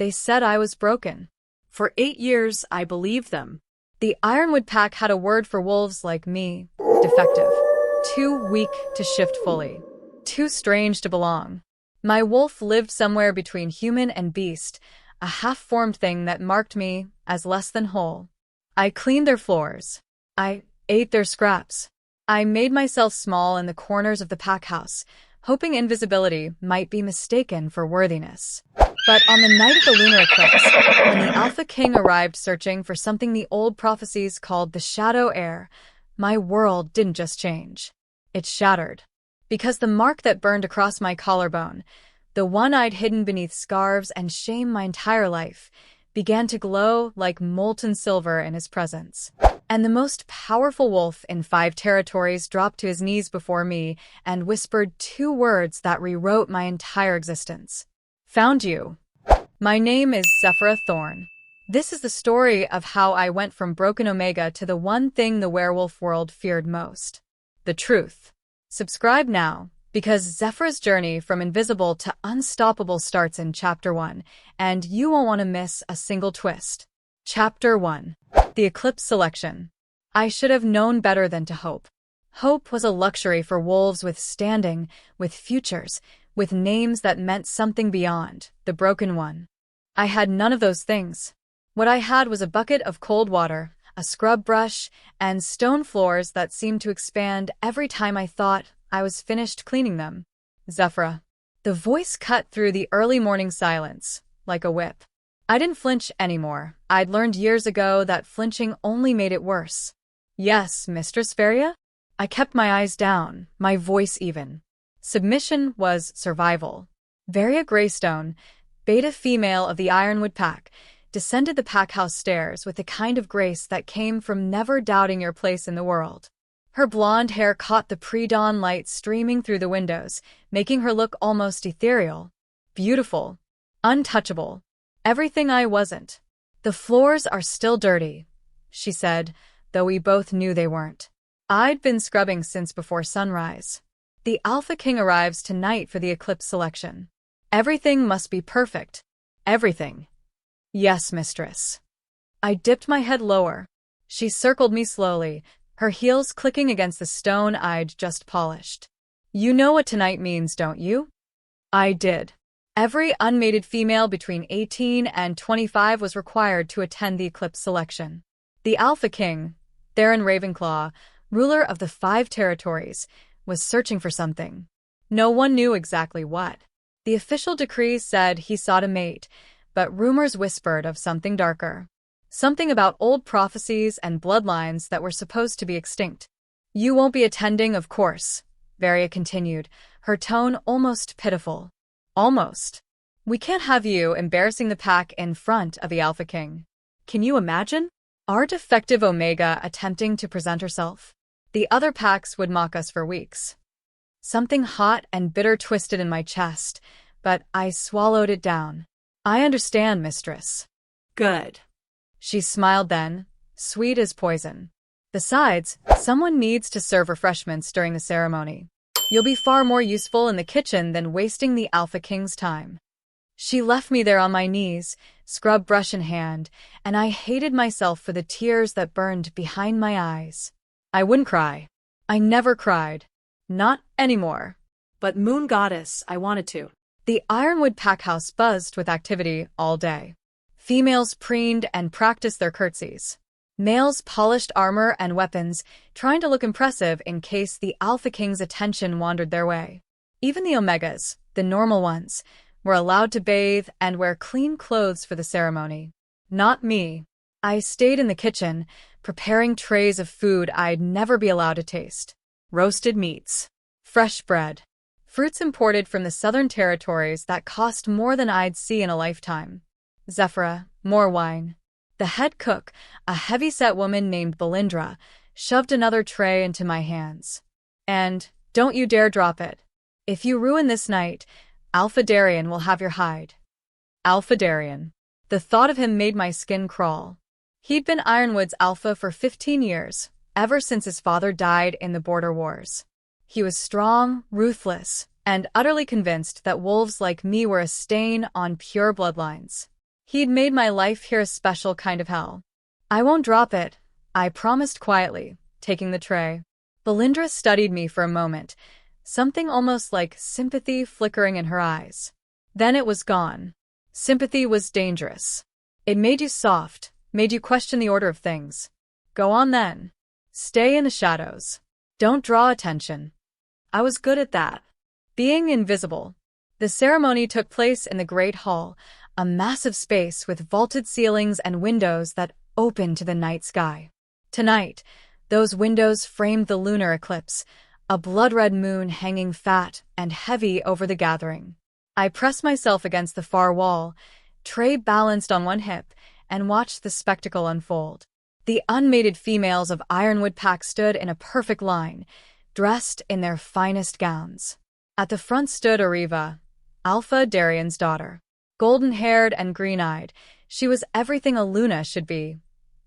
They said I was broken. For 8 years, I believed them. The Ironwood Pack had a word for wolves like me: defective. Too weak to shift fully. Too strange to belong. My wolf lived somewhere between human and beast, a half-formed thing that marked me as less than whole. I cleaned their floors. I ate their scraps. I made myself small in the corners of the pack house, hoping invisibility might be mistaken for worthiness. But on the night of the lunar eclipse, when the Alpha King arrived searching for something the old prophecies called the Shadow Heir, my world didn't just change. It shattered. Because the mark that burned across my collarbone, the one I'd hidden beneath scarves and shame my entire life, began to glow like molten silver in his presence. And the most powerful wolf in 5 territories dropped to his knees before me and whispered 2 words that rewrote my entire existence. Found you. My name is Zephyra Thorn. This is the story of how I went from broken Omega to the one thing the werewolf world feared most: the truth. Subscribe now, because Zephyra's journey from invisible to unstoppable starts in Chapter 1, and you won't want to miss a single twist. Chapter 1. The Eclipse Selection. I should have known better than to hope. Hope was a luxury for wolves with standing, with futures, with names that meant something beyond the broken one. I had none of those things. What I had was a bucket of cold water, a scrub brush, and stone floors that seemed to expand every time I thought I was finished cleaning them. Zephyra. The voice cut through the early morning silence, like a whip. I didn't flinch anymore. I'd learned years ago that flinching only made it worse. Yes, Mistress Feria? I kept my eyes down, my voice even. Submission was survival. Veria Greystone, beta female of the Ironwood Pack, descended the packhouse stairs with the kind of grace that came from never doubting your place in the world. Her blonde hair caught the pre-dawn light streaming through the windows, making her look almost ethereal. Beautiful. Untouchable. Everything I wasn't. The floors are still dirty, she said, though we both knew they weren't. I'd been scrubbing since before sunrise. The Alpha King arrives tonight for the eclipse selection. Everything must be perfect. Everything. Yes, mistress. I dipped my head lower. She circled me slowly, her heels clicking against the stone I'd just polished. You know what tonight means, don't you? I did. Every unmated female between 18 and 25 was required to attend the eclipse selection. The Alpha King, Theron Ravenclaw, ruler of the 5 territories, was searching for something. No one knew exactly what. The official decree said he sought a mate, but rumors whispered of something darker. Something about old prophecies and bloodlines that were supposed to be extinct. You won't be attending, of course, Veria continued, her tone almost pitiful. Almost. We can't have you embarrassing the pack in front of the Alpha King. Can you imagine? Our defective Omega attempting to present herself? The other packs would mock us for weeks. Something hot and bitter twisted in my chest, but I swallowed it down. I understand, mistress. Good. She smiled then, sweet as poison. Besides, someone needs to serve refreshments during the ceremony. You'll be far more useful in the kitchen than wasting the Alpha King's time. She left me there on my knees, scrub brush in hand, and I hated myself for the tears that burned behind my eyes. I wouldn't cry. I never cried. Not anymore. But Moon Goddess, I wanted to. The Ironwood Packhouse buzzed with activity all day. Females preened and practiced their curtsies. Males polished armor and weapons, trying to look impressive in case the Alpha King's attention wandered their way. Even the Omegas, the normal ones, were allowed to bathe and wear clean clothes for the ceremony. Not me. I stayed in the kitchen, preparing trays of food I'd never be allowed to taste. Roasted meats. Fresh bread. Fruits imported from the southern territories that cost more than I'd see in a lifetime. Zephyra, more wine. The head cook, a heavy-set woman named Belindra, shoved another tray into my hands. And don't you dare drop it. If you ruin this night, Alpha Darien will have your hide. Alpha Darien. The thought of him made my skin crawl. He'd been Ironwood's alpha for 15 years, ever since his father died in the border wars. He was strong, ruthless, and utterly convinced that wolves like me were a stain on pure bloodlines. He'd made my life here a special kind of hell. I won't drop it, I promised quietly, taking the tray. Belindra studied me for a moment, something almost like sympathy flickering in her eyes. Then it was gone. Sympathy was dangerous. It made you soft, made you question the order of things. Go on then. Stay in the shadows. Don't draw attention. I was good at that. Being invisible. The ceremony took place in the Great Hall, a massive space with vaulted ceilings and windows that opened to the night sky. Tonight, those windows framed the lunar eclipse, a blood-red moon hanging fat and heavy over the gathering. I pressed myself against the far wall, tray balanced on one hip, and watched the spectacle unfold. The unmated females of Ironwood Pack stood in a perfect line, dressed in their finest gowns. At the front stood Oriva, Alpha Darian's daughter. Golden-haired and green-eyed, she was everything a Luna should be.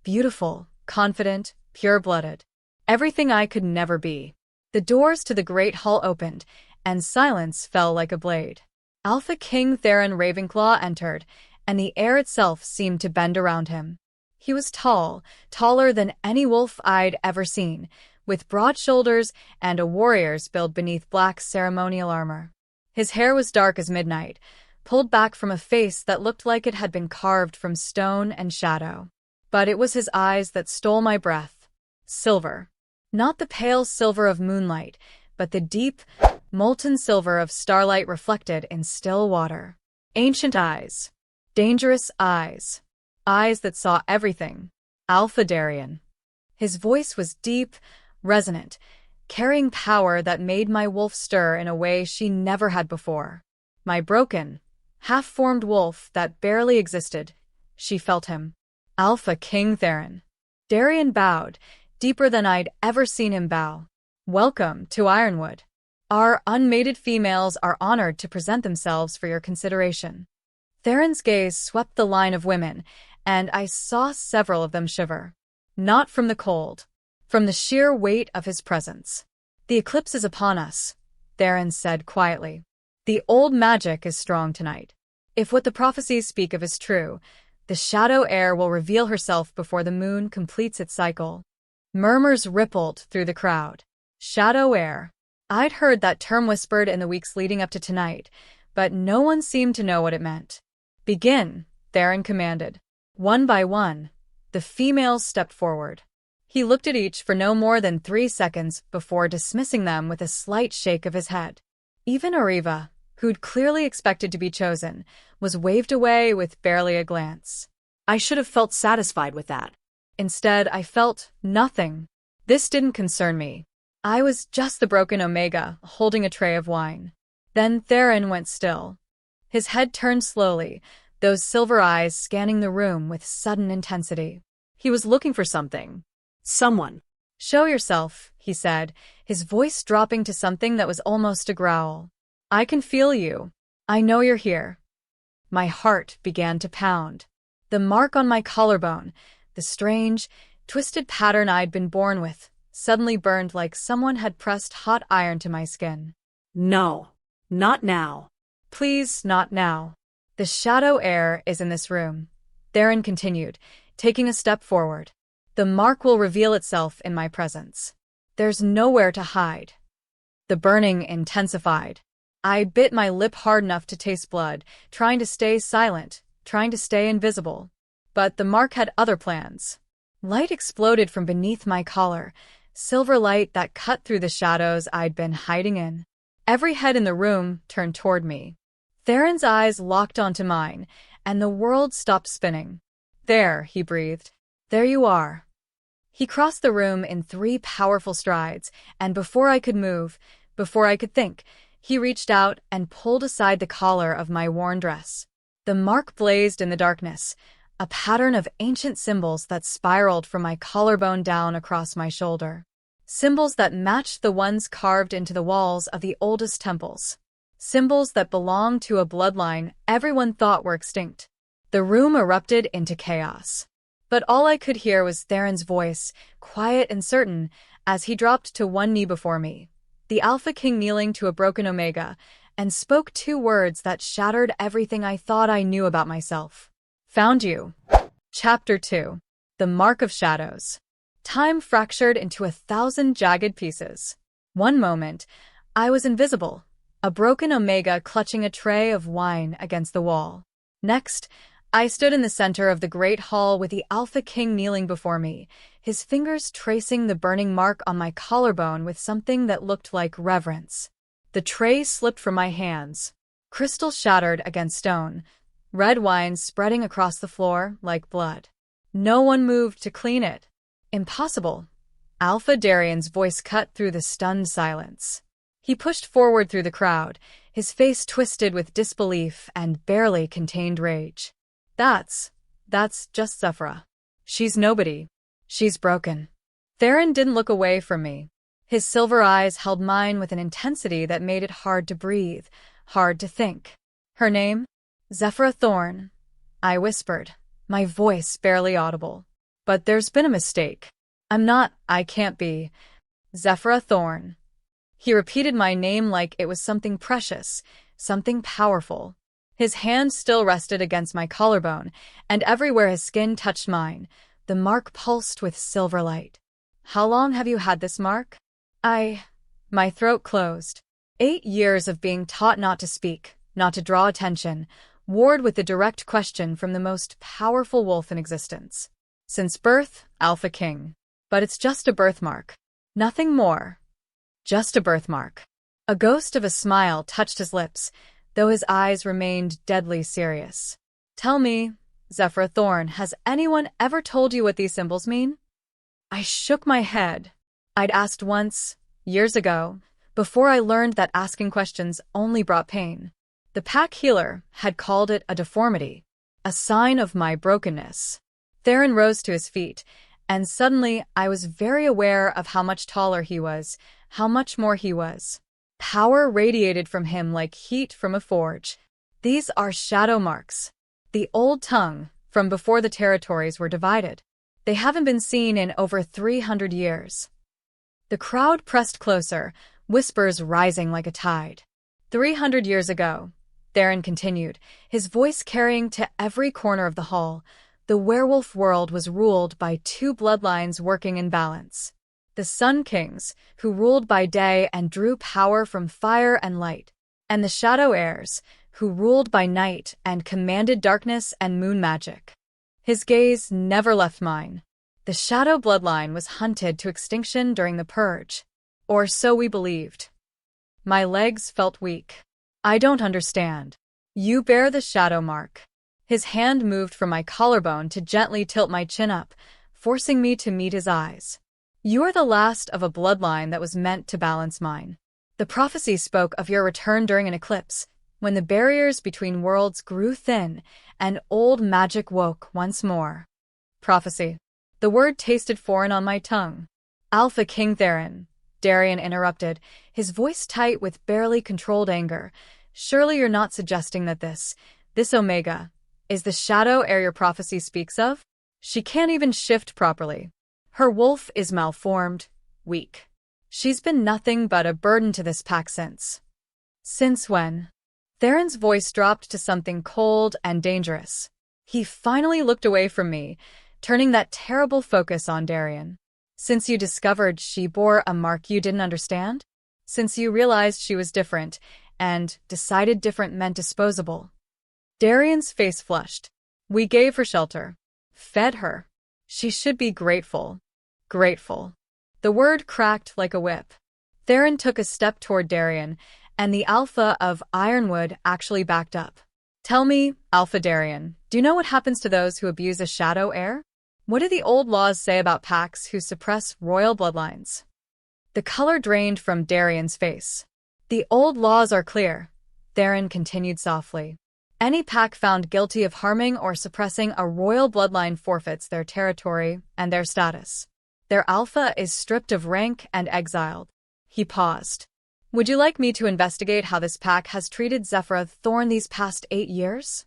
Beautiful, confident, pure-blooded. Everything I could never be. The doors to the great hall opened, and silence fell like a blade. Alpha King Theron Ravenclaw entered, and the air itself seemed to bend around him. He was tall, taller than any wolf I'd ever seen, with broad shoulders and a warrior's build beneath black ceremonial armor. His hair was dark as midnight, pulled back from a face that looked like it had been carved from stone and shadow. But it was his eyes that stole my breath. Silver. Not the pale silver of moonlight, but the deep, molten silver of starlight reflected in still water. Ancient eyes. Dangerous eyes. Eyes that saw everything. Alpha Darian. His voice was deep, resonant, carrying power that made my wolf stir in a way she never had before. My broken, half-formed wolf that barely existed. She felt him. Alpha King Theron. Darian bowed, deeper than I'd ever seen him bow. Welcome to Ironwood. Our unmated females are honored to present themselves for your consideration. Theron's gaze swept the line of women, and I saw several of them shiver. Not from the cold, from the sheer weight of his presence. The eclipse is upon us, Theron said quietly. The old magic is strong tonight. If what the prophecies speak of is true, the Shadow Heir will reveal herself before the moon completes its cycle. Murmurs rippled through the crowd. Shadow Heir. I'd heard that term whispered in the weeks leading up to tonight, but no one seemed to know what it meant. Begin, Theron commanded. One by one, the females stepped forward. He looked at each for no more than 3 seconds before dismissing them with a slight shake of his head. Even Oriva, who'd clearly expected to be chosen, was waved away with barely a glance. I should have felt satisfied with that. Instead, I felt nothing. This didn't concern me. I was just the broken Omega, holding a tray of wine. Then Theron went still. His head turned slowly, those silver eyes scanning the room with sudden intensity. He was looking for something. Someone. Show yourself, he said, his voice dropping to something that was almost a growl. I can feel you. I know you're here. My heart began to pound. The mark on my collarbone, the strange, twisted pattern I'd been born with, suddenly burned like someone had pressed hot iron to my skin. No, not now. Please, not now. The Shadow Heir is in this room, Theron continued, taking a step forward. The mark will reveal itself in my presence. There's nowhere to hide. The burning intensified. I bit my lip hard enough to taste blood, trying to stay silent, trying to stay invisible. But the mark had other plans. Light exploded from beneath my collar, silver light that cut through the shadows I'd been hiding in. Every head in the room turned toward me. Theron's eyes locked onto mine, and the world stopped spinning. There, he breathed. There you are. He crossed the room in 3 powerful strides, and before I could move, before I could think, he reached out and pulled aside the collar of my worn dress. The mark blazed in the darkness, a pattern of ancient symbols that spiraled from my collarbone down across my shoulder. Symbols that matched the ones carved into the walls of the oldest temples. Symbols that belonged to a bloodline everyone thought were extinct. The room erupted into chaos. But all I could hear was Theron's voice, quiet and certain, as he dropped to one knee before me, the Alpha King kneeling to a broken Omega, and spoke 2 words that shattered everything I thought I knew about myself. Found you. Chapter 2. The Mark of Shadows. Time fractured into 1,000 jagged pieces. One moment, I was invisible, a broken omega clutching a tray of wine against the wall. Next, I stood in the center of the great hall with the Alpha King kneeling before me, his fingers tracing the burning mark on my collarbone with something that looked like reverence. The tray slipped from my hands, crystal shattered against stone, red wine spreading across the floor like blood. No one moved to clean it. Impossible. Alpha Darian's voice cut through the stunned silence. He pushed forward through the crowd, his face twisted with disbelief and barely contained rage. That's just Zephyra. She's nobody. She's broken. Theron didn't look away from me. His silver eyes held mine with an intensity that made it hard to breathe, hard to think. Her name? Zephyra Thorn. I whispered, my voice barely audible. But there's been a mistake. I can't be. Zephyra Thorn. He repeated my name like it was something precious, something powerful. His hand still rested against my collarbone, and everywhere his skin touched mine, the mark pulsed with silver light. How long have you had this mark? My throat closed. 8 years of being taught not to speak, not to draw attention, warred with the direct question from the most powerful wolf in existence. Since birth, Alpha King. But it's just a birthmark. Nothing more. Just a birthmark. A ghost of a smile touched his lips, though his eyes remained deadly serious. Tell me, Zephyra Thorn, has anyone ever told you what these symbols mean? I shook my head. I'd asked once, years ago, before I learned that asking questions only brought pain. The pack healer had called it a deformity, a sign of my brokenness. Theron rose to his feet, and suddenly I was very aware of how much taller he was, how much more he was. Power radiated from him like heat from a forge. These are shadow marks. The old tongue, from before the territories were divided. They haven't been seen in over 300 years. The crowd pressed closer, whispers rising like a tide. 300 years ago, Theron continued, his voice carrying to every corner of the hall, the werewolf world was ruled by 2 bloodlines working in balance. The Sun Kings, who ruled by day and drew power from fire and light, and the Shadow Heirs, who ruled by night and commanded darkness and moon magic. His gaze never left mine. The Shadow bloodline was hunted to extinction during the Purge. Or so we believed. My legs felt weak. I don't understand. You bear the shadow mark. His hand moved from my collarbone to gently tilt my chin up, forcing me to meet his eyes. You are the last of a bloodline that was meant to balance mine. The prophecy spoke of your return during an eclipse, when the barriers between worlds grew thin and old magic woke once more. Prophecy. The word tasted foreign on my tongue. Alpha King Theron, Darian interrupted, his voice tight with barely controlled anger. Surely you're not suggesting that this Omega, is the Shadow Heir your prophecy speaks of? She can't even shift properly. Her wolf is malformed, weak. She's been nothing but a burden to this pack since. Since when? Theron's voice dropped to something cold and dangerous. He finally looked away from me, turning that terrible focus on Darian. Since you discovered she bore a mark you didn't understand? Since you realized she was different, and decided different meant disposable? Darian's face flushed. We gave her shelter. Fed her. She should be grateful. Grateful. The word cracked like a whip. Theron took a step toward Darian, and the Alpha of Ironwood actually backed up. Tell me, Alpha Darian, do you know what happens to those who abuse a Shadow Heir? What do the old laws say about packs who suppress royal bloodlines? The color drained from Darian's face. The old laws are clear, Theron continued softly. Any pack found guilty of harming or suppressing a royal bloodline forfeits their territory and their status. Their alpha is stripped of rank and exiled. He paused. Would you like me to investigate how this pack has treated Zephyra Thorn these past 8 years?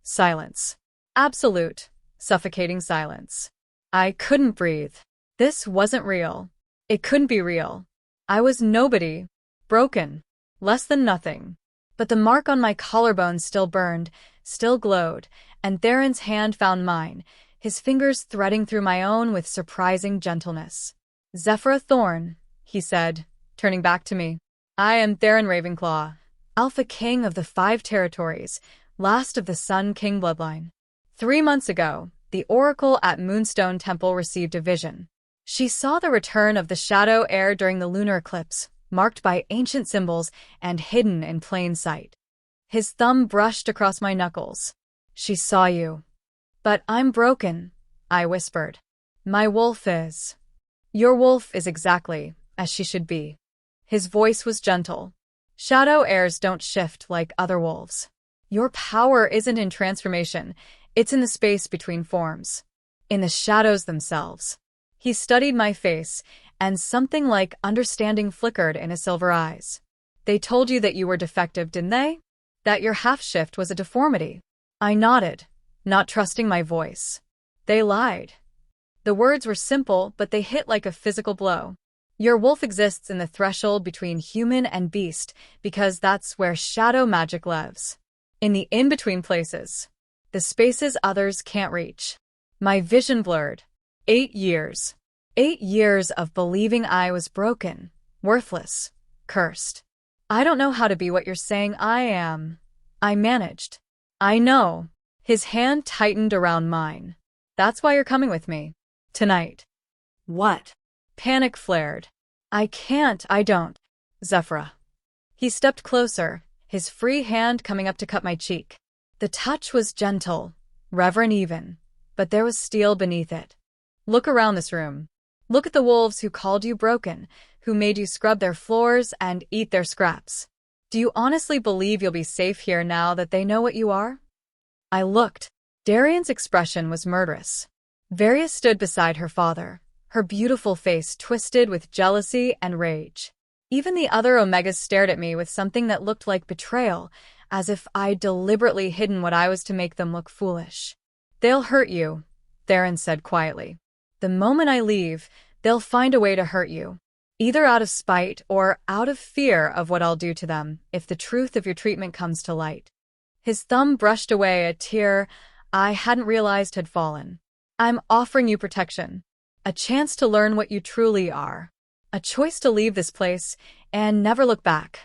Silence. Absolute, suffocating silence. I couldn't breathe. This wasn't real. It couldn't be real. I was nobody. Broken. Less than nothing. But the mark on my collarbone still burned, still glowed, and Theron's hand found mine, his fingers threading through my own with surprising gentleness. "Zephyra Thorn," he said, turning back to me. "I am Theron Ravenclaw, Alpha King of the 5 territories, last of the Sun King bloodline. 3 months ago, the Oracle at Moonstone Temple received a vision. She saw the return of the Shadow Heir during the lunar eclipse, marked by ancient symbols and hidden in plain sight." His thumb brushed across my knuckles. "She saw you." "But I'm broken," I whispered. "My wolf is." "Your wolf is exactly as she should be." His voice was gentle. "Shadow heirs don't shift like other wolves. Your power isn't in transformation, it's in the space between forms. In the shadows themselves." He studied my face, and something like understanding flickered in his silver eyes. "They told you that you were defective, didn't they? That your half-shift was a deformity?" I nodded, not trusting my voice. "They lied." The words were simple, but they hit like a physical blow. "Your wolf exists in the threshold between human and beast because that's where shadow magic lives. In the in-between places. The spaces others can't reach." My vision blurred. 8 years. 8 years of believing I was broken, worthless, cursed. "I don't know how to be what you're saying I am," I managed. "I know." His hand tightened around mine. "That's why you're coming with me. Tonight." What? Panic flared. I don't. "Zephyra." He stepped closer, his free hand coming up to cut my cheek. The touch was gentle, reverent even, but there was steel beneath it. "Look around this room. Look at the wolves who called you broken, who made you scrub their floors and eat their scraps. Do you honestly believe you'll be safe here now that they know what you are?" I looked. Darian's expression was murderous. Varya stood beside her father, her beautiful face twisted with jealousy and rage. Even the other Omegas stared at me with something that looked like betrayal, as if I'd deliberately hidden what I was to make them look foolish. "They'll hurt you," Theron said quietly. "The moment I leave, they'll find a way to hurt you. Either out of spite or out of fear of what I'll do to them if the truth of your treatment comes to light." His thumb brushed away a tear I hadn't realized had fallen. "I'm offering you protection. A chance to learn what you truly are. A choice to leave this place and never look back.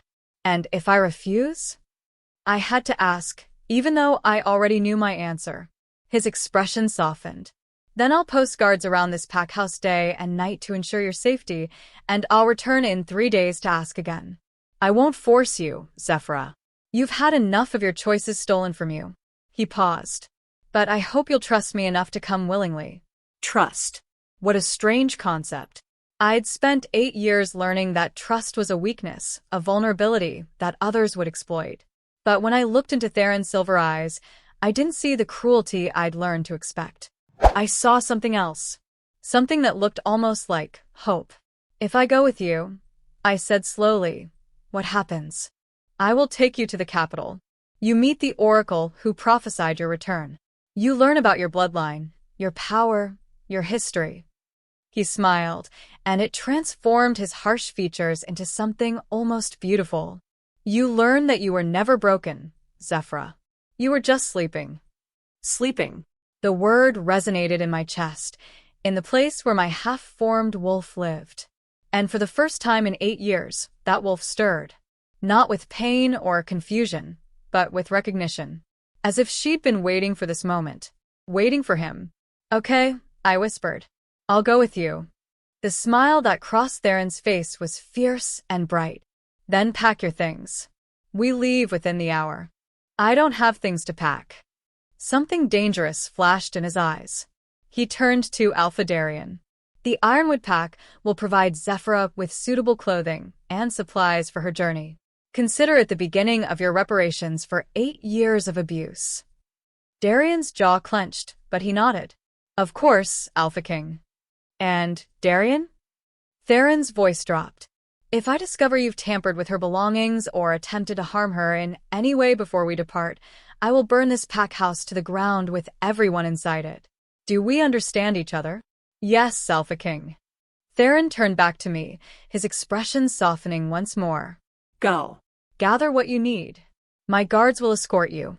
And if I refuse?" I had to ask, even though I already knew my answer. His expression softened. "Then I'll post guards around this pack house day and night to ensure your safety, and I'll return in 3 days to ask again. I won't force you, Zephyra. You've had enough of your choices stolen from you." He paused. "But I hope you'll trust me enough to come willingly." Trust. What a strange concept. I'd spent 8 years learning that trust was a weakness, a vulnerability that others would exploit. But when I looked into Theron's silver eyes, I didn't see the cruelty I'd learned to expect. I saw something else. Something that looked almost like hope. "If I go with you," I said slowly, "what happens? I will take you to the capital. You meet the Oracle who prophesied your return. You learn about your bloodline, your power, your history." He smiled, and it transformed his harsh features into something almost beautiful. "You learn that you were never broken, Zephyra. You were just sleeping." Sleeping. The word resonated in my chest, in the place where my half-formed wolf lived. And for the first time in 8 years, that wolf stirred. Not with pain or confusion, but with recognition. As if she'd been waiting for this moment. Waiting for him. "Okay," I whispered. "I'll go with you." The smile that crossed Theron's face was fierce and bright. "Then pack your things. We leave within the hour." "I don't have things to pack." Something dangerous flashed in his eyes. He turned to Alpha Darian. "The Ironwood Pack will provide Zephyra with suitable clothing and supplies for her journey. Consider it the beginning of your reparations for 8 years of abuse." Darian's jaw clenched, but he nodded. "Of course, Alpha King." "And Darian?" Theron's voice dropped. "If I discover you've tampered with her belongings or attempted to harm her in any way before we depart, I will burn this pack house to the ground with everyone inside it. Do we understand each other?" "Yes, Alpha King." Theron turned back to me, his expression softening once more. Go. "Gather what you need. My guards will escort you."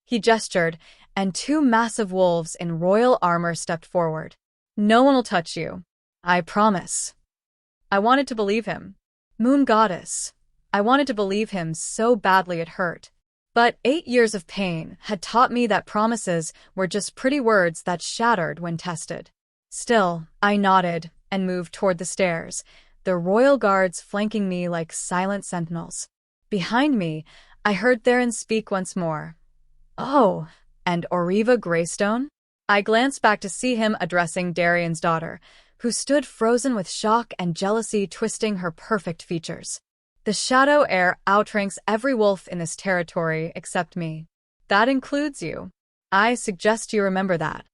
He gestured, and two massive wolves in royal armor stepped forward. No one will touch you. I promise. I wanted to believe him. Moon goddess. I wanted to believe him so badly it hurt. But 8 years of pain had taught me that promises were just pretty words that shattered when tested. Still, I nodded and moved toward the stairs, the royal guards flanking me like silent sentinels. Behind me, I heard Theron speak once more. Oh, and Oriva Greystone? I glanced back to see him addressing Darian's daughter, who stood frozen with shock and jealousy twisting her perfect features. The Shadow Heir outranks every wolf in this territory except me. That includes you. I suggest you remember that.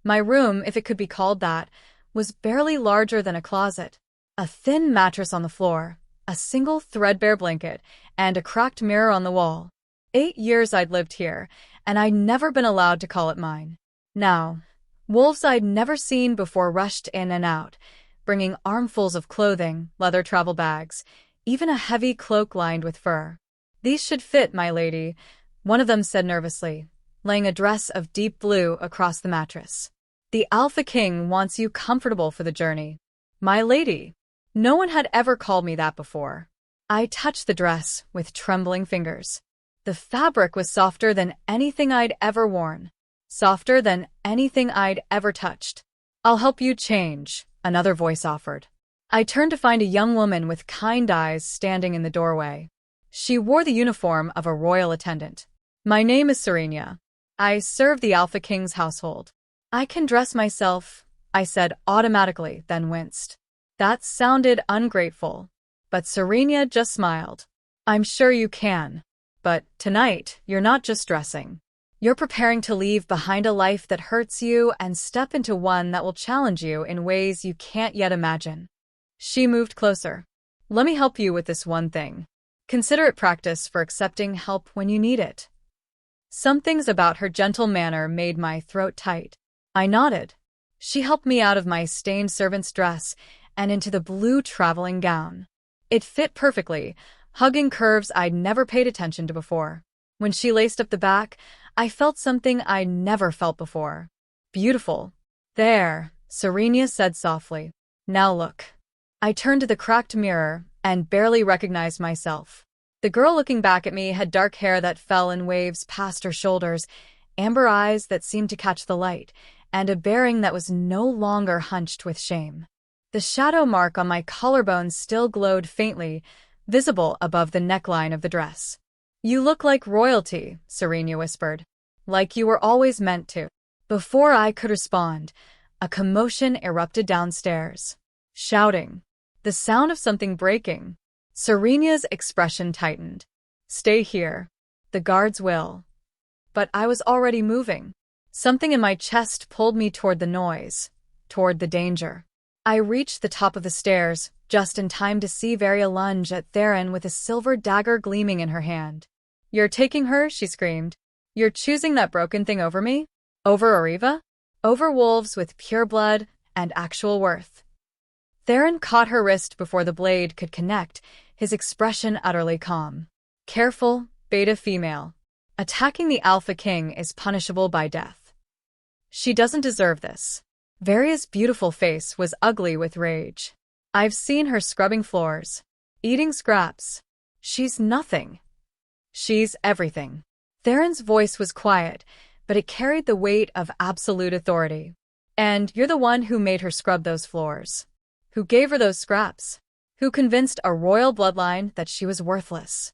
My room, if it could be called that, was barely larger than a closet. A thin mattress on the floor, a single threadbare blanket, and a cracked mirror on the wall. 8 years I'd lived here, and I'd never been allowed to call it mine. Now, wolves I'd never seen before rushed in and out, bringing armfuls of clothing, leather travel bags, even a heavy cloak lined with fur. These should fit, my lady, one of them said nervously, laying a dress of deep blue across the mattress. The Alpha King wants you comfortable for the journey. My lady. No one had ever called me that before. I touched the dress with trembling fingers. The fabric was softer than anything I'd ever worn. Softer than anything I'd ever touched. I'll help you change, another voice offered. I turned to find a young woman with kind eyes standing in the doorway. She wore the uniform of a royal attendant. My name is Serenia. I serve the Alpha King's household. I can dress myself, I said automatically, then winced. That sounded ungrateful. But Serenia just smiled. I'm sure you can. But tonight, you're not just dressing. You're preparing to leave behind a life that hurts you and step into one that will challenge you in ways you can't yet imagine. She moved closer. Let me help you with this one thing. Consider it practice for accepting help when you need it. Some things about her gentle manner made my throat tight. I nodded. She helped me out of my stained servant's dress and into the blue traveling gown. It fit perfectly, hugging curves I'd never paid attention to before. When she laced up the back, I felt something I'd never felt before. Beautiful. There, Serenia said softly. Now look. I turned to the cracked mirror and barely recognized myself. The girl looking back at me had dark hair that fell in waves past her shoulders, amber eyes that seemed to catch the light, and a bearing that was no longer hunched with shame. The shadow mark on my collarbone still glowed faintly, visible above the neckline of the dress. You look like royalty, Serenia whispered. Like you were always meant to. Before I could respond, a commotion erupted downstairs. Shouting. The sound of something breaking. Serenia's expression tightened. Stay here. The guards will. But I was already moving. Something in my chest pulled me toward the noise, toward the danger. I reached the top of the stairs, just in time to see Varia lunge at Theron with a silver dagger gleaming in her hand. You're taking her, she screamed. You're choosing that broken thing over me? Over Oriva? Over wolves with pure blood and actual worth. Theron caught her wrist before the blade could connect, his expression utterly calm. Careful, beta female. Attacking the Alpha King is punishable by death. She doesn't deserve this. Varia's beautiful face was ugly with rage. I've seen her scrubbing floors, eating scraps. She's nothing. She's everything. Theron's voice was quiet, but it carried the weight of absolute authority. And you're the one who made her scrub those floors. Who gave her those scraps? Who convinced a royal bloodline that she was worthless?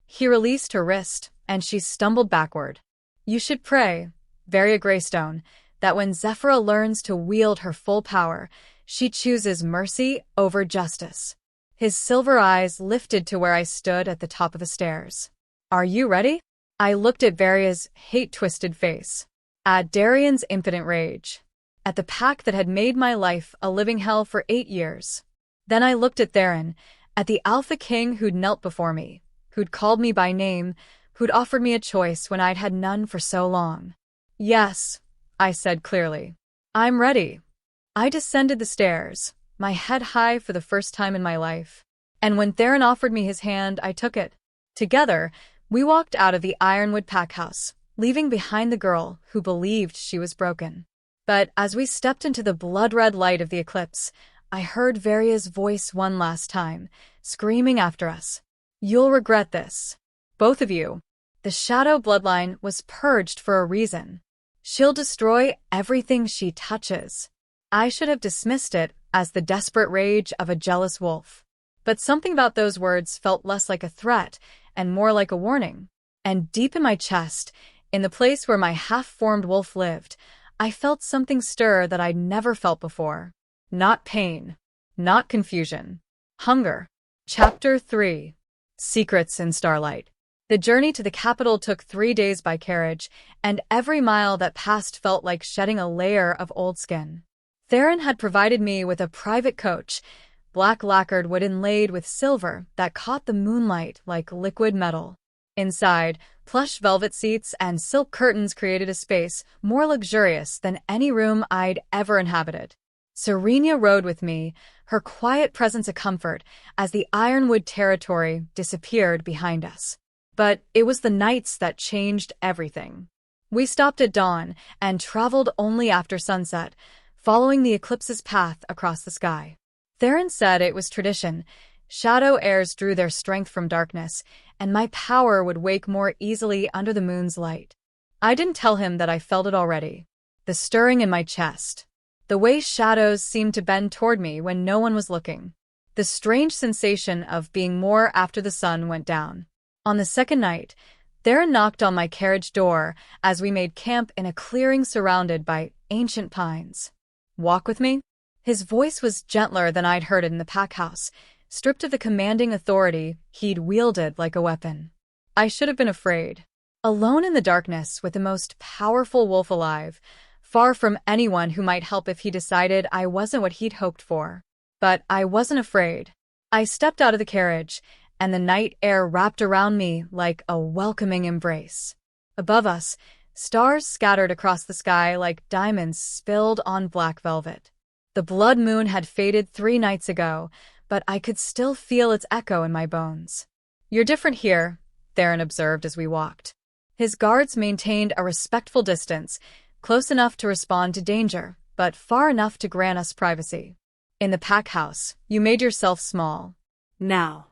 He released her wrist, and she stumbled backward. You should pray, Varia Greystone, that when Zephyra learns to wield her full power, she chooses mercy over justice. His silver eyes lifted to where I stood at the top of the stairs. Are you ready? I looked at Varia's hate-twisted face, at Darian's impotent rage, at the pack that had made my life a living hell for 8 years. Then I looked at Theron, at the Alpha King who'd knelt before me, who'd called me by name, who'd offered me a choice when I'd had none for so long. Yes, I said clearly. I'm ready. I descended the stairs, my head high for the first time in my life. And when Theron offered me his hand, I took it. Together, we walked out of the Ironwood pack house, leaving behind the girl who believed she was broken. But as we stepped into the blood-red light of the eclipse, I heard Varia's voice one last time, screaming after us. "You'll regret this. Both of you. The shadow bloodline was purged for a reason. She'll destroy everything she touches." I should have dismissed it as the desperate rage of a jealous wolf. But something about those words felt less like a threat and more like a warning. And deep in my chest, in the place where my half-formed wolf lived, I felt something stir that I'd never felt before. Not pain. Not confusion. Hunger. Chapter 3. Secrets in Starlight. The journey to the capital took 3 days by carriage, and every mile that passed felt like shedding a layer of old skin. Theron had provided me with a private coach, black lacquered wood inlaid with silver that caught the moonlight like liquid metal. Inside, plush velvet seats and silk curtains created a space more luxurious than any room I'd ever inhabited. Serenia rode with me, her quiet presence a comfort as the ironwood territory disappeared behind us. But it was the nights that changed everything. We stopped at dawn and traveled only after sunset, following the eclipse's path across the sky. Theron said it was tradition. Shadow heirs drew their strength from darkness, and my power would wake more easily under the moon's light. I didn't tell him that I felt it already. The stirring in my chest. The way shadows seemed to bend toward me when no one was looking. The strange sensation of being more after the sun went down. On the second night, Theron knocked on my carriage door as we made camp in a clearing surrounded by ancient pines. "Walk with me?" His voice was gentler than I'd heard it in the pack house, stripped of the commanding authority he'd wielded like a weapon. I should have been afraid. Alone in the darkness with the most powerful wolf alive, far from anyone who might help if he decided I wasn't what he'd hoped for. But I wasn't afraid. I stepped out of the carriage, and the night air wrapped around me like a welcoming embrace. Above us, stars scattered across the sky like diamonds spilled on black velvet. The blood moon had faded 3 nights ago, but I could still feel its echo in my bones. "You're different here," Theron observed as we walked. His guards maintained a respectful distance, close enough to respond to danger, but far enough to grant us privacy. "In the pack house, you made yourself small. Now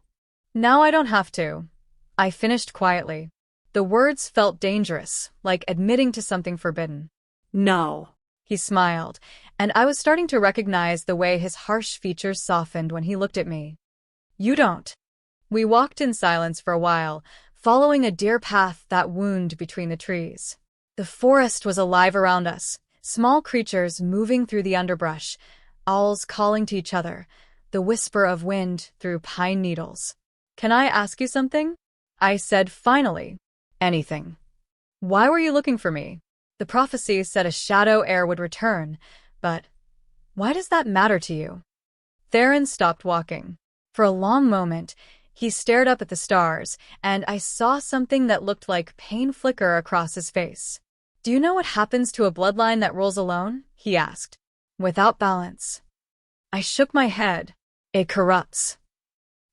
I don't have to," I finished quietly. The words felt dangerous, like admitting to something forbidden. "No." He smiled, and I was starting to recognize the way his harsh features softened when he looked at me. "You don't." We walked in silence for a while, following a deer path that wound between the trees. The forest was alive around us, small creatures moving through the underbrush, owls calling to each other, the whisper of wind through pine needles. "Can I ask you something?" I said finally. "Anything." "Why were you looking for me? The prophecy said a shadow heir would return, but why does that matter to you?" Theron stopped walking. For a long moment, he stared up at the stars, and I saw something that looked like pain flicker across his face. "Do you know what happens to a bloodline that rules alone?" he asked. "Without balance." I shook my head. "It corrupts."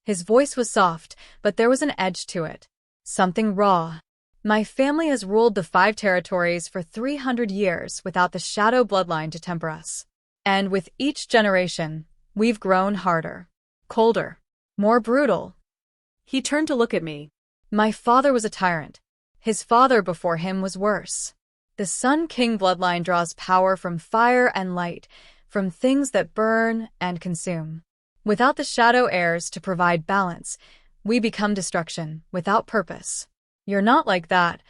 His voice was soft, but there was an edge to it. Something raw. "My family has ruled the 5 territories for 300 years without the shadow bloodline to temper us. And with each generation, we've grown harder, colder, more brutal." He turned to look at me. "My father was a tyrant. His father before him was worse. The Sun King bloodline draws power from fire and light, from things that burn and consume. Without the shadow heirs to provide balance, we become destruction without purpose. You're not like that,"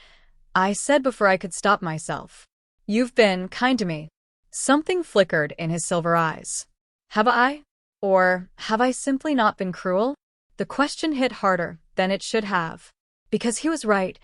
I said before I could stop myself. "You've been kind to me." Something flickered in his silver eyes. Have I? Or have I simply not been cruel? The question hit harder than it should have. Because he was right.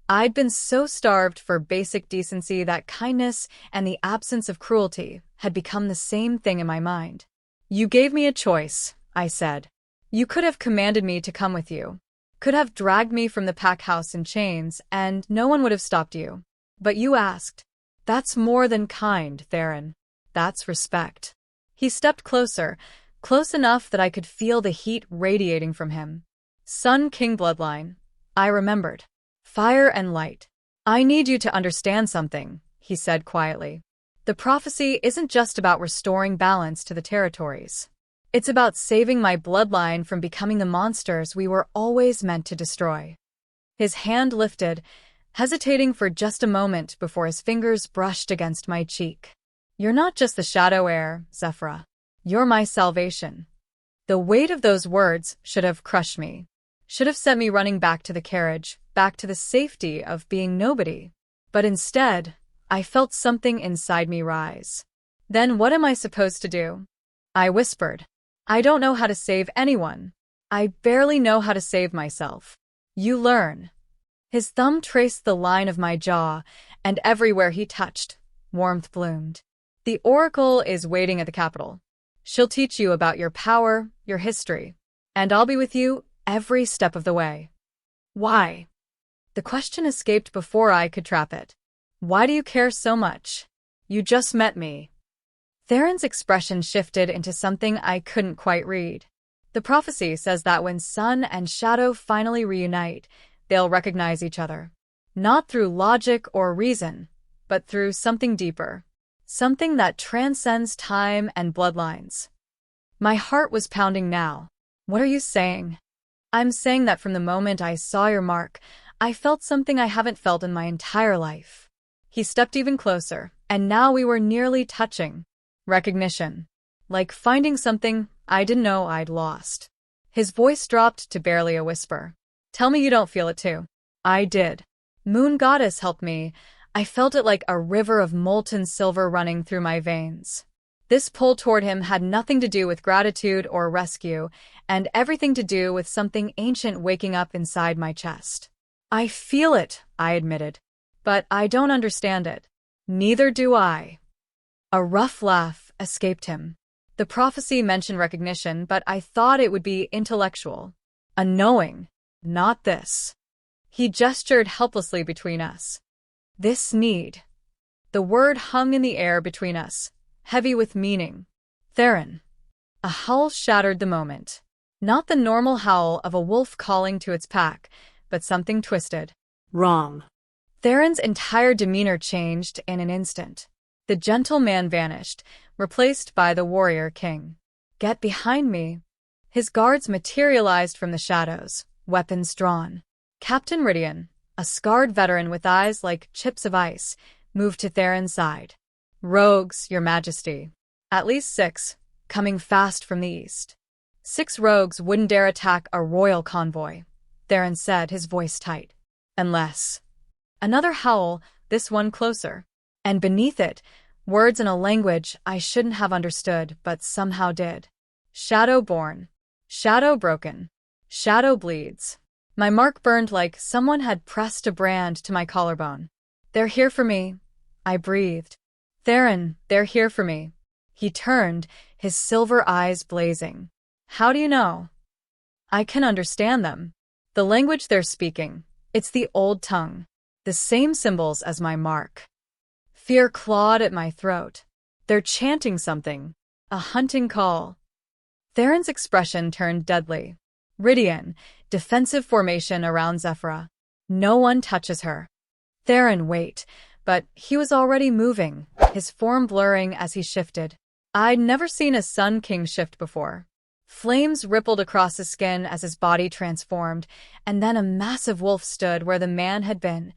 I'd been so starved for basic decency that kindness and the absence of cruelty had become the same thing in my mind. "You gave me a choice," I said. "You could have commanded me to come with you. Could have dragged me from the pack house in chains, and no one would have stopped you. But you asked. That's more than kind, Theron. That's respect." He stepped closer, close enough that I could feel the heat radiating from him. Sun King bloodline. I remembered. Fire and light. I need you to understand something, he said quietly. The prophecy isn't just about restoring balance to the territories. It's about saving my bloodline from becoming the monsters we were always meant to destroy. His hand lifted, hesitating for just a moment before his fingers brushed against my cheek. You're not just the Shadow Heir, Zephyra. You're my salvation. The weight of those words should have crushed me. Should have sent me running back to the carriage, back to the safety of being nobody. But instead, I felt something inside me rise. Then what am I supposed to do? I whispered. I don't know how to save anyone. I barely know how to save myself. You learn. His thumb traced the line of my jaw, and everywhere he touched, warmth bloomed. The Oracle is waiting at the capital. She'll teach you about your power, your history, and I'll be with you every step of the way. Why? The question escaped before I could trap it. Why do you care so much? You just met me. Theron's expression shifted into something I couldn't quite read. The prophecy says that when sun and shadow finally reunite, they'll recognize each other. Not through logic or reason, but through something deeper. Something that transcends time and bloodlines. My heart was pounding now. What are you saying? I'm saying that from the moment I saw your mark, I felt something I haven't felt in my entire life. He stepped even closer, and now we were nearly touching. Recognition. Like finding something I didn't know I'd lost. His voice dropped to barely a whisper. Tell me you don't feel it too. I did. Moon Goddess helped me. I felt it like a river of molten silver running through my veins. This pull toward him had nothing to do with gratitude or rescue, and everything to do with something ancient waking up inside my chest. I feel it, I admitted. But I don't understand it. Neither do I. A rough laugh escaped him. The prophecy mentioned recognition, but I thought it would be intellectual. A knowing. Not this. He gestured helplessly between us. This need. The word hung in the air between us, heavy with meaning. Theron. A howl shattered the moment. Not the normal howl of a wolf calling to its pack, but something twisted. Wrong. Theron's entire demeanor changed in an instant. The gentle man vanished, replaced by the warrior king. Get behind me. His guards materialized from the shadows, weapons drawn. Captain Ridian, a scarred veteran with eyes like chips of ice, moved to Theron's side. Rogues, your majesty. At least 6, coming fast from the east. 6 rogues wouldn't dare attack a royal convoy, Theron said, his voice tight. Unless. Another howl, this one closer. And beneath it, words in a language I shouldn't have understood but somehow did. Shadow born. Shadow broken. Shadow bleeds. My mark burned like someone had pressed a brand to my collarbone. They're here for me. I breathed. Theron, they're here for me. He turned, his silver eyes blazing. How do you know? I can understand them. The language they're speaking, it's the old tongue. The same symbols as my mark. Fear clawed at my throat. They're chanting something. A hunting call. Theron's expression turned deadly. Ridian, defensive formation around Zephyra. No one touches her. Theron, wait. But he was already moving, his form blurring as he shifted. I'd never seen a Sun King shift before. Flames rippled across his skin as his body transformed, and then a massive wolf stood where the man had been,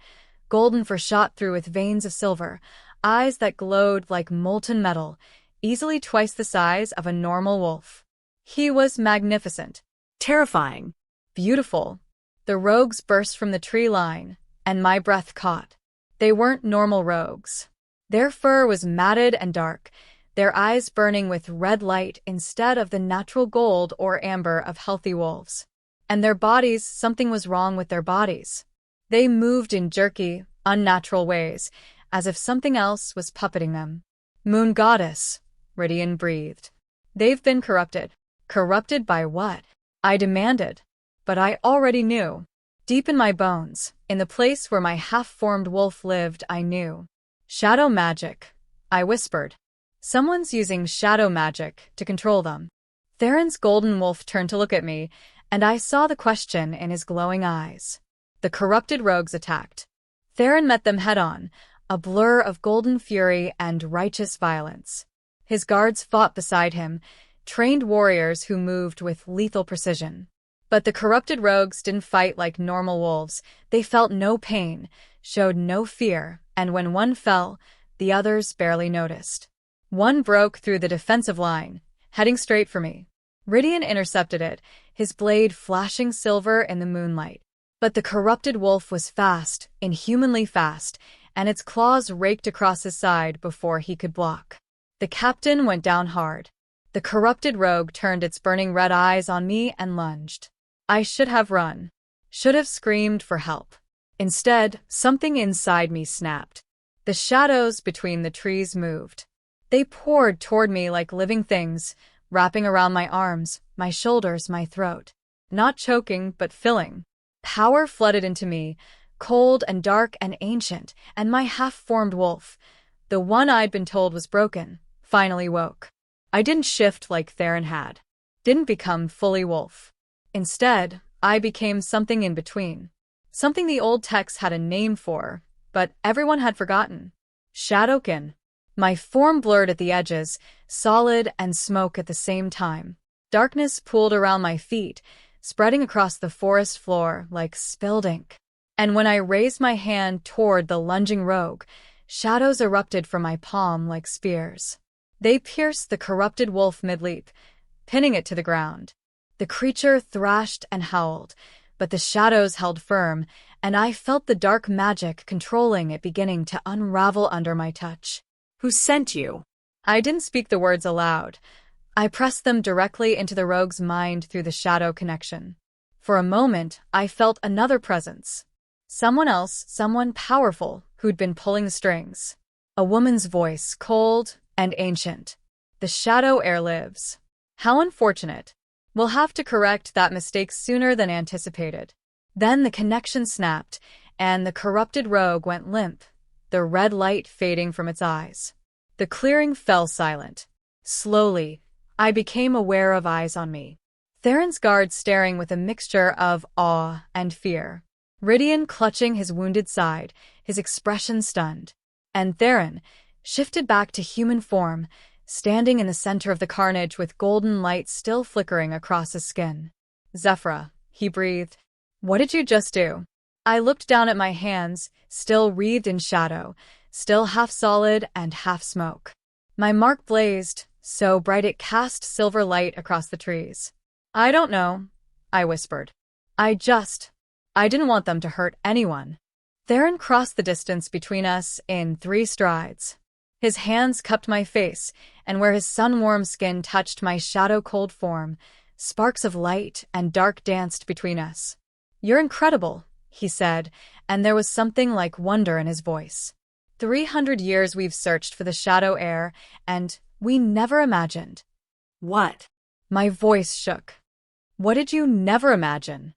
golden for shot through with veins of silver, eyes that glowed like molten metal, easily twice the size of a normal wolf. He was magnificent. Terrifying. Beautiful. The rogues burst from the tree line, and my breath caught. They weren't normal rogues. Their fur was matted and dark, their eyes burning with red light instead of the natural gold or amber of healthy wolves. And their bodies, something was wrong with their bodies. They moved in jerky, unnatural ways, as if something else was puppeting them. Moon Goddess, Ridian breathed. They've been corrupted. Corrupted by what? I demanded. But I already knew. Deep in my bones, in the place where my half-formed wolf lived, I knew. Shadow magic, I whispered. Someone's using shadow magic to control them. Theron's golden wolf turned to look at me, and I saw the question in his glowing eyes. The corrupted rogues attacked. Theron met them head-on, a blur of golden fury and righteous violence. His guards fought beside him, trained warriors who moved with lethal precision. But the corrupted rogues didn't fight like normal wolves. They felt no pain, showed no fear, and when one fell, the others barely noticed. One broke through the defensive line, heading straight for me. Rydian intercepted it, his blade flashing silver in the moonlight. But the corrupted wolf was fast, inhumanly fast, and its claws raked across his side before he could block. The captain went down hard. The corrupted rogue turned its burning red eyes on me and lunged. I should have run. Should have screamed for help. Instead, something inside me snapped. The shadows between the trees moved. They poured toward me like living things, wrapping around my arms, my shoulders, my throat. Not choking, but filling. Power flooded into me, cold and dark and ancient, and my half-formed wolf, the one I'd been told was broken, finally woke. I didn't shift like Theron had. Didn't become fully wolf. Instead, I became something in between. Something the old texts had a name for, but everyone had forgotten. Shadowkin. My form blurred at the edges, solid and smoke at the same time. Darkness pooled around my feet, spreading across the forest floor like spilled ink. And when I raised my hand toward the lunging rogue, shadows erupted from my palm like spears. They pierced the corrupted wolf mid-leap, pinning it to the ground. The creature thrashed and howled, but the shadows held firm, and I felt the dark magic controlling it beginning to unravel under my touch. Who sent you? I didn't speak the words aloud. I pressed them directly into the rogue's mind through the shadow connection. For a moment, I felt another presence. Someone else, someone powerful, who'd been pulling the strings. A woman's voice, cold and ancient. The Shadow Heir lives. How unfortunate. We'll have to correct that mistake sooner than anticipated. Then the connection snapped, and the corrupted rogue went limp, the red light fading from its eyes. The clearing fell silent. Slowly, I became aware of eyes on me. Theron's guards staring with a mixture of awe and fear. Rydian clutching his wounded side, his expression stunned. And Theron, shifted back to human form, standing in the center of the carnage with golden light still flickering across his skin. Zephyra, he breathed. What did you just do? I looked down at my hands, still wreathed in shadow, still half solid and half smoke. My mark blazed, so bright it cast silver light across the trees. I don't know, I whispered. I didn't want them to hurt anyone. Theron crossed the distance between us in 3 strides. His hands cupped my face, and where his sun-warm skin touched my shadow-cold form, sparks of light and dark danced between us. You're incredible, he said, and there was something like wonder in his voice. 300 years we've searched for the Shadow Heir, and we never imagined. What? My voice shook. What did you never imagine?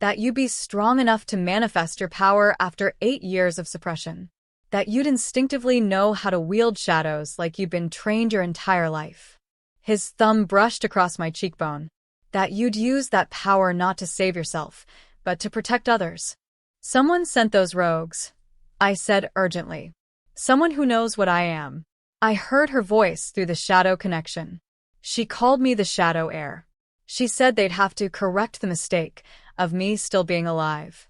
That you'd be strong enough to manifest your power after 8 years of suppression. That you'd instinctively know how to wield shadows like you'd been trained your entire life. His thumb brushed across my cheekbone. That you'd use that power not to save yourself, but to protect others. Someone sent those rogues, I said urgently. Someone who knows what I am. I heard her voice through the shadow connection. She called me the Shadow Heir. She said they'd have to correct the mistake of me still being alive.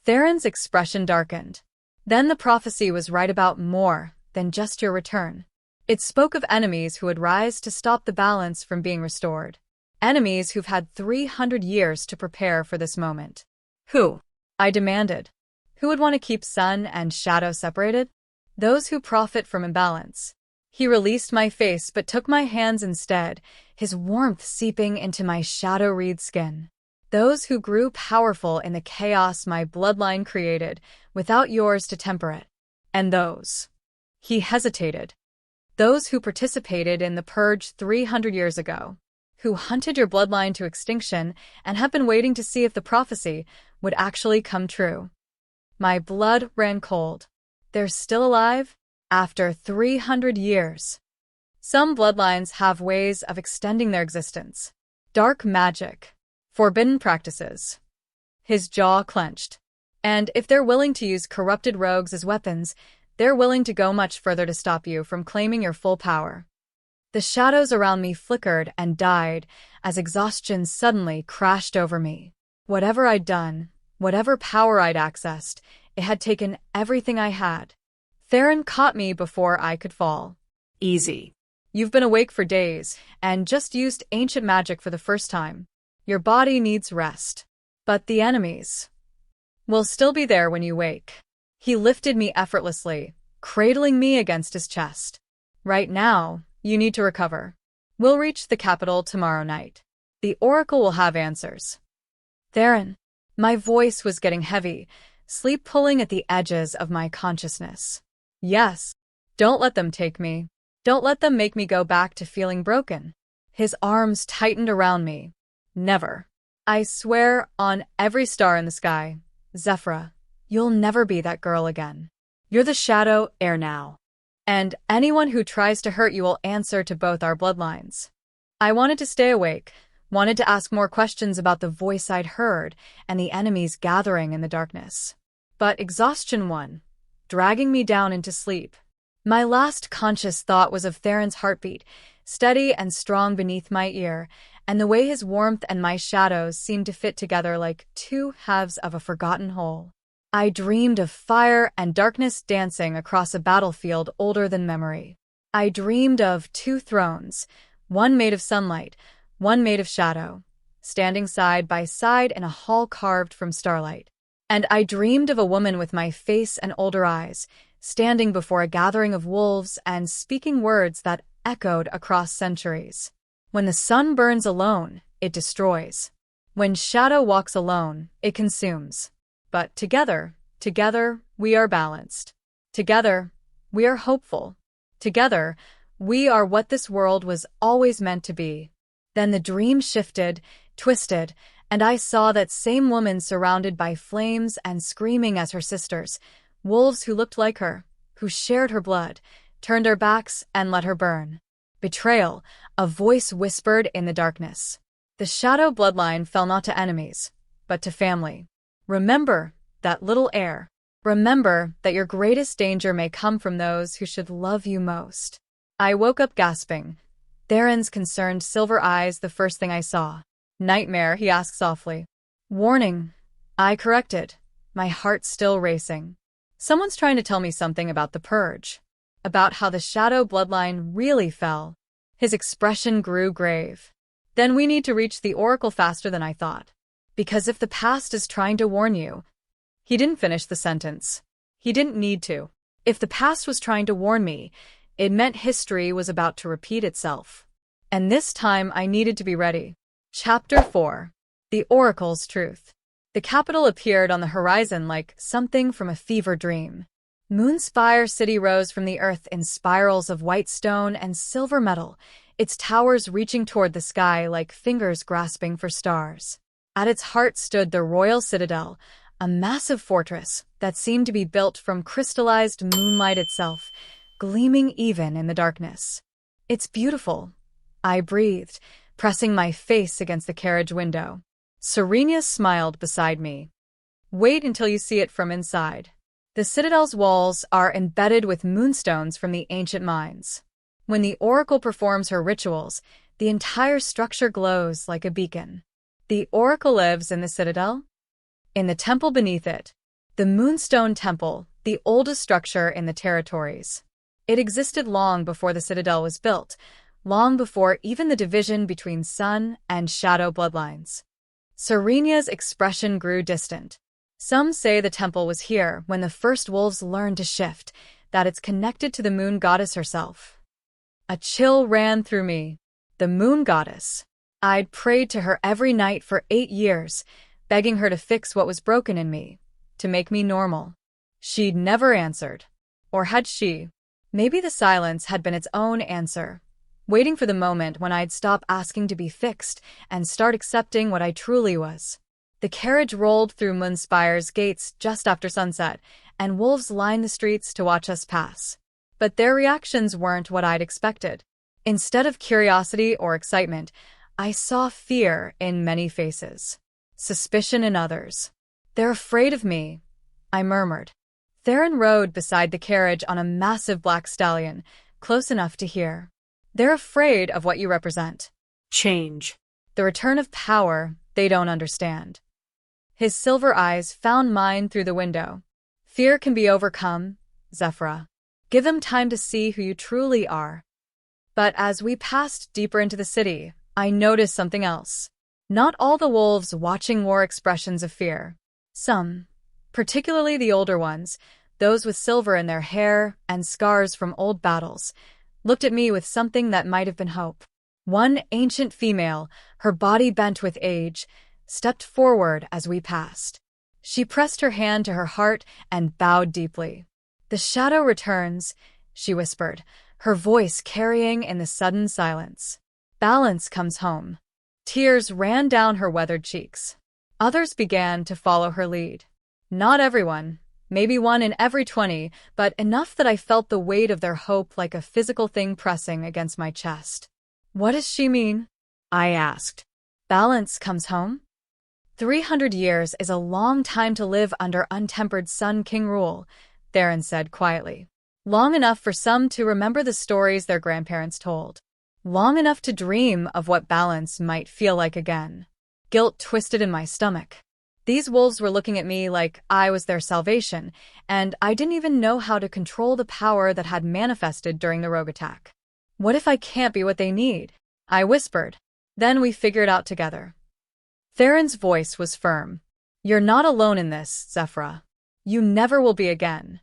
Theron's expression darkened. Then the prophecy was right about more than just your return. It spoke of enemies who would rise to stop the balance from being restored. Enemies who've had 300 years to prepare for this moment. Who? I demanded. Who would want to keep sun and shadow separated? Those who profit from imbalance. He released my face but took my hands instead, his warmth seeping into my shadow-wreathed skin. Those who grew powerful in the chaos my bloodline created, without yours to temper it. And those. He hesitated. Those who participated in the purge 300 years ago. Who hunted your bloodline to extinction and have been waiting to see if the prophecy would actually come true. My blood ran cold. They're still alive? After 300 years. Some bloodlines have ways of extending their existence. Dark magic. Forbidden practices. His jaw clenched. And if they're willing to use corrupted rogues as weapons, they're willing to go much further to stop you from claiming your full power. The shadows around me flickered and died as exhaustion suddenly crashed over me. Whatever I'd done, whatever power I'd accessed, it had taken everything I had. Theron caught me before I could fall. Easy. You've been awake for days and just used ancient magic for the first time. Your body needs rest. But the enemies will still be there when you wake. He lifted me effortlessly, cradling me against his chest. Right now, you need to recover. We'll reach the capital tomorrow night. The Oracle will have answers. Theron. My voice was getting heavy, sleep pulling at the edges of my consciousness. Yes. Don't let them take me. Don't let them make me go back to feeling broken. His arms tightened around me. Never. I swear on every star in the sky, Zephyra, you'll never be that girl again. You're the Shadow Heir now. And anyone who tries to hurt you will answer to both our bloodlines. I wanted to stay awake, wanted to ask more questions about the voice I'd heard and the enemies gathering in the darkness. But exhaustion won, dragging me down into sleep. My last conscious thought was of Theron's heartbeat, steady and strong beneath my ear, and the way his warmth and my shadows seemed to fit together like two halves of a forgotten whole. I dreamed of fire and darkness dancing across a battlefield older than memory. I dreamed of two thrones, one made of sunlight, one made of shadow, standing side by side in a hall carved from starlight. And I dreamed of a woman with my face and older eyes, standing before a gathering of wolves and speaking words that echoed across centuries. When the sun burns alone, it destroys. When shadow walks alone, it consumes. But together, we are balanced. Together, we are hopeful. Together, we are what this world was always meant to be. Then the dream shifted, twisted, and I saw that same woman surrounded by flames and screaming as her sisters, wolves who looked like her, who shared her blood, turned their backs and let her burn. Betrayal, a voice whispered in the darkness. The shadow bloodline fell not to enemies, but to family. Remember that little heir. Remember that your greatest danger may come from those who should love you most. I woke up gasping. Theron's concerned silver eyes the first thing I saw. Nightmare, he asked softly. Warning, I corrected, my heart still racing. Someone's trying to tell me something about the purge, about how the shadow bloodline really fell. His expression grew grave. Then we need to reach the Oracle faster than I thought. Because if the past is trying to warn you... He didn't finish the sentence. He didn't need to. If the past was trying to warn me, it meant history was about to repeat itself. And this time I needed to be ready. Chapter 4. The Oracle's Truth. The capital appeared on the horizon like something from a fever dream. Moonspire City rose from the earth in spirals of white stone and silver metal, its towers reaching toward the sky like fingers grasping for stars. At its heart stood the royal citadel, a massive fortress that seemed to be built from crystallized moonlight itself, gleaming even in the darkness. It's beautiful, I breathed, pressing my face against the carriage window. Serenia smiled beside me. Wait until you see it from inside. The citadel's walls are embedded with moonstones from the ancient mines. When the Oracle performs her rituals, the entire structure glows like a beacon. The Oracle lives in the citadel? In the temple beneath it. The Moonstone Temple, the oldest structure in the territories. It existed long before the citadel was built, long before even the division between sun and shadow bloodlines. Serenia's expression grew distant. Some say the temple was here when the first wolves learned to shift, that it's connected to the moon goddess herself. A chill ran through me. The moon goddess. I'd prayed to her every night for 8 years, begging her to fix what was broken in me, to make me normal. She'd never answered. Or had she? Maybe the silence had been its own answer, waiting for the moment when I'd stop asking to be fixed and start accepting what I truly was. The carriage rolled through Moonspire's gates just after sunset, and wolves lined the streets to watch us pass. But their reactions weren't what I'd expected. Instead of curiosity or excitement, I saw fear in many faces. Suspicion in others. They're afraid of me, I murmured. Theron rode beside the carriage on a massive black stallion, close enough to hear. They're afraid of what you represent. Change. The return of power they don't understand. His silver eyes found mine through the window. Fear can be overcome, Zephyra. Give them time to see who you truly are. But as we passed deeper into the city, I noticed something else. Not all the wolves watching wore expressions of fear. Some, particularly the older ones, those with silver in their hair and scars from old battles, looked at me with something that might have been hope. One ancient female, her body bent with age, stepped forward as we passed. She pressed her hand to her heart and bowed deeply. "The shadow returns," she whispered, her voice carrying in the sudden silence. "Balance comes home." Tears ran down her weathered cheeks. Others began to follow her lead. Not everyone, maybe 1 in every 20, but enough that I felt the weight of their hope like a physical thing pressing against my chest. "What does she mean?" I asked. "Balance comes home?" 300 years is a long time to live under untempered Sun King rule, Theron said quietly. Long enough for some to remember the stories their grandparents told. Long enough to dream of what balance might feel like again. Guilt twisted in my stomach. These wolves were looking at me like I was their salvation, and I didn't even know how to control the power that had manifested during the rogue attack. "What if I can't be what they need?" I whispered. "Then we figure it out together." Theron's voice was firm. "You're not alone in this, Zephyra. You never will be again."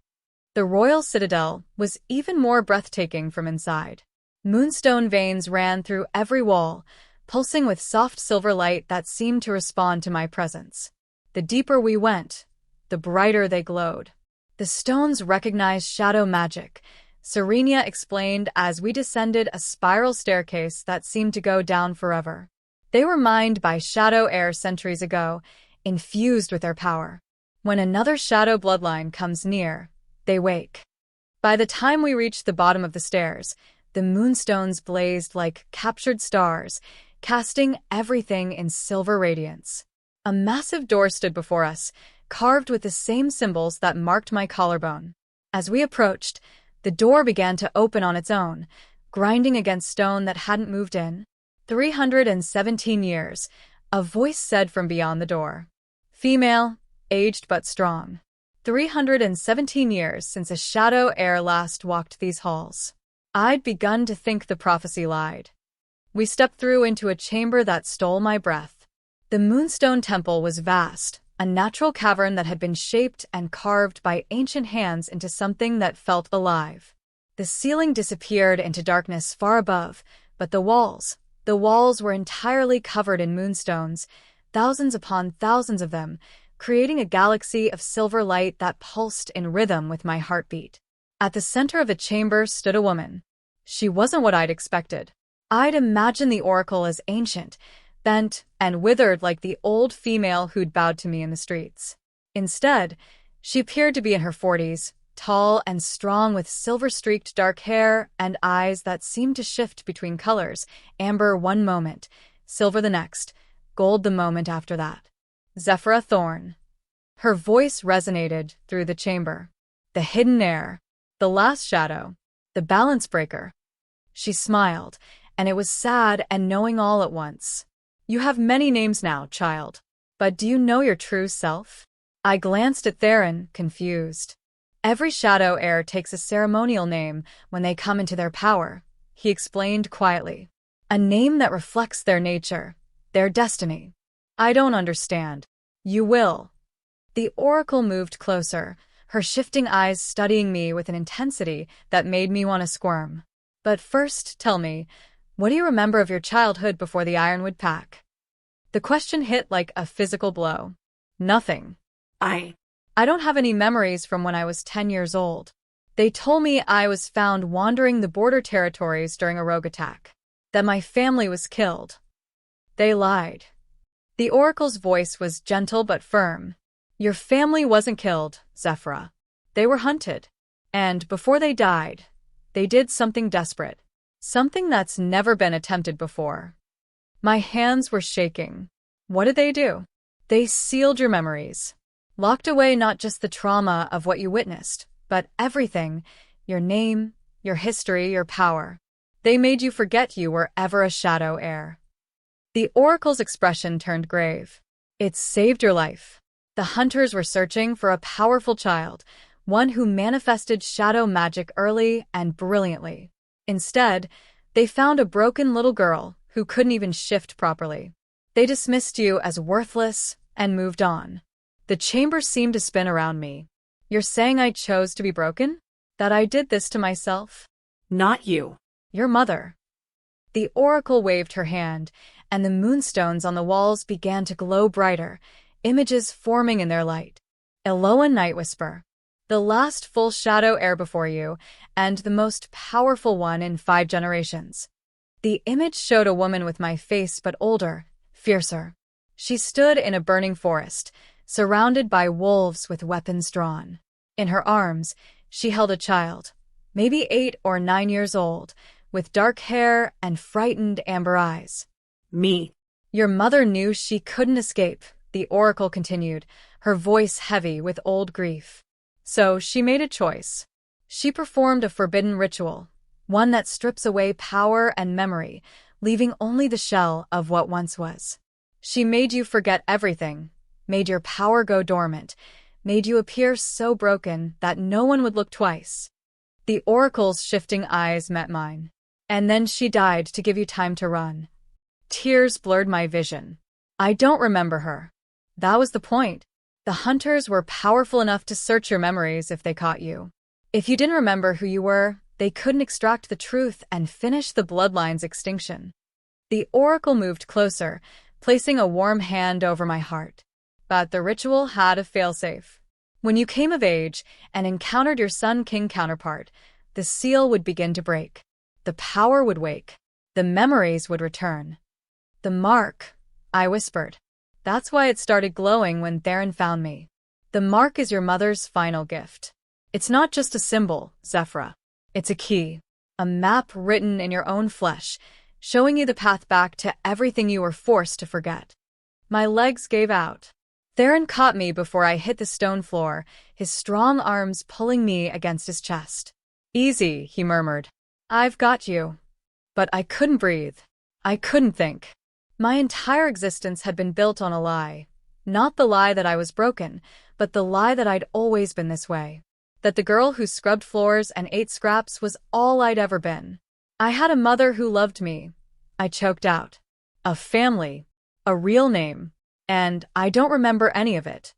The royal citadel was even more breathtaking from inside. Moonstone veins ran through every wall, pulsing with soft silver light that seemed to respond to my presence. The deeper we went, the brighter they glowed. "The stones recognized shadow magic," Serenia explained as we descended a spiral staircase that seemed to go down forever. "They were mined by Shadow Heir centuries ago, infused with their power. When another shadow bloodline comes near, they wake." By the time we reached the bottom of the stairs, the moonstones blazed like captured stars, casting everything in silver radiance. A massive door stood before us, carved with the same symbols that marked my collarbone. As we approached, the door began to open on its own, grinding against stone that hadn't moved in. 317 years, a voice said from beyond the door. Female, aged but strong. 317 years since a Shadow Heir last walked these halls. I'd begun to think the prophecy lied. We stepped through into a chamber that stole my breath. The Moonstone Temple was vast, a natural cavern that had been shaped and carved by ancient hands into something that felt alive. The ceiling disappeared into darkness far above, but the walls were entirely covered in moonstones, thousands upon thousands of them, creating a galaxy of silver light that pulsed in rhythm with my heartbeat. At the center of the chamber stood a woman. She wasn't what I'd expected. I'd imagined the oracle as ancient, bent and withered like the old female who'd bowed to me in the streets. Instead, she appeared to be in her 40s, tall and strong with silver-streaked dark hair and eyes that seemed to shift between colors, amber one moment, silver the next, gold the moment after that. Zephyra Thorn. Her voice resonated through the chamber. The hidden heir, the last shadow, the balance breaker. She smiled, and it was sad and knowing all at once. "You have many names now, child. But do you know your true self?" I glanced at Theron, confused. "Every Shadow Heir takes a ceremonial name when they come into their power," he explained quietly. "A name that reflects their nature, their destiny." "I don't understand." "You will." The oracle moved closer, her shifting eyes studying me with an intensity that made me want to squirm. "But first, tell me, what do you remember of your childhood before the Ironwood Pack?" The question hit like a physical blow. "Nothing. I don't have any memories from when I was 10 years old. They told me I was found wandering the border territories during a rogue attack, that my family was killed. They lied." The oracle's voice was gentle but firm. "Your family wasn't killed, Zephyra. They were hunted. And before they died, they did something desperate. Something that's never been attempted before." My hands were shaking. "What did they do?" "They sealed your memories. Locked away not just the trauma of what you witnessed, but everything, your name, your history, your power. They made you forget you were ever a Shadow Heir. The oracle's expression turned grave. It saved your life. The hunters were searching for a powerful child, one who manifested shadow magic early and brilliantly. Instead, they found a broken little girl who couldn't even shift properly. They dismissed you as worthless and moved on. The chamber seemed to spin around me. You're saying I chose to be broken? That I did this to myself? Not you. Your mother. The oracle waved her hand, and the moonstones on the walls began to glow brighter, images forming in their light. Eloa Night Whisper. The last full Shadow Heir before you, and the most powerful one in 5 generations. The image showed a woman with my face but older, fiercer. She stood in a burning forest, surrounded by wolves with weapons drawn. In her arms, she held a child, maybe 8 or 9 years old, with dark hair and frightened amber eyes. Me. Your mother knew she couldn't escape, the oracle continued, her voice heavy with old grief. So she made a choice. She performed a forbidden ritual, one that strips away power and memory, leaving only the shell of what once was. She made you forget everything, made your power go dormant, made you appear so broken that no one would look twice. The oracle's shifting eyes met mine. And then she died to give you time to run. Tears blurred my vision. I don't remember her. That was the point. The hunters were powerful enough to search your memories if they caught you. If you didn't remember who you were, they couldn't extract the truth and finish the bloodline's extinction. The oracle moved closer, placing a warm hand over my heart. But the ritual had a failsafe. When you came of age and encountered your Sun King counterpart, the seal would begin to break. The power would wake. The memories would return. The mark, I whispered. That's why it started glowing when Theron found me. The mark is your mother's final gift. It's not just a symbol, Zephyra. It's a key, a map written in your own flesh, showing you the path back to everything you were forced to forget. My legs gave out. Theron caught me before I hit the stone floor, his strong arms pulling me against his chest. Easy, he murmured. I've got you. But I couldn't breathe. I couldn't think. My entire existence had been built on a lie. Not the lie that I was broken, but the lie that I'd always been this way. That the girl who scrubbed floors and ate scraps was all I'd ever been. I had a mother who loved me. I choked out. A family. A real name. And I don't remember any of it.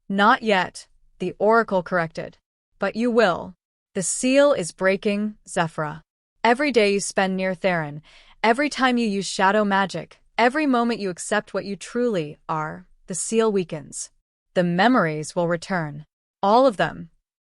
Not yet, the oracle corrected. But you will. The seal is breaking, Zephyra. Every day you spend near Theron, every time you use shadow magic, every moment you accept what you truly are, the seal weakens. The memories will return. All of them.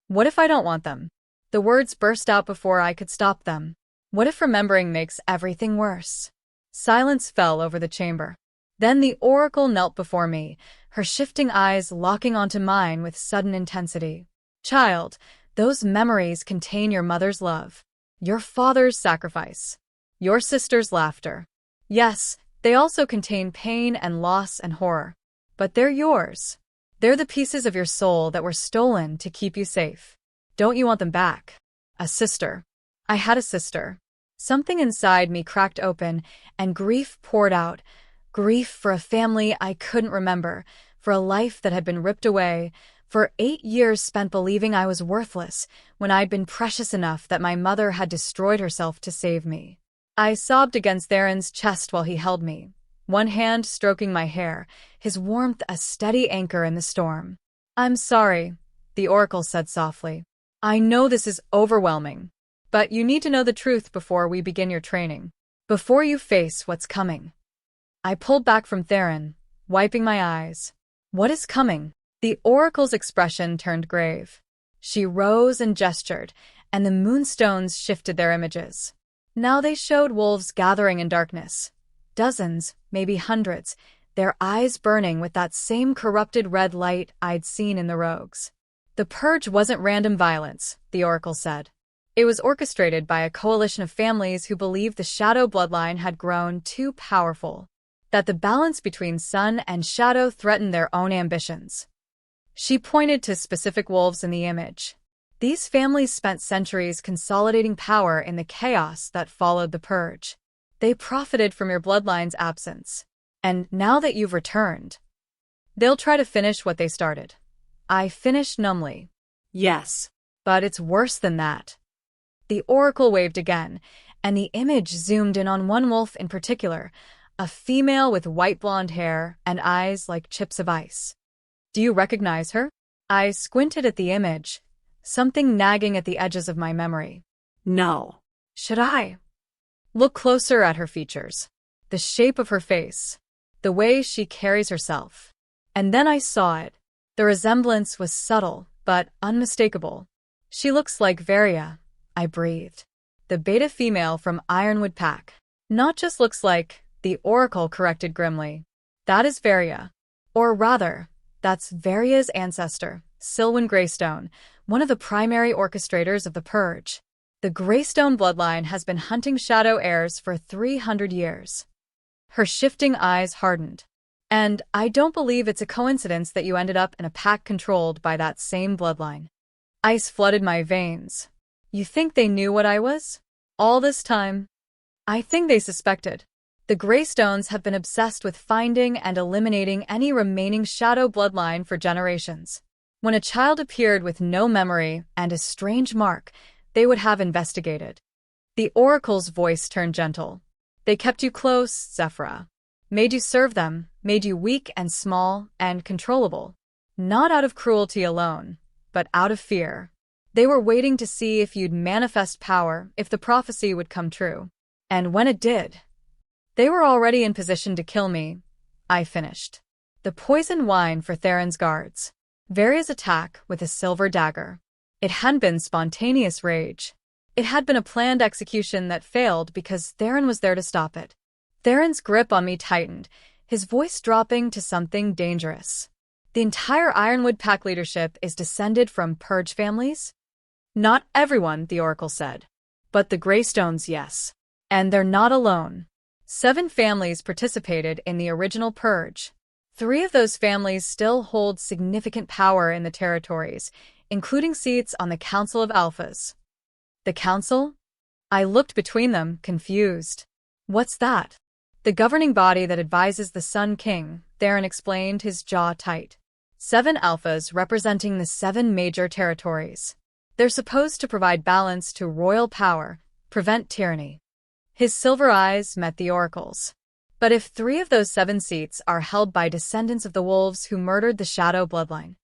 What if I don't want them? The words burst out before I could stop them. What if remembering makes everything worse? Silence fell over the chamber. Then the oracle knelt before me, her shifting eyes locking onto mine with sudden intensity. Child, those memories contain your mother's love, your father's sacrifice, your sister's laughter. Yes, they also contain pain and loss and horror. But they're yours. They're the pieces of your soul that were stolen to keep you safe. Don't you want them back? A sister. I had a sister. Something inside me cracked open, and grief poured out. Grief for a family I couldn't remember, for a life that had been ripped away, for 8 years spent believing I was worthless when I'd been precious enough that my mother had destroyed herself to save me. I sobbed against Theron's chest while he held me, one hand stroking my hair, his warmth a steady anchor in the storm. I'm sorry, the oracle said softly. I know this is overwhelming, but you need to know the truth before we begin your training, before you face what's coming. I pulled back from Theron, wiping my eyes. What is coming? The oracle's expression turned grave. She rose and gestured, and the moonstones shifted their images. Now they showed wolves gathering in darkness. Dozens, maybe hundreds, their eyes burning with that same corrupted red light I'd seen in the rogues. The purge wasn't random violence, the oracle said. It was orchestrated by a coalition of families who believed the shadow bloodline had grown too powerful, that the balance between sun and shadow threatened their own ambitions. She pointed to specific wolves in the image. These families spent centuries consolidating power in the chaos that followed the purge. They profited from your bloodline's absence. And now that you've returned, they'll try to finish what they started. I finished numbly. Yes. But it's worse than that. The oracle waved again, and the image zoomed in on one wolf in particular, a female with white blonde hair and eyes like chips of ice. Do you recognize her? I squinted at the image, something nagging at the edges of my memory. No. Should I? Look closer at her features, the shape of her face, the way she carries herself. And then I saw it. The resemblance was subtle, but unmistakable. She looks like Varia, I breathed. The beta female from Ironwood Pack. Not just looks like, the oracle corrected grimly. That is Varia. Or rather, that's Varia's ancestor, Sylwan Greystone, one of the primary orchestrators of the Purge. The Greystone bloodline has been hunting Shadow Heirs for 300 years. Her shifting eyes hardened. And I don't believe it's a coincidence that you ended up in a pack controlled by that same bloodline. Ice flooded my veins. You think they knew what I was? All this time? I think they suspected. The Greystones have been obsessed with finding and eliminating any remaining shadow bloodline for generations. When a child appeared with no memory and a strange mark, they would have investigated. The oracle's voice turned gentle. They kept you close, Zephyra. Made you serve them, made you weak and small and controllable. Not out of cruelty alone, but out of fear. They were waiting to see if you'd manifest power, if the prophecy would come true. And when it did, they were already in position to kill me. I finished. The poison wine for Theron's guards. Varia's attack with a silver dagger. It hadn't been spontaneous rage. It had been a planned execution that failed because Theron was there to stop it. Theron's grip on me tightened, his voice dropping to something dangerous. The entire Ironwood Pack leadership is descended from Purge families? Not everyone, the oracle said. But the Greystones, yes. And they're not alone. 7 families participated in the original Purge. 3 of those families still hold significant power in the territories, including seats on the Council of Alphas. The Council? I looked between them, confused. What's that? The governing body that advises the Sun King, Theron explained, his jaw tight. 7 alphas representing the 7 major territories. They're supposed to provide balance to royal power, prevent tyranny. His silver eyes met the oracle's. But if 3 of those 7 seats are held by descendants of the wolves who murdered the Shadow bloodline,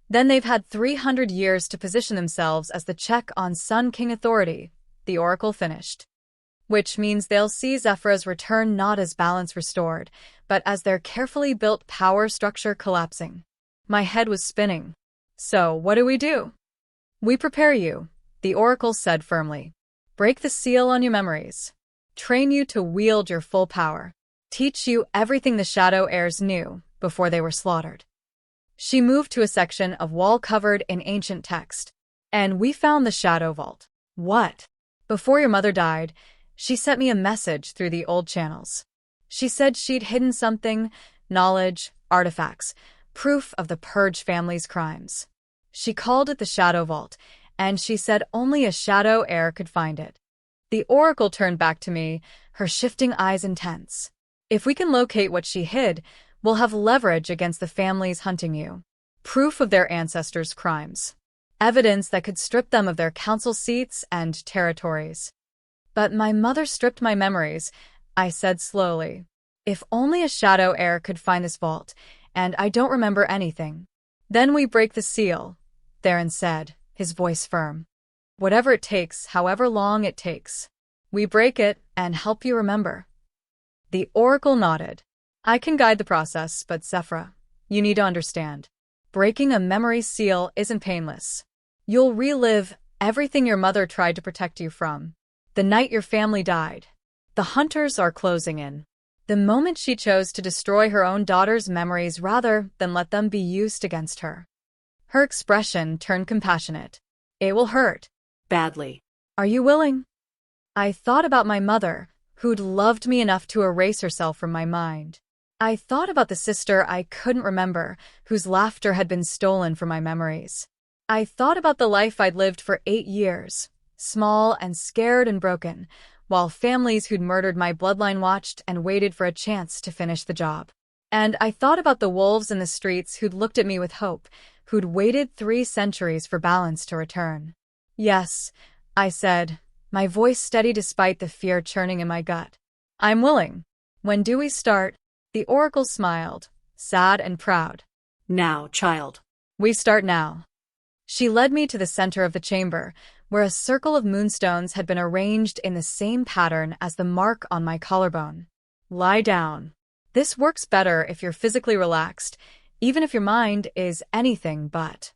then they've had 300 years to position themselves as the check on Sun King authority, the oracle finished. Which means they'll see Zephyra's return not as balance restored, but as their carefully built power structure collapsing. My head was spinning. So, what do? We prepare you, the oracle said firmly. Break the seal on your memories. Train you to wield your full power. Teach you everything the Shadow Heirs knew before they were slaughtered. She moved to a section of wall covered in ancient text. And we found the Shadow Vault. What? Before your mother died, she sent me a message through the old channels. She said she'd hidden something, knowledge, artifacts, proof of the Purge family's crimes. She called it the Shadow Vault, and she said only a Shadow Heir could find it. The oracle turned back to me, her shifting eyes intense. If we can locate what she hid, we'll have leverage against the families hunting you. Proof of their ancestors' crimes. Evidence that could strip them of their council seats and territories. But my mother stripped my memories, I said slowly. If only a Shadow Heir could find this vault, and I don't remember anything. Then we break the seal, Theron said, his voice firm. Whatever it takes, however long it takes. We break it and help you remember. The oracle nodded. I can guide the process, but Zephyra, you need to understand. Breaking a memory seal isn't painless. You'll relive everything your mother tried to protect you from. The night your family died. The hunters are closing in. The moment she chose to destroy her own daughter's memories rather than let them be used against her. Her expression turned compassionate. It will hurt. Badly. Are you willing? I thought about my mother, who'd loved me enough to erase herself from my mind. I thought about the sister I couldn't remember, whose laughter had been stolen from my memories. I thought about the life I'd lived for 8 years, small and scared and broken, while families who'd murdered my bloodline watched and waited for a chance to finish the job. And I thought about the wolves in the streets who'd looked at me with hope, who'd waited 3 centuries for balance to return. Yes, I said, my voice steady despite the fear churning in my gut. I'm willing. When do we start? The oracle smiled, sad and proud. Now, child. We start now. She led me to the center of the chamber, where a circle of moonstones had been arranged in the same pattern as the mark on my collarbone. Lie down. This works better if you're physically relaxed, even if your mind is anything but.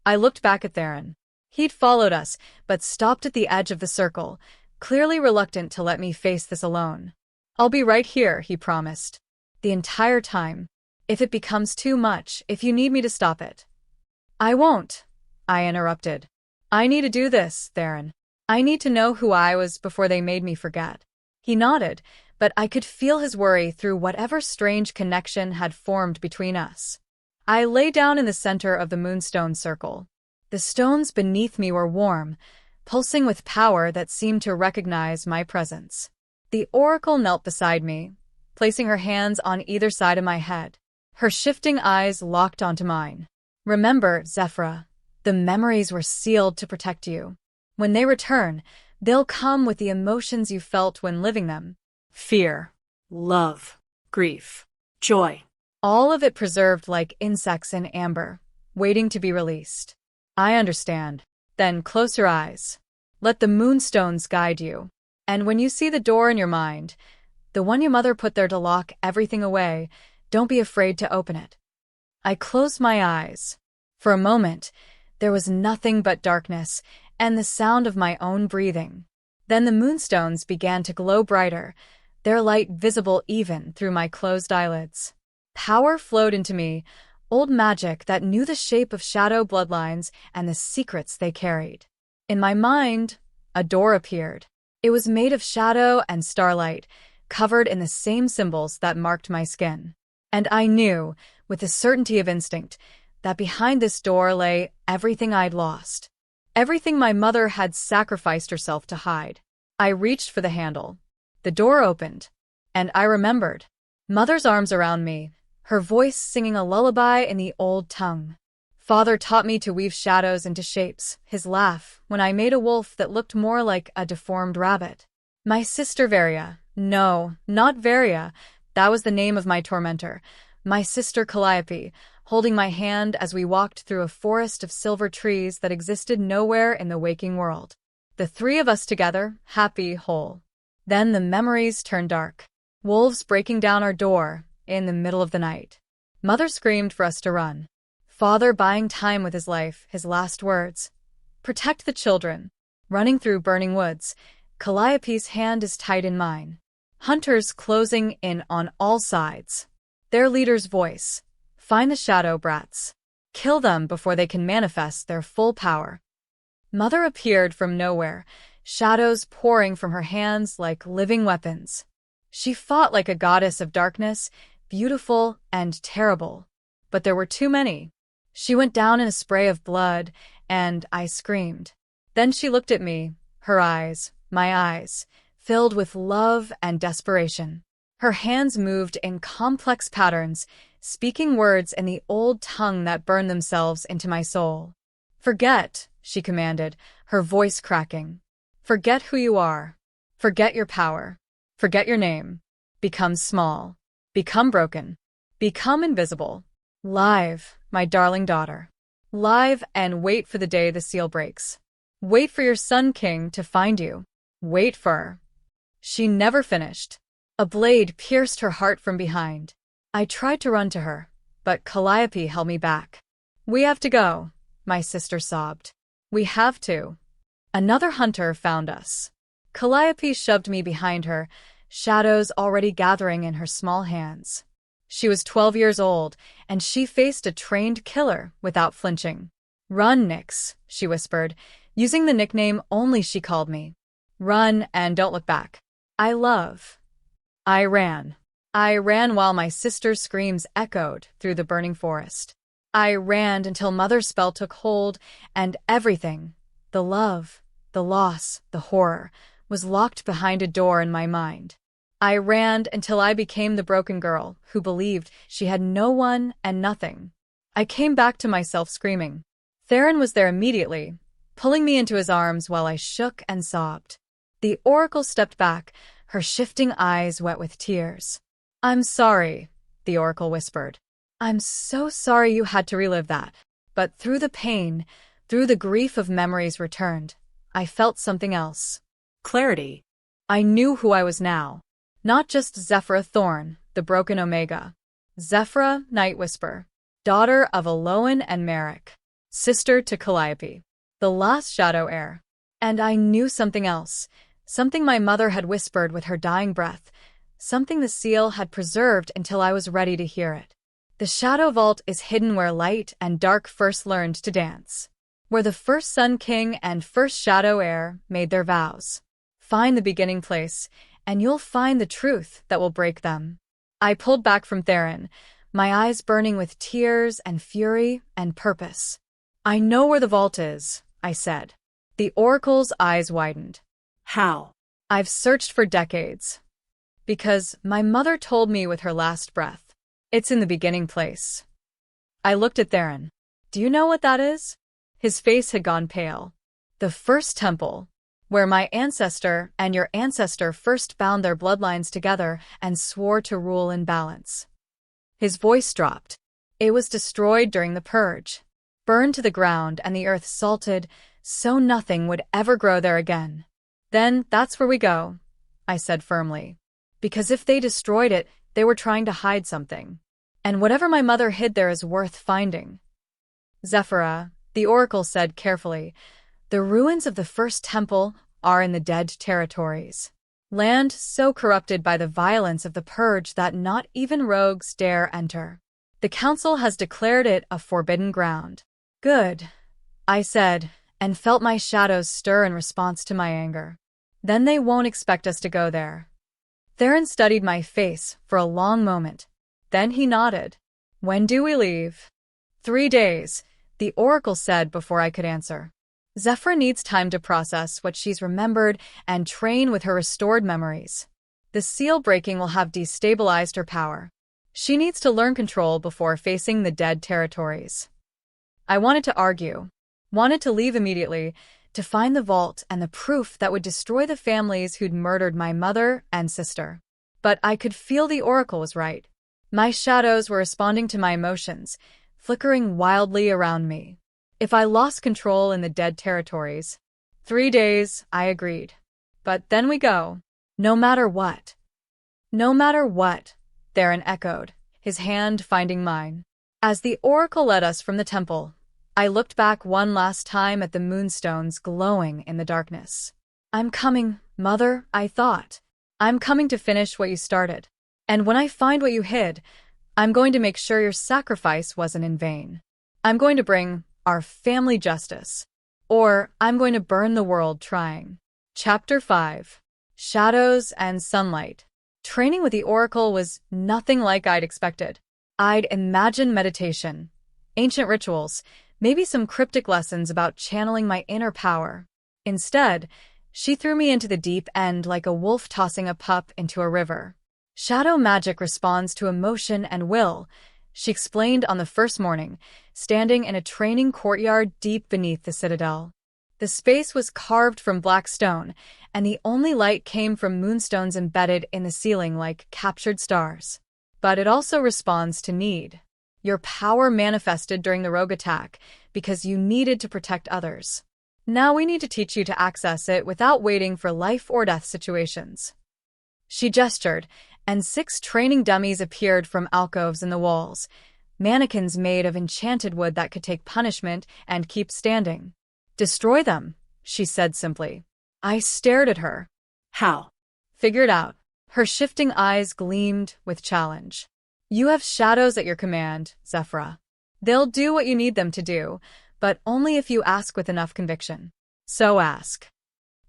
I looked back at Theron. He'd followed us, but stopped at the edge of the circle, clearly reluctant to let me face this alone. I'll be right here, he promised. The entire time. If it becomes too much, if you need me to stop it. I won't, I interrupted. I need to do this, Theron. I need to know who I was before they made me forget. He nodded, but I could feel his worry through whatever strange connection had formed between us. I lay down in the center of the moonstone circle. The stones beneath me were warm, pulsing with power that seemed to recognize my presence. The oracle knelt beside me, placing her hands on either side of my head. Her shifting eyes locked onto mine. Remember, Zephyra, the memories were sealed to protect you. When they return, they'll come with the emotions you felt when living them. Fear, Love. Grief. Joy. all of it preserved like insects in amber, waiting to be released. I understand. Then close your eyes. Let the moonstones guide you. And when you see the door in your mind, the one your mother put there to lock everything away, don't be afraid to open it. I closed my eyes. For a moment, there was nothing but darkness and the sound of my own breathing. Then the moonstones began to glow brighter, their light visible even through my closed eyelids. Power flowed into me, old magic that knew the shape of shadow bloodlines and the secrets they carried. In my mind, a door appeared. It was made of shadow and starlight, covered in the same symbols that marked my skin. And I knew, with the certainty of instinct, that behind this door lay everything I'd lost. Everything my mother had sacrificed herself to hide. I reached for the handle. The door opened, and I remembered. Mother's arms around me, her voice singing a lullaby in the old tongue. Father taught me to weave shadows into shapes, his laugh, when I made a wolf that looked more like a deformed rabbit. My sister Varia, no, not Varia, that was the name of my tormentor. My sister Calliope, holding my hand as we walked through a forest of silver trees that existed nowhere in the waking world. The 3 of us together, happy, whole. Then the memories turned dark. Wolves breaking down our door in the middle of the night. Mother screamed for us to run. Father buying time with his life, his last words. Protect the children. Running through burning woods. Calliope's hand is tight in mine. Hunters closing in on all sides. Their leader's voice. Find the shadow brats. Kill them before they can manifest their full power. Mother appeared from nowhere, shadows pouring from her hands like living weapons. She fought like a goddess of darkness, beautiful and terrible. But there were too many. She went down in a spray of blood, and I screamed. Then she looked at me, her eyes, my eyes, filled with love and desperation. Her hands moved in complex patterns, speaking words in the old tongue that burned themselves into my soul. Forget, she commanded, her voice cracking. Forget who you are. Forget your power. Forget your name. Become small. Become broken. Become invisible. Live, my darling daughter. Live and wait for the day the seal breaks. Wait for your Sun King to find you. Wait for. She never finished. A blade pierced her heart from behind. I tried to run to her, but Calliope held me back. We have to go, my sister sobbed. We have to. Another hunter found us. Calliope shoved me behind her, shadows already gathering in her small hands. She was 12 years old, and she faced a trained killer without flinching. Run, Nyx, she whispered, using the nickname only she called me. Run and don't look back. I ran. I ran while my sister's screams echoed through the burning forest. I ran until Mother's spell took hold, and everything, the love, the loss, the horror, was locked behind a door in my mind. I ran until I became the broken girl who believed she had no one and nothing. I came back to myself screaming. Theron was there immediately, pulling me into his arms while I shook and sobbed. The Oracle stepped back, her shifting eyes wet with tears. "I'm sorry," the Oracle whispered. "I'm so sorry you had to relive that." But through the pain, through the grief of memories returned, I felt something else. Clarity. I knew who I was now. Not just Zephyra Thorn, the broken Omega. Zephyra Night Whisper, daughter of Eloan and Merrick, sister to Calliope, the last Shadow Heir. And I knew something else, something my mother had whispered with her dying breath, something the seal had preserved until I was ready to hear it. The Shadow Vault is hidden where light and dark first learned to dance, where the first Sun King and first Shadow Heir made their vows. Find the beginning place, and you'll find the truth that will break them. I pulled back from Theron, my eyes burning with tears and fury and purpose. "I know where the vault is," I said. The Oracle's eyes widened. How? "I've searched for decades. Because my mother told me with her last breath. It's in the beginning place." I looked at Theron. "Do you know what that is?" His face had gone pale. "The first temple, where my ancestor and your ancestor first bound their bloodlines together and swore to rule in balance." His voice dropped. "It was destroyed during the purge, burned to the ground and the earth salted, so nothing would ever grow there again. Then that's where we go," I said firmly. "Because if they destroyed it, they were trying to hide something. And whatever my mother hid there is worth finding." "Zephyra," the Oracle said carefully, "the ruins of the first temple are in the dead territories. Land so corrupted by the violence of the purge that not even rogues dare enter. The council has declared it a forbidden ground." "Good," I said, and felt my shadows stir in response to my anger. "Then they won't expect us to go there." Theron studied my face for a long moment. Then he nodded. "When do we leave?" 3 days, the Oracle said before I could answer. "Zephyra needs time to process what she's remembered and train with her restored memories. The seal breaking will have destabilized her power. She needs to learn control before facing the dead territories." I wanted to argue, wanted to leave immediately, to find the vault and the proof that would destroy the families who'd murdered my mother and sister. But I could feel the Oracle was right. My shadows were responding to my emotions, flickering wildly around me. If I lost control in the dead territories, 3 days, I agreed. "But then we go. No matter what." "No matter what," Theron echoed, his hand finding mine. As the Oracle led us from the temple, I looked back one last time at the moonstones glowing in the darkness. "I'm coming, Mother," I thought. "I'm coming to finish what you started. And when I find what you hid, I'm going to make sure your sacrifice wasn't in vain. I'm going to bring our family justice. Or I'm going to burn the world trying." Chapter 5. Shadows and Sunlight. Training with the Oracle was nothing like I'd expected. I'd imagined meditation, ancient rituals, maybe some cryptic lessons about channeling my inner power. Instead, she threw me into the deep end like a wolf tossing a pup into a river. "Shadow magic responds to emotion and will," she explained on the first morning, standing in a training courtyard deep beneath the citadel. The space was carved from black stone, and the only light came from moonstones embedded in the ceiling like captured stars. But it also responds to need. Your power manifested during the rogue attack because you needed to protect others. Now we need to teach you to access it without waiting for life or death situations." She gestured, and 6 training dummies appeared from alcoves in the walls, mannequins made of enchanted wood that could take punishment and keep standing. "Destroy them," she said simply. I stared at her. How? "Figure it out." Her shifting eyes gleamed with challenge. "You have shadows at your command, Zephyra. They'll do what you need them to do, but only if you ask with enough conviction. So ask."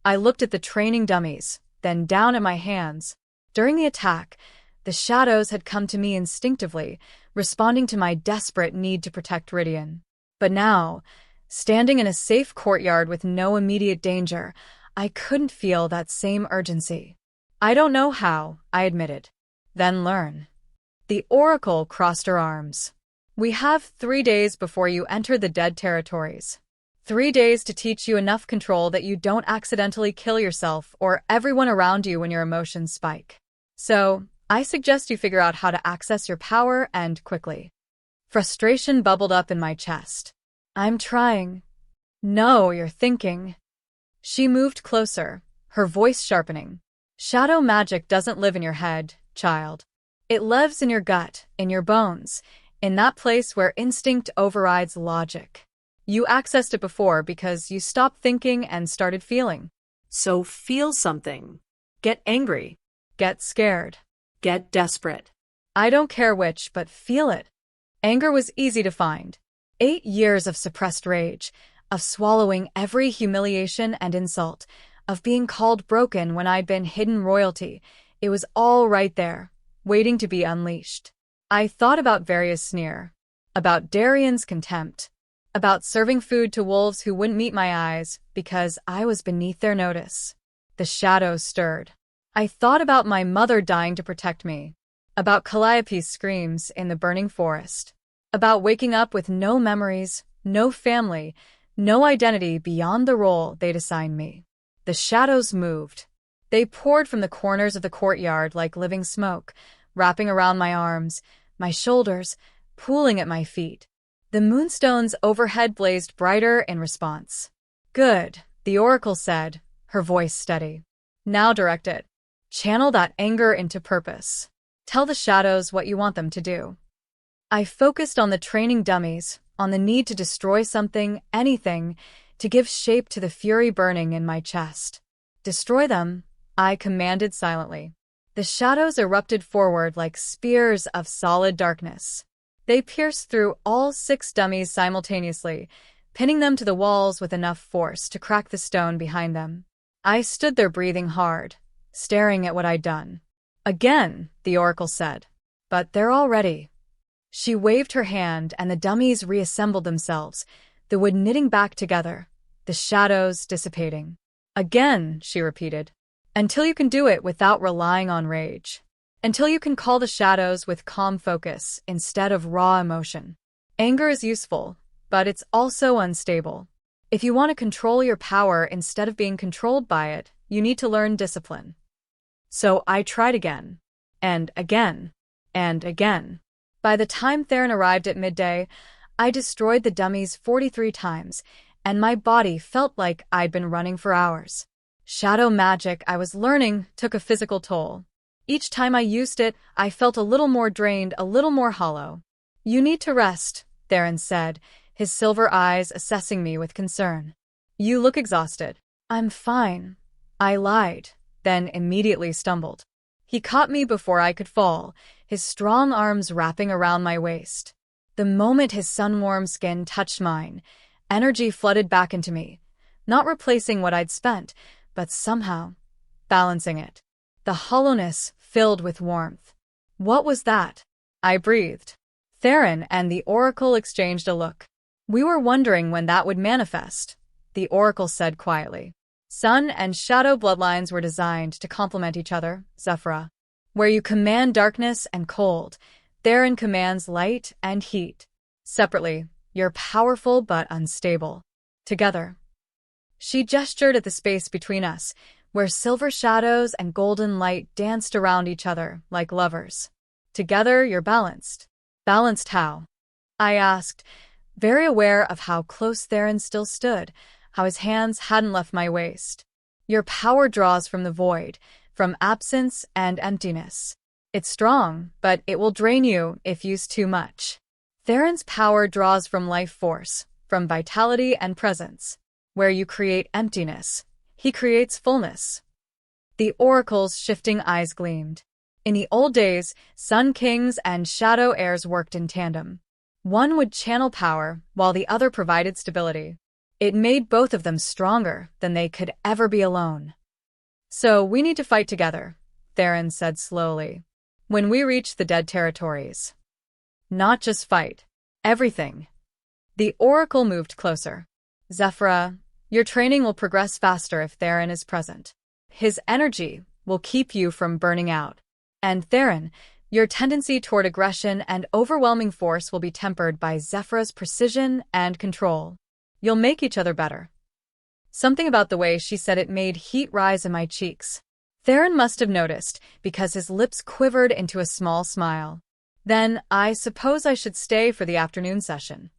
I looked at the training dummies, then down at my hands. During the attack, The shadows had come to me instinctively, responding to my desperate need to protect Ridian. But now, standing in a safe courtyard with no immediate danger, I couldn't feel that same urgency. I don't know how, I admitted. Then learn. The Oracle crossed her arms. We have 3 days before you enter the dead territories. 3 days to teach you enough control that you don't accidentally kill yourself or everyone around you when your emotions spike. So, I suggest you figure out how to access your power and quickly. Frustration bubbled up in my chest. I'm trying. No, you're thinking. She moved closer, her voice sharpening. Shadow magic doesn't live in your head, child. It lives in your gut, in your bones, in that place where instinct overrides logic. You accessed it before because you stopped thinking and started feeling. So feel something. Get angry. Get scared. Get desperate. I don't care which, but feel it. Anger was easy to find. 8 years of suppressed rage, of swallowing every humiliation and insult, of being called broken when I'd been hidden royalty. It was all right there, waiting to be unleashed. I thought about Various' sneer, about Darian's contempt, about serving food to wolves who wouldn't meet my eyes because I was beneath their notice. The shadows stirred. I thought about my mother dying to protect me, about Calliope's screams in the burning forest, about waking up with no memories, no family, no identity beyond the role they'd assigned me. The shadows moved. They poured from the corners of the courtyard like living smoke, wrapping around my arms, my shoulders, pooling at my feet. The moonstones overhead blazed brighter in response. Good, the Oracle said, her voice steady. Now direct it. Channel that anger into purpose. Tell the shadows what you want them to do. I focused on the training dummies, on the need to destroy something, anything, to give shape to the fury burning in my chest. Destroy them, I commanded silently. The shadows erupted forward like spears of solid darkness. They pierced through all 6 dummies simultaneously, pinning them to the walls with enough force to crack the stone behind them. I stood there breathing hard, staring at what I'd done. Again, the Oracle said. But they're all ready. She waved her hand and the dummies reassembled themselves, the wood knitting back together, the shadows dissipating. Again, she repeated. Until you can do it without relying on rage. Until you can call the shadows with calm focus instead of raw emotion. Anger is useful, but it's also unstable. If you want to control your power instead of being controlled by it, you need to learn discipline. So I tried again, and again, and again. By the time Theron arrived at midday, I destroyed the dummies 43 times, and my body felt like I'd been running for hours. Shadow magic I was learning took a physical toll. Each time I used it, I felt a little more drained, a little more hollow. You need to rest, Theron said, his silver eyes assessing me with concern. You look exhausted. I'm fine. I lied, then immediately stumbled. He caught me before I could fall, his strong arms wrapping around my waist. The moment his sun-warm skin touched mine, energy flooded back into me, not replacing what I'd spent, but somehow balancing it. The hollowness filled with warmth. What was that? I breathed. Theron and the Oracle exchanged a look. We were wondering when that would manifest, the Oracle said quietly. Sun and shadow bloodlines were designed to complement each other, Zephyra. Where you command darkness and cold, Theron commands light and heat. Separately, you're powerful but unstable. Together. She gestured at the space between us, where silver shadows and golden light danced around each other like lovers. Together, you're balanced. Balanced how? I asked, very aware of how close Theron still stood, how his hands hadn't left my waist. Your power draws from the void, from absence and emptiness. It's strong, but it will drain you if used too much. Theron's power draws from life force, from vitality and presence. Where you create emptiness, he creates fullness. The Oracle's shifting eyes gleamed. In the old days, Sun Kings and Shadow Heirs worked in tandem. One would channel power, while the other provided stability. It made both of them stronger than they could ever be alone. So we need to fight together, Theron said slowly. When we reach the dead territories. Not just fight. Everything. The Oracle moved closer. Zephyra, your training will progress faster if Theron is present. His energy will keep you from burning out. And Theron, your tendency toward aggression and overwhelming force will be tempered by Zephyra's precision and control. You'll make each other better. Something about the way she said it made heat rise in my cheeks. Theron must have noticed, because his lips quivered into a small smile. Then, I suppose I should stay for the afternoon session.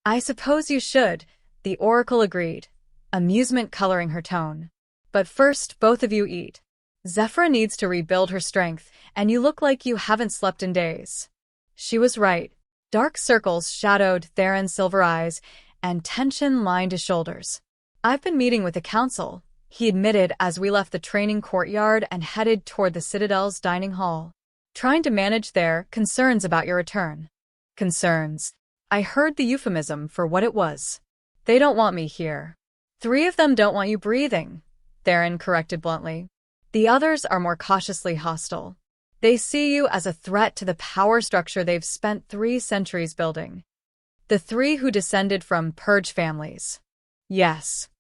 I suppose you should, the Oracle agreed, amusement coloring her tone. But first, both of you eat. Zephyra needs to rebuild her strength, and you look like you haven't slept in days. She was right. Dark circles shadowed Theron's silver eyes, and tension lined his shoulders. I've been meeting with the council, he admitted as we left the training courtyard and headed toward the Citadel's dining hall. Trying to manage their concerns about your return. Concerns. I heard the euphemism for what it was. They don't want me here. 3 of them don't want you breathing, Theron corrected bluntly. The others are more cautiously hostile. They see you as a threat to the power structure they've spent 3 centuries building. The 3 who descended from purge families. Yes.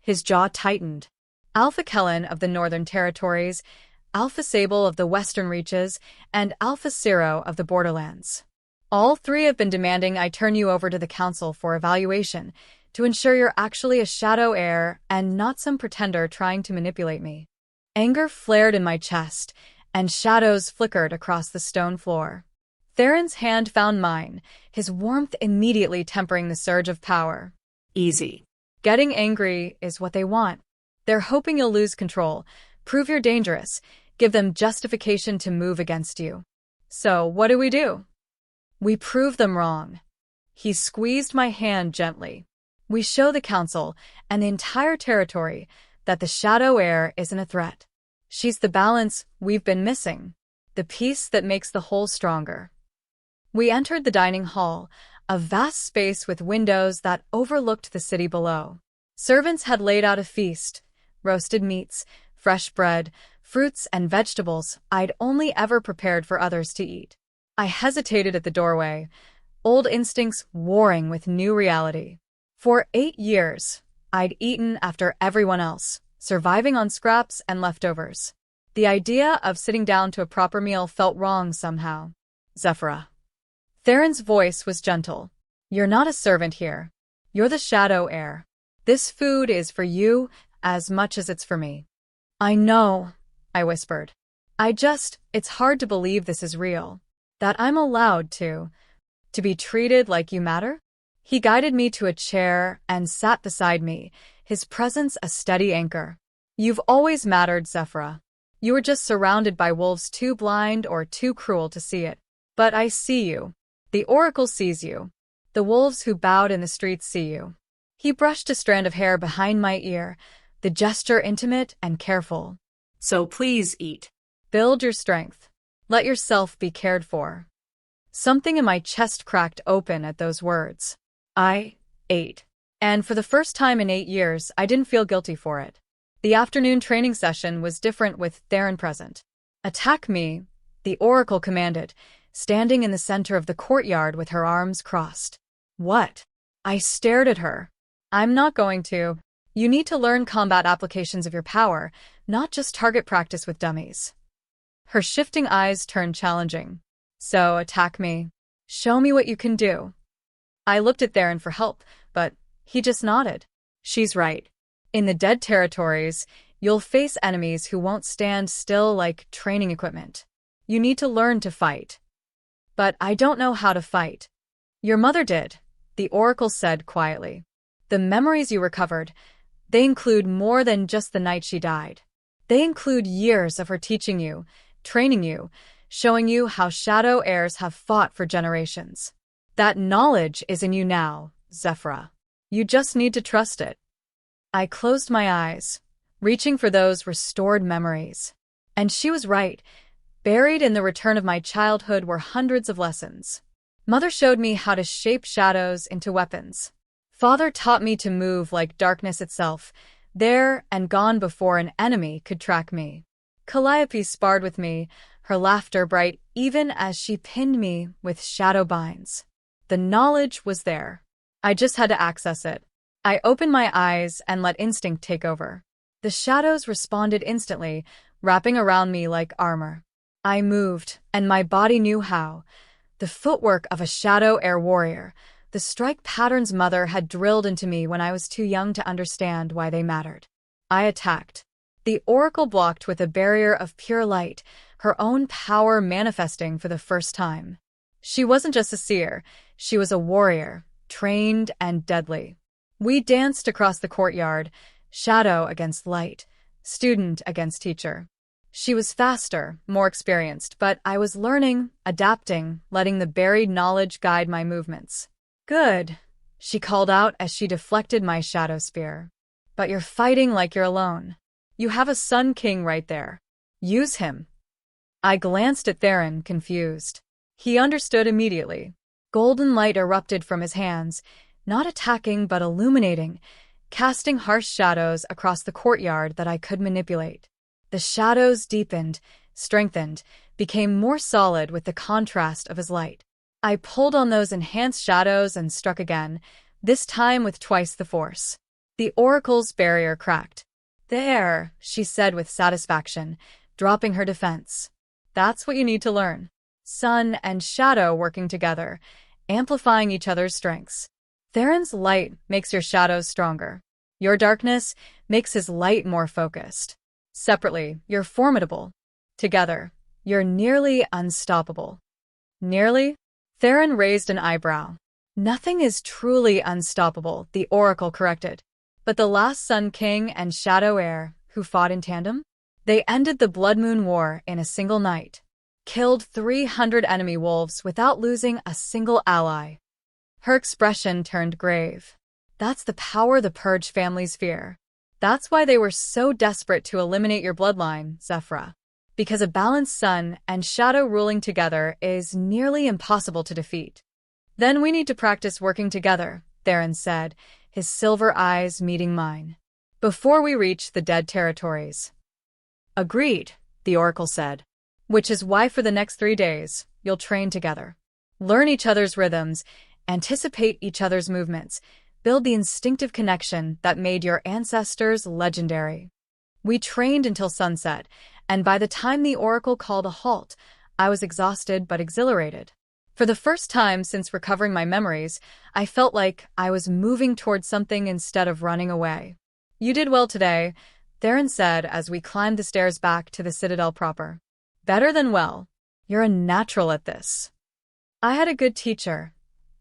His jaw tightened. Alpha Kellen of the Northern Territories, Alpha Sable of the Western Reaches, and Alpha Ciro of the Borderlands. All 3 have been demanding I turn you over to the council for evaluation to ensure you're actually a Shadow Heir and not some pretender trying to manipulate me. Anger flared in my chest, and shadows flickered across the stone floor. Theron's hand found mine, his warmth immediately tempering the surge of power. Easy. Getting angry is what they want. They're hoping you'll lose control, prove you're dangerous, give them justification to move against you. So, what do? We prove them wrong. He squeezed my hand gently. We show the council and the entire territory that the Shadow Heir isn't a threat. She's the balance we've been missing, the piece that makes the whole stronger. We entered the dining hall, a vast space with windows that overlooked the city below. Servants had laid out a feast, roasted meats, fresh bread, fruits and vegetables I'd only ever prepared for others to eat. I hesitated at the doorway, old instincts warring with new reality. For 8 years, I'd eaten after everyone else, surviving on scraps and leftovers. The idea of sitting down to a proper meal felt wrong somehow. Zephyra. Theron's voice was gentle. You're not a servant here. You're the Shadow Heir. This food is for you as much as it's for me. I know, I whispered. It's hard to believe this is real. That I'm allowed to be treated like you matter? He guided me to a chair and sat beside me, his presence a steady anchor. You've always mattered, Zephyra. You were just surrounded by wolves too blind or too cruel to see it. But I see you. The Oracle sees you. The wolves who bowed in the streets see you. He brushed a strand of hair behind my ear, the gesture intimate and careful. So please eat. Build your strength. Let yourself be cared for. Something in my chest cracked open at those words. I ate. And for the first time in 8 years, I didn't feel guilty for it. The afternoon training session was different with Theron present. Attack me, the Oracle commanded, standing in the center of the courtyard with her arms crossed. What? I stared at her. I'm not going to. You need to learn combat applications of your power, not just target practice with dummies. Her shifting eyes turned challenging. So, attack me. Show me what you can do. I looked at Theron for help, but he just nodded. She's right. In the dead territories, you'll face enemies who won't stand still like training equipment. You need to learn to fight. But I don't know how to fight. Your mother did, the Oracle said quietly. The memories you recovered, they include more than just the night she died. They include years of her teaching you, training you, showing you how Shadow Heirs have fought for generations. That knowledge is in you now, Zephyra. You just need to trust it. I closed my eyes, reaching for those restored memories. And she was right. Buried in the return of my childhood were hundreds of lessons. Mother showed me how to shape shadows into weapons. Father taught me to move like darkness itself, there and gone before an enemy could track me. Calliope sparred with me, her laughter bright even as she pinned me with shadow binds. The knowledge was there. I just had to access it. I opened my eyes and let instinct take over. The shadows responded instantly, wrapping around me like armor. I moved, and my body knew how. The footwork of a Shadow Heir warrior, the strike patterns Mother had drilled into me when I was too young to understand why they mattered. I attacked. The oracle blocked with a barrier of pure light, her own power manifesting for the first time. She wasn't just a seer, she was a warrior, trained and deadly. We danced across the courtyard, shadow against light, student against teacher. She was faster, more experienced, but I was learning, adapting, letting the buried knowledge guide my movements. Good, she called out as she deflected my shadow spear. But you're fighting like you're alone. You have a Sun King right there. Use him. I glanced at Theron, confused. He understood immediately. Golden light erupted from his hands, not attacking but illuminating, casting harsh shadows across the courtyard that I could manipulate. The shadows deepened, strengthened, became more solid with the contrast of his light. I pulled on those enhanced shadows and struck again, this time with twice the force. The oracle's barrier cracked. There, she said with satisfaction, dropping her defense. That's what you need to learn. Sun and shadow working together, amplifying each other's strengths. Theron's light makes your shadows stronger. Your darkness makes his light more focused. Separately, you're formidable. Together, you're nearly unstoppable. Nearly? Theron raised an eyebrow. Nothing is truly unstoppable, the oracle corrected. But the last Sun King and Shadow Heir, who fought in tandem? They ended the Blood Moon War in a single night. Killed 300 enemy wolves without losing a single ally. Her expression turned grave. That's the power the Purge families fear. That's why they were so desperate to eliminate your bloodline, Zephyra. Because a balanced sun and shadow ruling together is nearly impossible to defeat. Then we need to practice working together, Theron said, his silver eyes meeting mine. Before we reach the dead territories. Agreed, the oracle said. Which is why for the next 3 days, you'll train together. Learn each other's rhythms, anticipate each other's movements, build the instinctive connection that made your ancestors legendary. We trained until sunset, and by the time the oracle called a halt, I was exhausted but exhilarated. For the first time since recovering my memories, I felt like I was moving towards something instead of running away. You did well today, Theron said as we climbed the stairs back to the Citadel proper. Better than well. You're a natural at this. I had a good teacher,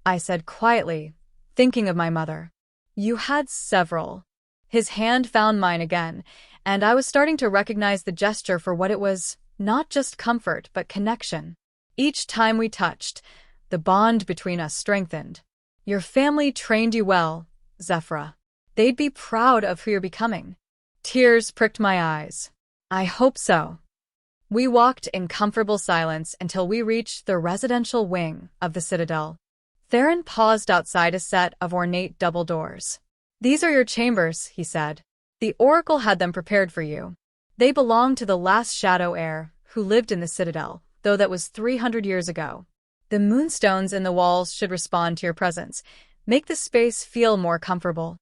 I said quietly, thinking of my mother. You had several. His hand found mine again, and I was starting to recognize the gesture for what it was, not just comfort but connection. Each time we touched, the bond between us strengthened. Your family trained you well, Zephyra. They'd be proud of who you're becoming. Tears pricked my eyes. I hope so. We walked in comfortable silence until we reached the residential wing of the Citadel. Theron paused outside a set of ornate double doors. These are your chambers, he said. The oracle had them prepared for you. They belong to the last Shadow Heir who lived in the Citadel, though that was 300 years ago. The moonstones in the walls should respond to your presence, make the space feel more comfortable.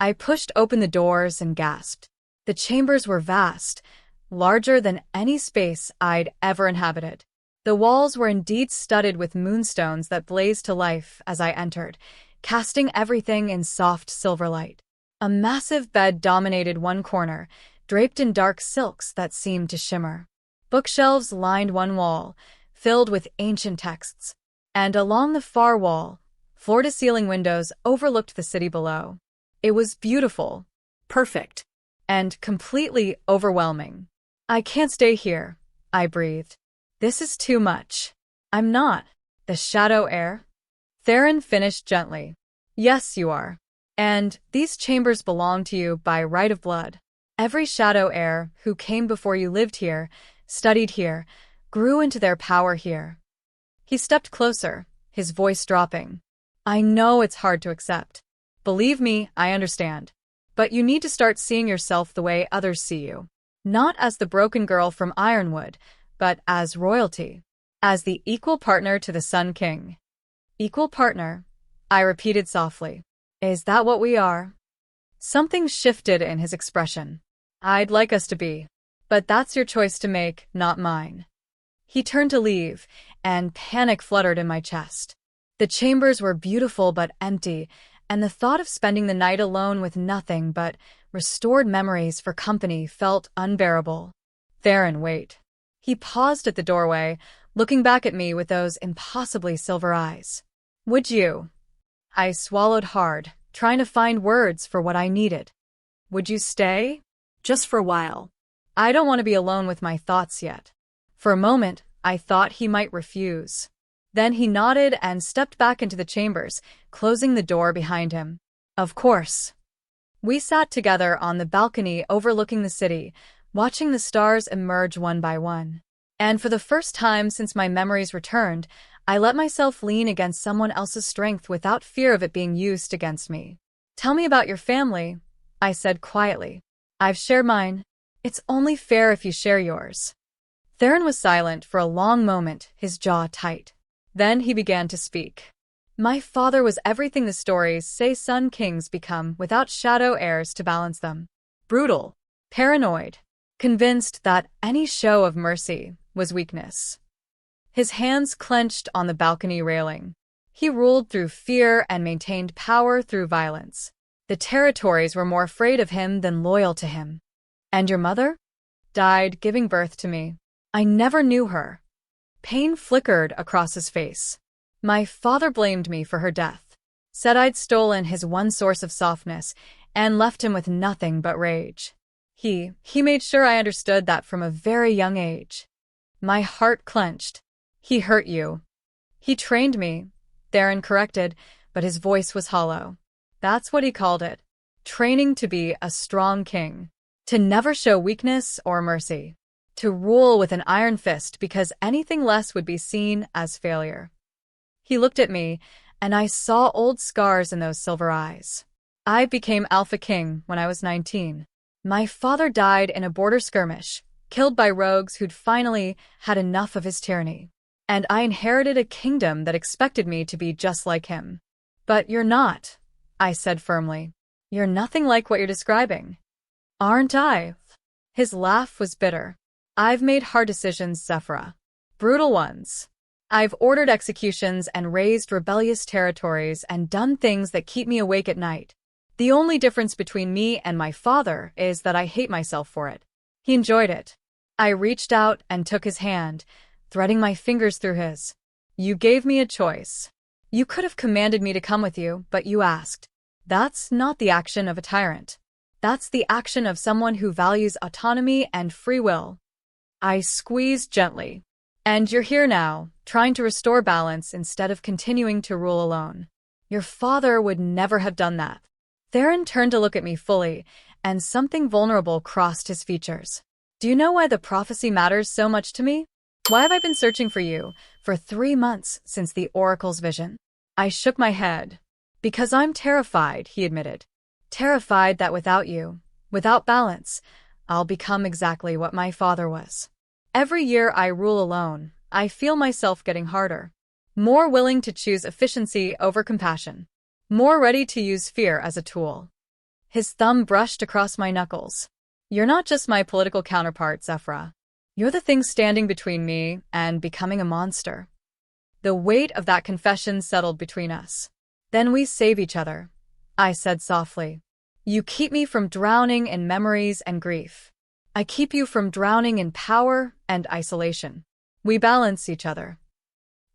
I pushed open the doors and gasped. The chambers were vast, larger than any space I'd ever inhabited. The walls were indeed studded with moonstones that blazed to life as I entered, casting everything in soft silver light. A massive bed dominated one corner, draped in dark silks that seemed to shimmer. Bookshelves lined one wall, filled with ancient texts, and along the far wall, floor-to-ceiling windows overlooked the city below. It was beautiful, perfect, and completely overwhelming. I can't stay here, I breathed. This is too much. I'm not the Shadow Heir. Theron finished gently. Yes, you are. And these chambers belong to you by right of blood. Every Shadow Heir who came before you lived here, studied here, grew into their power here. He stepped closer, his voice dropping. I know it's hard to accept. Believe me, I understand. But you need to start seeing yourself the way others see you. Not as the broken girl from Ironwood, but as royalty, as the equal partner to the Sun King. Equal partner, I repeated softly. Is that what we are? Something shifted in his expression. I'd like us to be, but that's your choice to make, not mine. He turned to leave, and panic fluttered in my chest. The chambers were beautiful but empty, and the thought of spending the night alone with nothing but restored memories for company felt unbearable. Theron, wait. He paused at the doorway, looking back at me with those impossibly silver eyes. Would you? I swallowed hard, trying to find words for what I needed. Would you stay? Just for a while. I don't want to be alone with my thoughts yet. For a moment, I thought he might refuse. Then he nodded and stepped back into the chambers, closing the door behind him. Of course. We sat together on the balcony overlooking the city, watching the stars emerge one by one. And for the first time since my memories returned, I let myself lean against someone else's strength without fear of it being used against me. Tell me about your family, I said quietly. I've shared mine. It's only fair if you share yours. Theron was silent for a long moment, his jaw tight. Then he began to speak. My father was everything the stories say Sun Kings become without Shadow Heirs to balance them. Brutal, paranoid, convinced that any show of mercy was weakness. His hands clenched on the balcony railing. He ruled through fear and maintained power through violence. The territories were more afraid of him than loyal to him. And your mother? Died giving birth to me. I never knew her. Pain flickered across his face. My father blamed me for her death, said I'd stolen his one source of softness, and left him with nothing but rage. He made sure I understood that from a very young age. My heart clenched. He hurt you. He trained me, Theron corrected, but his voice was hollow. That's what he called it. Training to be a strong king. To never show weakness or mercy. To rule with an iron fist because anything less would be seen as failure. He looked at me, and I saw old scars in those silver eyes. I became Alpha King when I was 19. My father died in a border skirmish, killed by rogues who'd finally had enough of his tyranny. And I inherited a kingdom that expected me to be just like him. But you're not, I said firmly. You're nothing like what you're describing. Aren't I? His laugh was bitter. I've made hard decisions, Zephyra. Brutal ones. I've ordered executions and raised rebellious territories and done things that keep me awake at night. The only difference between me and my father is that I hate myself for it. He enjoyed it. I reached out and took his hand, threading my fingers through his. You gave me a choice. You could have commanded me to come with you, but you asked. That's not the action of a tyrant. That's the action of someone who values autonomy and free will. I squeezed gently. And you're here now, trying to restore balance instead of continuing to rule alone. Your father would never have done that. Theron turned to look at me fully, and something vulnerable crossed his features. Do you know why the prophecy matters so much to me? Why have I been searching for you for 3 months since the oracle's vision? I shook my head. Because I'm terrified, he admitted. Terrified that without you, without balance, I'll become exactly what my father was. Every year I rule alone, I feel myself getting harder. More willing to choose efficiency over compassion. More ready to use fear as a tool. His thumb brushed across my knuckles. You're not just my political counterpart, Zephyra. You're the thing standing between me and becoming a monster. The weight of that confession settled between us. Then we save each other, I said softly. You keep me from drowning in memories and grief. I keep you from drowning in power and isolation. We balance each other.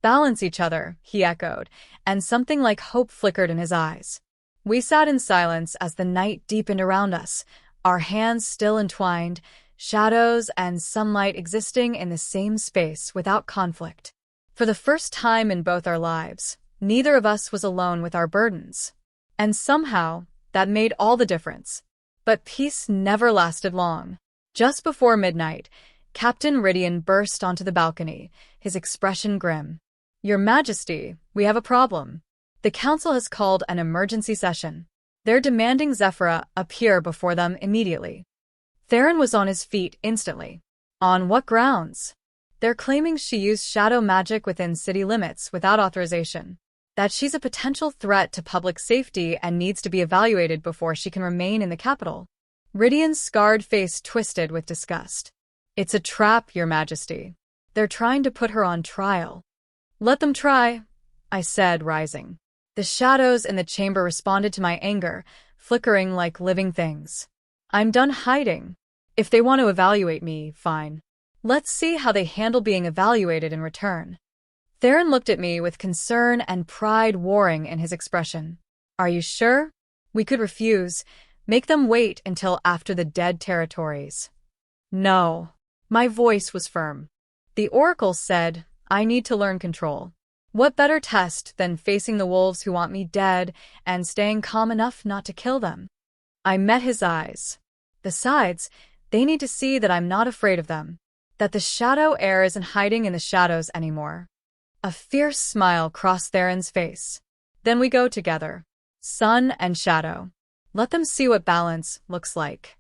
Balance each other, he echoed, and something like hope flickered in his eyes. We sat in silence as the night deepened around us, our hands still entwined, shadows and sunlight existing in the same space without conflict. For the first time in both our lives, neither of us was alone with our burdens. And somehow, that made all the difference. But peace never lasted long. Just before midnight, Captain Ridian burst onto the balcony, his expression grim. Your Majesty, we have a problem. The Council has called an emergency session. They're demanding Zephyra appear before them immediately. Theron was on his feet instantly. On what grounds? They're claiming she used shadow magic within city limits without authorization, that she's a potential threat to public safety and needs to be evaluated before she can remain in the capital. Rydian's scarred face twisted with disgust. It's a trap, Your Majesty. They're trying to put her on trial. Let them try, I said, rising. The shadows in the chamber responded to my anger, flickering like living things. I'm done hiding. If they want to evaluate me, fine. Let's see how they handle being evaluated in return. Theron looked at me with concern and pride warring in his expression. Are you sure? We could refuse. Make them wait until after the dead territories. No. My voice was firm. The Oracle said, I need to learn control. What better test than facing the wolves who want me dead and staying calm enough not to kill them? I met his eyes. Besides, they need to see that I'm not afraid of them, that the Shadow Heir isn't hiding in the shadows anymore. A fierce smile crossed Theron's face. Then we go together. Sun and shadow. Let them see what balance looks like.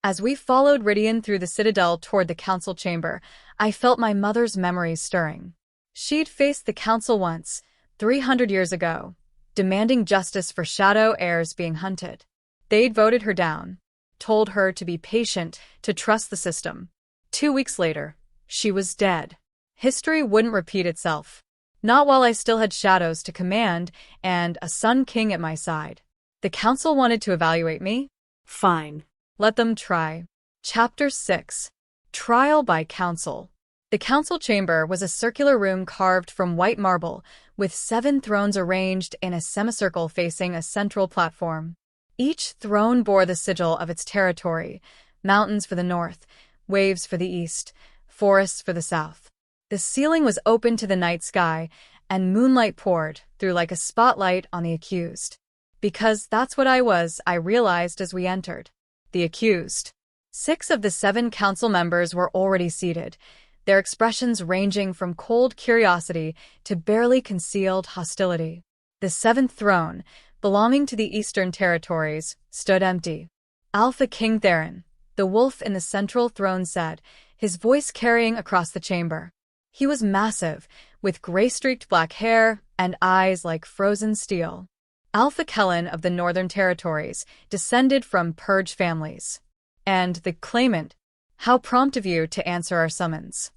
As we followed Rydian through the citadel toward the council chamber, I felt my mother's memories stirring. She'd faced the council once, 300 years ago, demanding justice for Shadow Heirs being hunted. They'd voted her down, told her to be patient, to trust the system. 2 weeks later, she was dead. History wouldn't repeat itself. Not while I still had shadows to command and a Sun King at my side. The council wanted to evaluate me? Fine. Let them try. Chapter 6. Trial by Council. The council chamber was a circular room carved from white marble, with 7 thrones arranged in a semicircle facing a central platform. Each throne bore the sigil of its territory, mountains for the north, waves for the east, forests for the south. The ceiling was open to the night sky, and moonlight poured through like a spotlight on the accused. Because that's what I was, I realized as we entered. The accused. 6 of the 7 council members were already seated, their expressions ranging from cold curiosity to barely concealed hostility. The 7th throne, belonging to the Eastern Territories, stood empty. Alpha King Theron, the wolf in the central throne said, his voice carrying across the chamber. He was massive, with gray-streaked black hair and eyes like frozen steel. Alpha Kellen of the Northern Territories, descended from Purge families. And the claimant, how prompt of you to answer our summons.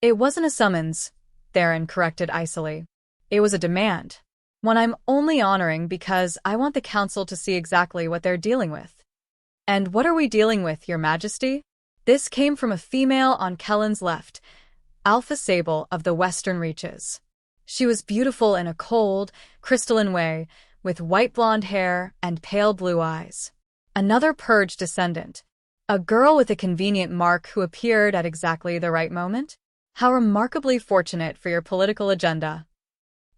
It wasn't a summons, Theron corrected icily. It was a demand. One I'm only honoring because I want the council to see exactly what they're dealing with. And what are we dealing with, Your Majesty? This came from a female on Kellen's left, Alpha Sable of the Western Reaches. She was beautiful in a cold, crystalline way, with white blonde hair and pale blue eyes. Another Purge descendant, a girl with a convenient mark who appeared at exactly the right moment? How remarkably fortunate for your political agenda.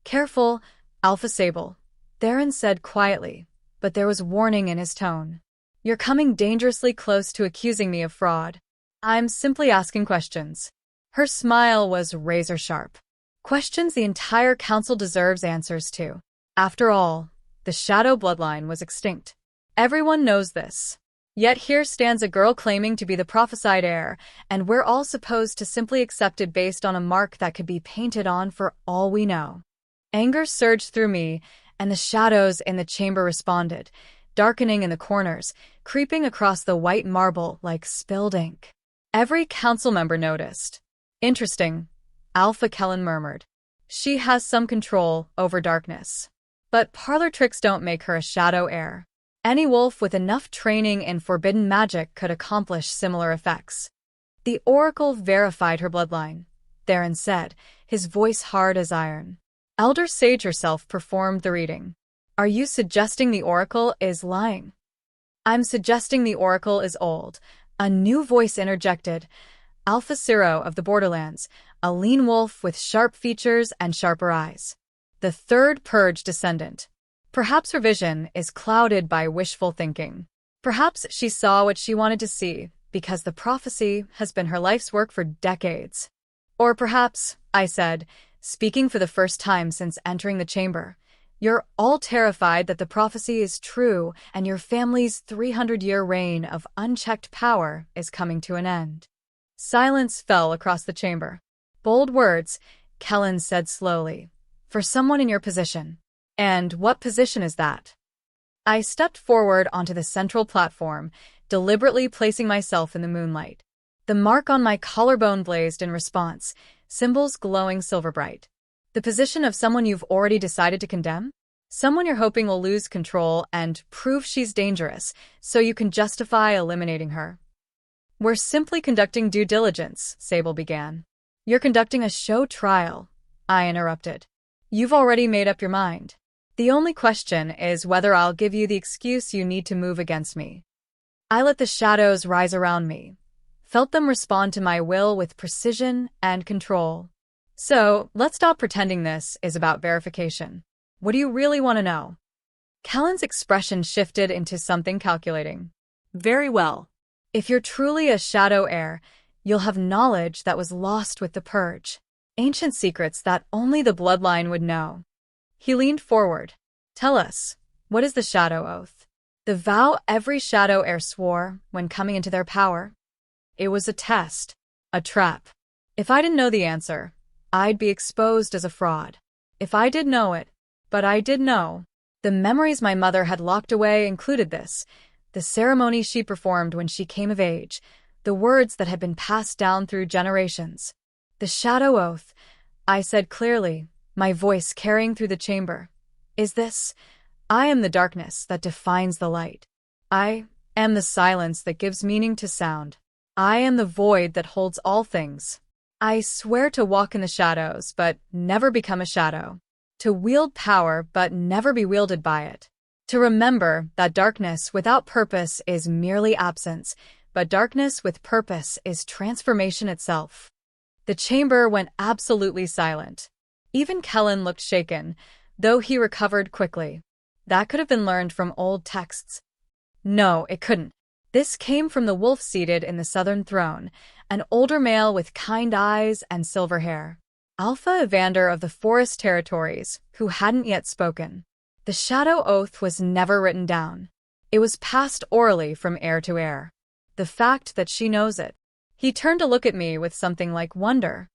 Careful, Alpha Sable, Theron said quietly, but there was warning in his tone. You're coming dangerously close to accusing me of fraud. I'm simply asking questions. Her smile was razor-sharp. Questions the entire council deserves answers to. After all, the Shadow bloodline was extinct. Everyone knows this. Yet here stands a girl claiming to be the prophesied heir, and we're all supposed to simply accept it based on a mark that could be painted on for all we know. Anger surged through me, and the shadows in the chamber responded, darkening in the corners, creeping across the white marble like spilled ink. Every council member noticed. Interesting, Alpha Kellen murmured. She has some control over darkness. But parlor tricks don't make her a Shadow Heir. Any wolf with enough training in forbidden magic could accomplish similar effects. The Oracle verified her bloodline, Theron said, his voice hard as iron. Elder Sage herself performed the reading. Are you suggesting the Oracle is lying? I'm suggesting the Oracle is old. A new voice interjected. Alpha Zero of the Borderlands, a lean wolf with sharp features and sharper eyes. The 3rd Purge descendant. Perhaps her vision is clouded by wishful thinking. Perhaps she saw what she wanted to see, because the prophecy has been her life's work for decades. Or perhaps, I said, speaking for the first time since entering the chamber, you're all terrified that the prophecy is true and your family's 300-year reign of unchecked power is coming to an end. Silence fell across the chamber. Bold words, Kellen said slowly. For someone in your position. And what position is that? I stepped forward onto the central platform, deliberately placing myself in the moonlight. The mark on my collarbone blazed in response, symbols glowing silver bright. The position of someone you've already decided to condemn? Someone you're hoping will lose control and prove she's dangerous, so you can justify eliminating her. We're simply conducting due diligence, Sable began. You're conducting a show trial, I interrupted. You've already made up your mind. The only question is whether I'll give you the excuse you need to move against me. I let the shadows rise around me, felt them respond to my will with precision and control. So, let's stop pretending this is about verification. What do you really want to know? Kellen's expression shifted into something calculating. Very well. If you're truly a Shadow Heir, you'll have knowledge that was lost with the Purge. Ancient secrets that only the bloodline would know. He leaned forward. Tell us, what is the Shadow Oath? The vow every Shadow Heir swore when coming into their power? It was a test, a trap. If I didn't know the answer, I'd be exposed as a fraud. If I did know it, but I did know. The memories my mother had locked away included this, the ceremony she performed when she came of age, the words that had been passed down through generations. The Shadow Oath, I said clearly, my voice carrying through the chamber. Is this, I am the darkness that defines the light. I am the silence that gives meaning to sound. I am the void that holds all things. I swear to walk in the shadows, but never become a shadow. To wield power, but never be wielded by it. To remember that darkness without purpose is merely absence, but darkness with purpose is transformation itself. The chamber went absolutely silent. Even Kellen looked shaken, though he recovered quickly. That could have been learned from old texts. No, it couldn't. This came from the wolf seated in the southern throne, an older male with kind eyes and silver hair. Alpha Evander of the Forest Territories, who hadn't yet spoken. The Shadow Oath was never written down. It was passed orally from heir to heir. The fact that she knows it. He turned to look at me with something like wonder.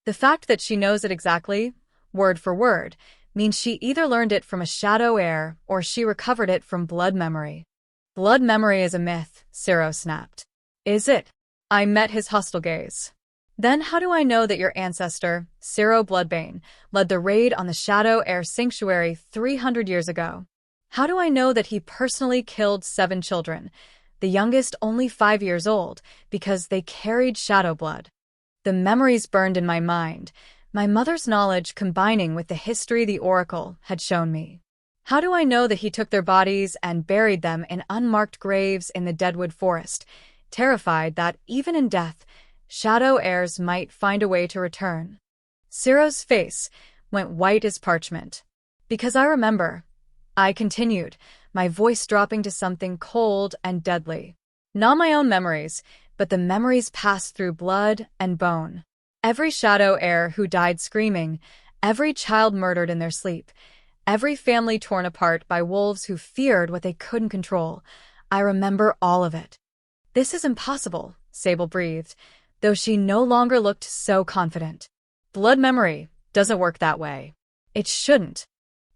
The fact that she knows it exactly, word for word, means she either learned it from a Shadow Heir or she recovered it from blood memory. Blood memory is a myth, Ciro snapped. Is it? I met his hostile gaze. Then how do I know that your ancestor, Ciro Bloodbane, led the raid on the Shadow Heir sanctuary 300 years ago? How do I know that he personally killed 7 children, the youngest only 5 years old, because they carried shadow blood? The memories burned in my mind, my mother's knowledge combining with the history the Oracle had shown me. How do I know that he took their bodies and buried them in unmarked graves in the Deadwood Forest, terrified that, even in death, Shadow Heirs might find a way to return? Ciro's face went white as parchment. Because I remember, I continued, my voice dropping to something cold and deadly. Not my own memories, but the memories passed through blood and bone. Every Shadow Heir who died screaming, every child murdered in their sleep, every family torn apart by wolves who feared what they couldn't control. I remember all of it. This is impossible, Sable breathed, though she no longer looked so confident. Blood memory doesn't work that way. It shouldn't.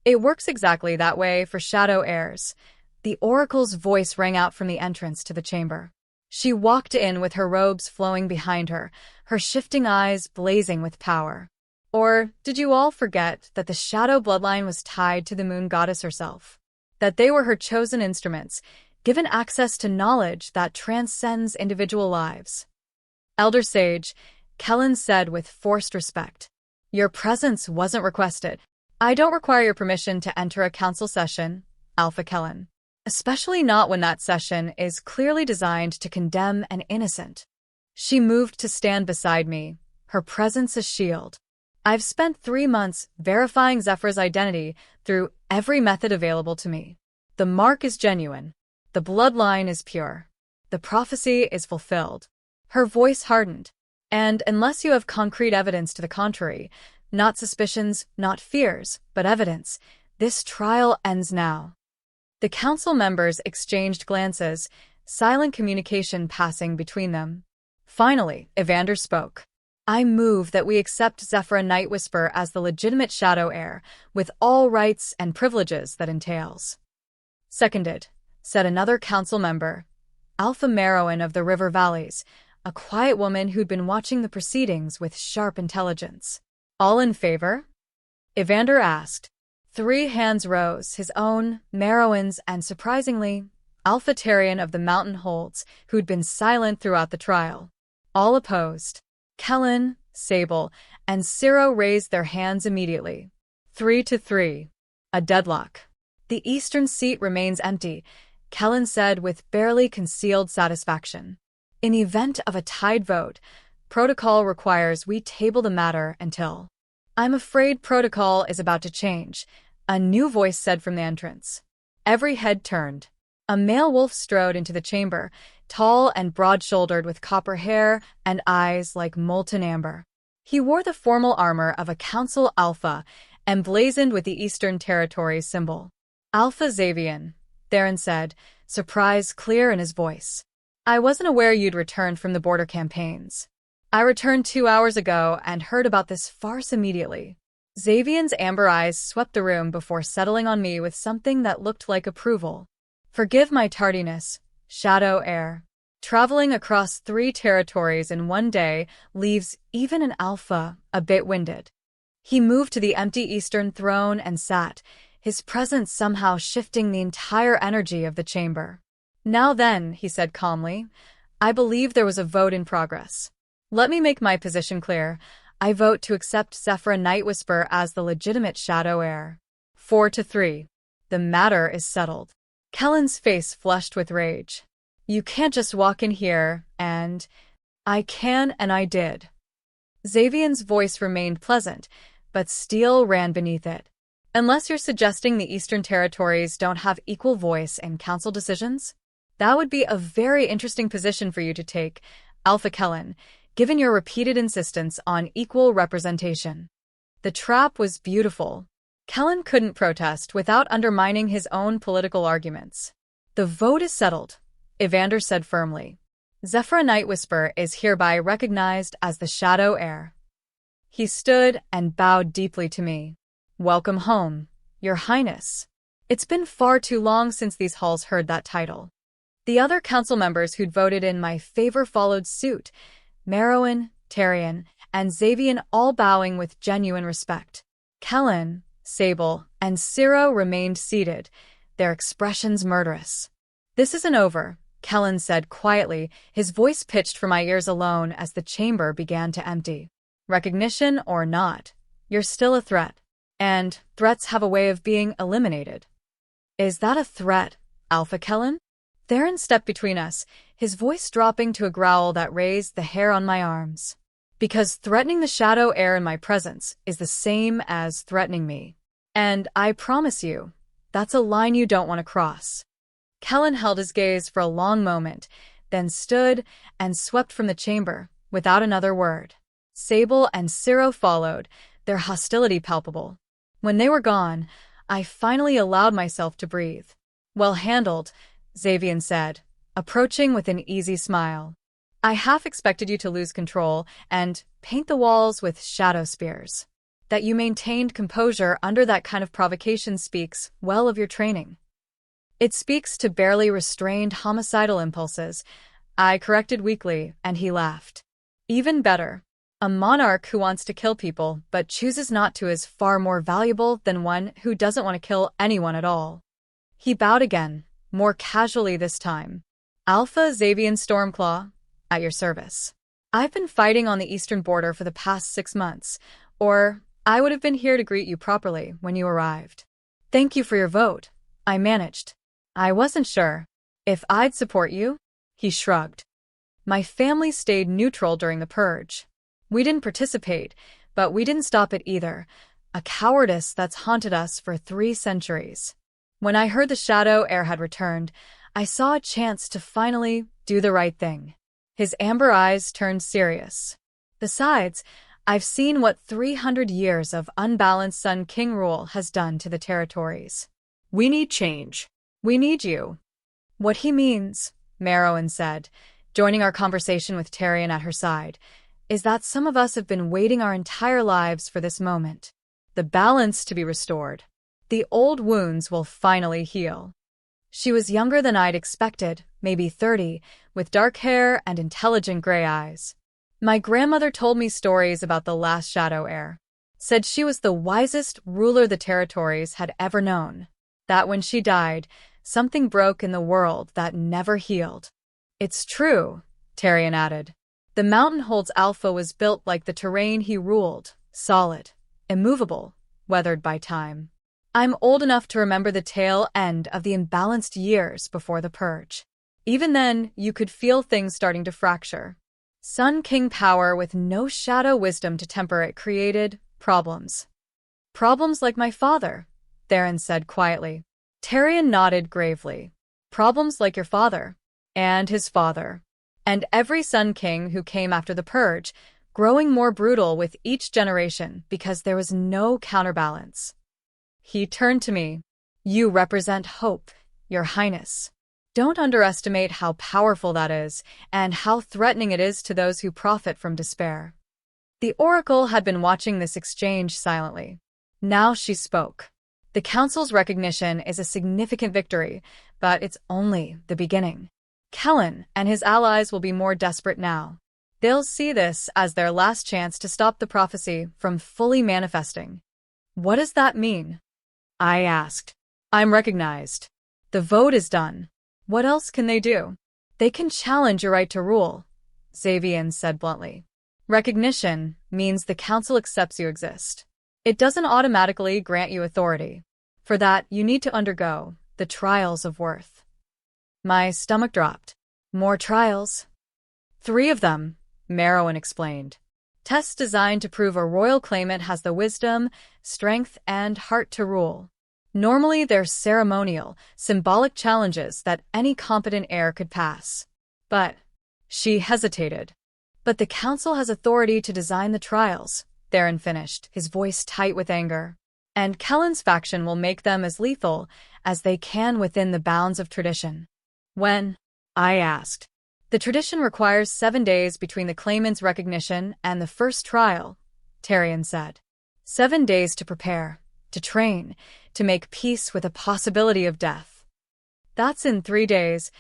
It works exactly that way for Shadow Heirs. The Oracle's voice rang out from the entrance to the chamber. She walked in with her robes flowing behind her, her shifting eyes blazing with power. Or did you all forget that the Shadow bloodline was tied to the moon goddess herself? That they were her chosen instruments, given access to knowledge that transcends individual lives? Elder Sage, Kellen said with forced respect. Your presence wasn't requested. I don't require your permission to enter a council session, Alpha Kellen. Especially not when that session is clearly designed to condemn an innocent. She moved to stand beside me, her presence a shield. I've spent 3 months verifying Zephyra's identity through every method available to me. The mark is genuine. The bloodline is pure. The prophecy is fulfilled. Her voice hardened. And unless you have concrete evidence to the contrary, not suspicions, not fears, but evidence, this trial ends now. The council members exchanged glances, silent communication passing between them. Finally, Evander spoke. I move that we accept Zephyra Nightwhisper as the legitimate Shadow Heir, with all rights and privileges that entails. Seconded, said another council member, Alpha Merowan of the River Valleys, a quiet woman who'd been watching the proceedings with sharp intelligence. All in favor? Evander asked. 3 hands rose, his own, Merowan's, and surprisingly, Alpha Tarion of the Mountain Holds, who'd been silent throughout the trial. All opposed. Kellen, Sable, and Ciro raised their hands immediately. 3-3. A deadlock. The eastern seat remains empty, Kellen said with barely concealed satisfaction. In event of a tied vote, protocol requires we table the matter until... I'm afraid protocol is about to change, a new voice said from the entrance. Every head turned. A male wolf strode into the chamber, tall and broad-shouldered with copper hair and eyes like molten amber. He wore the formal armor of a Council Alpha, emblazoned with the Eastern Territories symbol. Alpha Xavian, Theron said, surprise clear in his voice. I wasn't aware you'd returned from the border campaigns. I returned 2 hours ago and heard about this farce immediately. Xavian's amber eyes swept the room before settling on me with something that looked like approval. Forgive my tardiness, Shadow Heir. Traveling across 3 territories in one day leaves even an Alpha a bit winded. He moved to the empty Eastern throne and sat, his presence somehow shifting the entire energy of the chamber. Now then, he said calmly, I believe there was a vote in progress. Let me make my position clear. I vote to accept Zephyra Nightwhisper as the legitimate Shadow Heir. 4-3. The matter is settled. Kellen's face flushed with rage. You can't just walk in here and... I can and I did. Xavian's voice remained pleasant, but steel ran beneath it. Unless you're suggesting the Eastern Territories don't have equal voice in council decisions? That would be a very interesting position for you to take, Alpha Kellen, given your repeated insistence on equal representation. The trap was beautiful. Kellen couldn't protest without undermining his own political arguments. The vote is settled, Evander said firmly. Zephyra Nightwhisper is hereby recognized as the Shadow Heir. He stood and bowed deeply to me. Welcome home, Your Highness. It's been far too long since these halls heard that title. The other council members who'd voted in my favor followed suit, Merowan, Tarion, and Xavian all bowing with genuine respect. Kellen, Sable, and Ciro remained seated, their expressions murderous. This isn't over, Kellen said quietly, his voice pitched for my ears alone as the chamber began to empty. Recognition or not, you're still a threat. And threats have a way of being eliminated. Is that a threat, Alpha Kellen? Theron stepped between us, his voice dropping to a growl that raised the hair on my arms. Because threatening the Shadow Heir in my presence is the same as threatening me. And I promise you, that's a line you don't want to cross. Kellen held his gaze for a long moment, then stood and swept from the chamber, without another word. Sable and Ciro followed, their hostility palpable. When they were gone, I finally allowed myself to breathe. Well handled, Xavian said, approaching with an easy smile. I half expected you to lose control and paint the walls with shadow spears. That you maintained composure under that kind of provocation speaks well of your training. It speaks to barely restrained homicidal impulses, I corrected weakly, and he laughed. Even better. A monarch who wants to kill people but chooses not to is far more valuable than one who doesn't want to kill anyone at all. He bowed again, more casually this time. Alpha Xavian Stormclaw, at your service. I've been fighting on the eastern border for the past 6 months, or I would have been here to greet you properly when you arrived. Thank you for your vote, I managed. I wasn't sure if I'd support you, he shrugged. My family stayed neutral during the purge. We didn't participate, but we didn't stop it either, a cowardice that's haunted us for 3 centuries. When I heard the Shadow Heir had returned, I saw a chance to finally do the right thing. His amber eyes turned serious. Besides, I've seen what 300 years of unbalanced Sun-King rule has done to the territories. We need change. We need you. What he means, Merowan said, joining our conversation with Tarion at her side. is that some of us have been waiting our entire lives for this moment. The balance to be restored. The old wounds will finally heal. She was younger than I'd expected, maybe 30, with dark hair and intelligent gray eyes. My grandmother told me stories about the last Shadow Heir. Said she was the wisest ruler the territories had ever known. That when she died, something broke in the world that never healed. It's true, Tyrion added. The Mountain Hold's Alpha was built like the terrain he ruled, solid, immovable, weathered by time. I'm old enough to remember the tail end of the imbalanced years before the Purge. Even then, you could feel things starting to fracture. Sun King power with no shadow wisdom to temper it created problems. Problems like my father, Theron said quietly. Tyrion nodded gravely. Problems like your father. And his father. And every Sun King who came after the Purge, growing more brutal with each generation because there was no counterbalance. He turned to me. You represent hope, Your Highness. Don't underestimate how powerful that is, and how threatening it is to those who profit from despair. The Oracle had been watching this exchange silently. Now she spoke. The Council's recognition is a significant victory, but it's only the beginning. Kellen and his allies will be more desperate now. They'll see this as their last chance to stop the prophecy from fully manifesting. What does that mean? I asked. I'm recognized. The vote is done. What else can they do? They can challenge your right to rule, Xavier said bluntly. Recognition means the Council accepts you exist. It doesn't automatically grant you authority. For that, you need to undergo the trials of worth. My stomach dropped. More trials? 3 of them, Merowyn explained. Tests designed to prove a royal claimant has the wisdom, strength, and heart to rule. Normally, they're ceremonial, symbolic challenges that any competent heir could pass. But she hesitated. But the Council has authority to design the trials, Theron finished, his voice tight with anger. And Kellen's faction will make them as lethal as they can within the bounds of tradition. When? I asked. The tradition requires 7 days between the claimant's recognition and the first trial, Tyrion said. 7 days to prepare, to train, to make peace with a possibility of death. That's in 3 days,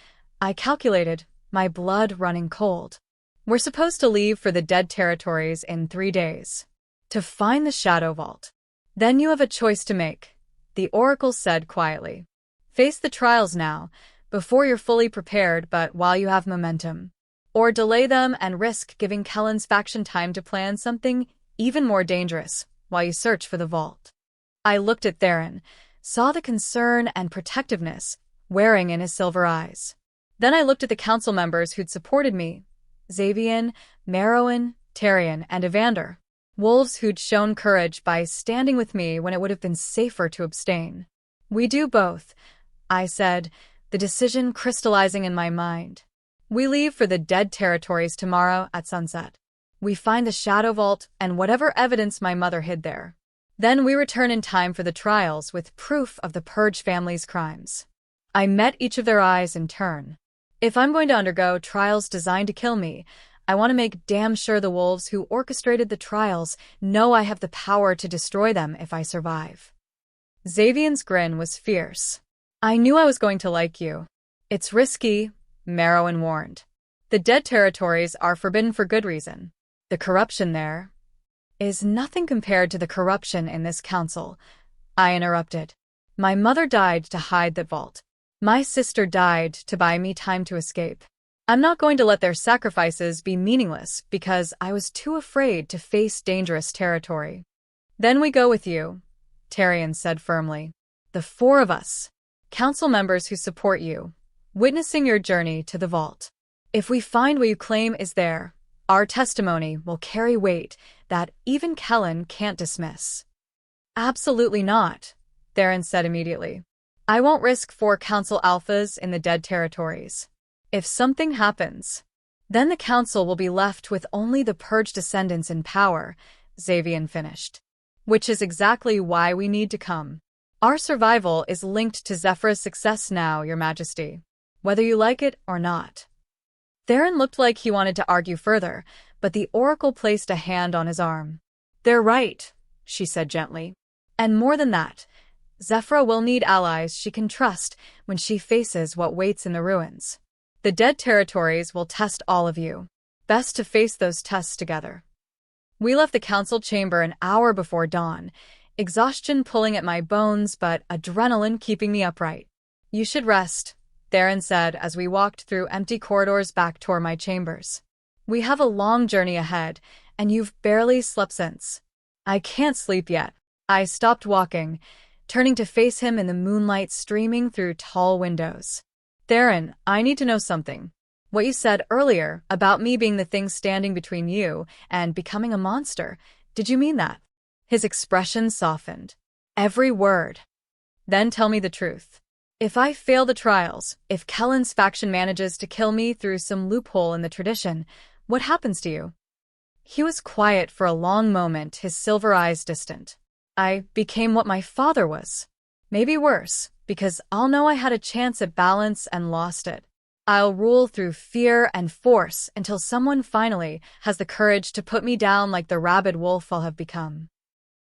I calculated, my blood running cold. We're supposed to leave for the Dead Territories in 3 days. To find the Shadow Vault. Then you have a choice to make, the Oracle said quietly. Face the trials now, before you're fully prepared but while you have momentum. Or delay them and risk giving Kellen's faction time to plan something even more dangerous while you search for the vault. I looked at Theron, saw the concern and protectiveness wearing in his silver eyes. Then I looked at the Council members who'd supported me, Xavier, Merowyn, Tyrion, and Evander, wolves who'd shown courage by standing with me when it would have been safer to abstain. We do both, I said, the decision crystallizing in my mind. We leave for the Dead Territories tomorrow at sunset. We find the Shadow Vault and whatever evidence my mother hid there. Then we return in time for the trials with proof of the Purge family's crimes. I met each of their eyes in turn. If I'm going to undergo trials designed to kill me, I want to make damn sure the wolves who orchestrated the trials know I have the power to destroy them if I survive. Xavier's grin was fierce. I knew I was going to like you. It's risky, Merowyn warned. The Dead Territories are forbidden for good reason. The corruption there is nothing compared to the corruption in this council, I interrupted. My mother died to hide that vault. My sister died to buy me time to escape. I'm not going to let their sacrifices be meaningless because I was too afraid to face dangerous territory. Then we go with you, Tyrion said firmly. The 4 of us. Council members who support you, witnessing your journey to the vault. If we find what you claim is there, our testimony will carry weight that even Kellen can't dismiss. Absolutely not, Theron said immediately. I won't risk 4 Council Alphas in the Dead Territories. If something happens, then the Council will be left with only the Purge descendants in power, Xavier finished. Which is exactly why we need to come. Our survival is linked to Zephyra's success now, Your Majesty, whether you like it or not. Theron looked like he wanted to argue further, but the oracle placed a hand on his arm. "They're right," she said gently. "And more than that, Zephyra will need allies she can trust when she faces what waits in the ruins. The dead territories will test all of you. Best to face those tests together." We left the council chamber an hour before dawn, exhaustion pulling at my bones but adrenaline keeping me upright. "You should rest," Theron said as we walked through empty corridors back toward my chambers. "We have a long journey ahead, and you've barely slept since." "I can't sleep yet." I stopped walking, turning to face him in the moonlight streaming through tall windows. "Theron, I need to know something. What you said earlier about me being the thing standing between you and becoming a monster, did you mean that?" His expression softened. "Every word." "Then tell me the truth. If I fail the trials, if Kellen's faction manages to kill me through some loophole in the tradition, what happens to you?" He was quiet for a long moment, his silver eyes distant. "I became what my father was. Maybe worse, because I'll know I had a chance at balance and lost it. I'll rule through fear and force until someone finally has the courage to put me down like the rabid wolf I'll have become."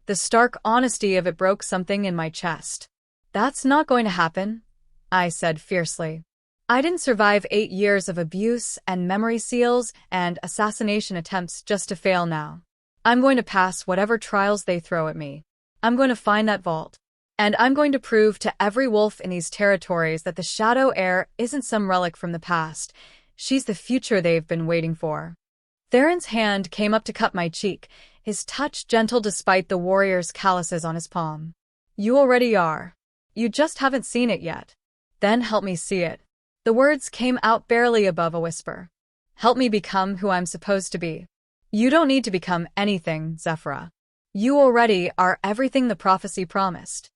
The stark honesty of it broke something in my chest. "That's not going to happen," I said fiercely. "I didn't survive 8 years of abuse and memory seals and assassination attempts just to fail now. I'm going to pass whatever trials they throw at me. I'm going to find that vault. And I'm going to prove to every wolf in these territories that the Shadow Heir isn't some relic from the past. She's the future they've been waiting for." Theron's hand came up to cup my cheek, his touch gentle despite the warrior's calluses on his palm. "You already are. You just haven't seen it yet. Then help me see it." The words came out barely above a whisper. "Help me become who I'm supposed to be." "You don't need to become anything, Zephyra. You already are everything the prophecy promised."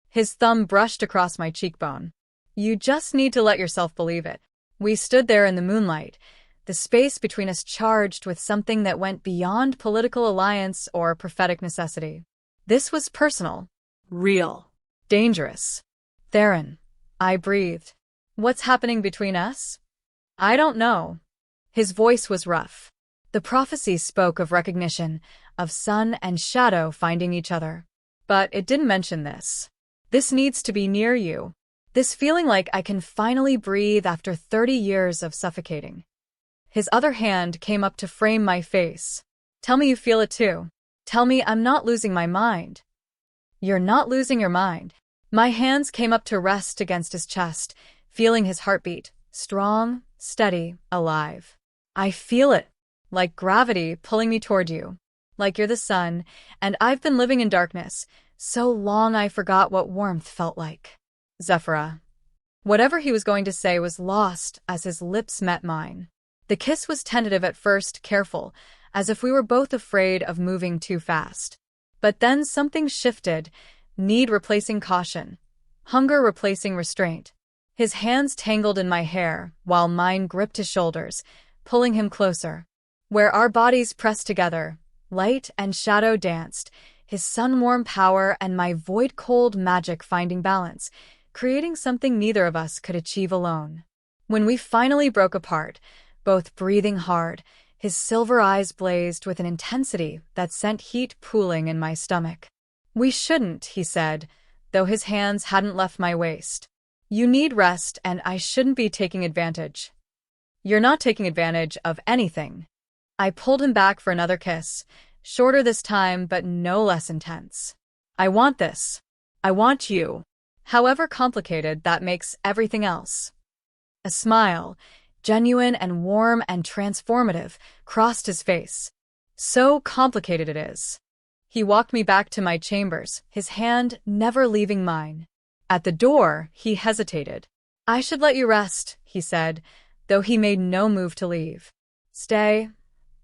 His thumb brushed across my cheekbone. "You just need to let yourself believe it." We stood there in the moonlight, the space between us charged with something that went beyond political alliance or prophetic necessity. This was personal. Real. Dangerous. "Theron," I breathed. "What's happening between us?" "I don't know." His voice was rough. "The prophecy spoke of recognition, of sun and shadow finding each other. But it didn't mention this. This needs to be near you. This feeling like I can finally breathe after 30 years of suffocating." His other hand came up to frame my face. "Tell me you feel it too. Tell me I'm not losing my mind." "You're not losing your mind." My hands came up to rest against his chest, feeling his heartbeat, strong, steady, alive. "I feel it, like gravity pulling me toward you. Like you're the sun, and I've been living in darkness, so long I forgot what warmth felt like." "Zephyra." Whatever he was going to say was lost as his lips met mine. The kiss was tentative at first, careful, as if we were both afraid of moving too fast. But then something shifted, need replacing caution, hunger replacing restraint. His hands tangled in my hair, while mine gripped his shoulders, pulling him closer. Where our bodies pressed together, light and shadow danced, his sun-warm power and my void-cold magic finding balance, creating something neither of us could achieve alone. When we finally broke apart, both breathing hard, his silver eyes blazed with an intensity that sent heat pooling in my stomach. "We shouldn't," he said, though his hands hadn't left my waist. "You need rest, and I shouldn't be taking advantage." "You're not taking advantage of anything." I pulled him back for another kiss, shorter this time but no less intense. "I want this. I want you. However complicated that makes everything else." A smile, genuine and warm and transformative, crossed his face. "So complicated it is." He walked me back to my chambers, his hand never leaving mine. At the door, he hesitated. "I should let you rest," he said, though he made no move to leave. "Stay,"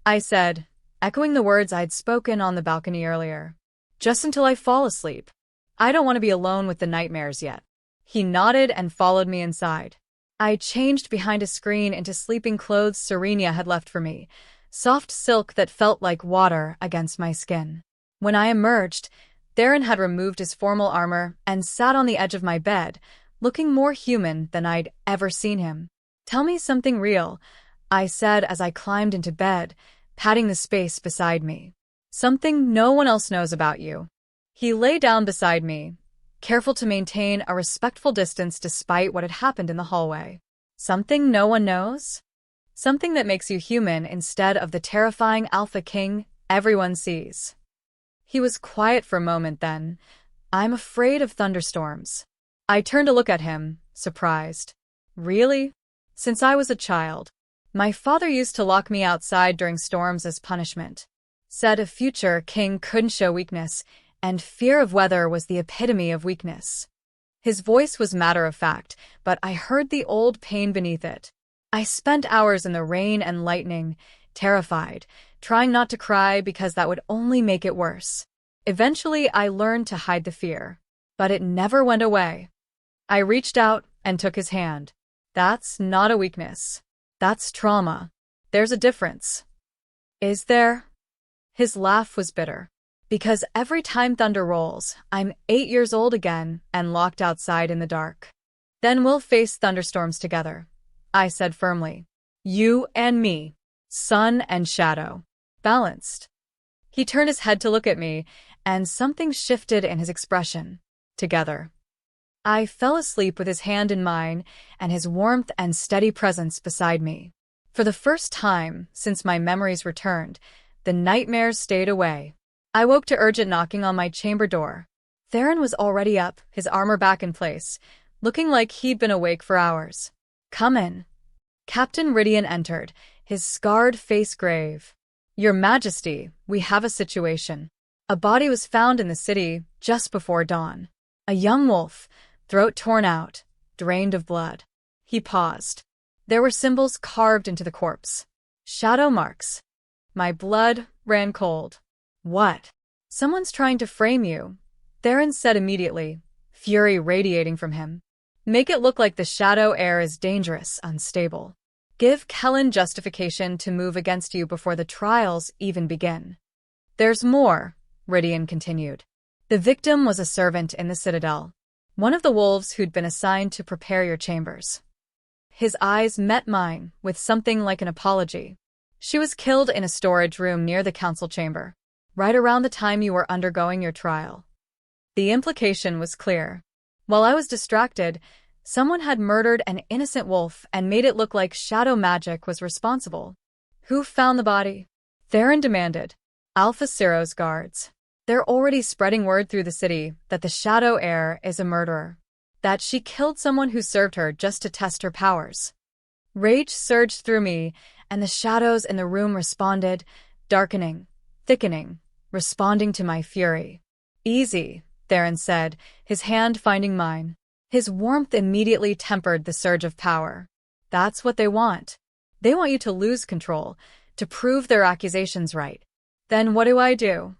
I said, echoing the words I'd spoken on the balcony earlier. "Just until I fall asleep. I don't want to be alone with the nightmares yet." He nodded and followed me inside. I changed behind a screen into sleeping clothes Serenia had left for me, soft silk that felt like water against my skin. When I emerged, Theron had removed his formal armor and sat on the edge of my bed, looking more human than I'd ever seen him. "Tell me something real," I said as I climbed into bed, patting the space beside me. Something no one else knows about you. He lay down beside me, careful to maintain a respectful distance despite what had happened in the hallway. Something no one knows? Something that makes you human instead of the terrifying alpha king everyone sees. He was quiet for a moment then. I'm afraid of thunderstorms. I turned to look at him, surprised. Really? Since I was a child. My father used to lock me outside during storms as punishment. Said a future king couldn't show weakness, and fear of weather was the epitome of weakness. His voice was matter-of-fact, but I heard the old pain beneath it. I spent hours in the rain and lightning, terrified, trying not to cry because that would only make it worse. Eventually, I learned to hide the fear, but it never went away. I reached out and took his hand. That's not a weakness. That's trauma. There's a difference. Is there? His laugh was bitter. Because every time thunder rolls, I'm 8 years old again and locked outside in the dark. Then we'll face thunderstorms together, I said firmly. You and me. Sun and shadow. Balanced. He turned his head to look at me, and something shifted in his expression. Together. I fell asleep with his hand in mine and his warmth and steady presence beside me. For the first time since my memories returned, the nightmares stayed away. I woke to urgent knocking on my chamber door. Theron was already up, his armor back in place, looking like he'd been awake for hours. Come in. Captain Ridian entered, his scarred face grave. Your Majesty, we have a situation. A body was found in the city just before dawn. A young wolf, throat torn out, drained of blood. He paused. There were symbols carved into the corpse. Shadow marks. My blood ran cold. What? Someone's trying to frame you, Theron said immediately, fury radiating from him. Make it look like the Shadow Heir is dangerous, unstable. Give Kellen justification to move against you before the trials even begin. There's more, Ridian continued. The victim was a servant in the Citadel, one of the wolves who'd been assigned to prepare your chambers. His eyes met mine with something like an apology. She was killed in a storage room near the council chamber, right around the time you were undergoing your trial. The implication was clear. While I was distracted, someone had murdered an innocent wolf and made it look like shadow magic was responsible. Who found the body? Theron demanded. Alpha Ciro's guards. They're already spreading word through the city that the Shadow Heir is a murderer. That she killed someone who served her just to test her powers. Rage surged through me, and the shadows in the room responded, darkening, thickening, responding to my fury. Easy, Theron said, his hand finding mine. His warmth immediately tempered the surge of power. That's what they want. They want you to lose control, to prove their accusations right. Then what do?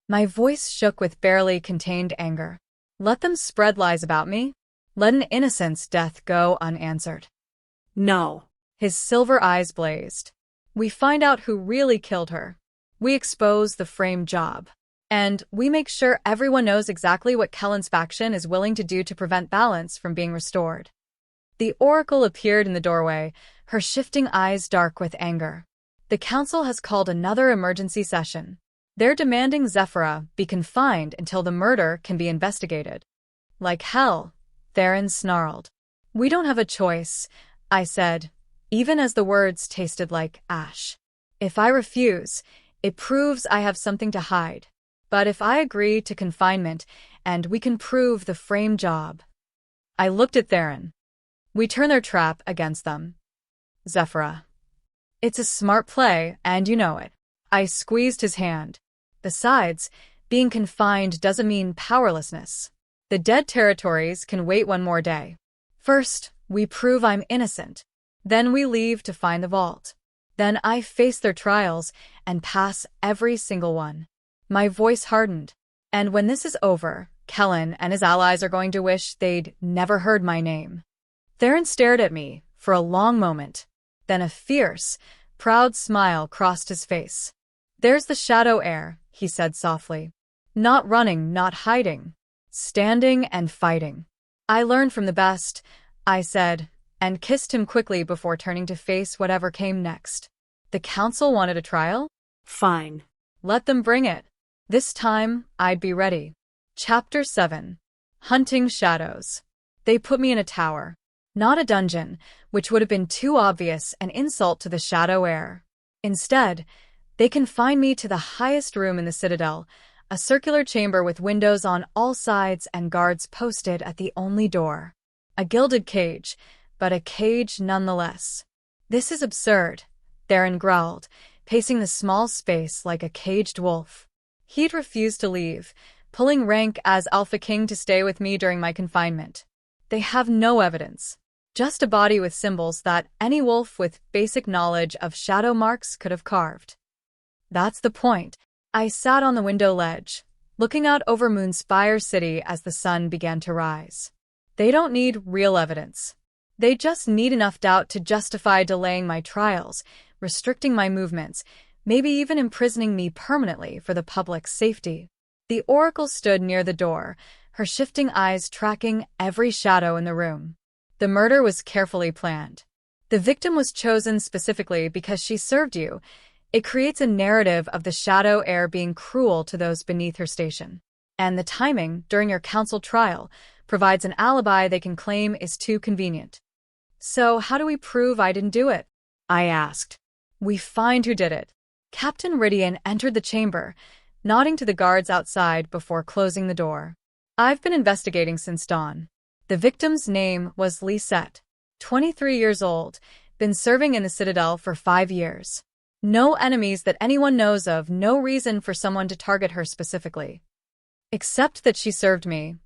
My voice shook with barely contained anger. Let them spread lies about me? Let an innocent's death go unanswered. No. His silver eyes blazed. We find out who really killed her. We expose the frame job. And we make sure everyone knows exactly what Kellen's faction is willing to do to prevent balance from being restored. The Oracle appeared in the doorway, her shifting eyes dark with anger. The Council has called another emergency session. They're demanding Zephyra be confined until the murder can be investigated. Like hell, Theron snarled. We don't have a choice, I said, even as the words tasted like ash. If I refuse, it proves I have something to hide. But if I agree to confinement, and we can prove the frame job. I looked at Theron. We turn their trap against them. Zephyra. It's a smart play, and you know it. I squeezed his hand. Besides, being confined doesn't mean powerlessness. The dead territories can wait one more day. First, we prove I'm innocent. Then we leave to find the vault. Then I face their trials and pass every single one. My voice hardened. And when this is over, Kellen and his allies are going to wish they'd never heard my name. Theron stared at me for a long moment. Then a fierce, proud smile crossed his face. There's the Shadow Heir, he said softly. Not running, not hiding. Standing and fighting. I learned from the best, I said, and kissed him quickly before turning to face whatever came next. The council wanted a trial? Fine. Let them bring it. This time, I'd be ready. Chapter 7. Hunting Shadows. They put me in a tower. Not a dungeon, which would have been too obvious an insult to the Shadow Heir. Instead, they confined me to the highest room in the Citadel, a circular chamber with windows on all sides and guards posted at the only door. A gilded cage, but a cage nonetheless. This is absurd, Theron growled, pacing the small space like a caged wolf. He'd refused to leave, pulling rank as Alpha King to stay with me during my confinement. They have no evidence. Just a body with symbols that any wolf with basic knowledge of shadow marks could have carved. That's the point. I sat on the window ledge, looking out over Moonspire City as the sun began to rise. They don't need real evidence. They just need enough doubt to justify delaying my trials, restricting my movements, maybe even imprisoning me permanently for the public's safety. The Oracle stood near the door, her shifting eyes tracking every shadow in the room. The murder was carefully planned. The victim was chosen specifically because she served you. It creates a narrative of the Shadow Heir being cruel to those beneath her station. And the timing, during your council trial, provides an alibi they can claim is too convenient. So how do we prove I didn't do it? I asked. We find who did it. Captain Ridian entered the chamber, nodding to the guards outside before closing the door. I've been investigating since dawn. The victim's name was Lisette, 23 years old, been serving in the Citadel for 5 years. No enemies that anyone knows of, no reason for someone to target her specifically. Except that she served me,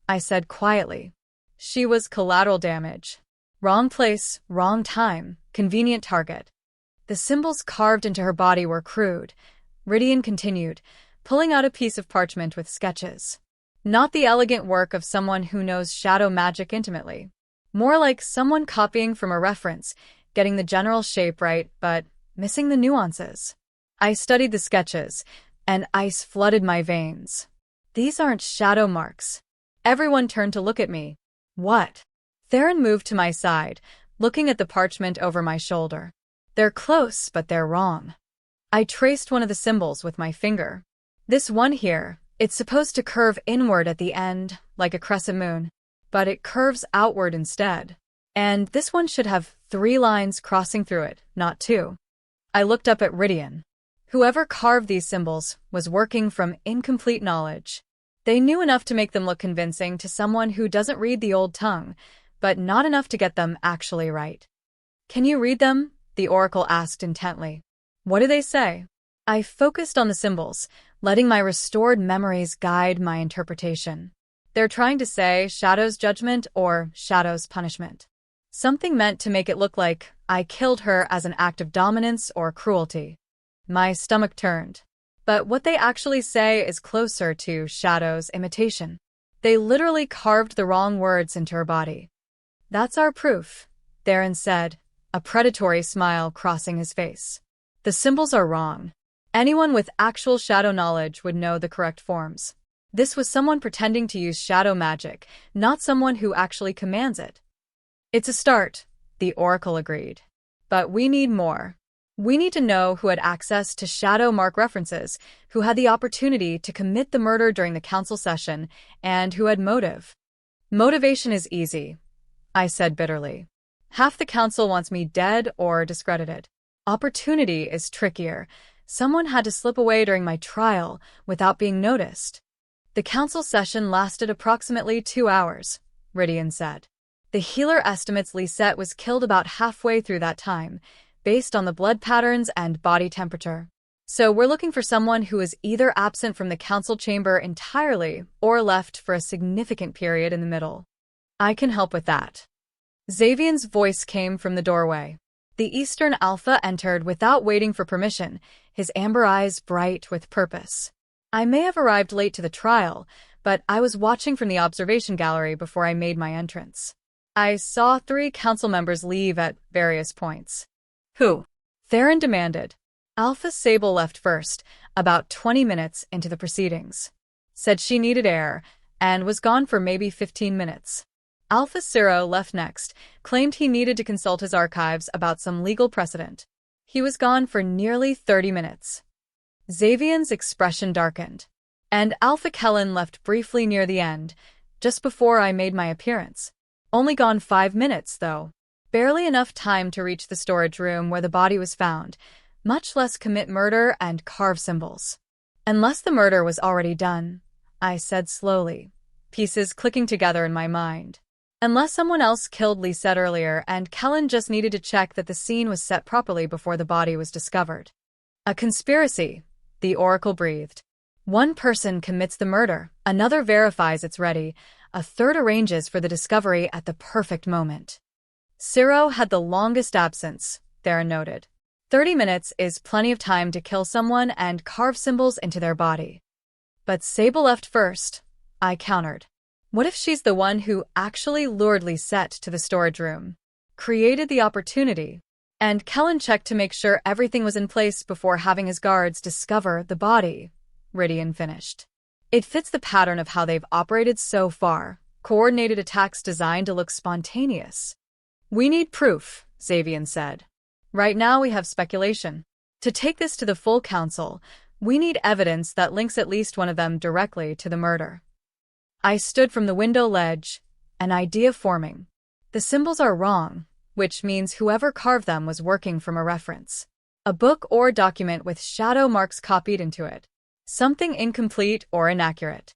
I said quietly. She was collateral damage. Wrong place, wrong time, convenient target. The symbols carved into her body were crude, Ridian continued, pulling out a piece of parchment with sketches. Not the elegant work of someone who knows shadow magic intimately. More like someone copying from a reference, getting the general shape right, but missing the nuances. I studied the sketches, and ice flooded my veins. These aren't shadow marks. Everyone turned to look at me. What? Theron moved to my side, looking at the parchment over my shoulder. They're close, but they're wrong. I traced one of the symbols with my finger. This one here, it's supposed to curve inward at the end, like a crescent moon, but it curves outward instead. And this one should have 3 lines crossing through it, not 2. I looked up at Ridian. Whoever carved these symbols was working from incomplete knowledge. They knew enough to make them look convincing to someone who doesn't read the old tongue, but not enough to get them actually right. Can you read them? The Oracle asked intently. What do they say? I focused on the symbols, letting my restored memories guide my interpretation. They're trying to say Shadow's judgment or Shadow's punishment. Something meant to make it look like I killed her as an act of dominance or cruelty. My stomach turned. But what they actually say is closer to Shadow's imitation. They literally carved the wrong words into her body. That's our proof, Theron said, a predatory smile crossing his face. The symbols are wrong. Anyone with actual shadow knowledge would know the correct forms. This was someone pretending to use shadow magic, not someone who actually commands it. It's a start, the Oracle agreed. But we need more. We need to know who had access to shadow mark references, who had the opportunity to commit the murder during the council session, and who had motive. Motivation is easy, I said bitterly. Half the council wants me dead or discredited. Opportunity is trickier. Someone had to slip away during my trial without being noticed. The council session lasted approximately 2 hours, Ridian said. The healer estimates Lisette was killed about halfway through that time, based on the blood patterns and body temperature. So we're looking for someone who is either absent from the council chamber entirely or left for a significant period in the middle. I can help with that. Xavian's voice came from the doorway. The Eastern Alpha entered without waiting for permission, his amber eyes bright with purpose. I may have arrived late to the trial, but I was watching from the observation gallery before I made my entrance. I saw 3 council members leave at various points. Who? Theron demanded. Alpha Sable left first, about 20 minutes into the proceedings. Said she needed air, and was gone for maybe 15 minutes. Alpha Ciro left next, claimed he needed to consult his archives about some legal precedent. He was gone for nearly 30 minutes. Xavier's expression darkened, and Alpha Kellen left briefly near the end, just before I made my appearance. Only gone 5 minutes, though. Barely enough time to reach the storage room where the body was found, much less commit murder and carve symbols. Unless the murder was already done, I said slowly, pieces clicking together in my mind. Unless someone else killed Lisette earlier and Kellen just needed to check that the scene was set properly before the body was discovered. A conspiracy, the Oracle breathed. One person commits the murder, another verifies it's ready, a third arranges for the discovery at the perfect moment. Ciro had the longest absence, Theron noted. 30 minutes is plenty of time to kill someone and carve symbols into their body. But Sable left first, I countered. What if she's the one who actually lured Lisette to the storage room, created the opportunity, and Kellen checked to make sure everything was in place before having his guards discover the body? Rydian finished. It fits the pattern of how they've operated so far, coordinated attacks designed to look spontaneous. We need proof, Xavier said. Right now we have speculation. To take this to the full council, we need evidence that links at least one of them directly to the murder. I stood from the window ledge, an idea forming. The symbols are wrong, which means whoever carved them was working from a reference. A book or document with shadow marks copied into it. Something incomplete or inaccurate.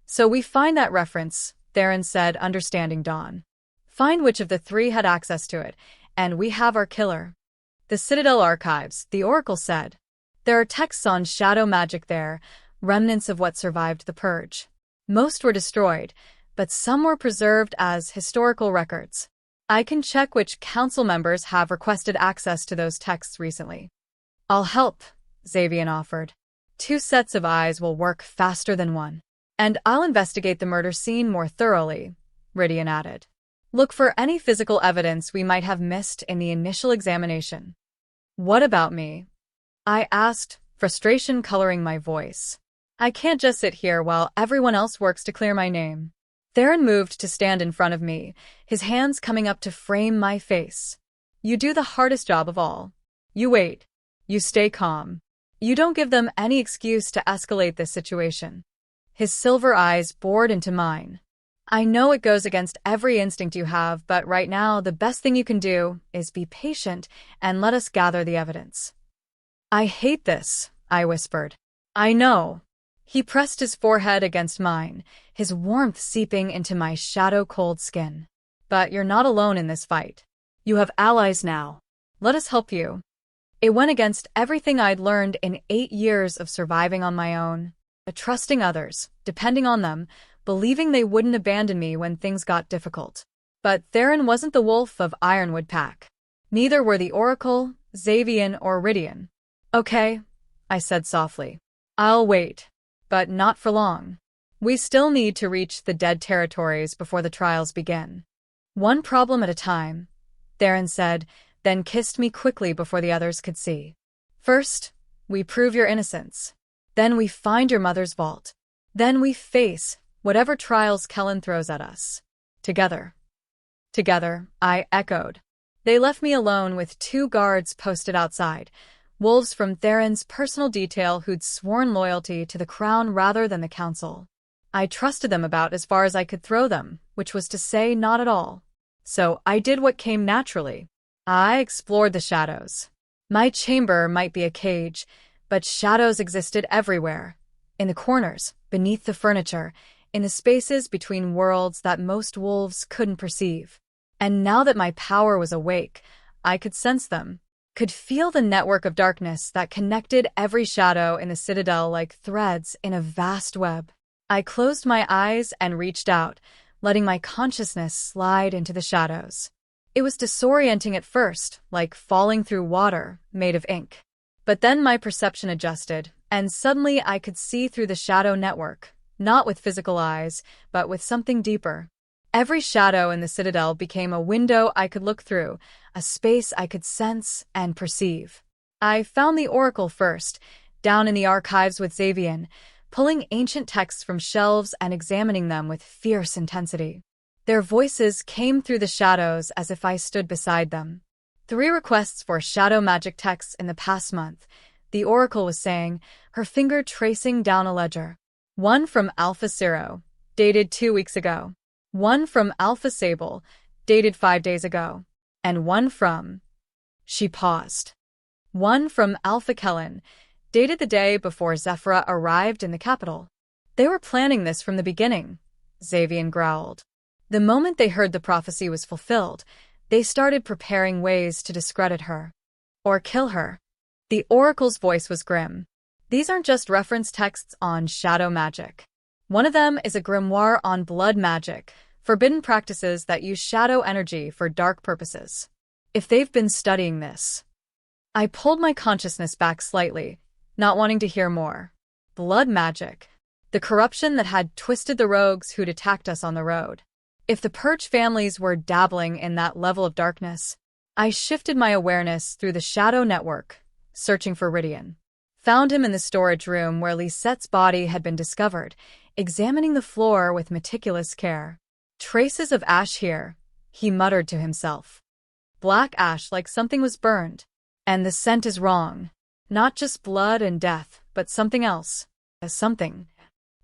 So we find that reference, Theron said, understanding Dawn. Find which of the three had access to it, and we have our killer. The Citadel archives, the Oracle said. There are texts on shadow magic there, remnants of what survived the purge. Most were destroyed, but some were preserved as historical records. I can check which council members have requested access to those texts recently. I'll help, Xavier offered. 2 sets of eyes will work faster than one. And I'll investigate the murder scene more thoroughly, Rydian added. Look for any physical evidence we might have missed in the initial examination. What about me? I asked, frustration coloring my voice. I can't just sit here while everyone else works to clear my name. Theron moved to stand in front of me, his hands coming up to frame my face. You do the hardest job of all. You wait. You stay calm. You don't give them any excuse to escalate this situation. His silver eyes bored into mine. I know it goes against every instinct you have, but right now the best thing you can do is be patient and let us gather the evidence. I hate this, I whispered. I know. He pressed his forehead against mine, his warmth seeping into my shadow-cold skin. But you're not alone in this fight. You have allies now. Let us help you. It went against everything I'd learned in 8 years of surviving on my own, trusting others, depending on them, believing they wouldn't abandon me when things got difficult. But Theron wasn't the wolf of Ironwood Pack. Neither were the Oracle, Xavier, or Rydian. Okay, I said softly. I'll wait. But not for long. We still need to reach the dead territories before the trials begin. One problem at a time, Theron said, then kissed me quickly before the others could see. First, we prove your innocence. Then we find your mother's vault. Then we face whatever trials Kellen throws at us. Together. Together, I echoed. They left me alone with 2 guards posted outside, wolves from Theron's personal detail who'd sworn loyalty to the crown rather than the council. I trusted them about as far as I could throw them, which was to say not at all. So I did what came naturally. I explored the shadows. My chamber might be a cage, but shadows existed everywhere. In the corners, beneath the furniture, in the spaces between worlds that most wolves couldn't perceive. And now that my power was awake, I could sense them. Could feel the network of darkness that connected every shadow in the Citadel like threads in a vast web. I closed my eyes and reached out, letting my consciousness slide into the shadows. It was disorienting at first, like falling through water made of ink. But then my perception adjusted, and suddenly I could see through the shadow network, not with physical eyes, but with something deeper. Every shadow in the Citadel became a window I could look through, a space I could sense and perceive. I found the Oracle first, down in the archives with Xavier, pulling ancient texts from shelves and examining them with fierce intensity. Their voices came through the shadows as if I stood beside them. 3 requests for shadow magic texts in the past month, the oracle was saying, her finger tracing down a ledger. 1 from Alpha Zero, dated 2 weeks ago. 1 from Alpha Sable, dated 5 days ago. And 1 from... She paused. 1 from Alpha Kellen, dated the day before Zephyra arrived in the capital. They were planning this from the beginning, Xavian growled. The moment they heard the prophecy was fulfilled, they started preparing ways to discredit her. Or kill her. The oracle's voice was grim. These aren't just reference texts on shadow magic. One of them is a grimoire on blood magic, forbidden practices that use shadow energy for dark purposes. If they've been studying this... I pulled my consciousness back slightly, not wanting to hear more. Blood magic. The corruption that had twisted the rogues who'd attacked us on the road. If the Purge families were dabbling in that level of darkness, I shifted my awareness through the shadow network, searching for Rydian. Found him in the storage room where Lisette's body had been discovered, examining the floor with meticulous care. Traces of ash here, he muttered to himself. Black ash like something was burned. And the scent is wrong. Not just blood and death, but something else. A something.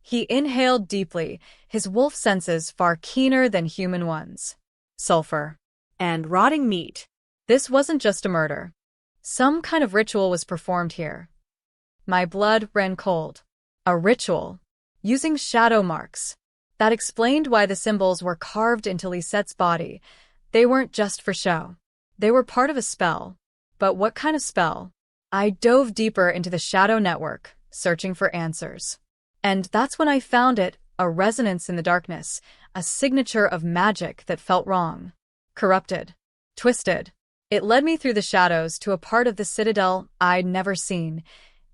He inhaled deeply, his wolf senses far keener than human ones. Sulfur. And rotting meat. This wasn't just a murder. Some kind of ritual was performed here. My blood ran cold. A ritual. Using shadow marks. That explained why the symbols were carved into Lisette's body. They weren't just for show. They were part of a spell. But what kind of spell? I dove deeper into the shadow network, searching for answers. And that's when I found it, a resonance in the darkness, a signature of magic that felt wrong. Corrupted. Twisted. It led me through the shadows to a part of the citadel I'd never seen,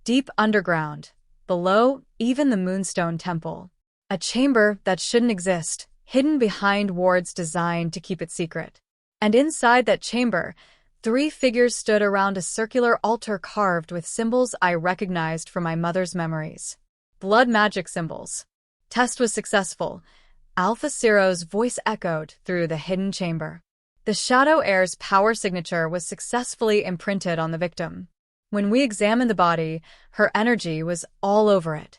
deep underground, below even the Moonstone Temple. A chamber that shouldn't exist, hidden behind wards designed to keep it secret. And inside that chamber, 3 figures stood around a circular altar carved with symbols I recognized from my mother's memories. Blood magic symbols. Test was successful. Alpha Zero's voice echoed through the hidden chamber. The Shadow Heir's power signature was successfully imprinted on the victim. When we examined the body, her energy was all over it.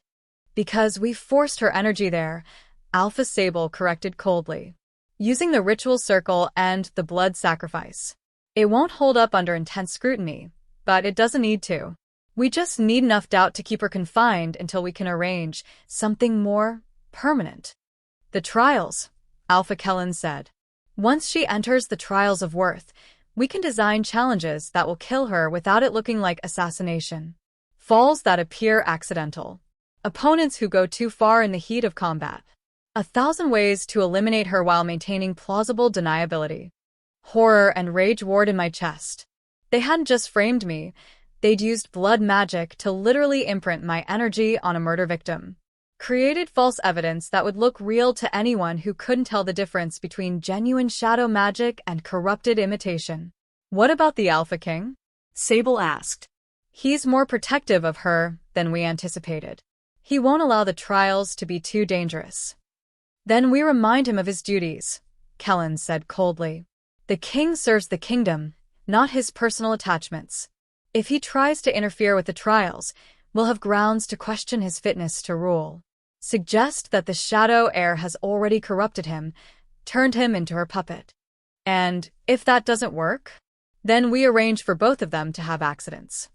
Because we forced her energy there, Alpha Sable corrected coldly. Using the ritual circle and the blood sacrifice. It won't hold up under intense scrutiny, but it doesn't need to. We just need enough doubt to keep her confined until we can arrange something more permanent. The trials, Alpha Kellen said. Once she enters the trials of worth, we can design challenges that will kill her without it looking like assassination. Falls that appear accidental. Opponents who go too far in the heat of combat. 1,000 ways to eliminate her while maintaining plausible deniability. Horror and rage warred in my chest. They hadn't just framed me, they'd used blood magic to literally imprint my energy on a murder victim. Created false evidence that would look real to anyone who couldn't tell the difference between genuine shadow magic and corrupted imitation. What about the Alpha King? Sable asked. He's more protective of her than we anticipated. He won't allow the trials to be too dangerous. Then we remind him of his duties, Kellen said coldly. The king serves the kingdom, not his personal attachments. If he tries to interfere with the trials, we'll have grounds to question his fitness to rule. Suggest that the Shadow Heir has already corrupted him, turned him into her puppet. And if that doesn't work, then we arrange for both of them to have accidents.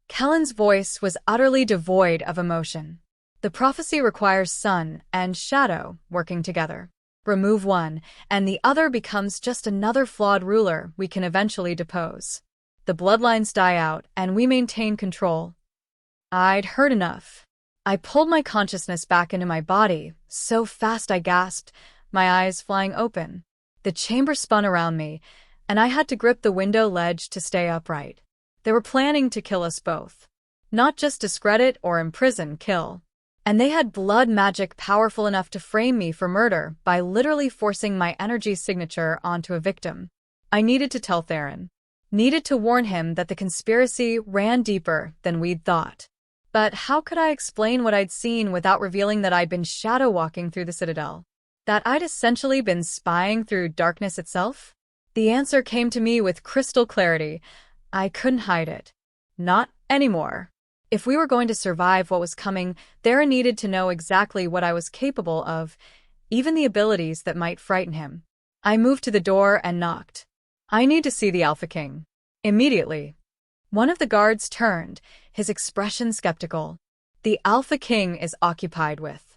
Kellen's voice was utterly devoid of emotion. The prophecy requires sun and shadow working together. Remove one, and the other becomes just another flawed ruler we can eventually depose. The bloodlines die out, and we maintain control. I'd heard enough. I pulled my consciousness back into my body, so fast I gasped, my eyes flying open. The chamber spun around me, and I had to grip the window ledge to stay upright. They were planning to kill us both. Not just discredit or imprison, kill. And they had blood magic powerful enough to frame me for murder by literally forcing my energy signature onto a victim. I needed to tell Theron. Needed to warn him that the conspiracy ran deeper than we'd thought. But how could I explain what I'd seen without revealing that I'd been shadow walking through the Citadel? That I'd essentially been spying through darkness itself? The answer came to me with crystal clarity. I couldn't hide it. Not anymore. If we were going to survive what was coming, Theron needed to know exactly what I was capable of, even the abilities that might frighten him. I moved to the door and knocked. I need to see the Alpha King. Immediately. One of the guards turned, his expression skeptical. The Alpha King is occupied with.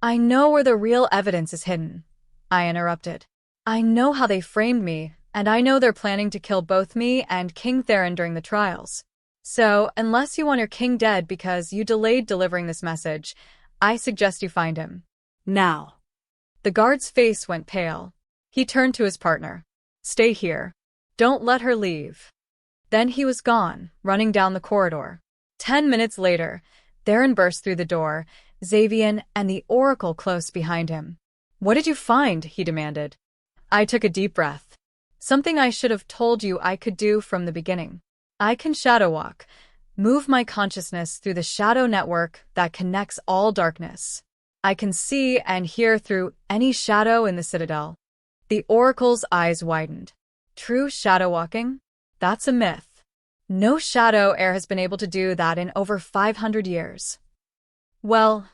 I know where the real evidence is hidden. I interrupted. I know how they framed me, and I know they're planning to kill both me and King Theron during the trials. So, unless you want your king dead because you delayed delivering this message, I suggest you find him. Now. The guard's face went pale. He turned to his partner. Stay here. Don't let her leave. Then he was gone, running down the corridor. 10 minutes later, Theron burst through the door, Xavian and the Oracle close behind him. What did you find? He demanded. I took a deep breath. Something I should have told you I could do from the beginning. I can shadow walk, move my consciousness through the shadow network that connects all darkness. I can see and hear through any shadow in the Citadel. The Oracle's eyes widened. True shadow walking? That's a myth. No Shadow Heir has been able to do that in over 500 years. Well,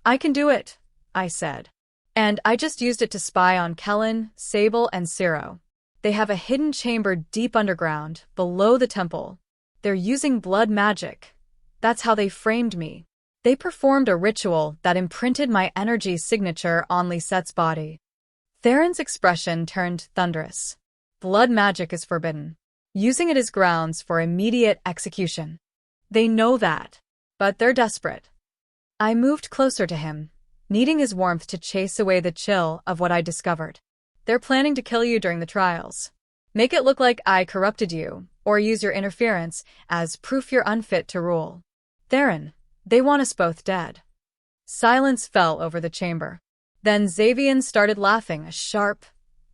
I can do it, I said. And I just used it to spy on Kellen, Sable, and Ciro. They have a hidden chamber deep underground, below the temple. They're using blood magic. That's how they framed me. They performed a ritual that imprinted my energy signature on Lisette's body. Theron's expression turned thunderous. Blood magic is forbidden. Using it as grounds for immediate execution. They know that, but they're desperate. I moved closer to him, needing his warmth to chase away the chill of what I discovered. They're planning to kill you during the trials. Make it look like I corrupted you, or use your interference as proof you're unfit to rule. Theron, they want us both dead. Silence fell over the chamber. Then Xavian started laughing, a sharp,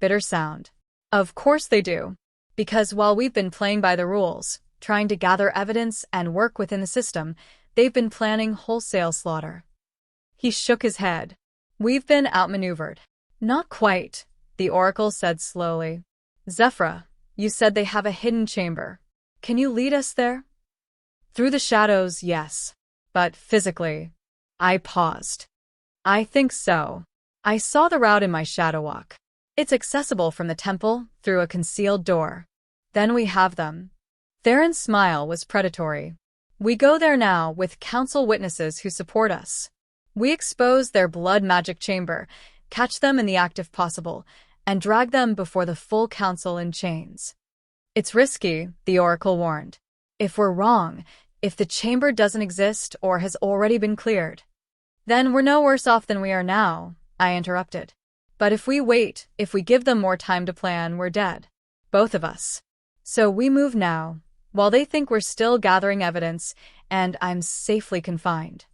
bitter sound. Of course they do. Because while we've been playing by the rules, trying to gather evidence and work within the system, they've been planning wholesale slaughter. He shook his head. We've been outmaneuvered. Not quite, the Oracle said slowly. Zephyra, you said they have a hidden chamber. Can you lead us there? Through the shadows, yes. But physically, I paused. I think so. I saw the route in my shadow walk. It's accessible from the temple, through a concealed door. Then we have them. Theron's smile was predatory. We go there now with council witnesses who support us. We expose their blood magic chamber, catch them in the act if possible, and drag them before the full council in chains. It's risky, the Oracle warned. If we're wrong, if the chamber doesn't exist or has already been cleared, then we're no worse off than we are now, I interrupted. But if we wait, if we give them more time to plan, we're dead. Both of us. So we move now, while they think we're still gathering evidence, and I'm safely confined.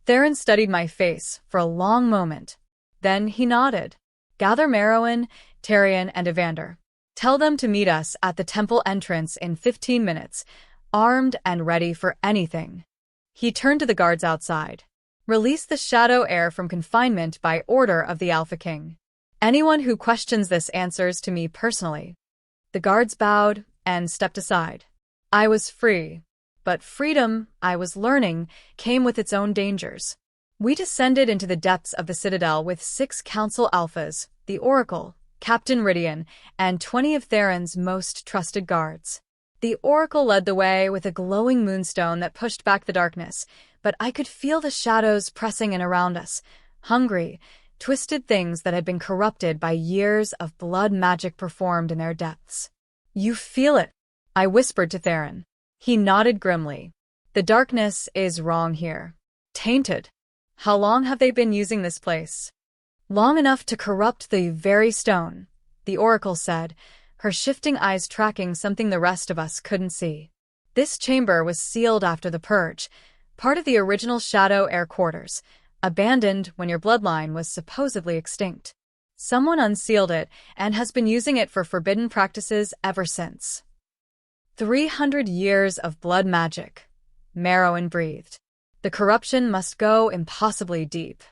Theron studied my face for a long moment. Then he nodded. Gather Merowyn, Tyrion, and Evander. Tell them to meet us at the temple entrance in 15 minutes, armed and ready for anything. He turned to the guards outside. Release the Shadow Heir from confinement by order of the Alpha King. Anyone who questions this answers to me personally. The guards bowed and stepped aside. I was free. But freedom, I was learning, came with its own dangers. We descended into the depths of the Citadel with 6 Council Alphas, the Oracle, Captain Ridian, and 20 of Theron's most trusted guards. The Oracle led the way with a glowing moonstone that pushed back the darkness, but I could feel the shadows pressing in around us, hungry, twisted things that had been corrupted by years of blood magic performed in their depths. You feel it, I whispered to Theron. He nodded grimly. The darkness is wrong here. Tainted. How long have they been using this place? Long enough to corrupt the very stone, the Oracle said, her shifting eyes tracking something the rest of us couldn't see. This chamber was sealed after the Purge, part of the original Shadow Heir quarters, abandoned when your bloodline was supposedly extinct. Someone unsealed it and has been using it for forbidden practices ever since. 300 years of blood magic. Merowyn breathed. The corruption must go impossibly deep.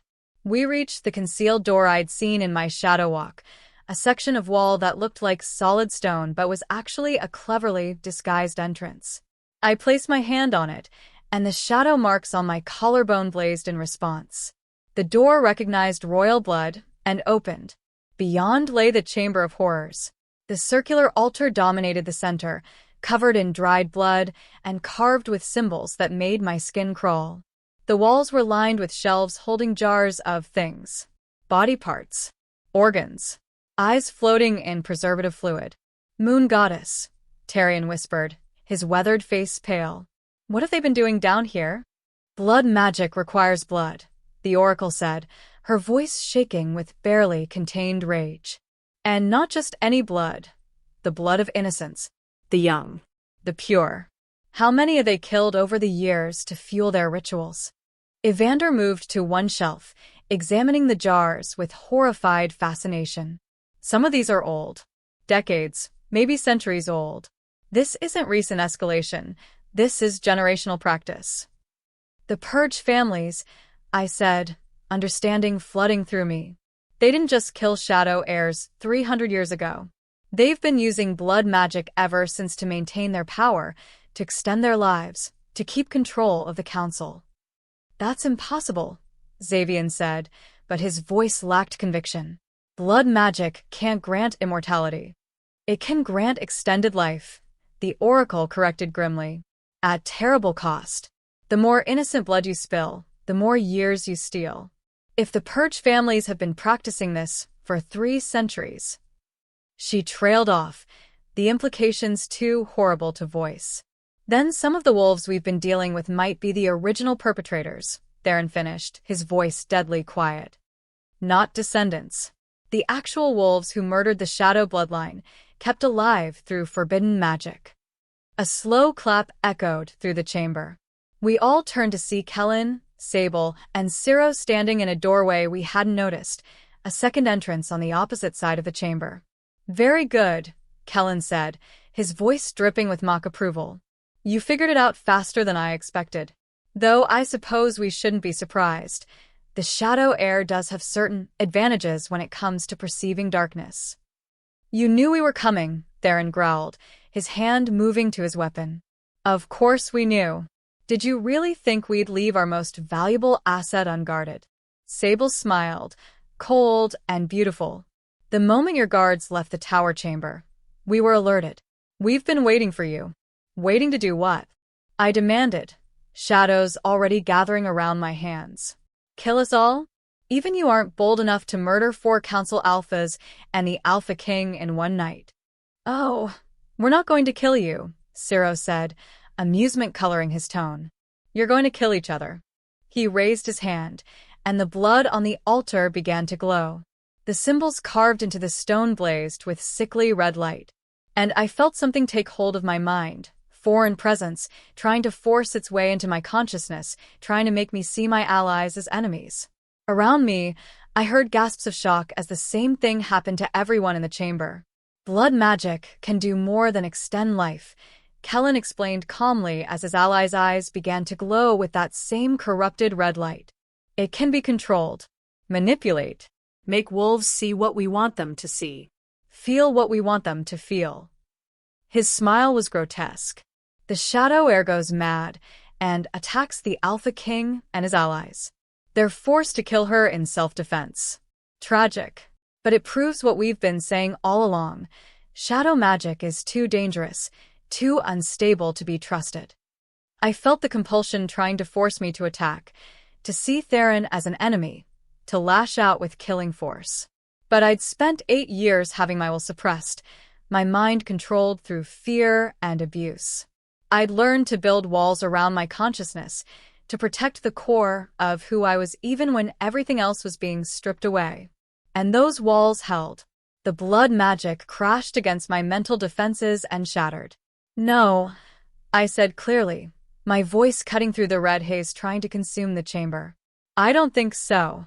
We reached the concealed door I'd seen in my shadow walk, a section of wall that looked like solid stone but was actually a cleverly disguised entrance. I placed my hand on it, and the shadow marks on my collarbone blazed in response. The door recognized royal blood and opened. Beyond lay the Chamber of Horrors. The circular altar dominated the center, covered in dried blood and carved with symbols that made my skin crawl. The walls were lined with shelves holding jars of things. Body parts. Organs. Eyes floating in preservative fluid. Moon goddess, Tyrion whispered, his weathered face pale. What have they been doing down here? Blood magic requires blood, the oracle said, her voice shaking with barely contained rage. And not just any blood. The blood of innocence. The young. The pure. How many have they killed over the years to fuel their rituals? Evander moved to one shelf, examining the jars with horrified fascination. Some of these are old. Decades, maybe centuries old. This isn't recent escalation. This is generational practice. The Purge families, I said, understanding flooding through me. They didn't just kill Shadow Heirs 300 years ago. They've been using blood magic ever since to maintain their power, to extend their lives, to keep control of the council. That's impossible, Xavian said, but his voice lacked conviction. Blood magic can't grant immortality. It can grant extended life, the oracle corrected grimly. At terrible cost. The more innocent blood you spill, the more years you steal. If the Purge families have been practicing this for 3 centuries. She trailed off, the implications too horrible to voice. Then some of the wolves we've been dealing with might be the original perpetrators, Theron finished, his voice deadly quiet. Not descendants. The actual wolves who murdered the Shadow bloodline, kept alive through forbidden magic. A slow clap echoed through the chamber. We all turned to see Kellen, Sable, and Ciro standing in a doorway we hadn't noticed, a second entrance on the opposite side of the chamber. Very good, Kellen said, his voice dripping with mock approval. You figured it out faster than I expected. Though I suppose we shouldn't be surprised. The Shadow Heir does have certain advantages when it comes to perceiving darkness. You knew we were coming, Theron growled, his hand moving to his weapon. Of course we knew. Did you really think we'd leave our most valuable asset unguarded? Sable smiled, cold and beautiful. The moment your guards left the tower chamber, we were alerted. We've been waiting for you. Waiting to do what? I demanded, shadows already gathering around my hands. Kill us all? Even you aren't bold enough to murder 4 council alphas and the Alpha King in one night. Oh, we're not going to kill you, Ciro said, amusement coloring his tone. You're going to kill each other. He raised his hand, and the blood on the altar began to glow. The symbols carved into the stone blazed with sickly red light. And I felt something take hold of my mind, foreign presence, trying to force its way into my consciousness, trying to make me see my allies as enemies. Around me, I heard gasps of shock as the same thing happened to everyone in the chamber. Blood magic can do more than extend life, Kellen explained calmly as his allies' eyes began to glow with that same corrupted red light. It can be controlled, manipulate, make wolves see what we want them to see, feel what we want them to feel. His smile was grotesque. The Shadow Heir goes mad and attacks the Alpha King and his allies. They're forced to kill her in self-defense. Tragic. But it proves what we've been saying all along. Shadow magic is too dangerous, too unstable to be trusted. I felt the compulsion trying to force me to attack, to see Theron as an enemy, to lash out with killing force. But I'd spent 8 years having my will suppressed, my mind controlled through fear and abuse. I'd learned to build walls around my consciousness, to protect the core of who I was even when everything else was being stripped away. And those walls held. The blood magic crashed against my mental defenses and shattered. No, I said clearly, my voice cutting through the red haze trying to consume the chamber. I don't think so.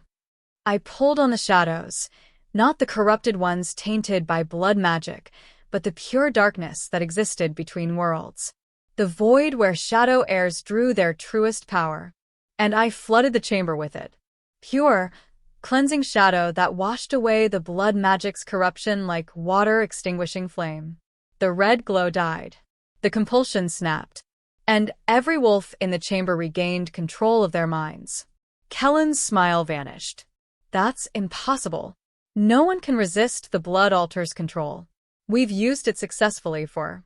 I pulled on the shadows, not the corrupted ones tainted by blood magic, but the pure darkness that existed between worlds. The void where Shadow Heirs drew their truest power. And I flooded the chamber with it. Pure, cleansing shadow that washed away the blood magic's corruption like water extinguishing flame. The red glow died. The compulsion snapped. And every wolf in the chamber regained control of their minds. Kellen's smile vanished. That's impossible. No one can resist the blood altar's control. We've used it successfully for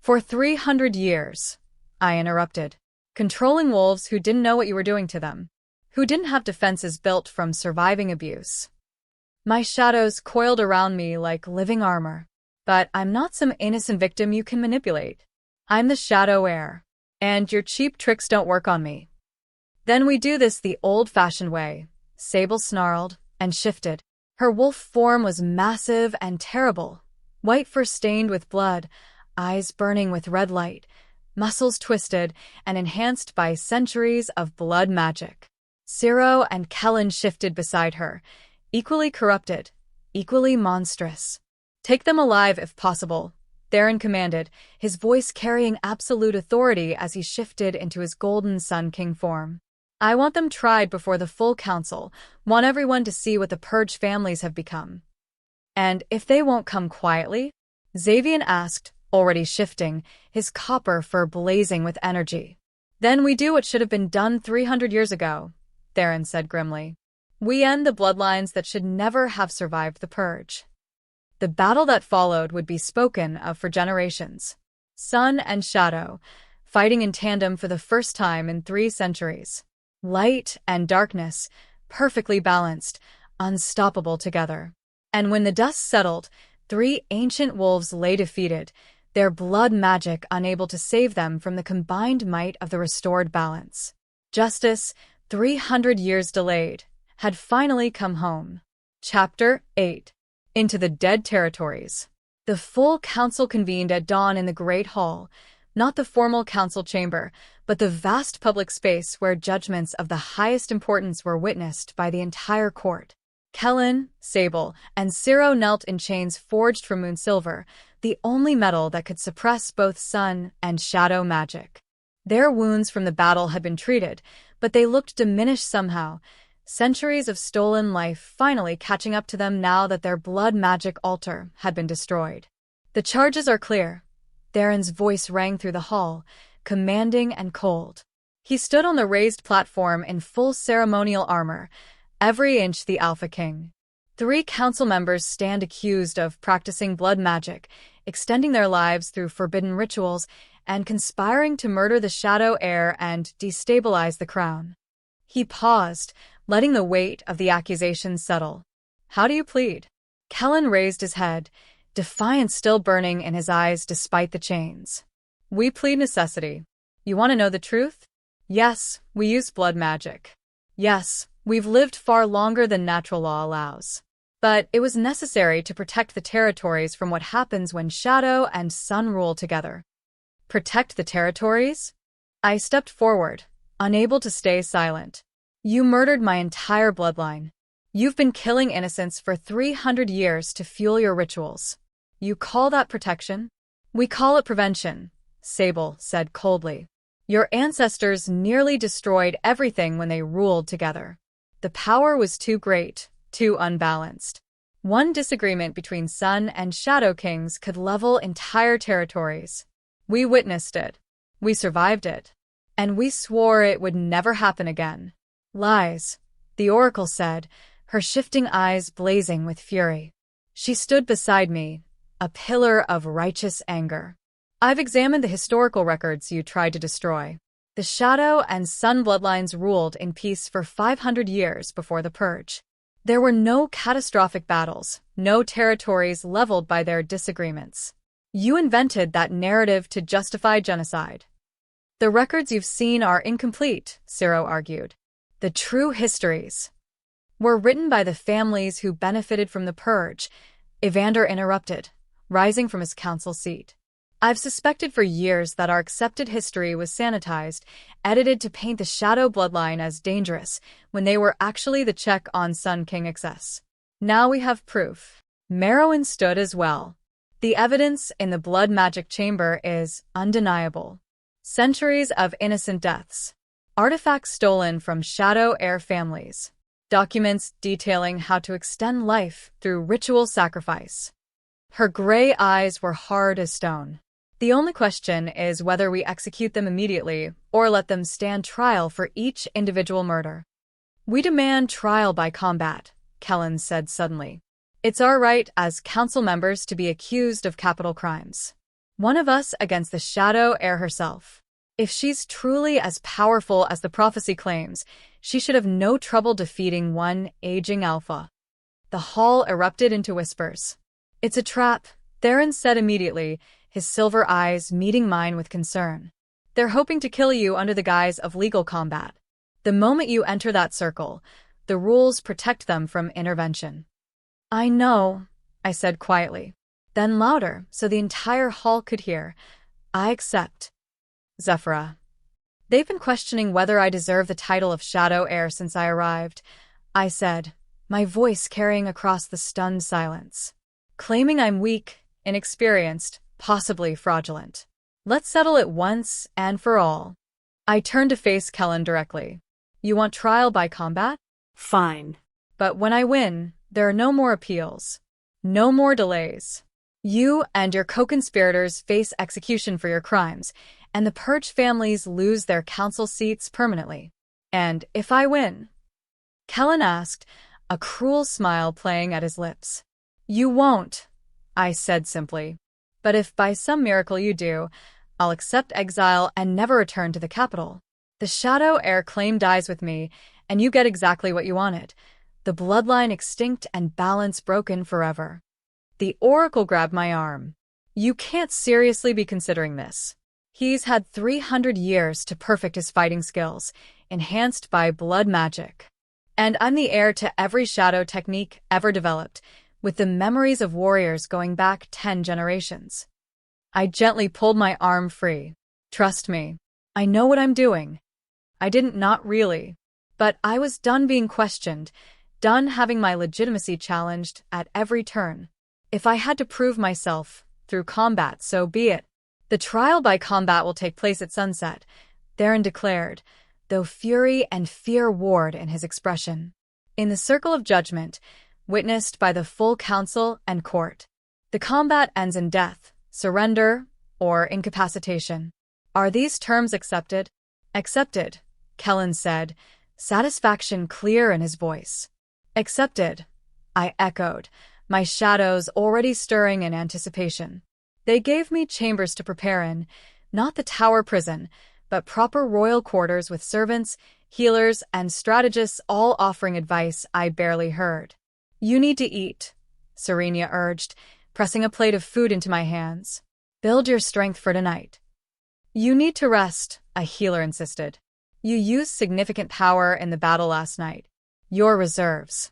300 years, I interrupted. Controlling wolves who didn't know what you were doing to them, who didn't have defenses built from surviving abuse. My shadows coiled around me like living armor. But I'm not some innocent victim you can manipulate. I'm the Shadow Heir, and your cheap tricks don't work on me. Then we do this the old-fashioned way. Sable snarled and shifted. Her wolf form was massive and terrible. White fur stained with blood, eyes burning with red light, muscles twisted and enhanced by centuries of blood magic. Ciro and Kellen shifted beside her, equally corrupted, equally monstrous. Take them alive if possible, Theron commanded, his voice carrying absolute authority as he shifted into his golden Sun King form. I want them tried before the full council, want everyone to see what the Purge families have become. And if they won't come quietly? Xavian asked, already shifting, his copper fur blazing with energy. Then we do what should have been done 300 years ago, Theron said grimly. We end the bloodlines that should never have survived the Purge. The battle that followed would be spoken of for generations. Sun and shadow, fighting in tandem for the first time in 3 centuries. Light and darkness, perfectly balanced, unstoppable together. And when the dust settled, 3 ancient wolves lay defeated, their blood magic unable to save them from the combined might of the restored balance. Justice, 300 years delayed, had finally come home. Chapter 8. Into the Dead Territories. The full council convened at dawn in the Great Hall, not the formal council chamber, but the vast public space where judgments of the highest importance were witnessed by the entire court. Kellen, Sable, and Ciro knelt in chains forged from moonsilver, the only metal that could suppress both sun and shadow magic. Their wounds from the battle had been treated, but they looked diminished somehow, centuries of stolen life finally catching up to them now that their blood magic altar had been destroyed. The charges are clear. Theron's voice rang through the hall, commanding and cold. He stood on the raised platform in full ceremonial armor, every inch the Alpha King. 3 council members stand accused of practicing blood magic, extending their lives through forbidden rituals, and conspiring to murder the Shadow Heir and destabilize the crown. He paused, letting the weight of the accusations settle. How do you plead? Kellen raised his head, defiance still burning in his eyes despite the chains. We plead necessity. You want to know the truth? Yes, we use blood magic. Yes, we've lived far longer than natural law allows. But it was necessary to protect the territories from what happens when shadow and sun rule together. Protect the territories? I stepped forward, unable to stay silent. You murdered my entire bloodline. You've been killing innocents for 300 years to fuel your rituals. You call that protection? We call it prevention, Sable said coldly. Your ancestors nearly destroyed everything when they ruled together. The power was too great, too unbalanced. One disagreement between Sun and Shadow Kings could level entire territories. We witnessed it. We survived it. And we swore it would never happen again. Lies, the Oracle said, her shifting eyes blazing with fury. She stood beside me, a pillar of righteous anger. I've examined the historical records you tried to destroy. The Shadow and Sun bloodlines ruled in peace for 500 years before the Purge. There were no catastrophic battles, no territories leveled by their disagreements. You invented that narrative to justify genocide. The records you've seen are incomplete, Ciro argued. The true histories were written by the families who benefited from the Purge, Evander interrupted, rising from his council seat. I've suspected for years that our accepted history was sanitized, edited to paint the Shadow bloodline as dangerous, when they were actually the check on Sun King excess. Now we have proof. Merowyn stood as well. The evidence in the blood magic chamber is undeniable. Centuries of innocent deaths. Artifacts stolen from Shadow Heir families. documents detailing how to extend life through ritual sacrifice. Her gray eyes were hard as stone. The only question is whether we execute them immediately or let them stand trial for each individual murder. We demand trial by combat, Kellen said suddenly. It's our right as council members to be accused of capital crimes. One of us against the Shadow Heir herself. If she's truly as powerful as the prophecy claims, she should have no trouble defeating one aging alpha. The hall erupted into whispers. It's a trap, Theron said immediately, his silver eyes meeting mine with concern. They're hoping to kill you under the guise of legal combat. The moment you enter that circle, the rules protect them from intervention. I know, I said quietly. Then louder, so the entire hall could hear. I accept. Zephyra. They've been questioning whether I deserve the title of Shadow Heir since I arrived, I said, my voice carrying across the stunned silence. Claiming I'm weak, inexperienced, possibly fraudulent. Let's settle it once and for all. I turned to face Kellen directly. You want trial by combat? Fine. But when I win, there are no more appeals. No more delays. You and your co-conspirators face execution for your crimes, and the Purge families lose their council seats permanently. And if I win? Kellen asked, a cruel smile playing at his lips. You won't, I said simply. But if by some miracle you do, I'll accept exile and never return to the capital. The Shadow Heir claim dies with me, and you get exactly what you wanted. The bloodline extinct and balance broken forever. The Oracle grabbed my arm. You can't seriously be considering this. He's had 300 years to perfect his fighting skills, enhanced by blood magic. And I'm the heir to every shadow technique ever developed, with the memories of warriors going back 10 generations. I gently pulled my arm free. Trust me, I know what I'm doing. I didn't, not really. But I was done being questioned, done having my legitimacy challenged at every turn. If I had to prove myself through combat, so be it. The trial by combat will take place at sunset, Theron declared, though fury and fear warred in his expression. In the circle of judgment, witnessed by the full council and court. The combat ends in death, surrender, or incapacitation. Are these terms accepted? Accepted, Kellen said, satisfaction clear in his voice. Accepted, I echoed, my shadows already stirring in anticipation. They gave me chambers to prepare in, not the tower prison, but proper royal quarters with servants, healers, and strategists all offering advice I barely heard. You need to eat, Serenia urged, pressing a plate of food into my hands. Build your strength for tonight. You need to rest, a healer insisted. You used significant power in the battle last night. Your reserves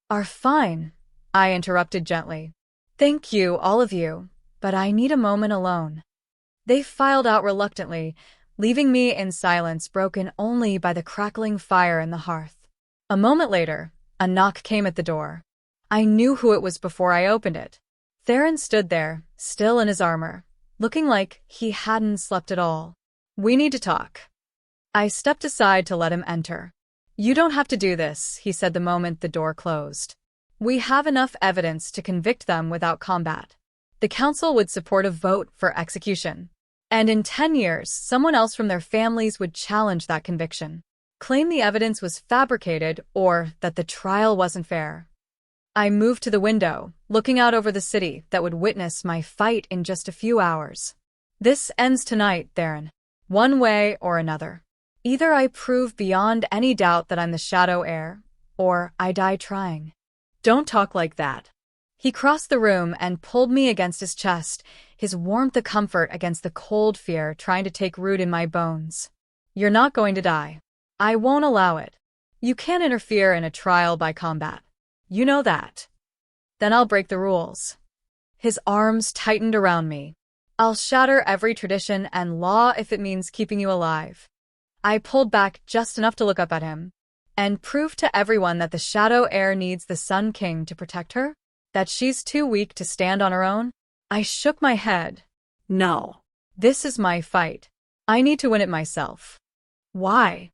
are fine, I interrupted gently. Thank you, all of you, but I need a moment alone. They filed out reluctantly, leaving me in silence broken only by the crackling fire in the hearth. A moment later, a knock came at the door. I knew who it was before I opened it. Theron stood there, still in his armor, looking like he hadn't slept at all. We need to talk. I stepped aside to let him enter. You don't have to do this, he said the moment the door closed. We have enough evidence to convict them without combat. The council would support a vote for execution. And in 10 years, someone else from their families would challenge that conviction, claim the evidence was fabricated or that the trial wasn't fair. I moved to the window, looking out over the city that would witness my fight in just a few hours. This ends tonight, Theron. One way or another. Either I prove beyond any doubt that I'm the Shadow Heir, or I die trying. Don't talk like that. He crossed the room and pulled me against his chest, his warmth a comfort against the cold fear trying to take root in my bones. You're not going to die. I won't allow it. You can't interfere in a trial by combat. You know that. Then I'll break the rules. His arms tightened around me. I'll shatter every tradition and law if it means keeping you alive. I pulled back just enough to look up at him and prove to everyone that the Shadow Heir needs the Sun King to protect her, that she's too weak to stand on her own. I shook my head. No. This is my fight. I need to win it myself. Why?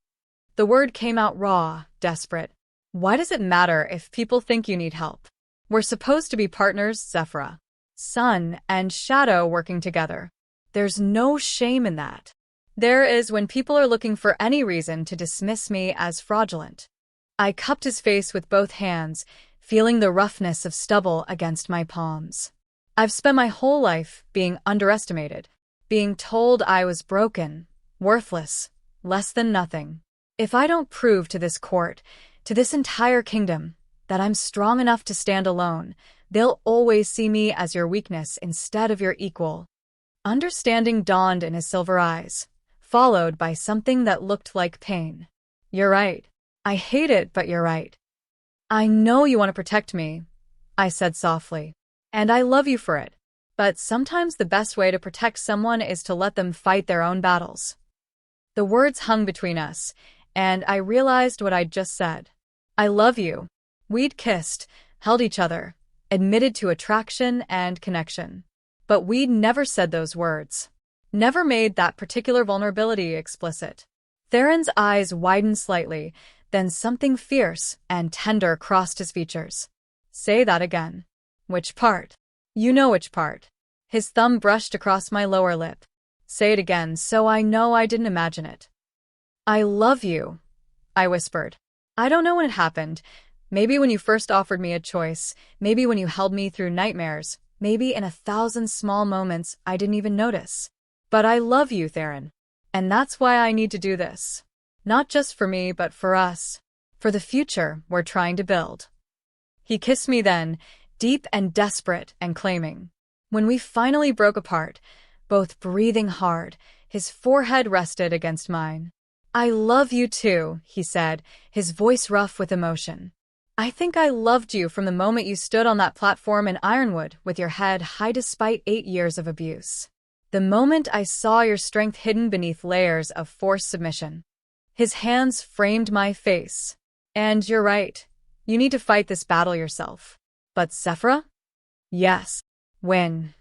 The word came out raw, desperate. Why does it matter if people think you need help? We're supposed to be partners, Zephyra. Sun and Shadow working together. There's no shame in that. There is when people are looking for any reason to dismiss me as fraudulent. I cupped his face with both hands, feeling the roughness of stubble against my palms. I've spent my whole life being underestimated, being told I was broken, worthless, less than nothing. If I don't prove to this court, to this entire kingdom, that I'm strong enough to stand alone, they'll always see me as your weakness instead of your equal. Understanding dawned in his silver eyes, followed by something that looked like pain. You're right. I hate it, but you're right. I know you want to protect me, I said softly, and I love you for it. But sometimes the best way to protect someone is to let them fight their own battles. The words hung between us, and I realized what I'd just said. I love you. We'd kissed, held each other, admitted to attraction and connection. But we'd never said those words. Never made that particular vulnerability explicit. Theron's eyes widened slightly, then something fierce and tender crossed his features. Say that again. Which part? You know which part. His thumb brushed across my lower lip. Say it again so I know I didn't imagine it. I love you, I whispered. I don't know when it happened. Maybe when you first offered me a choice, maybe when you held me through nightmares, maybe in 1,000 small moments I didn't even notice. But I love you, Theron. And that's why I need to do this. Not just for me, but for us. For the future we're trying to build. He kissed me then, deep and desperate and claiming. When we finally broke apart, both breathing hard, his forehead rested against mine. I love you too, he said, his voice rough with emotion. I think I loved you from the moment you stood on that platform in Ironwood with your head high despite 8 years of abuse. The moment I saw your strength hidden beneath layers of forced submission. His hands framed my face. And you're right. You need to fight this battle yourself. But Zephyra? Yes. Win.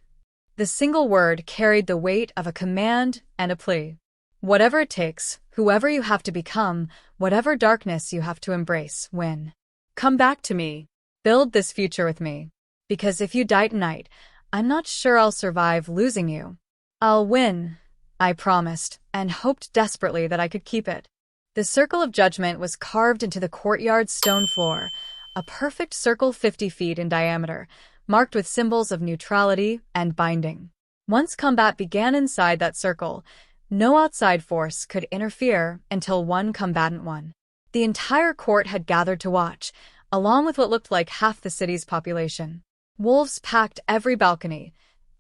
The single word carried the weight of a command and a plea. Whatever it takes, whoever you have to become, whatever darkness you have to embrace, win. Come back to me. Build this future with me. Because if you die tonight, I'm not sure I'll survive losing you. I'll win, I promised, and hoped desperately that I could keep it. The circle of judgment was carved into the courtyard's stone floor, a perfect circle 50 feet in diameter, marked with symbols of neutrality and binding. Once combat began inside that circle, no outside force could interfere until one combatant won. The entire court had gathered to watch, along with what looked like half the city's population. Wolves packed every balcony,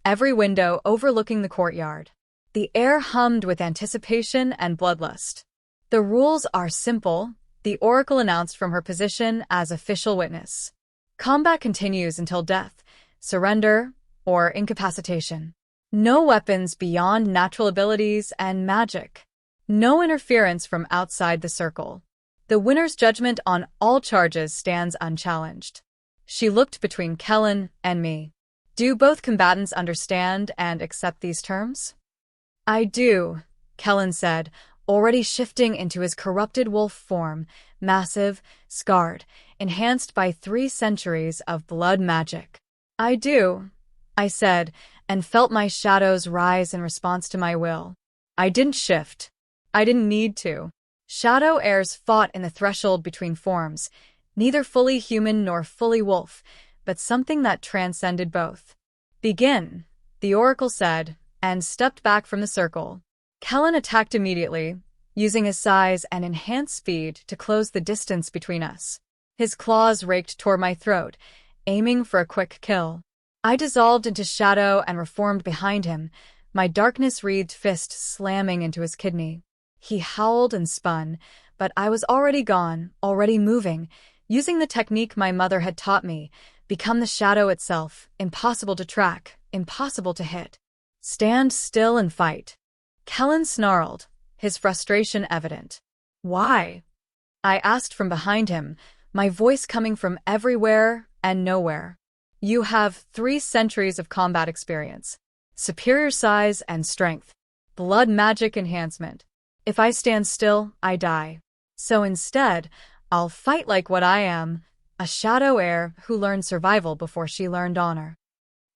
every window overlooking the courtyard. The air hummed with anticipation and bloodlust. The rules are simple, the Oracle announced from her position as official witness. Combat continues until death, surrender, or incapacitation. No weapons beyond natural abilities and magic. No interference from outside the circle. The winner's judgment on all charges stands unchallenged. She looked between Kellen and me. Do both combatants understand and accept these terms? I do, Kellen said, already shifting into his corrupted wolf form, massive, scarred, enhanced by 3 centuries of blood magic. I do, I said, and felt my shadows rise in response to my will. I didn't shift. I didn't need to. Shadow heirs fought in the threshold between forms, neither fully human nor fully wolf, but something that transcended both. Begin, the Oracle said, and stepped back from the circle. Kellen attacked immediately, using his size and enhanced speed to close the distance between us. His claws raked toward my throat, aiming for a quick kill. I dissolved into shadow and reformed behind him, my darkness-wreathed fist slamming into his kidney. He howled and spun, but I was already gone, already moving, using the technique my mother had taught me, become the shadow itself, impossible to track, impossible to hit. Stand still and fight. Kellen snarled, his frustration evident. Why? I asked from behind him, my voice coming from everywhere and nowhere. You have 3 centuries of combat experience, superior size and strength, blood magic enhancement. If I stand still, I die. So instead, I'll fight like what I am, a Shadow Heir who learned survival before she learned honor.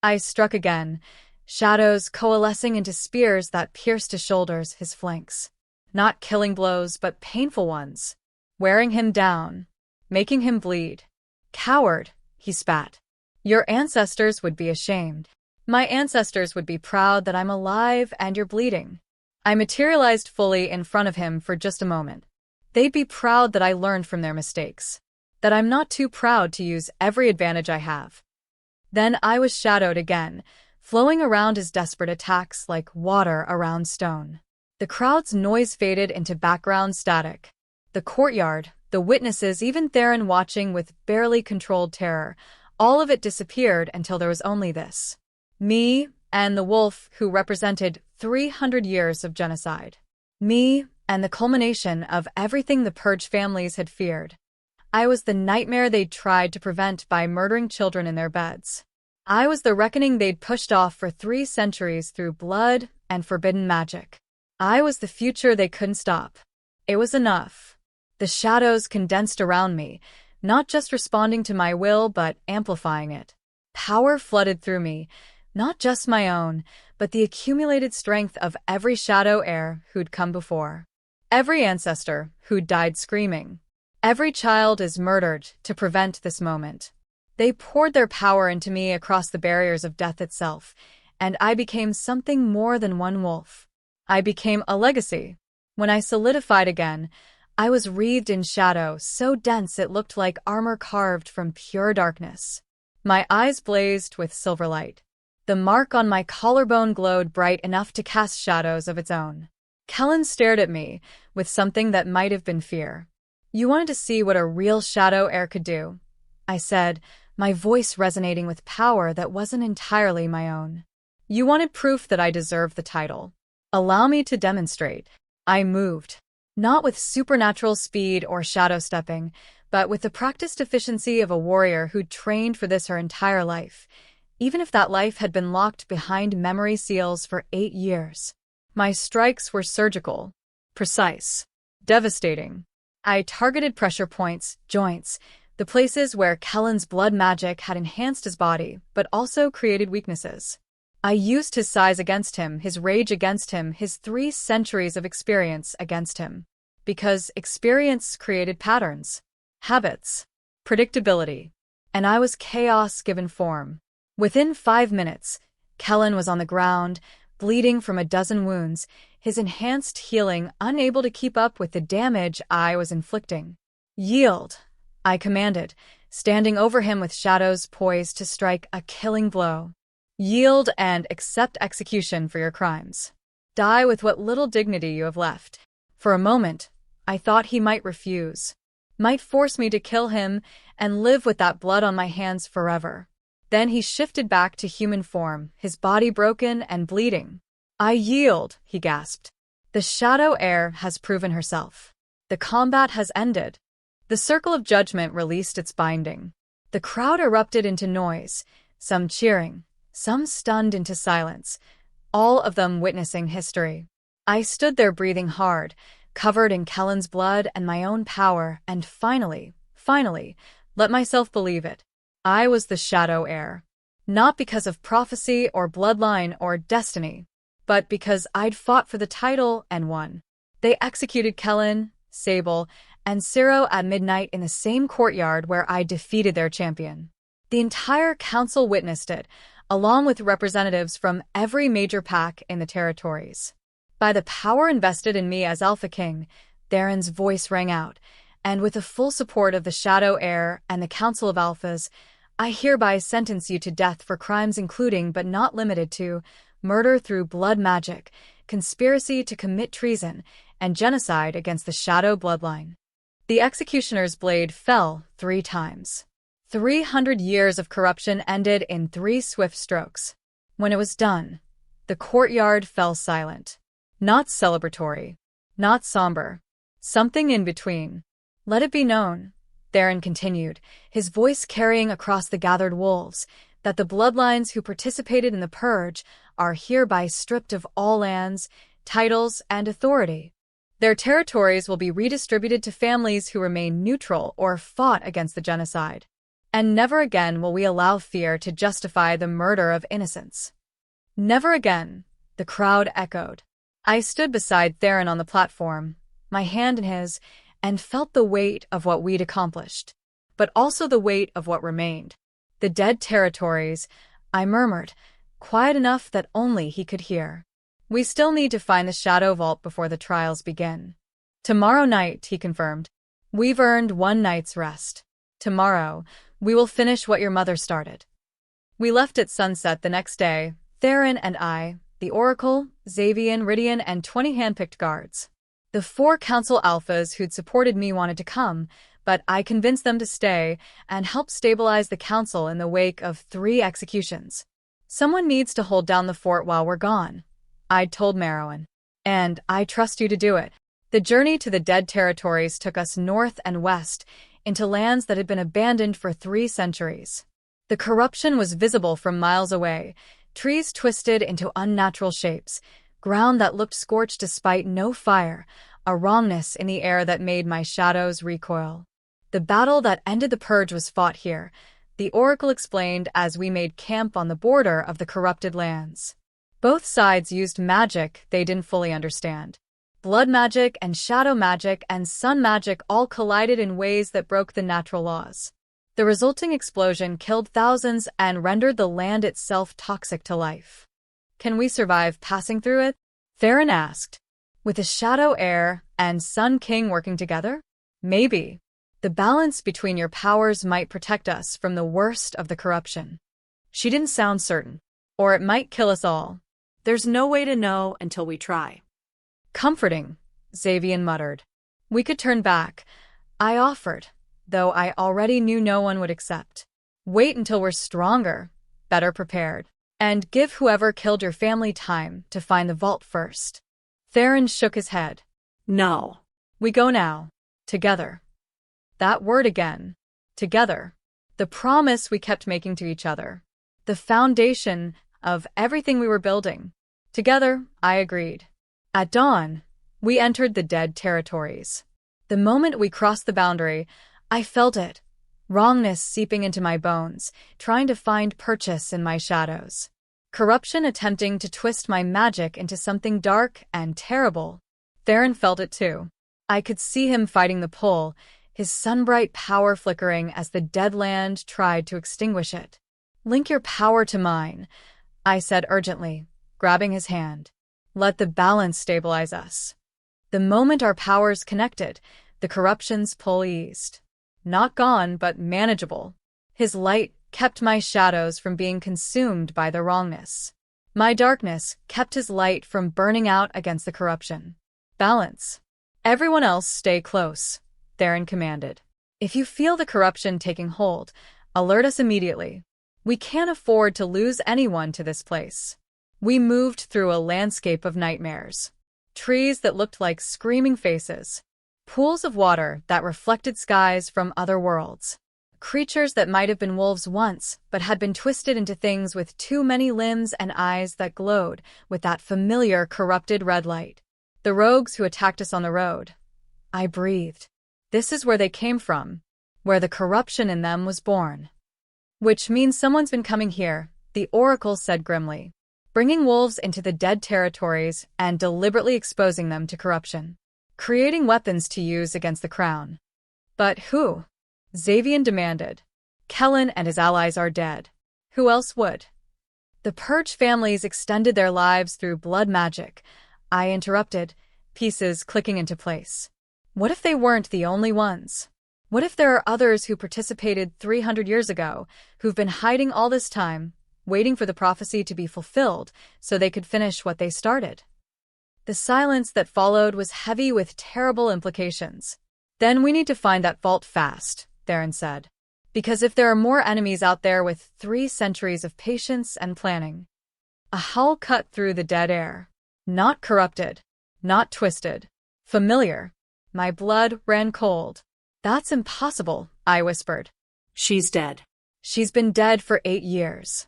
I struck again, shadows coalescing into spears that pierced his shoulders, his flanks. Not killing blows, but painful ones. Wearing him down, making him bleed. Coward, he spat. Your ancestors would be ashamed. My ancestors would be proud that I'm alive and you're bleeding. I materialized fully in front of him for just a moment. They'd be proud that I learned from their mistakes. That I'm not too proud to use every advantage I have. Then I was shadowed again, flowing around his desperate attacks like water around stone. The crowd's noise faded into background static. The courtyard, the witnesses, even Theron watching with barely controlled terror, all of it disappeared until there was only this. Me and the wolf who represented 300 years of genocide. Me and the culmination of everything the Purge families had feared. I was the nightmare they'd tried to prevent by murdering children in their beds. I was the reckoning they'd pushed off for 3 centuries through blood and forbidden magic. I was the future they couldn't stop. It was enough. The shadows condensed around me, not just responding to my will but amplifying it. Power flooded through me, not just my own, but the accumulated strength of every Shadow Heir who'd come before. Every ancestor who'd died screaming. Every child is murdered to prevent this moment. They poured their power into me across the barriers of death itself, and I became something more than one wolf. I became a legacy. When I solidified again, I was wreathed in shadow so dense it looked like armor carved from pure darkness. My eyes blazed with silver light. The mark on my collarbone glowed bright enough to cast shadows of its own. Kellen stared at me with something that might have been fear. You wanted to see what a real Shadow Heir could do, I said, my voice resonating with power that wasn't entirely my own. You wanted proof that I deserved the title. Allow me to demonstrate. I moved. Not with supernatural speed or shadow stepping, but with the practiced efficiency of a warrior who'd trained for this her entire life, even if that life had been locked behind memory seals for 8 years. My strikes were surgical, precise, devastating. I targeted pressure points, joints, the places where Kellen's blood magic had enhanced his body, but also created weaknesses. I used his size against him, his rage against him, his 3 centuries of experience against him. Because experience created patterns, habits, predictability. And I was chaos given form. Within 5 minutes, Kellen was on the ground, bleeding from a dozen wounds, his enhanced healing unable to keep up with the damage I was inflicting. Yield, I commanded, standing over him with shadows poised to strike a killing blow. Yield and accept execution for your crimes. Die with what little dignity you have left. For a moment, I thought he might refuse, might force me to kill him and live with that blood on my hands forever. Then he shifted back to human form, his body broken and bleeding. I yield, he gasped. The Shadow Heir has proven herself. The combat has ended. The circle of judgment released its binding. The crowd erupted into noise, some cheering, some stunned into silence, all of them witnessing history. I stood there breathing hard, covered in Kellen's blood and my own power, and finally, let myself believe it. I was the Shadow Heir. Not because of prophecy or bloodline or destiny, but because I'd fought for the title and won. They executed Kellen, Sable, and Ciro at midnight in the same courtyard where I defeated their champion. The entire council witnessed it, along with representatives from every major pack in the territories. By the power invested in me as Alpha King, Theron's voice rang out, and with the full support of the Shadow Heir and the Council of Alphas, I hereby sentence you to death for crimes including but not limited to murder through blood magic, conspiracy to commit treason, and genocide against the Shadow bloodline. The executioner's blade fell 3 times. 300 years of corruption ended in 3 swift strokes. When it was done, the courtyard fell silent. Not celebratory, not somber, something in between. Let it be known, Theron continued, his voice carrying across the gathered wolves, that the bloodlines who participated in the purge are hereby stripped of all lands, titles, and authority. Their territories will be redistributed to families who remain neutral or fought against the genocide. And never again will we allow fear to justify the murder of innocents. Never again, the crowd echoed. I stood beside Theron on the platform, my hand in his, and felt the weight of what we'd accomplished, but also the weight of what remained. The dead territories, I murmured, quiet enough that only he could hear. We still need to find the Shadow Vault before the trials begin. Tomorrow night, he confirmed. We've earned one night's rest. Tomorrow, we will finish what your mother started. We left at sunset the next day, Theron and I, the Oracle, Xavian, Ridian, and 20 handpicked guards. The 4 Council Alphas who'd supported me wanted to come, but I convinced them to stay and help stabilize the Council in the wake of 3 executions. Someone needs to hold down the fort while we're gone, I'd told Merowyn. And I trust you to do it. The journey to the dead territories took us north and west, into lands that had been abandoned for 3 centuries. The corruption was visible from miles away, trees twisted into unnatural shapes, ground that looked scorched despite no fire, a wrongness in the air that made my shadows recoil. The battle that ended the purge was fought here, the Oracle explained as we made camp on the border of the corrupted lands. Both sides used magic they didn't fully understand. Blood magic and shadow magic and sun magic all collided in ways that broke the natural laws. The resulting explosion killed thousands and rendered the land itself toxic to life. Can we survive passing through it? Theron asked. With the Shadow Heir and Sun King working together? Maybe. The balance between your powers might protect us from the worst of the corruption. She didn't sound certain. Or it might kill us all. There's no way to know until we try. Comforting, Xavian muttered. We could turn back, I offered, though I already knew no one would accept. Wait until we're stronger, better prepared, and give whoever killed your family time to find the vault first. Theron shook his head. No. We go now. Together. That word again. Together. The promise we kept making to each other. The foundation of everything we were building. Together, I agreed. At dawn, we entered the dead territories. The moment we crossed the boundary, I felt it. Wrongness seeping into my bones, trying to find purchase in my shadows. Corruption attempting to twist my magic into something dark and terrible. Theron felt it too. I could see him fighting the pull, his sunbright power flickering as the dead land tried to extinguish it. Link your power to mine, I said urgently, grabbing his hand. Let the balance stabilize us. The moment our powers connected, the corruption's pull eased. Not gone, but manageable. His light kept my shadows from being consumed by the wrongness. My darkness kept his light from burning out against the corruption. Balance. Everyone else stay close, Theron commanded. If you feel the corruption taking hold, alert us immediately. We can't afford to lose anyone to this place. We moved through a landscape of nightmares. Trees that looked like screaming faces. Pools of water that reflected skies from other worlds. Creatures that might have been wolves once, but had been twisted into things with too many limbs and eyes that glowed with that familiar corrupted red light. The rogues who attacked us on the road. I breathed. This is where they came from, where the corruption in them was born. Which means someone's been coming here, the Oracle said grimly. Bringing wolves into the dead territories and deliberately exposing them to corruption. Creating weapons to use against the crown. But who? Xavian demanded. Kellen and his allies are dead. Who else would? The Purge families extended their lives through blood magic, I interrupted, pieces clicking into place. What if they weren't the only ones? What if there are others who participated 300 years ago, who've been hiding all this time, waiting for the prophecy to be fulfilled so they could finish what they started? The silence that followed was heavy with terrible implications. Then we need to find that vault fast, Theron said. Because if there are more enemies out there with 3 centuries of patience and planning. A howl cut through the dead air. Not corrupted. Not twisted. Familiar. My blood ran cold. That's impossible, I whispered. She's dead. She's been dead for 8 years.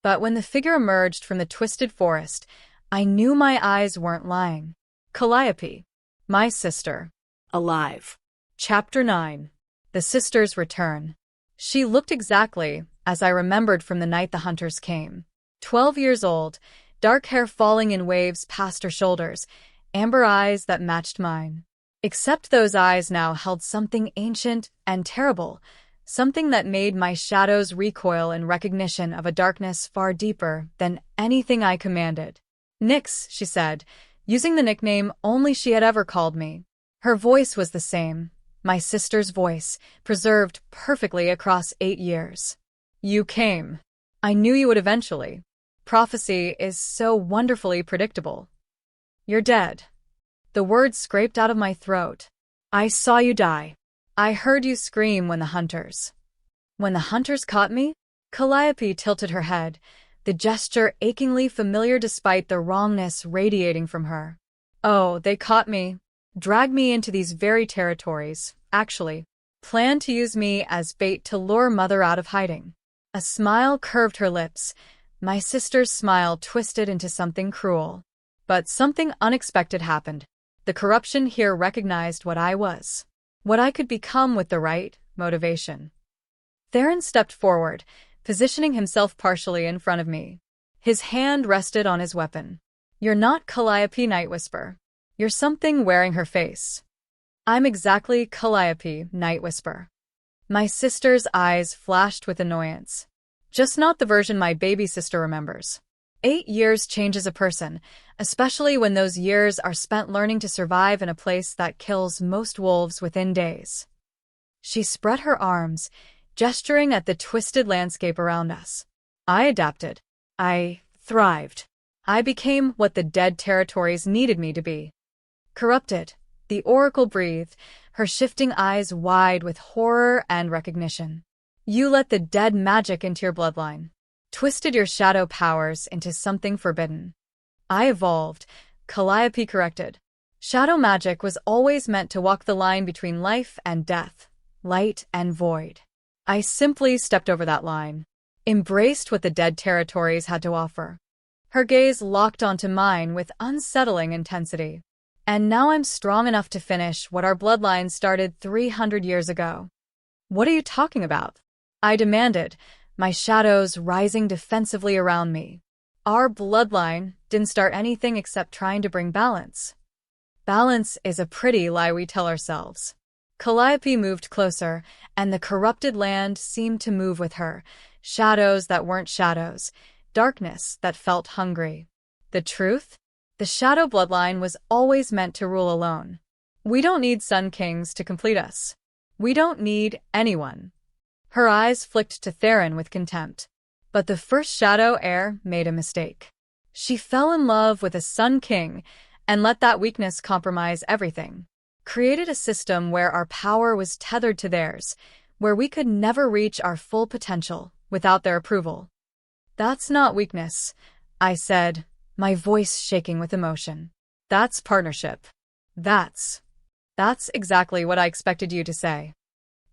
But when the figure emerged from the twisted forest, I knew my eyes weren't lying. Calliope. My sister. Alive. Chapter 9. The Sister's Return. She looked exactly as I remembered from the night the hunters came. 12 years old, dark hair falling in waves past her shoulders, amber eyes that matched mine. Except those eyes now held something ancient and terrible, something that made my shadows recoil in recognition of a darkness far deeper than anything I commanded. Nyx, she said, using the nickname only she had ever called me. Her voice was the same, my sister's voice, preserved perfectly across 8 years. You came. I knew you would eventually. Prophecy is so wonderfully predictable. You're dead. The words scraped out of my throat. I saw you die. I heard you scream when the hunters caught me? Calliope tilted her head, the gesture achingly familiar despite the wrongness radiating from her. Oh, they caught me. Dragged me into these very territories, actually. Planned to use me as bait to lure Mother out of hiding. A smile curved her lips. My sister's smile twisted into something cruel. But something unexpected happened. The corruption here recognized what I was. What I could become with the right motivation. Theron stepped forward, positioning himself partially in front of me. His hand rested on his weapon. You're not Calliope Nightwhisper. You're something wearing her face. I'm exactly Calliope Nightwhisper. My sister's eyes flashed with annoyance. Just not the version my baby sister remembers. 8 years changes a person, especially when those years are spent learning to survive in a place that kills most wolves within days. She spread her arms, gesturing at the twisted landscape around us. I adapted. I thrived. I became what the dead territories needed me to be. Corrupted, the Oracle breathed, her shifting eyes wide with horror and recognition. You let the dead magic into your bloodline. Twisted your shadow powers into something forbidden. I evolved, Calliope corrected. Shadow magic was always meant to walk the line between life and death, light and void. I simply stepped over that line, embraced what the dead territories had to offer. Her gaze locked onto mine with unsettling intensity. And now I'm strong enough to finish what our bloodline started 300 years ago. What are you talking about? I demanded, my shadows rising defensively around me. Our bloodline didn't start anything except trying to bring balance. Balance is a pretty lie we tell ourselves. Calliope moved closer, and the corrupted land seemed to move with her. Shadows that weren't shadows, darkness that felt hungry. The truth? The shadow bloodline was always meant to rule alone. We don't need Sun Kings to complete us. We don't need anyone. Her eyes flicked to Theron with contempt. But the first Shadow Heir made a mistake. She fell in love with a Sun King and let that weakness compromise everything. Created a system where our power was tethered to theirs, where we could never reach our full potential without their approval. That's not weakness, I said, my voice shaking with emotion. That's partnership. That's exactly what I expected you to say.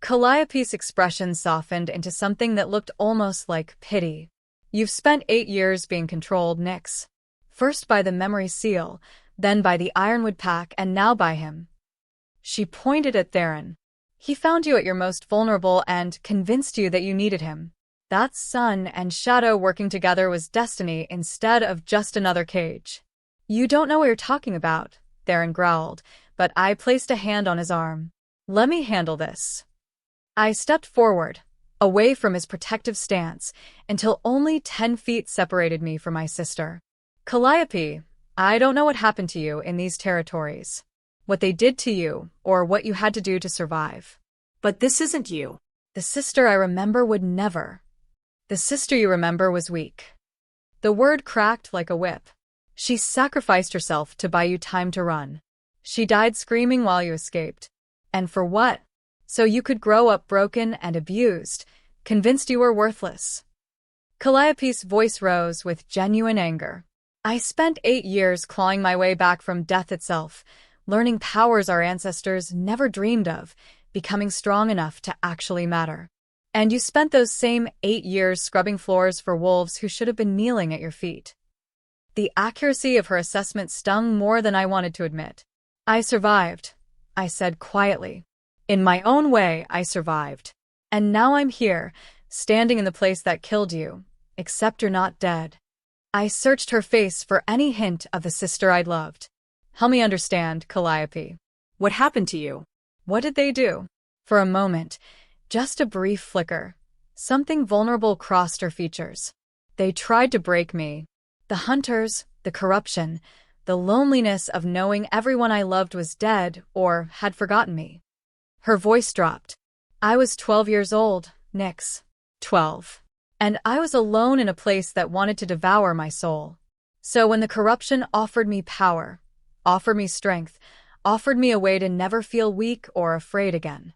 Calliope's expression softened into something that looked almost like pity. You've spent 8 years being controlled, Nyx. First by the memory seal, then by the Ironwood Pack, and now by him. She pointed at Theron. He found you at your most vulnerable and convinced you that you needed him. That sun and shadow working together was destiny instead of just another cage. You don't know what you're talking about, Theron growled, but I placed a hand on his arm. Let me handle this. I stepped forward, away from his protective stance, until only 10 feet separated me from my sister. Calliope, I don't know what happened to you in these territories. What they did to you, or what you had to do to survive. But this isn't you. The sister I remember would never. The sister you remember was weak. The word cracked like a whip. She sacrificed herself to buy you time to run. She died screaming while you escaped. And for what? So you could grow up broken and abused, convinced you were worthless. Calliope's voice rose with genuine anger. I spent 8 years clawing my way back from death itself, learning powers our ancestors never dreamed of, becoming strong enough to actually matter. And you spent those same 8 years scrubbing floors for wolves who should have been kneeling at your feet. The accuracy of her assessment stung more than I wanted to admit. I survived, I said quietly. In my own way, I survived. And now I'm here, standing in the place that killed you, except you're not dead. I searched her face for any hint of the sister I'd loved. Help me understand, Calliope. What happened to you? What did they do? For a moment, just a brief flicker, something vulnerable crossed her features. They tried to break me. The hunters, the corruption, the loneliness of knowing everyone I loved was dead or had forgotten me. Her voice dropped. I was 12 years old, Nyx. 12. And I was alone in a place that wanted to devour my soul. So when the corruption offered me power, offered me strength, offered me a way to never feel weak or afraid again,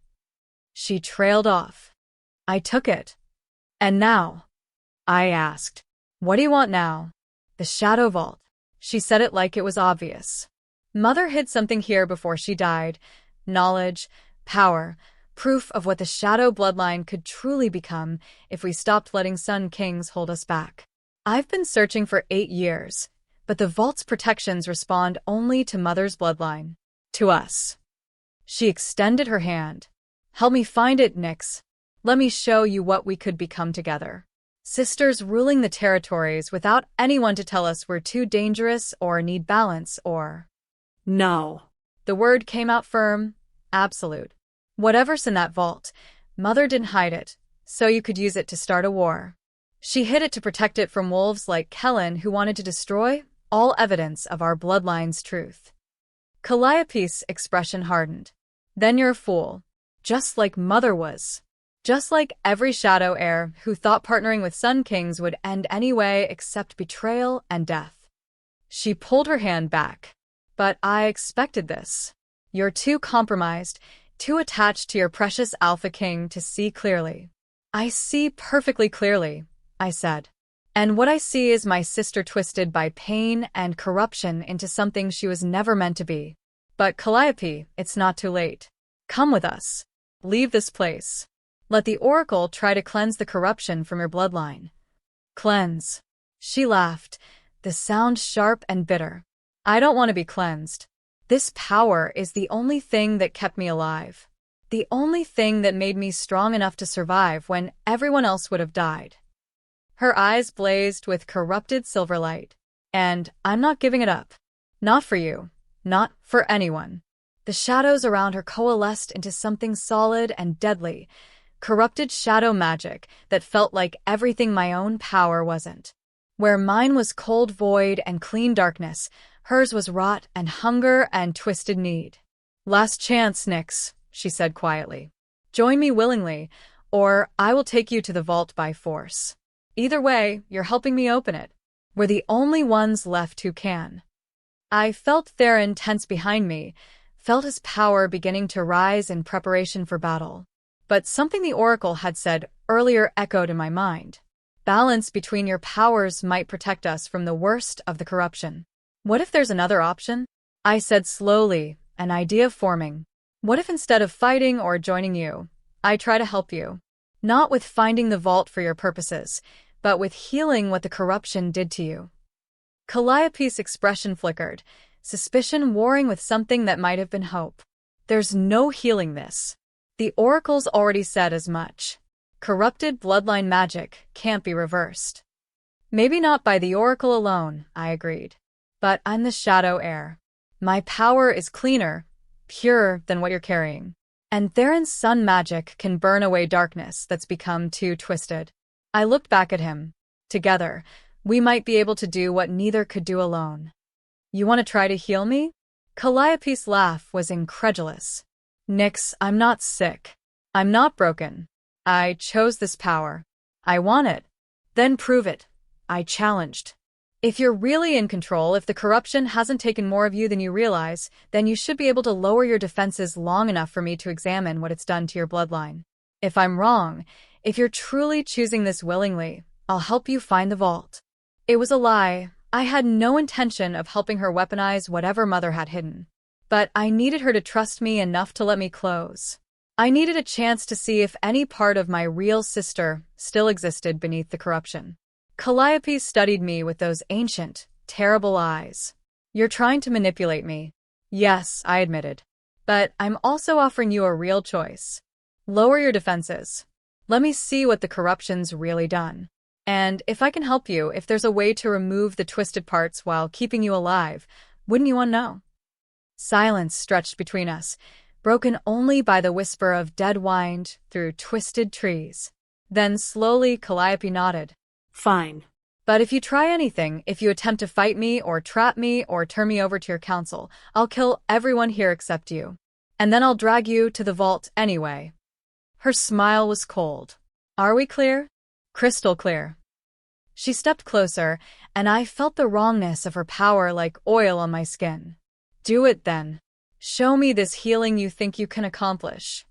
she trailed off. I took it. And now? I asked. What do you want now? The Shadow Vault. She said it like it was obvious. Mother hid something here before she died. Knowledge, power, proof of what the Shadow bloodline could truly become if we stopped letting Sun Kings hold us back. I've been searching for 8 years, but the Vault's protections respond only to Mother's bloodline. To us. She extended her hand. Help me find it, Nyx. Let me show you what we could become together. Sisters ruling the territories without anyone to tell us we're too dangerous or need balance or… No. The word came out firm, absolute. Whatever's in that vault, Mother didn't hide it, so you could use it to start a war. She hid it to protect it from wolves like Kellen who wanted to destroy all evidence of our bloodline's truth. Calliope's expression hardened. Then you're a fool. Just like Mother was. Just like every Shadow Heir who thought partnering with Sun Kings would end anyway except betrayal and death. She pulled her hand back. But I expected this. You're too compromised, too attached to your precious Alpha King to see clearly. I see perfectly clearly, I said. And what I see is my sister twisted by pain and corruption into something she was never meant to be. But Calliope, it's not too late. Come with us. Leave this place. Let the Oracle try to cleanse the corruption from your bloodline. Cleanse. She laughed, the sound sharp and bitter. I don't want to be cleansed. This power is the only thing that kept me alive. The only thing that made me strong enough to survive when everyone else would have died. Her eyes blazed with corrupted silver light. And I'm not giving it up. Not for you. Not for anyone. The shadows around her coalesced into something solid and deadly, corrupted shadow magic that felt like everything my own power wasn't. Where mine was cold void and clean darkness, hers was rot and hunger and twisted need. Last chance, Nyx, she said quietly. Join me willingly, or I will take you to the vault by force. Either way, you're helping me open it. We're the only ones left who can. I felt Theron tense behind me, felt his power beginning to rise in preparation for battle. But something the Oracle had said earlier echoed in my mind. Balance between your powers might protect us from the worst of the corruption. What if there's another option? I said slowly, an idea forming. What if instead of fighting or joining you, I try to help you? Not with finding the vault for your purposes, but with healing what the corruption did to you. Calliope's expression flickered, suspicion warring with something that might have been hope. There's no healing this. The Oracle's already said as much. Corrupted bloodline magic can't be reversed. Maybe not by the Oracle alone, I agreed. But I'm the Shadow Heir. My power is cleaner, purer than what you're carrying. And Theron's sun magic can burn away darkness that's become too twisted. I looked back at him. Together, we might be able to do what neither could do alone. You want to try to heal me? Calliope's laugh was incredulous. Nyx, I'm not sick. I'm not broken. I chose this power. I want it. Then prove it. I challenged. If you're really in control, if the corruption hasn't taken more of you than you realize, then you should be able to lower your defenses long enough for me to examine what it's done to your bloodline. If I'm wrong, if you're truly choosing this willingly, I'll help you find the vault. It was a lie. I had no intention of helping her weaponize whatever Mother had hidden. But I needed her to trust me enough to let me close. I needed a chance to see if any part of my real sister still existed beneath the corruption. Calliope studied me with those ancient, terrible eyes. You're trying to manipulate me. Yes, I admitted. But I'm also offering you a real choice. Lower your defenses. Let me see what the corruption's really done. And if I can help you, if there's a way to remove the twisted parts while keeping you alive, wouldn't you want to know? Silence stretched between us, broken only by the whisper of dead wind through twisted trees. Then slowly Calliope nodded. Fine. But if you try anything, if you attempt to fight me or trap me or turn me over to your council, I'll kill everyone here except you. And then I'll drag you to the vault anyway. Her smile was cold. Are we clear? Crystal clear. She stepped closer, and I felt the wrongness of her power like oil on my skin. Do it then. Show me this healing you think you can accomplish.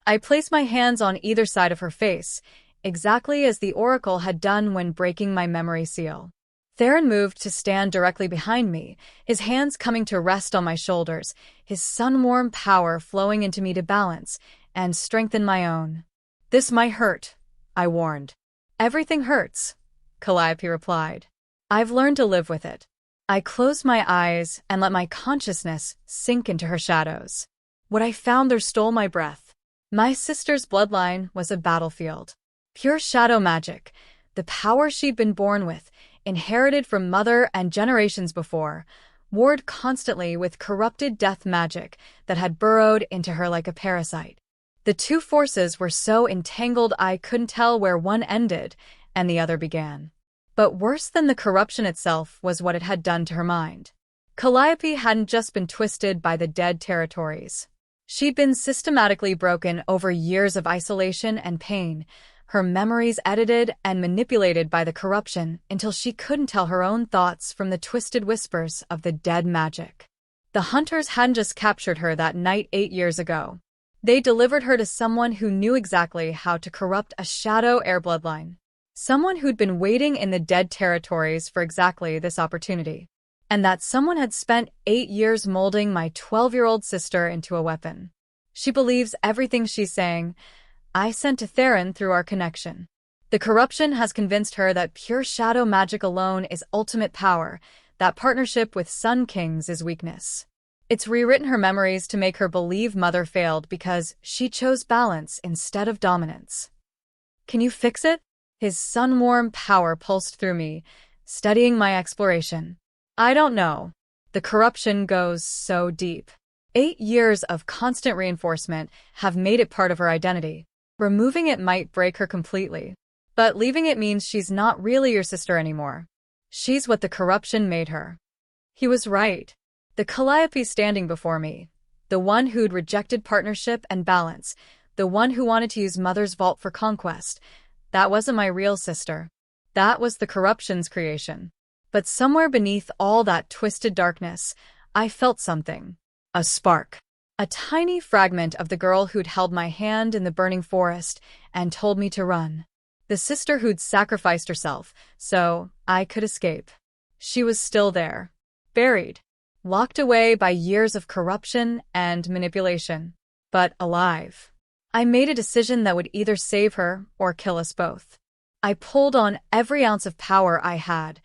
I placed my hands on either side of her face, exactly as the oracle had done when breaking my memory seal. Theron moved to stand directly behind me, his hands coming to rest on my shoulders, his sun-warm power flowing into me to balance and strengthen my own. This might hurt, I warned. Everything hurts, Calliope replied. I've learned to live with it. I closed my eyes and let my consciousness sink into her shadows. What I found there stole my breath. My sister's bloodline was a battlefield. Pure shadow magic, the power she'd been born with, inherited from mother and generations before, warred constantly with corrupted death magic that had burrowed into her like a parasite. The two forces were so entangled I couldn't tell where one ended and the other began. But worse than the corruption itself was what it had done to her mind. Calliope hadn't just been twisted by the dead territories. She'd been systematically broken over years of isolation and pain, her memories edited and manipulated by the corruption until she couldn't tell her own thoughts from the twisted whispers of the dead magic. The hunters hadn't just captured her that night 8 years ago. They delivered her to someone who knew exactly how to corrupt a Shadow Heir bloodline. Someone who'd been waiting in the dead territories for exactly this opportunity. And that someone had spent 8 years molding my 12-year-old sister into a weapon. She believes everything she's saying. I sent to Theron through our connection. The corruption has convinced her that pure shadow magic alone is ultimate power, that partnership with Sun Kings is weakness. It's rewritten her memories to make her believe Mother failed because she chose balance instead of dominance. Can you fix it? His sun-warm power pulsed through me, steadying my exploration. I don't know. The corruption goes so deep. 8 years of constant reinforcement have made it part of her identity. Removing it might break her completely. But leaving it means she's not really your sister anymore. She's what the corruption made her. He was right. The Calliope standing before me, the one who'd rejected partnership and balance, the one who wanted to use Mother's vault for conquest, that wasn't my real sister. That was the corruption's creation. But somewhere beneath all that twisted darkness, I felt something. A spark. A tiny fragment of the girl who'd held my hand in the burning forest and told me to run. The sister who'd sacrificed herself so I could escape. She was still there. Buried. Locked away by years of corruption and manipulation. But alive. I made a decision that would either save her or kill us both. I pulled on every ounce of power I had.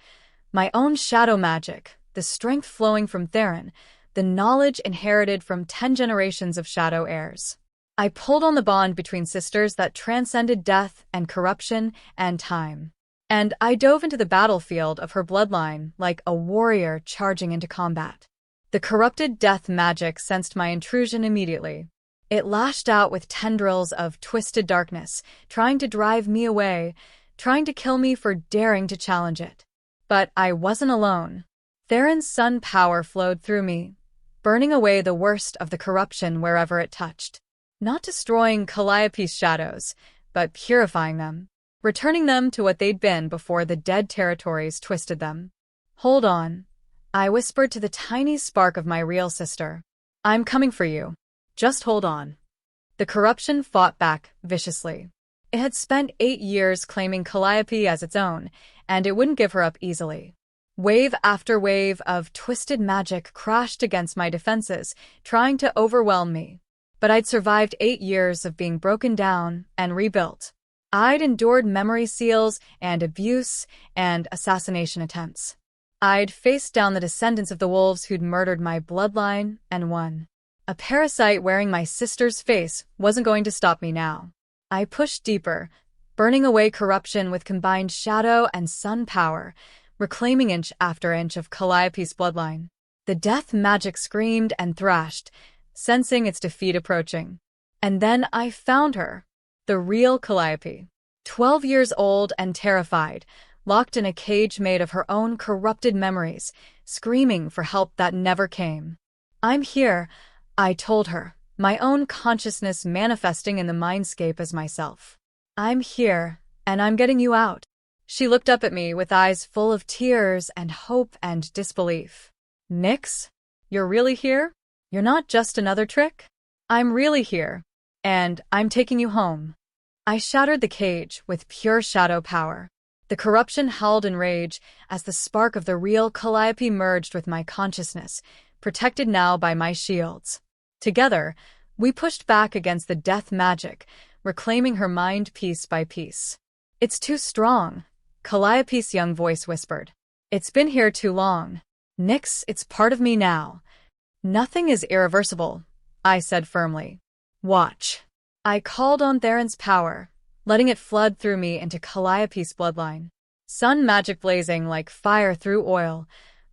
My own shadow magic, the strength flowing from Theron, the knowledge inherited from 10 generations of Shadow Heirs. I pulled on the bond between sisters that transcended death and corruption and time. And I dove into the battlefield of her bloodline like a warrior charging into combat. The corrupted death magic sensed my intrusion immediately. It lashed out with tendrils of twisted darkness, trying to drive me away, trying to kill me for daring to challenge it. But I wasn't alone. Theron's sun power flowed through me, burning away the worst of the corruption wherever it touched. Not destroying Calliope's shadows, but purifying them, returning them to what they'd been before the dead territories twisted them. Hold on, I whispered to the tiny spark of my real sister. I'm coming for you. Just hold on. The corruption fought back viciously. It had spent 8 years claiming Calliope as its own, and it wouldn't give her up easily. Wave after wave of twisted magic crashed against my defenses, trying to overwhelm me. But I'd survived 8 years of being broken down and rebuilt. I'd endured memory seals and abuse and assassination attempts. I'd faced down the descendants of the wolves who'd murdered my bloodline and won. A parasite wearing my sister's face wasn't going to stop me now. I pushed deeper, burning away corruption with combined shadow and sun power, reclaiming inch after inch of Calliope's bloodline. The death magic screamed and thrashed, sensing its defeat approaching. And then I found her, the real Calliope. 12 years old and terrified, locked in a cage made of her own corrupted memories, screaming for help that never came. I'm here, I told her, my own consciousness manifesting in the mindscape as myself. I'm here, and I'm getting you out. She looked up at me with eyes full of tears and hope and disbelief. Nyx, you're really here? You're not just another trick? I'm really here, and I'm taking you home. I shattered the cage with pure shadow power. The corruption howled in rage as the spark of the real Calliope merged with my consciousness, protected now by my shields. Together, we pushed back against the death magic, reclaiming her mind piece by piece. It's too strong, Calliope's young voice whispered. It's been here too long. Nyx, it's part of me now. Nothing is irreversible, I said firmly. Watch. I called on Theron's power, letting it flood through me into Calliope's bloodline. Sun magic blazing like fire through oil,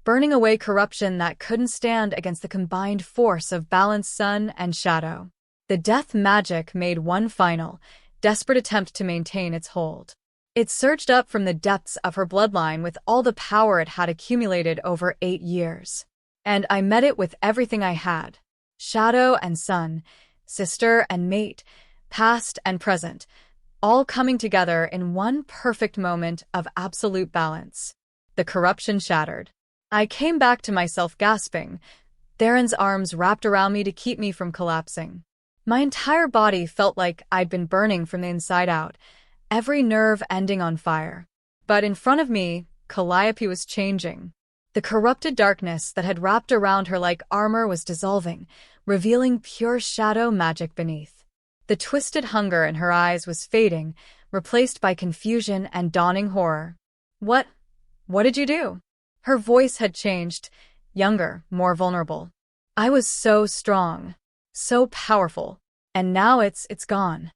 burning away corruption that couldn't stand against the combined force of balanced sun and shadow. The death magic made one final, desperate attempt to maintain its hold. It surged up from the depths of her bloodline with all the power it had accumulated over 8 years. And I met it with everything I had. Shadow and sun, sister and mate, past and present, all coming together in one perfect moment of absolute balance. The corruption shattered. I came back to myself gasping, Theron's arms wrapped around me to keep me from collapsing. My entire body felt like I'd been burning from the inside out, every nerve ending on fire. But in front of me, Calliope was changing. The corrupted darkness that had wrapped around her like armor was dissolving, revealing pure shadow magic beneath. The twisted hunger in her eyes was fading, replaced by confusion and dawning horror. What did you do? Her voice had changed, younger, more vulnerable. I was so strong, so powerful, and now it's gone.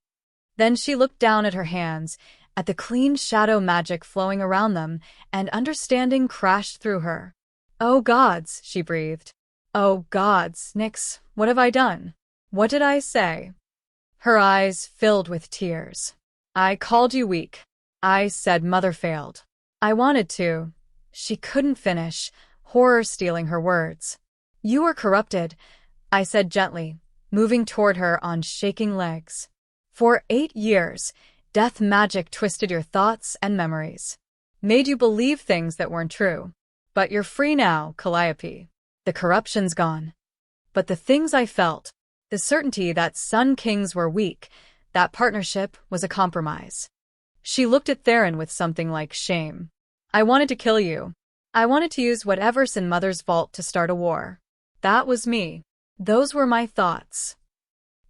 Then she looked down at her hands, at the clean shadow magic flowing around them, and understanding crashed through her. Oh gods, she breathed. Oh gods, Nyx, what have I done? What did I say? Her eyes filled with tears. I called you weak. I said mother failed. I wanted to. She couldn't finish, horror stealing her words. You were corrupted, I said gently, moving toward her on shaking legs. For 8 years, death magic twisted your thoughts and memories. Made you believe things that weren't true. But you're free now, Calliope. The corruption's gone. But the things I felt, the certainty that Sun Kings were weak, that partnership was a compromise. She looked at Theron with something like shame. I wanted to kill you. I wanted to use whatever's in Mother's vault to start a war. That was me. Those were my thoughts.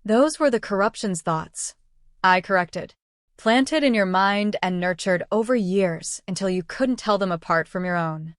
Those were the corruption's thoughts, I corrected. Planted in your mind and nurtured over years until you couldn't tell them apart from your own.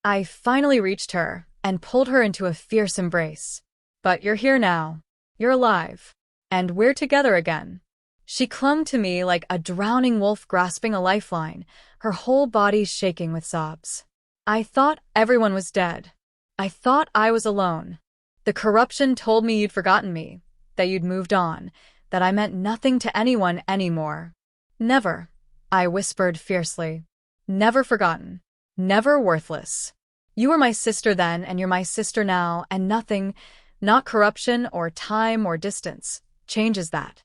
I finally reached her and pulled her into a fierce embrace. But you're here now. You're alive. And we're together again. She clung to me like a drowning wolf grasping a lifeline, her whole body shaking with sobs. I thought everyone was dead. I thought I was alone. The corruption told me you'd forgotten me, that you'd moved on, that I meant nothing to anyone anymore. Never, I whispered fiercely. Never forgotten. Never worthless. You were my sister then, and you're my sister now, and nothing, not corruption or time or distance, changes that.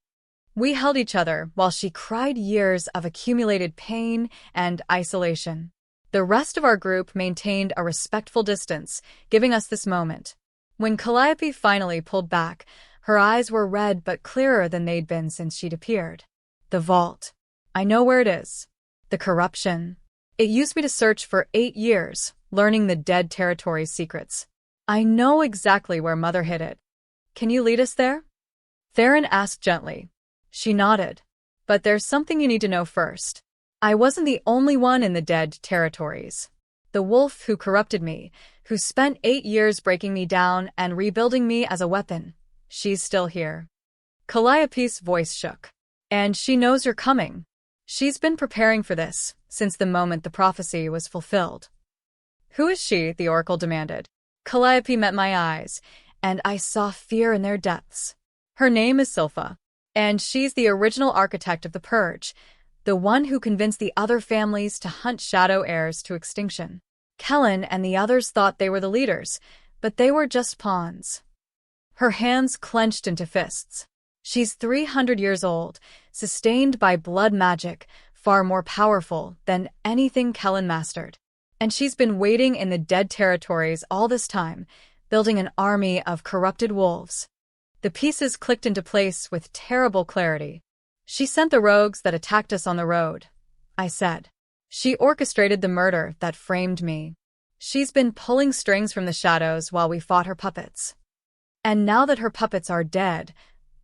We held each other while she cried years of accumulated pain and isolation. The rest of our group maintained a respectful distance, giving us this moment. When Calliope finally pulled back, her eyes were red but clearer than they'd been since she'd appeared. The vault. I know where it is. The corruption. It used me to search for 8 years, learning the dead territory's secrets. I know exactly where Mother hid it. Can you lead us there? Theron asked gently. She nodded. But there's something you need to know first. I wasn't the only one in the dead territories. The wolf who corrupted me, who spent 8 years breaking me down and rebuilding me as a weapon. She's still here. Calliope's voice shook. And she knows you're coming. She's been preparing for this since the moment the prophecy was fulfilled. Who is she? The oracle demanded. Calliope met my eyes, and I saw fear in their depths. Her name is Sylpha, and she's the original architect of the Purge, the one who convinced the other families to hunt Shadow Heirs to extinction. Kellen and the others thought they were the leaders, but they were just pawns. Her hands clenched into fists. She's 300 years old, sustained by blood magic, far more powerful than anything Kellen mastered. And she's been waiting in the dead territories all this time, building an army of corrupted wolves. The pieces clicked into place with terrible clarity. She sent the rogues that attacked us on the road, I said. She orchestrated the murder that framed me. She's been pulling strings from the shadows while we fought her puppets. And now that her puppets are dead,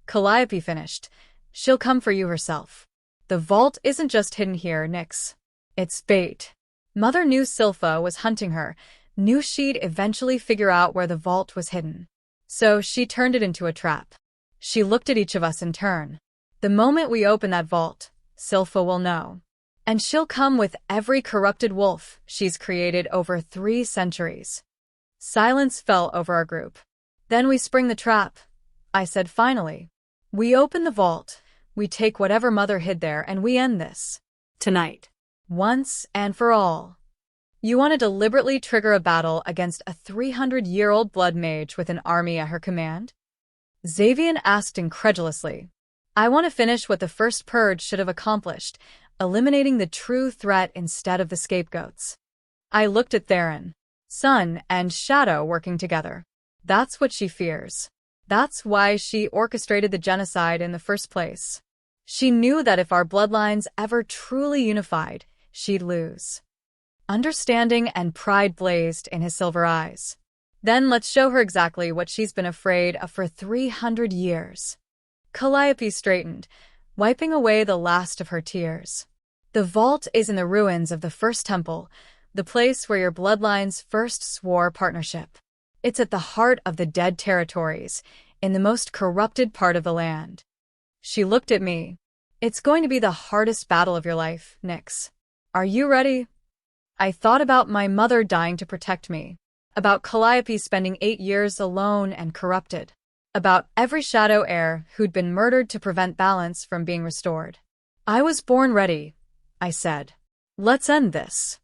Calliope finished, she'll come for you herself. The vault isn't just hidden here, Nyx. It's bait. Mother knew Sylpha was hunting her, knew she'd eventually figure out where the vault was hidden. So she turned it into a trap. She looked at each of us in turn. The moment we open that vault, Sylpha will know. And she'll come with every corrupted wolf she's created over 3 centuries. Silence fell over our group. Then we spring the trap, I said finally. We open the vault, we take whatever Mother hid there, and we end this. Tonight. Once and for all. You want to deliberately trigger a battle against a 300-year-old blood mage with an army at her command? Xavian asked incredulously. I want to finish what the first purge should have accomplished, eliminating the true threat instead of the scapegoats. I looked at Theron. Sun and Shadow working together. That's what she fears. That's why she orchestrated the genocide in the first place. She knew that if our bloodlines ever truly unified, she'd lose. Understanding and pride blazed in his silver eyes. Then let's show her exactly what she's been afraid of for 300 years. Calliope straightened, wiping away the last of her tears. The vault is in the ruins of the first temple, the place where your bloodlines first swore partnership. It's at the heart of the dead territories, in the most corrupted part of the land. She looked at me. It's going to be the hardest battle of your life, Nyx. Are you ready? I thought about my mother dying to protect me, about Calliope spending 8 years alone and corrupted, about every Shadow Heir who'd been murdered to prevent balance from being restored. I was born ready, I said. Let's end this.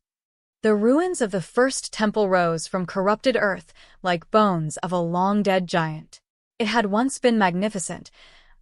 The ruins of the first temple rose from corrupted earth like bones of a long-dead giant. It had once been magnificent.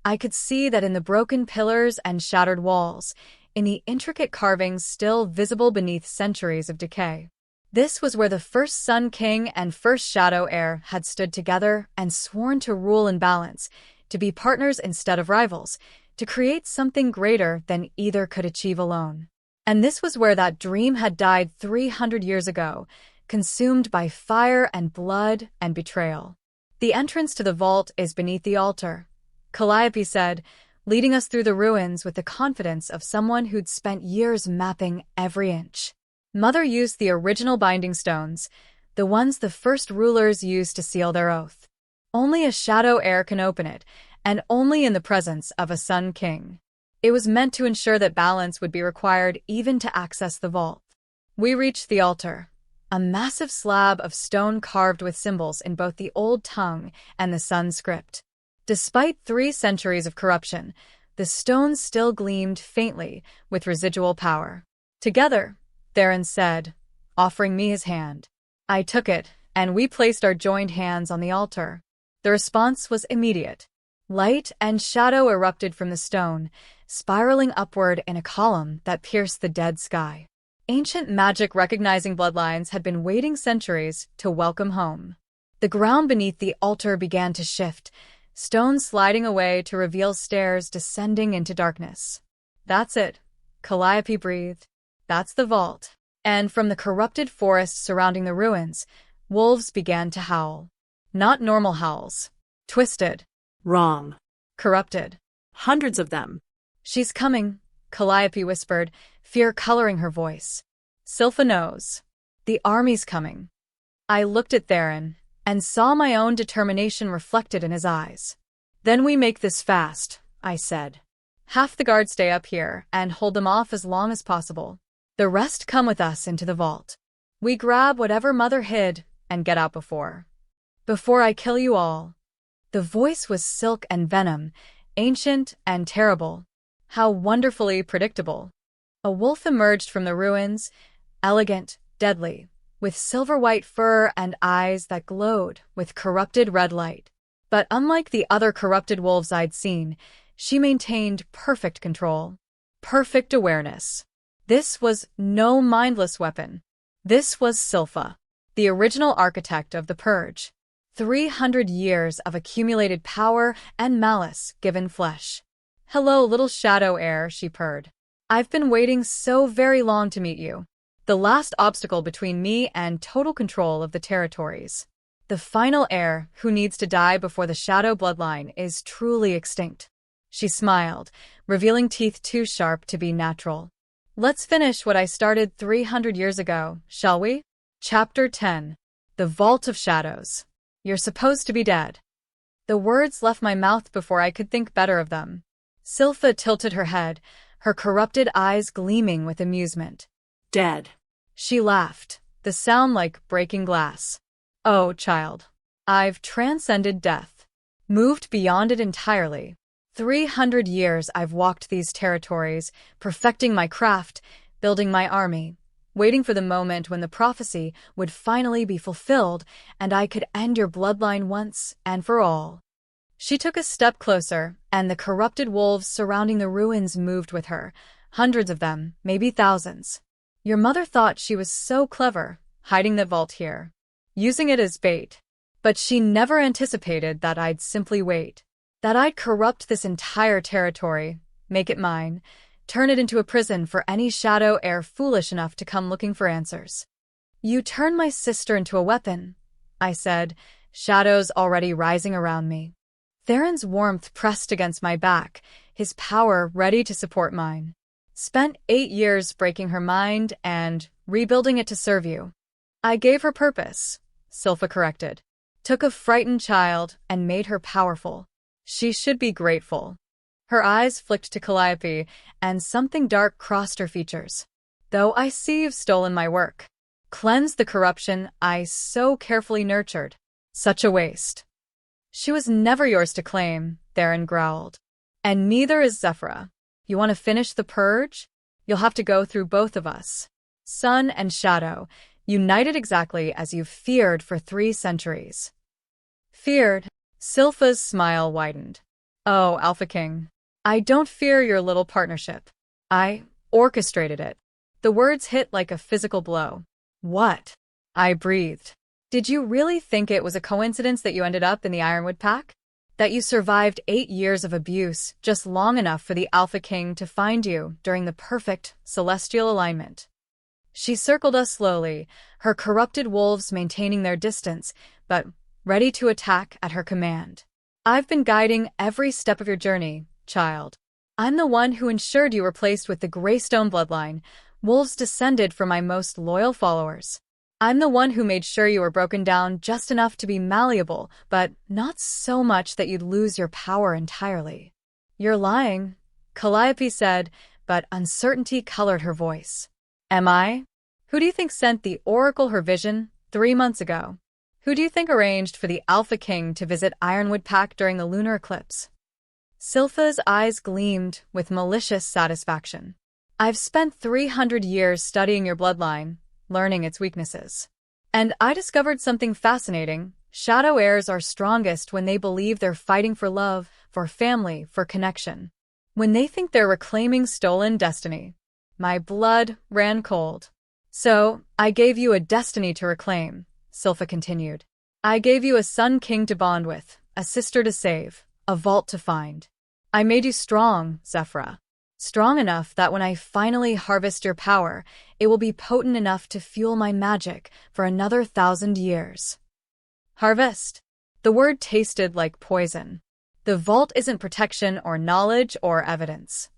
I could see that in the broken pillars and shattered walls, in the intricate carvings still visible beneath centuries of decay. This was where the first Sun King and first Shadow Heir had stood together and sworn to rule in balance, to be partners instead of rivals, to create something greater than either could achieve alone. And this was where that dream had died 300 years ago, consumed by fire and blood and betrayal. The entrance to the vault is beneath the altar, Calliope said, leading us through the ruins with the confidence of someone who'd spent years mapping every inch. Mother used the original binding stones, the ones the first rulers used to seal their oath. Only a Shadow Heir can open it, and only in the presence of a Sun King. It was meant to ensure that balance would be required even to access the vault. We reached the altar, a massive slab of stone carved with symbols in both the Old Tongue and the Sun script. Despite 3 centuries of corruption, the stones still gleamed faintly with residual power. Together, Theron said, offering me his hand. I took it, and we placed our joined hands on the altar. The response was immediate. Light and shadow erupted from the stone, spiraling upward in a column that pierced the dead sky. Ancient magic recognizing bloodlines had been waiting centuries to welcome home. The ground beneath the altar began to shift, stones sliding away to reveal stairs descending into darkness. That's it, Calliope breathed. That's the vault. And from the corrupted forest surrounding the ruins, wolves began to howl. Not normal howls. Twisted. Wrong. Corrupted. Hundreds of them. She's coming, Calliope whispered, fear coloring her voice. Sylpha knows. The army's coming. I looked at Theron and saw my own determination reflected in his eyes. Then we make this fast, I said. Half the guards stay up here and hold them off as long as possible. The rest come with us into the vault. We grab whatever Mother hid and get out before I kill you all. The voice was silk and venom, ancient and terrible. How wonderfully predictable. A wolf emerged from the ruins, elegant, deadly, with silver-white fur and eyes that glowed with corrupted red light. But unlike the other corrupted wolves I'd seen, she maintained perfect control, perfect awareness. This was no mindless weapon. This was Silpha, the original architect of the Purge. 300 years of accumulated power and malice given flesh. Hello, little Shadow Heir, she purred. I've been waiting so very long to meet you. The last obstacle between me and total control of the territories. The final heir who needs to die before the Shadow bloodline is truly extinct. She smiled, revealing teeth too sharp to be natural. Let's finish what I started 300 years ago, shall we? Chapter 10. The Vault of Shadows. You're supposed to be dead. The words left my mouth before I could think better of them. Silpha tilted her head, her corrupted eyes gleaming with amusement. Dead. She laughed, the sound like breaking glass. Oh, child. I've transcended death. Moved beyond it entirely. 300 years I've walked these territories, perfecting my craft, building my army, waiting for the moment when the prophecy would finally be fulfilled and I could end your bloodline once and for all. She took a step closer, and the corrupted wolves surrounding the ruins moved with her, hundreds of them, maybe thousands. Your mother thought she was so clever, hiding the vault here, using it as bait. But she never anticipated that I'd simply wait, that I'd corrupt this entire territory, make it mine, turn it into a prison for any Shadow Heir foolish enough to come looking for answers. You turned my sister into a weapon, I said, shadows already rising around me. Theron's warmth pressed against my back, his power ready to support mine. Spent 8 years breaking her mind and rebuilding it to serve you. I gave her purpose, Silpha corrected. Took a frightened child and made her powerful. She should be grateful. Her eyes flicked to Calliope, and something dark crossed her features. Though I see you've stolen my work. Cleansed the corruption I so carefully nurtured. Such a waste. She was never yours to claim, Theron growled. And neither is Zephyra. You want to finish the purge? You'll have to go through both of us. Sun and Shadow, united exactly as you've feared for 3 centuries. Feared? Silpha's smile widened. Oh, Alpha King. I don't fear your little partnership. I orchestrated it. The words hit like a physical blow. What? I breathed. Did you really think it was a coincidence that you ended up in the Ironwood Pack? That you survived 8 years of abuse just long enough for the Alpha King to find you during the perfect celestial alignment? She circled us slowly, her corrupted wolves maintaining their distance, but ready to attack at her command. I've been guiding every step of your journey, child. I'm the one who ensured you were placed with the Greystone bloodline, wolves descended from my most loyal followers. I'm the one who made sure you were broken down just enough to be malleable, but not so much that you'd lose your power entirely. You're lying, Calliope said, but uncertainty colored her voice. Am I? Who do you think sent the Oracle her vision 3 months ago? Who do you think arranged for the Alpha King to visit Ironwood Pack during the lunar eclipse? Silpha's eyes gleamed with malicious satisfaction. I've spent 300 years studying your bloodline, learning its weaknesses. And I discovered something fascinating. Shadow heirs are strongest when they believe they're fighting for love, for family, for connection. When they think they're reclaiming stolen destiny. My blood ran cold. So, I gave you a destiny to reclaim, Silpha continued. I gave you a Sun King to bond with, a sister to save, a vault to find. I made you strong, Zephyra. Strong enough that when I finally harvest your power, it will be potent enough to fuel my magic for another 1,000 years. Harvest. The word tasted like poison. The vault isn't protection or knowledge or evidence.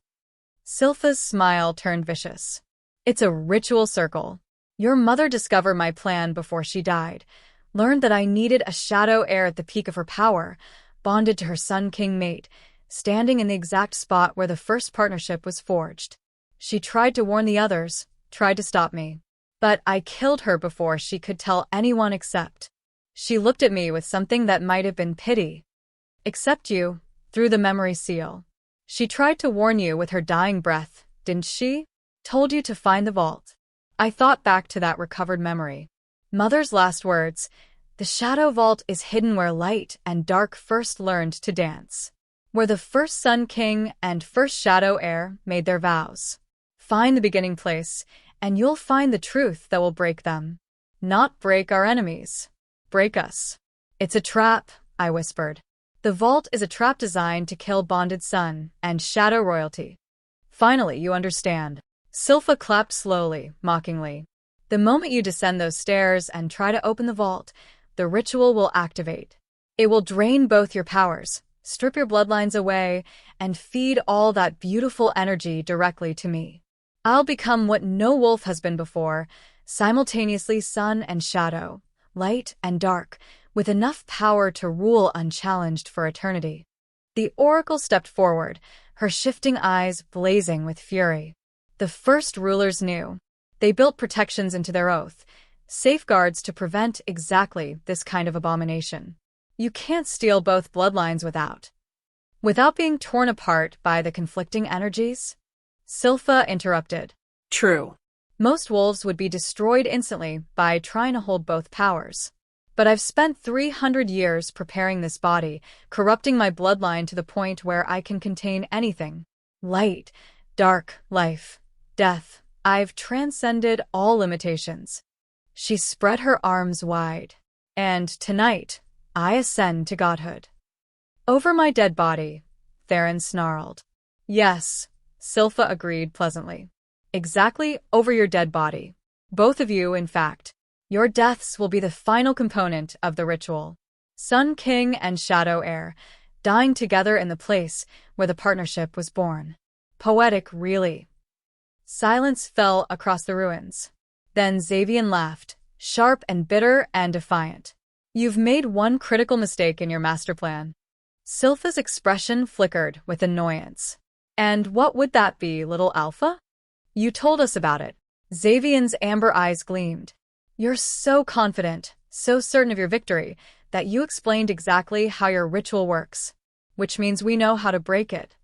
Silpha's smile turned vicious. It's a ritual circle. Your mother discovered my plan before she died, learned that I needed a Shadow Heir at the peak of her power, bonded to her Sun King mate, standing in the exact spot where the first partnership was forged. She tried to warn the others, tried to stop me. But I killed her before she could tell anyone except. She looked at me with something that might have been pity. Except you, through the memory seal. She tried to warn you with her dying breath, didn't she? Told you to find the vault. I thought back to that recovered memory. Mother's last words, the Shadow Vault is hidden where light and dark first learned to dance. Where the first Sun King and first Shadow Heir made their vows. Find the beginning place, and you'll find the truth that will break them. Not break our enemies. Break us. It's a trap, I whispered. The vault is a trap designed to kill bonded Sun and Shadow royalty. Finally, you understand. Sylpha clapped slowly, mockingly. The moment you descend those stairs and try to open the vault, the ritual will activate. It will drain both your powers, strip your bloodlines away, and feed all that beautiful energy directly to me. I'll become what no wolf has been before, simultaneously sun and shadow, light and dark, with enough power to rule unchallenged for eternity. The oracle stepped forward, her shifting eyes blazing with fury. The first rulers knew. They built protections into their oath, safeguards to prevent exactly this kind of abomination. You can't steal both bloodlines without being torn apart by the conflicting energies? Sylpha interrupted. True. Most wolves would be destroyed instantly by trying to hold both powers. But I've spent 300 years preparing this body, corrupting my bloodline to the point where I can contain anything. Light, dark, life, death. I've transcended all limitations. She spread her arms wide. And tonight, I ascend to godhood. Over my dead body, Theron snarled. Yes, Sylpha agreed pleasantly. Exactly over your dead body. Both of you, in fact. Your deaths will be the final component of the ritual. Sun King and Shadow Heir, dying together in the place where the partnership was born. Poetic, really. Silence fell across the ruins. Then Xavian laughed, sharp and bitter and defiant. You've made one critical mistake in your master plan. Sylpha's expression flickered with annoyance. And what would that be, little Alpha? You told us about it. Xavian's amber eyes gleamed. You're so confident, so certain of your victory, that you explained exactly how your ritual works, which means we know how to break it.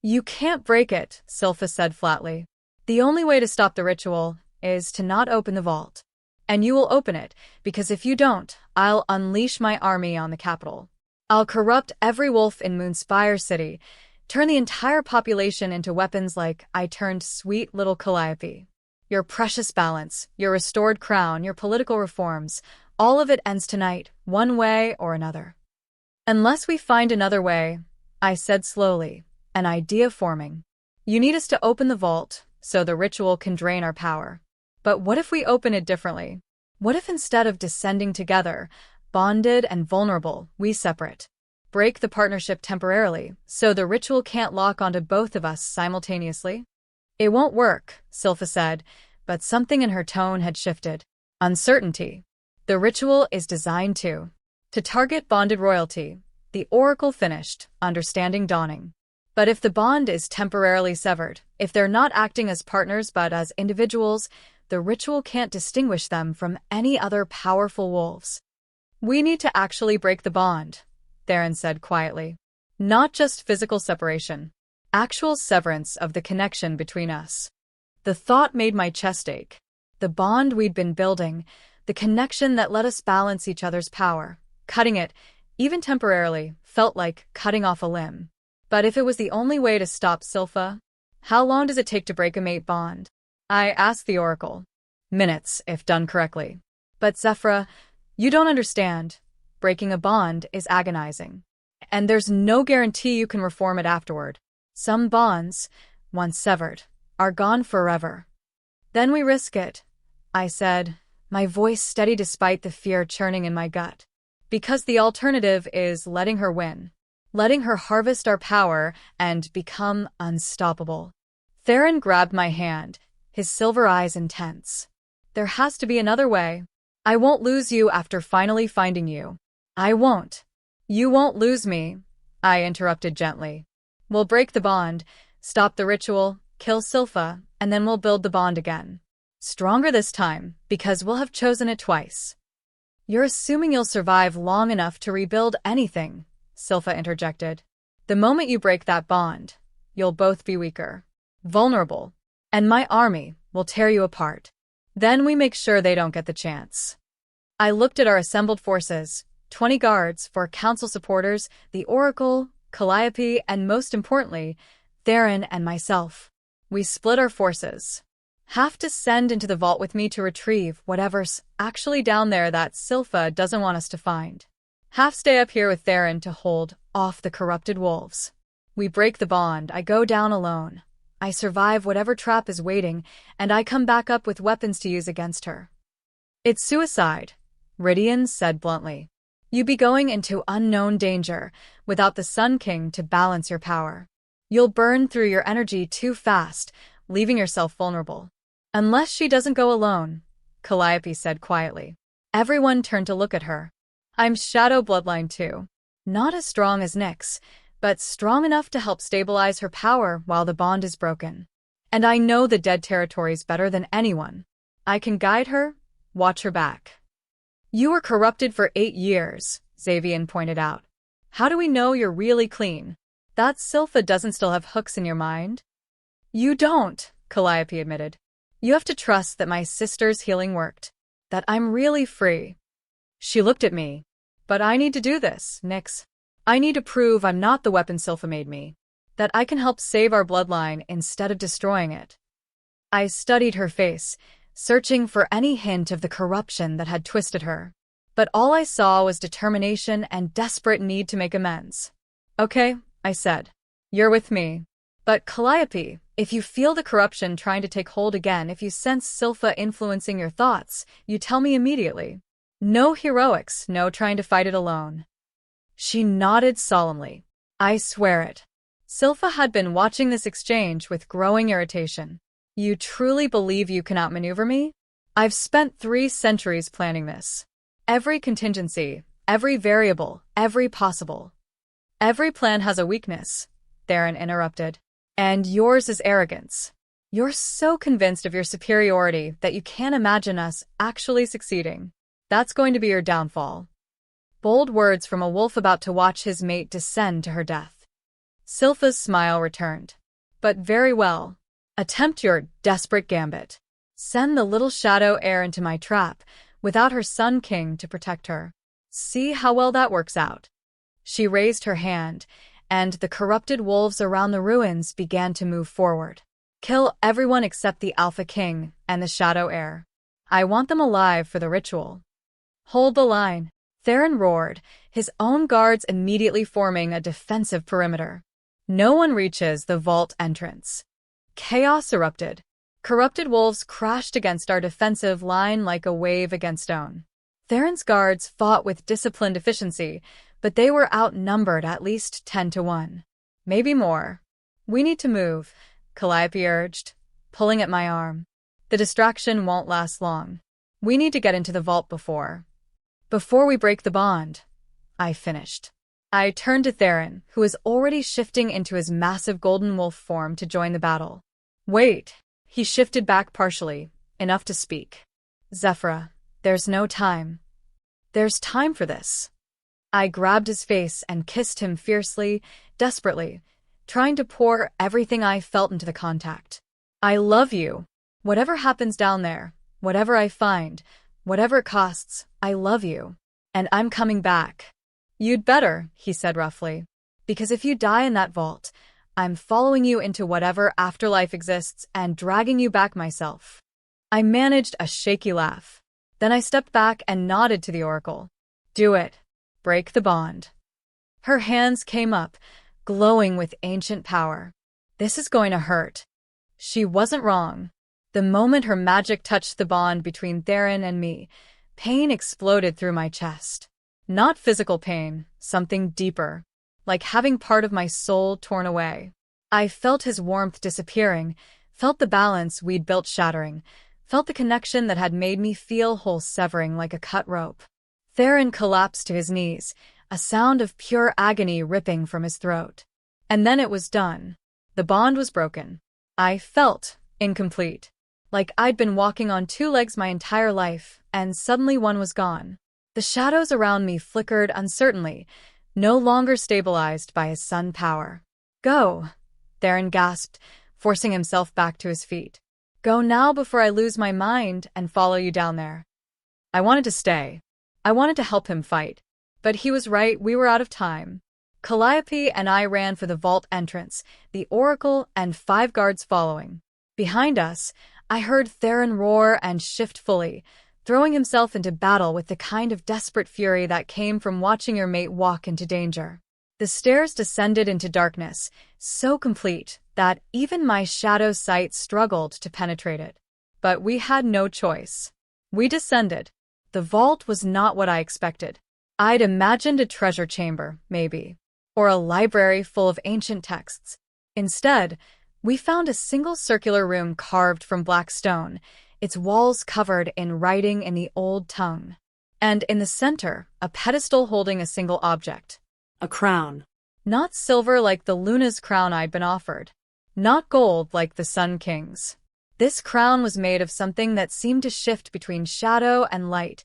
You can't break it, Sylpha said flatly. The only way to stop the ritual is to not open the vault. And you will open it, because if you don't, I'll unleash my army on the capital. I'll corrupt every wolf in Moonspire City, turn the entire population into weapons like I turned sweet little Calliope. Your precious balance, your restored crown, your political reforms, all of it ends tonight, one way or another. Unless we find another way, I said slowly, an idea forming. You need us to open the vault, so the ritual can drain our power. But what if we open it differently? What if instead of descending together, bonded and vulnerable, we separate? Break the partnership temporarily, so the ritual can't lock onto both of us simultaneously? It won't work, Sylpha said, but something in her tone had shifted. Uncertainty. The ritual is designed to target bonded royalty. The oracle finished, understanding dawning. But if the bond is temporarily severed, if they're not acting as partners but as individuals, the ritual can't distinguish them from any other powerful wolves. We need to actually break the bond, Theron said quietly. Not just physical separation. Actual severance of the connection between us. The thought made my chest ache. The bond we'd been building, the connection that let us balance each other's power. Cutting it, even temporarily, felt like cutting off a limb. But if it was the only way to stop Sylpha, how long does it take to break a mate bond? I asked the oracle. Minutes, if done correctly. But Zephyra, you don't understand. Breaking a bond is agonizing. And there's no guarantee you can reform it afterward. Some bonds, once severed, are gone forever. Then we risk it, I said, my voice steady despite the fear churning in my gut. Because the alternative is letting her win. Letting her harvest our power and become unstoppable. Theron grabbed my hand, his silver eyes intense. There has to be another way. I won't lose you after finally finding you. I won't. You won't lose me, I interrupted gently. We'll break the bond, stop the ritual, kill Silpha, and then we'll build the bond again. Stronger this time, because we'll have chosen it twice. You're assuming you'll survive long enough to rebuild anything, Silpha interjected. The moment you break that bond, you'll both be weaker, vulnerable, and my army will tear you apart. Then we make sure they don't get the chance. I looked at our assembled forces, 20 guards, 4 council supporters, the Oracle, Calliope, and most importantly, Theron and myself. We split our forces. Half descend into the vault with me to retrieve whatever's actually down there that Silpha doesn't want us to find. Half stay up here with Theron to hold off the corrupted wolves. We break the bond, I go down alone. I survive whatever trap is waiting, and I come back up with weapons to use against her. It's suicide, Rydian said bluntly. You'd be going into unknown danger without the Sun King to balance your power. You'll burn through your energy too fast, leaving yourself vulnerable. Unless she doesn't go alone, Calliope said quietly. Everyone turned to look at her. I'm Shadow Bloodline too. Not as strong as Nyx, but strong enough to help stabilize her power while the bond is broken. And I know the dead territories better than anyone. I can guide her, watch her back. You were corrupted for 8 years, Xavian pointed out. How do we know you're really clean? That Silpha doesn't still have hooks in your mind? You don't, Calliope admitted. You have to trust that my sister's healing worked, that I'm really free. She looked at me. But I need to do this, Nyx. I need to prove I'm not the weapon Silpha made me, that I can help save our bloodline instead of destroying it. I studied her face, searching for any hint of the corruption that had twisted her. But all I saw was determination and desperate need to make amends. Okay, I said. You're with me. But Calliope, if you feel the corruption trying to take hold again, if you sense Silpha influencing your thoughts, you tell me immediately. No heroics, no trying to fight it alone. She nodded solemnly. I swear it. Silpha had been watching this exchange with growing irritation. You truly believe you can outmaneuver me? I've spent 3 centuries planning this. Every contingency, every variable, every possible. Every plan has a weakness, Theron interrupted. And yours is arrogance. You're so convinced of your superiority that you can't imagine us actually succeeding. That's going to be your downfall. Bold words from a wolf about to watch his mate descend to her death. Silpha's smile returned. But very well. Attempt your desperate gambit. Send the little Shadow Heir into my trap, without her Sun King to protect her. See how well that works out. She raised her hand, and the corrupted wolves around the ruins began to move forward. Kill everyone except the Alpha King and the Shadow Heir. I want them alive for the ritual. Hold the line, Theron roared, his own guards immediately forming a defensive perimeter. No one reaches the vault entrance. Chaos erupted. Corrupted wolves crashed against our defensive line like a wave against stone. Theron's guards fought with disciplined efficiency, but they were outnumbered at least 10-1. Maybe more. We need to move, Calliope urged, pulling at my arm. The distraction won't last long. We need to get into the vault before we break the bond, I finished. I turned to Theron, who was already shifting into his massive golden wolf form to join the battle. Wait, he shifted back partially, enough to speak. Zephyra, there's no time. There's time for this. I grabbed his face and kissed him fiercely, desperately, trying to pour everything I felt into the contact. I love you. Whatever happens down there, whatever I find, whatever it costs, I love you. And I'm coming back. You'd better, he said roughly. Because if you die in that vault, I'm following you into whatever afterlife exists and dragging you back myself. I managed a shaky laugh. Then I stepped back and nodded to the Oracle. Do it. Break the bond. Her hands came up, glowing with ancient power. This is going to hurt. She wasn't wrong. The moment her magic touched the bond between Theron and me, pain exploded through my chest. Not physical pain, something deeper, like having part of my soul torn away. I felt his warmth disappearing, felt the balance we'd built shattering, felt the connection that had made me feel whole severing like a cut rope. Theron collapsed to his knees, a sound of pure agony ripping from his throat. And then it was done. The bond was broken. I felt incomplete, like I'd been walking on two legs my entire life, and suddenly one was gone. The shadows around me flickered uncertainly, no longer stabilized by his sun power. Go, Theron gasped, forcing himself back to his feet. Go now before I lose my mind and follow you down there. I wanted to stay. I wanted to help him fight. But he was right, we were out of time. Calliope and I ran for the vault entrance, the oracle and 5 guards following. Behind us, I heard Theron roar and shift fully, throwing himself into battle with the kind of desperate fury that came from watching your mate walk into danger. The stairs descended into darkness, so complete that even my shadow sight struggled to penetrate it. But we had no choice. We descended. The vault was not what I expected. I'd imagined a treasure chamber, maybe, or a library full of ancient texts. Instead, we found a single circular room carved from black stone, its walls covered in writing in the old tongue. And in the center, a pedestal holding a single object. A crown. Not silver like the Luna's crown I'd been offered. Not gold like the Sun King's. This crown was made of something that seemed to shift between shadow and light,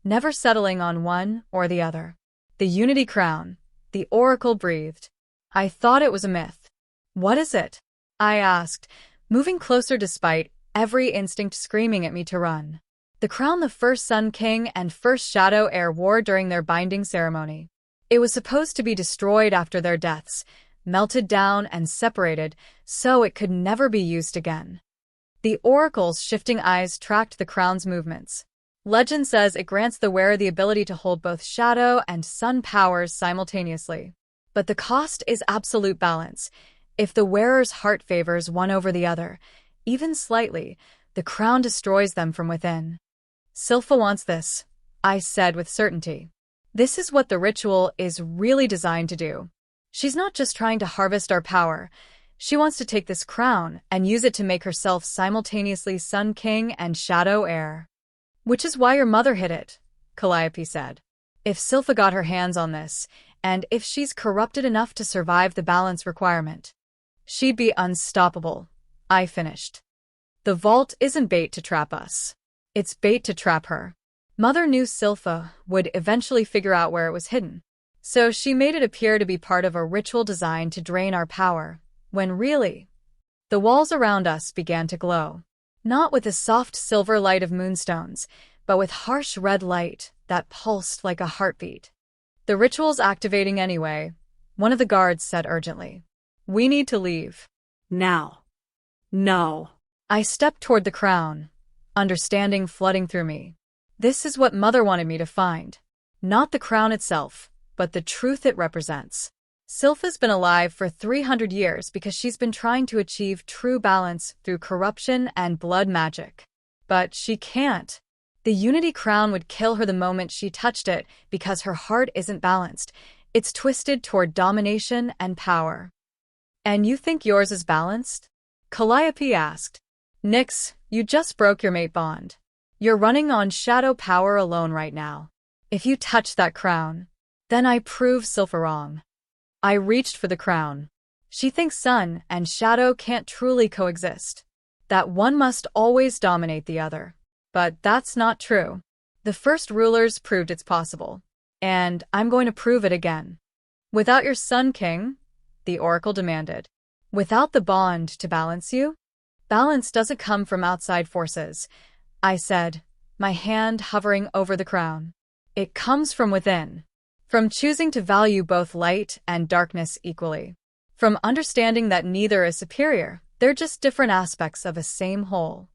never settling on one or the other. The Unity Crown, the Oracle breathed. I thought it was a myth. What is it? I asked, moving closer despite every instinct screaming at me to run. The crown the first Sun King and first Shadow Heir wore during their binding ceremony. It was supposed to be destroyed after their deaths, melted down and separated so it could never be used again. The Oracle's shifting eyes tracked the crown's movements. Legend says it grants the wearer the ability to hold both shadow and sun powers simultaneously. But the cost is absolute balance. If the wearer's heart favors one over the other, even slightly, the crown destroys them from within. Silpha wants this, I said with certainty. This is what the ritual is really designed to do. She's not just trying to harvest our power. She wants to take this crown and use it to make herself simultaneously Sun King and Shadow Heir. Which is why your mother hid it, Calliope said. If Silpha got her hands on this, and if she's corrupted enough to survive the balance requirement, she'd be unstoppable, I finished. The vault isn't bait to trap us. It's bait to trap her. Mother knew Silpha would eventually figure out where it was hidden, so she made it appear to be part of a ritual designed to drain our power, when really, the walls around us began to glow. Not with the soft silver light of moonstones, but with harsh red light that pulsed like a heartbeat. The ritual's activating anyway, one of the guards said urgently. We need to leave. Now. No. I stepped toward the crown, understanding flooding through me. This is what Mother wanted me to find. Not the crown itself, but the truth it represents. Silpha's been alive for 300 years because she's been trying to achieve true balance through corruption and blood magic. But she can't. The Unity Crown would kill her the moment she touched it because her heart isn't balanced. It's twisted toward domination and power. And you think yours is balanced? Calliope asked. Nyx, you just broke your mate bond. You're running on shadow power alone right now. If you touch that crown, then I prove Silpha wrong. I reached for the crown. She thinks sun and shadow can't truly coexist. That one must always dominate the other. But that's not true. The first rulers proved it's possible. And I'm going to prove it again. Without your Sun King? The Oracle demanded. Without the bond to balance you? Balance doesn't come from outside forces, I said, my hand hovering over the crown. It comes from within. From choosing to value both light and darkness equally. From understanding that neither is superior, they're just different aspects of a same whole.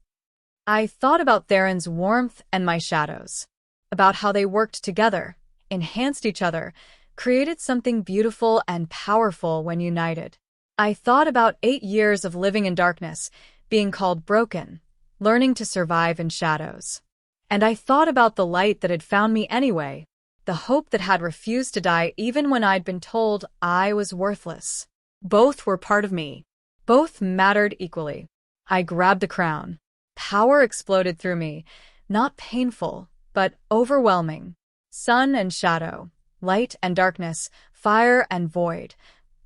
I thought about Theron's warmth and my shadows. About how they worked together, enhanced each other, created something beautiful and powerful when united. I thought about 8 years of living in darkness, being called broken, learning to survive in shadows. And I thought about the light that had found me anyway, the hope that had refused to die even when I'd been told I was worthless. Both were part of me. Both mattered equally. I grabbed the crown. Power exploded through me, not painful, but overwhelming. Sun and shadow, light and darkness, fire and void,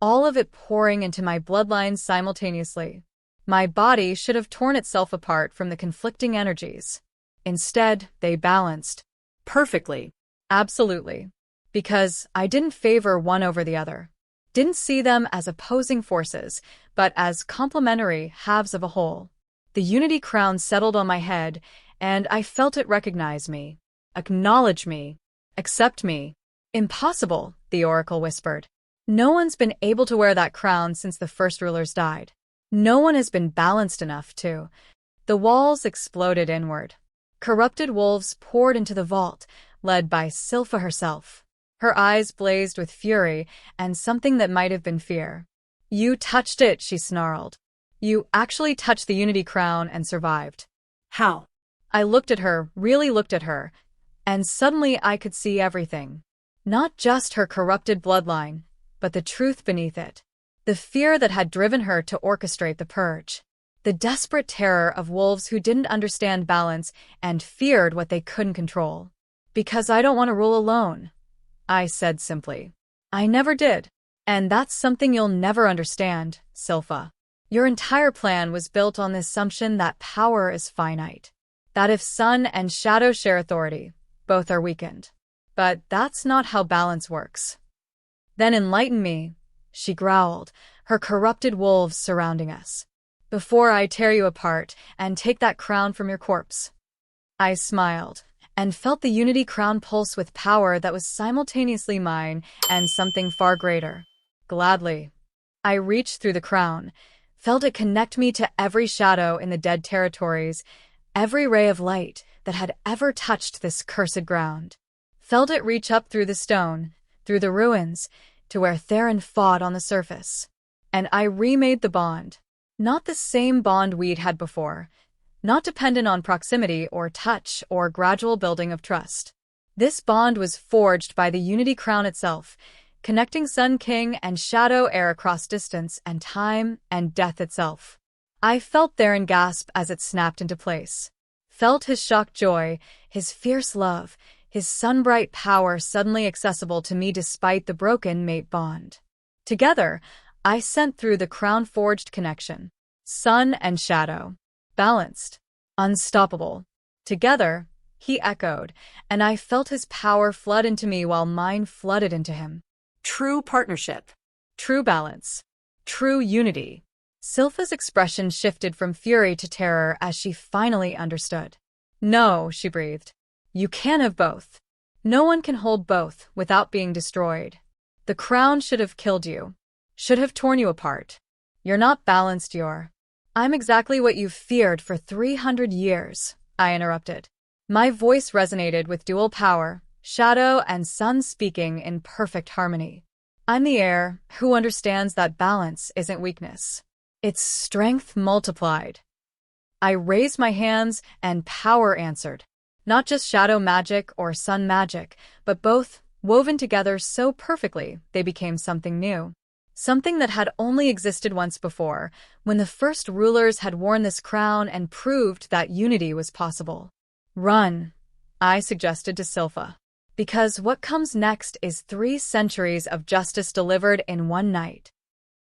all of it pouring into my bloodline simultaneously. My body should have torn itself apart from the conflicting energies. Instead, they balanced. Perfectly. Absolutely. Because I didn't favor one over the other. Didn't see them as opposing forces, but as complementary halves of a whole. The unity crown settled on my head, and I felt it recognize me, acknowledge me, accept me. Impossible, the oracle whispered. No one's been able to wear that crown since the first rulers died. No one has been balanced enough to. The walls exploded inward. Corrupted wolves poured into the vault, led by Zephyra herself. Her eyes blazed with fury and something that might have been fear. You touched it, she snarled. You actually touched the unity crown and survived. How? I looked at her, really looked at her, and suddenly I could see everything. Not just her corrupted bloodline, but the truth beneath it. The fear that had driven her to orchestrate the purge. The desperate terror of wolves who didn't understand balance and feared what they couldn't control. Because I don't want to rule alone, I said simply. I never did. And that's something you'll never understand, Zephyra. Your entire plan was built on the assumption that power is finite. That if sun and shadow share authority, both are weakened. But that's not how balance works. Then enlighten me, she growled, her corrupted wolves surrounding us. Before I tear you apart and take that crown from your corpse. I smiled and felt the unity crown pulse with power that was simultaneously mine and something far greater. Gladly. I reached through the crown, felt it connect me to every shadow in the dead territories, every ray of light that had ever touched this cursed ground. Felt it reach up through the stone, through the ruins, to where Theron fought on the surface. And I remade the bond. Not the same bond we'd had before, not dependent on proximity or touch or gradual building of trust. This bond was forged by the unity crown itself, connecting Sun King and Shadow Heir across distance and time and death itself. I felt Theron gasp as it snapped into place. Felt his shocked joy, his fierce love, his sun-bright power suddenly accessible to me despite the broken mate bond. Together, I sent through the crown-forged connection. Sun and shadow. Balanced. Unstoppable. Together, he echoed, and I felt his power flood into me while mine flooded into him. True partnership. True balance. True unity. Zephyra's expression shifted from fury to terror as she finally understood. No, she breathed. You can't have both. No one can hold both without being destroyed. The crown should have killed you. Should have torn you apart. You're not balanced, I'm exactly what you've feared for 300 years, I interrupted. My voice resonated with dual power, shadow and sun speaking in perfect harmony. I'm the heir who understands that balance isn't weakness. It's strength multiplied. I raised my hands and power answered. Not just shadow magic or sun magic, but both, woven together so perfectly they became something new. Something that had only existed once before, when the first rulers had worn this crown and proved that unity was possible. Run, I suggested to Zephyra. Because what comes next is 3 centuries of justice delivered in one night.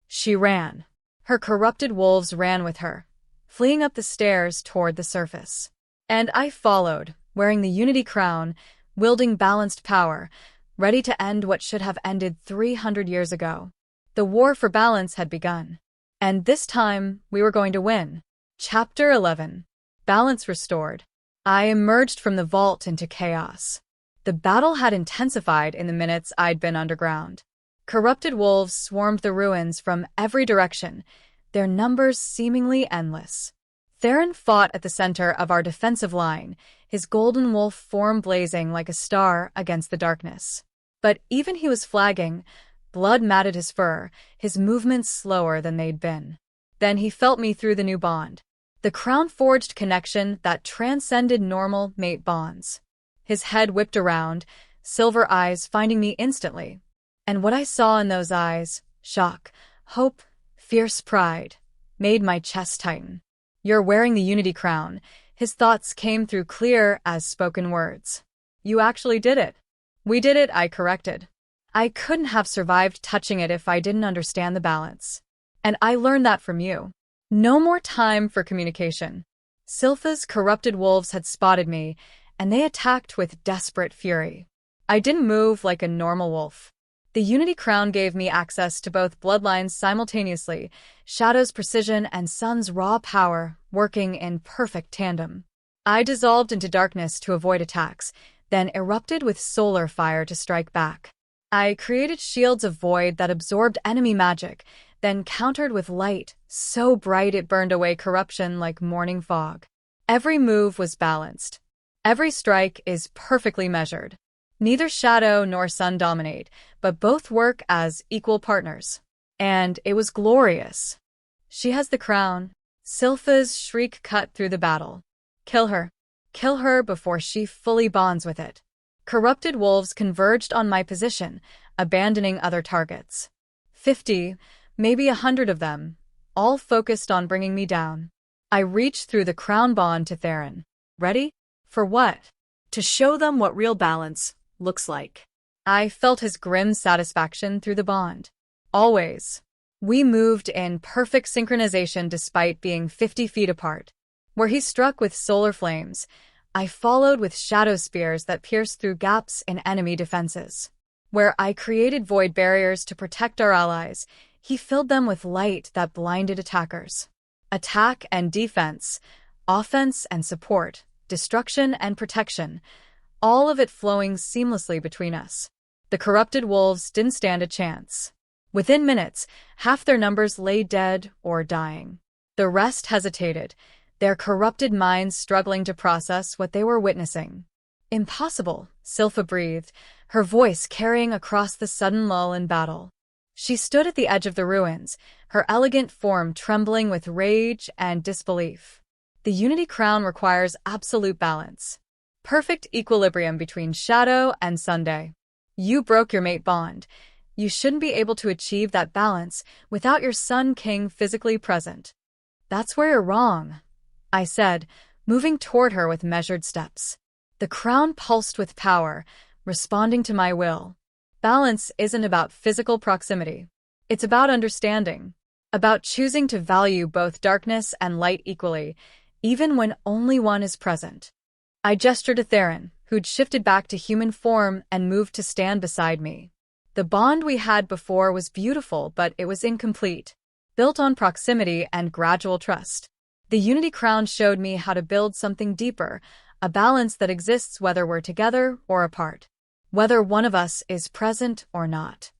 She ran. Her corrupted wolves ran with her, fleeing up the stairs toward the surface. And I followed, wearing the unity crown, wielding balanced power, ready to end what should have ended 300 years ago. The war for balance had begun. And this time, we were going to win. Chapter 11. Balance restored. I emerged from the vault into chaos. The battle had intensified in the minutes I'd been underground. Corrupted wolves swarmed the ruins from every direction, their numbers seemingly endless. Theron fought at the center of our defensive line, his golden wolf form blazing like a star against the darkness. But even he was flagging. Blood matted his fur, his movements slower than they'd been. Then he felt me through the new bond. The crown-forged connection that transcended normal mate bonds. His head whipped around, silver eyes finding me instantly. And what I saw in those eyes, shock, hope, fierce pride, made my chest tighten. You're wearing the Unity Crown. His thoughts came through clear as spoken words. You actually did it. We did it, I corrected. I couldn't have survived touching it if I didn't understand the balance. And I learned that from you. No more time for communication. Silpha's corrupted wolves had spotted me, and they attacked with desperate fury. I didn't move like a normal wolf. The Unity Crown gave me access to both bloodlines simultaneously, Shadow's precision and Sun's raw power working in perfect tandem. I dissolved into darkness to avoid attacks, then erupted with solar fire to strike back. I created shields of void that absorbed enemy magic, then countered with light, so bright it burned away corruption like morning fog. Every move was balanced. Every strike is perfectly measured. Neither Shadow nor Sun dominate, but both work as equal partners. And it was glorious. She has the crown. Silpha's shriek cut through the battle. Kill her. Kill her before she fully bonds with it. Corrupted wolves converged on my position, abandoning other targets. 50, maybe 100 of them, all focused on bringing me down. I reached through the crown bond to Theron. Ready? For what? To show them what real balance looks like. I felt his grim satisfaction through the bond. Always. We moved in perfect synchronization despite being 50 feet apart. Where he struck with solar flames, I followed with shadow spears that pierced through gaps in enemy defenses. Where I created void barriers to protect our allies, he filled them with light that blinded attackers. Attack and defense, offense and support, destruction and protection, all of it flowing seamlessly between us. The corrupted wolves didn't stand a chance. Within minutes, half their numbers lay dead or dying. The rest hesitated, their corrupted minds struggling to process what they were witnessing. Impossible, Silpha breathed, her voice carrying across the sudden lull in battle. She stood at the edge of the ruins, her elegant form trembling with rage and disbelief. The Unity Crown requires absolute balance. Perfect equilibrium between Shadow and Sunday. You broke your mate bond. You shouldn't be able to achieve that balance without your Sun King physically present. That's where you're wrong, I said, moving toward her with measured steps. The crown pulsed with power, responding to my will. Balance isn't about physical proximity. It's about understanding, about choosing to value both darkness and light equally, even when only one is present. I gestured to Theron, who'd shifted back to human form and moved to stand beside me. The bond we had before was beautiful, but it was incomplete, built on proximity and gradual trust. The Unity Crown showed me how to build something deeper, a balance that exists whether we're together or apart, whether one of us is present or not.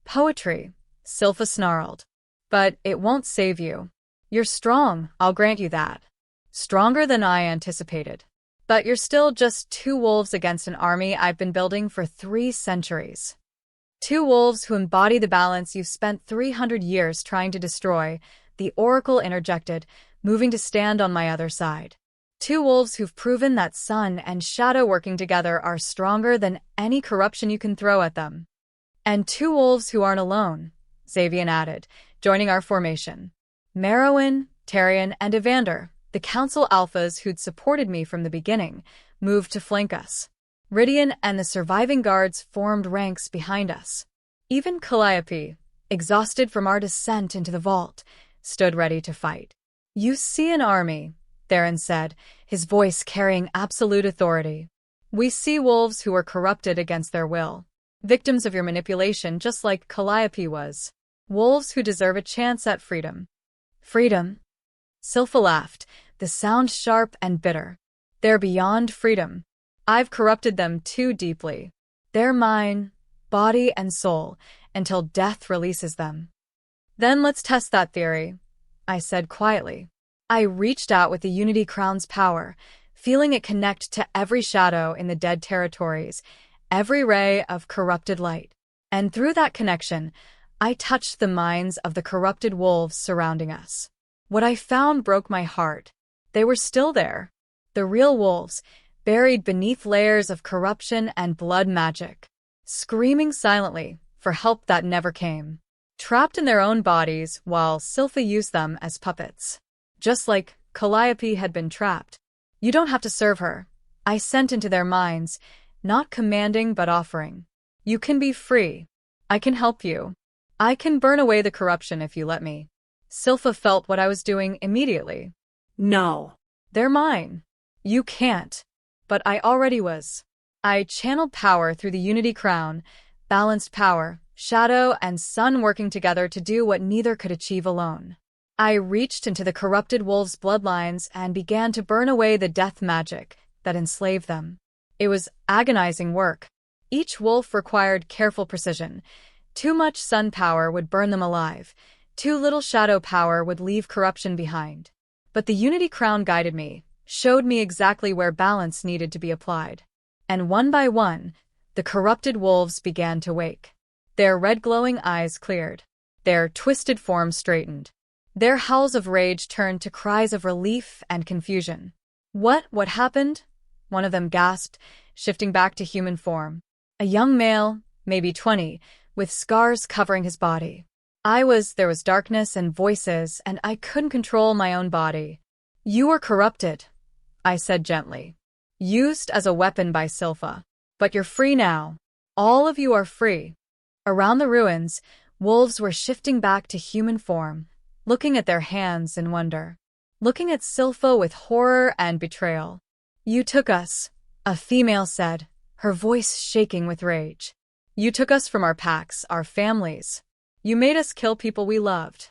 Poetry, Silpha snarled. But it won't save you. You're strong, I'll grant you that. Stronger than I anticipated. But you're still just 2 wolves against an army I've been building for 3 centuries. 2 wolves who embody the balance you've spent 300 years trying to destroy, the Oracle interjected, moving to stand on my other side. 2 wolves who've proven that Sun and Shadow working together are stronger than any corruption you can throw at them. And 2 wolves who aren't alone, Xavian added, joining our formation. Merowyn, Tarion, and Evander, the Council Alphas who'd supported me from the beginning, moved to flank us. Rydian and the surviving guards formed ranks behind us. Even Calliope, exhausted from our descent into the vault, stood ready to fight. You see an army, Theron said, his voice carrying absolute authority. We see wolves who are corrupted against their will. Victims of your manipulation just like Calliope was. Wolves who deserve a chance at freedom. Freedom? Silpha laughed, the sound sharp and bitter. They're beyond freedom. I've corrupted them too deeply. They're mine, body and soul, until death releases them. Then let's test that theory, I said quietly. I reached out with the Unity Crown's power, feeling it connect to every shadow in the dead territories, every ray of corrupted light. And through that connection, I touched the minds of the corrupted wolves surrounding us. What I found broke my heart. They were still there. The real wolves, buried beneath layers of corruption and blood magic, screaming silently for help that never came. Trapped in their own bodies while Silpha used them as puppets. Just like Calliope had been trapped. You don't have to serve her. I sent into their minds, not commanding but offering. You can be free. I can help you. I can burn away the corruption if you let me. Silpha felt what I was doing immediately. No. They're mine. You can't. But I already was. I channeled power through the Unity Crown, balanced power, shadow and sun working together to do what neither could achieve alone. I reached into the corrupted wolves' bloodlines and began to burn away the death magic that enslaved them. It was agonizing work. Each wolf required careful precision. Too much sun power would burn them alive. Too little shadow power would leave corruption behind. But the Unity Crown guided me, showed me exactly where balance needed to be applied. And one by one, the corrupted wolves began to wake. Their red glowing eyes cleared. Their twisted forms straightened. Their howls of rage turned to cries of relief and confusion. What happened? One of them gasped, shifting back to human form. A young male, maybe 20, with scars covering his body. There was darkness and voices, and I couldn't control my own body. You were corrupted, I said gently. Used as a weapon by Silpha. But you're free now. All of you are free. Around the ruins, wolves were shifting back to human form, looking at their hands in wonder. Looking at Silpha with horror and betrayal. You took us, a female said, her voice shaking with rage. You took us from our packs, our families. You made us kill people we loved.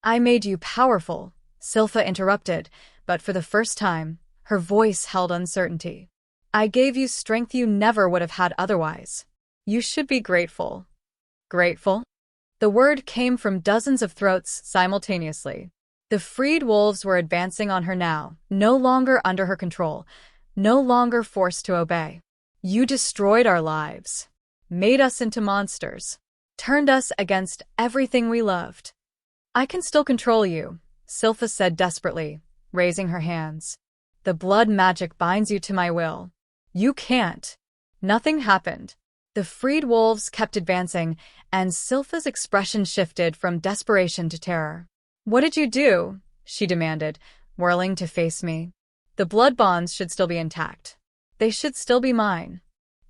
I made you powerful, Silpha interrupted, but for the first time, her voice held uncertainty. I gave you strength you never would have had otherwise. You should be grateful. Grateful? The word came from dozens of throats simultaneously. The freed wolves were advancing on her now, no longer under her control, no longer forced to obey. You destroyed our lives, made us into monsters, turned us against everything we loved. I can still control you, Silpha said desperately, raising her hands. The blood magic binds you to my will. You can't. Nothing happened. The freed wolves kept advancing, and Silpha's expression shifted from desperation to terror. What did you do? She demanded, whirling to face me. The blood bonds should still be intact. They should still be mine.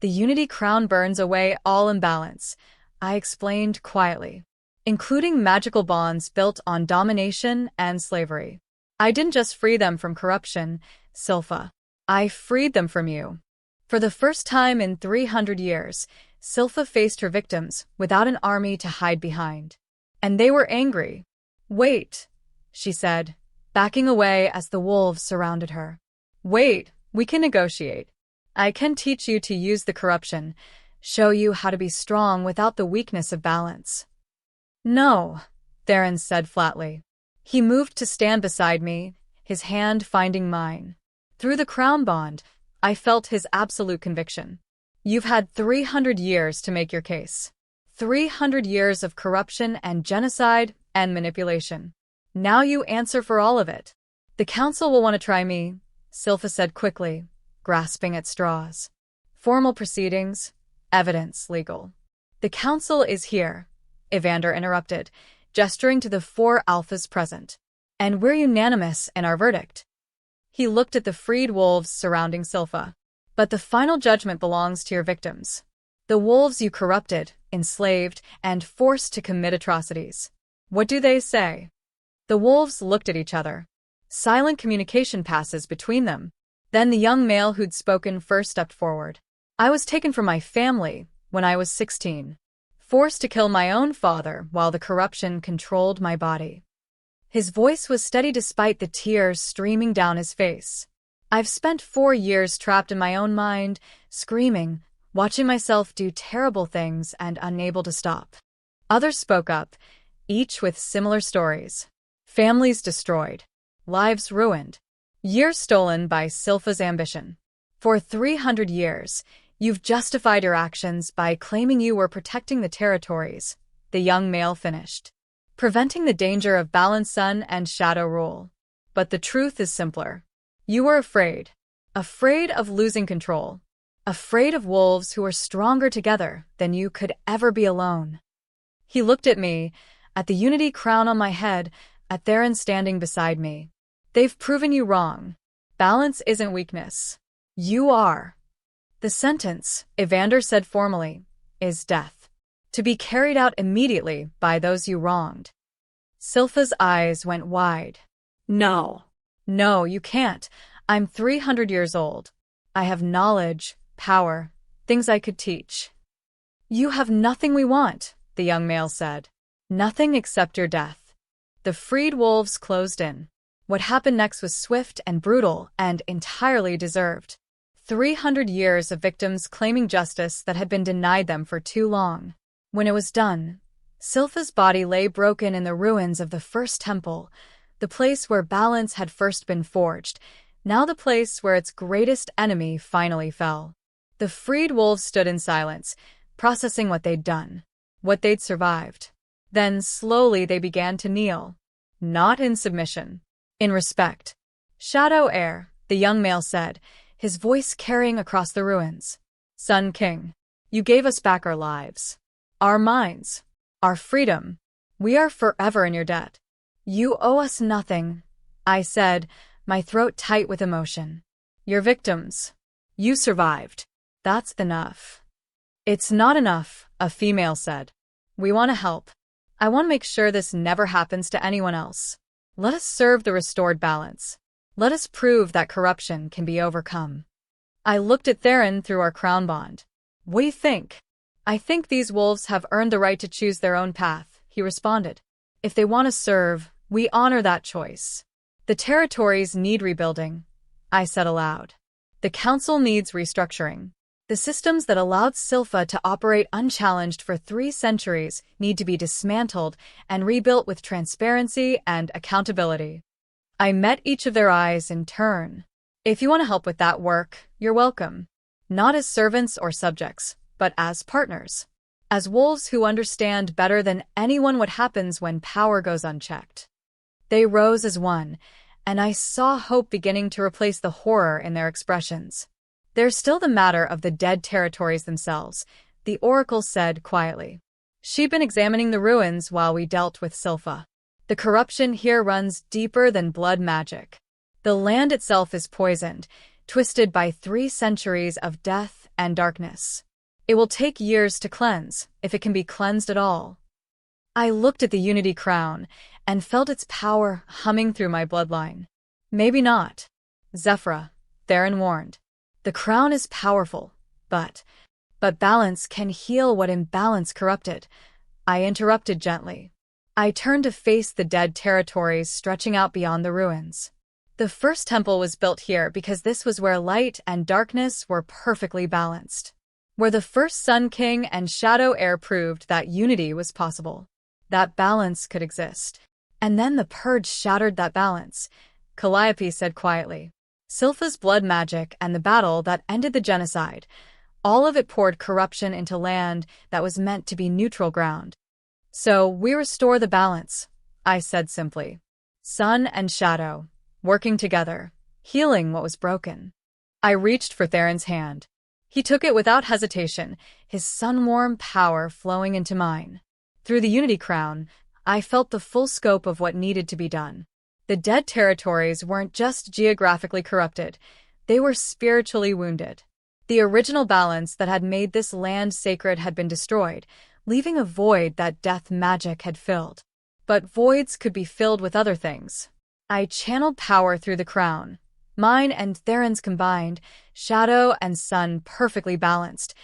The Unity Crown burns away all imbalance, I explained quietly, including magical bonds built on domination and slavery. I didn't just free them from corruption, Silpha. I freed them from you. For the first time in 300 years, Silpha faced her victims without an army to hide behind. And they were angry. Wait, she said, backing away as the wolves surrounded her. Wait, we can negotiate. I can teach you to use the corruption, show you how to be strong without the weakness of balance. No, Theron said flatly. He moved to stand beside me, his hand finding mine. Through the crown bond, I felt his absolute conviction. You've had 300 years to make your case. 300 years of corruption and genocide and manipulation. Now you answer for all of it. The council will want to try me, Silpha said quickly, grasping at straws. Formal proceedings, evidence, legal. The council is here, Evander interrupted, gesturing to the 4 alphas present. And we're unanimous in our verdict. He looked at the freed wolves surrounding Silpha. But the final judgment belongs to your victims. The wolves you corrupted, enslaved, and forced to commit atrocities. What do they say? The wolves looked at each other. Silent communication passes between them. Then the young male who'd spoken first stepped forward. I was taken from my family when I was 16. Forced to kill my own father while the corruption controlled my body. His voice was steady despite the tears streaming down his face. I've spent 4 years trapped in my own mind, screaming, watching myself do terrible things and unable to stop. Others spoke up, each with similar stories. Families destroyed. Lives ruined. Years stolen by Silpha's ambition. For 300 years, you've justified your actions by claiming you were protecting the territories, the young male finished. Preventing the danger of balanced sun and shadow rule. But the truth is simpler. You were afraid. Afraid of losing control. Afraid of wolves who were stronger together than you could ever be alone. He looked at me, at the Unity Crown on my head, at Theron standing beside me. They've proven you wrong. Balance isn't weakness. You are. The sentence, Evander said formally, is death. To be carried out immediately by those you wronged. Silpha's eyes went wide. No. No, you can't. I'm 300 years old. I have knowledge, power, things I could teach. You have nothing we want, the young male said. Nothing except your death. The freed wolves closed in. What happened next was swift and brutal and entirely deserved. 300 years of victims claiming justice that had been denied them for too long. When it was done, Silpha's body lay broken in the ruins of the first temple, the place where balance had first been forged, now the place where its greatest enemy finally fell. The freed wolves stood in silence, processing what they'd done, what they'd survived. Then slowly they began to kneel. Not in submission. In respect. Shadow Heir, the young male said, his voice carrying across the ruins. Sun King, you gave us back our lives. Our minds. Our freedom. We are forever in your debt. You owe us nothing, I said, my throat tight with emotion. Your victims. You survived. That's enough. It's not enough, a female said. We want to help. I want to make sure this never happens to anyone else. Let us serve the restored balance. Let us prove that corruption can be overcome. I looked at Theron through our crown bond. What do you think? I think these wolves have earned the right to choose their own path, he responded. If they want to serve, we honor that choice. The territories need rebuilding, I said aloud. The council needs restructuring. The systems that allowed Silpha to operate unchallenged for 3 centuries need to be dismantled and rebuilt with transparency and accountability. I met each of their eyes in turn. If you want to help with that work, you're welcome. Not as servants or subjects, but as partners. As wolves who understand better than anyone what happens when power goes unchecked. They rose as one, and I saw hope beginning to replace the horror in their expressions. There's still the matter of the dead territories themselves, the oracle said quietly. She'd been examining the ruins while we dealt with Silpha. The corruption here runs deeper than blood magic. The land itself is poisoned, twisted by 3 centuries of death and darkness. It will take years to cleanse, if it can be cleansed at all. I looked at the Unity Crown and felt its power humming through my bloodline. Maybe not. Zephyra, Theron warned. The crown is powerful, but balance can heal what imbalance corrupted. I interrupted gently. I turned to face the dead territories stretching out beyond the ruins. The first temple was built here because this was where light and darkness were perfectly balanced. Where the first Sun King and Shadow Heir proved that unity was possible. That balance could exist. And then the purge shattered that balance, Calliope said quietly. Silpha's blood magic and the battle that ended the genocide, all of it poured corruption into land that was meant to be neutral ground. So we restore the balance, I said simply. Sun and shadow, working together, healing what was broken. I reached for Theron's hand. He took it without hesitation, his sun-warm power flowing into mine. Through the Unity Crown, I felt the full scope of what needed to be done. The dead territories weren't just geographically corrupted, they were spiritually wounded. The original balance that had made this land sacred had been destroyed, leaving a void that death magic had filled. But voids could be filled with other things. I channeled power through the crown. Mine and Theron's combined, shadow and sun perfectly balanced,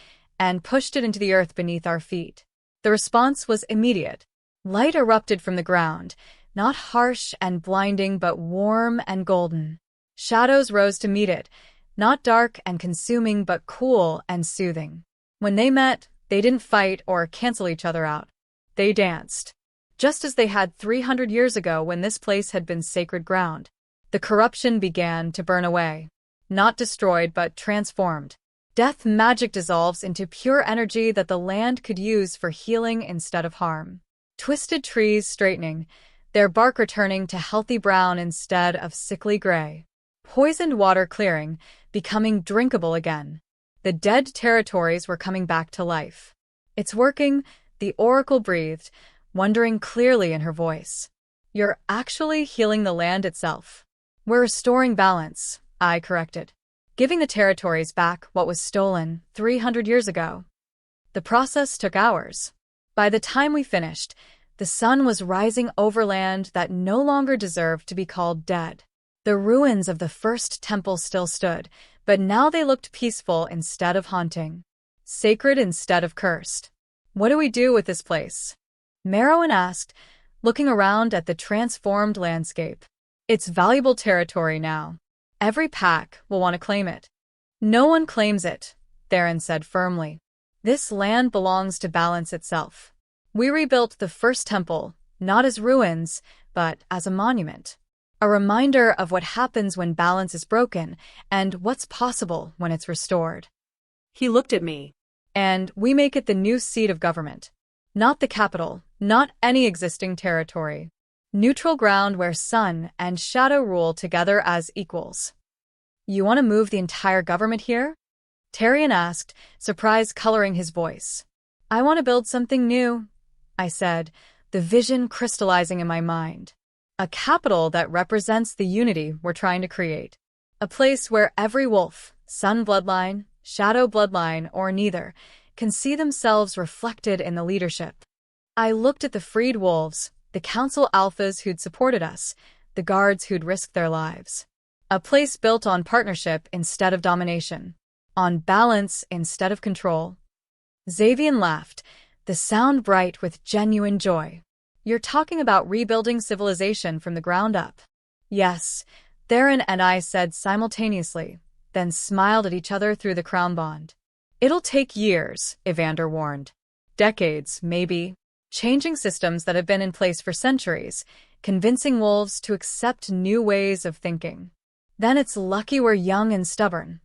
and pushed it into the earth beneath our feet. The response was immediate. Light erupted from the ground, not harsh and blinding but warm and golden. Shadows rose to meet it, not dark and consuming but cool and soothing. When they met, they didn't fight or cancel each other out. They danced. Just as they had 300 years ago when this place had been sacred ground. The corruption began to burn away. Not destroyed but transformed. Death magic dissolves into pure energy that the land could use for healing instead of harm. Twisted trees straightening, their bark returning to healthy brown instead of sickly gray. Poisoned water clearing, becoming drinkable again. The dead territories were coming back to life. It's working, the oracle breathed, wondering clearly in her voice. You're actually healing the land itself. We're restoring balance, I corrected. Giving the territories back what was stolen 300 years ago. The process took hours. By the time we finished, the sun was rising over land that no longer deserved to be called dead. The ruins of the first temple still stood, but now they looked peaceful instead of haunting. Sacred instead of cursed. What do we do with this place? Merowyn asked, looking around at the transformed landscape. It's valuable territory now. Every pack will want to claim it. No one claims it, Theron said firmly. This land belongs to balance itself. We rebuilt the first temple, not as ruins, but as a monument. A reminder of what happens when balance is broken and what's possible when it's restored. He looked at me. And we make it the new seat of government. Not the capital, not any existing territory. Neutral ground where sun and shadow rule together as equals. You want to move the entire government here? Tyrion asked, surprise coloring his voice. I want to build something new, I said, the vision crystallizing in my mind. A capital that represents the unity we're trying to create. A place where every wolf, sun bloodline, shadow bloodline, or neither, can see themselves reflected in the leadership. I looked at the freed wolves, the council alphas who'd supported us, the guards who'd risked their lives. A place built on partnership instead of domination. On balance instead of control. Xavian laughed, the sound bright with genuine joy. You're talking about rebuilding civilization from the ground up. Yes, Theron and I said simultaneously, then smiled at each other through the crown bond. It'll take years, Evander warned. Decades, maybe. Changing systems that have been in place for centuries, convincing wolves to accept new ways of thinking. Then it's lucky we're young and stubborn,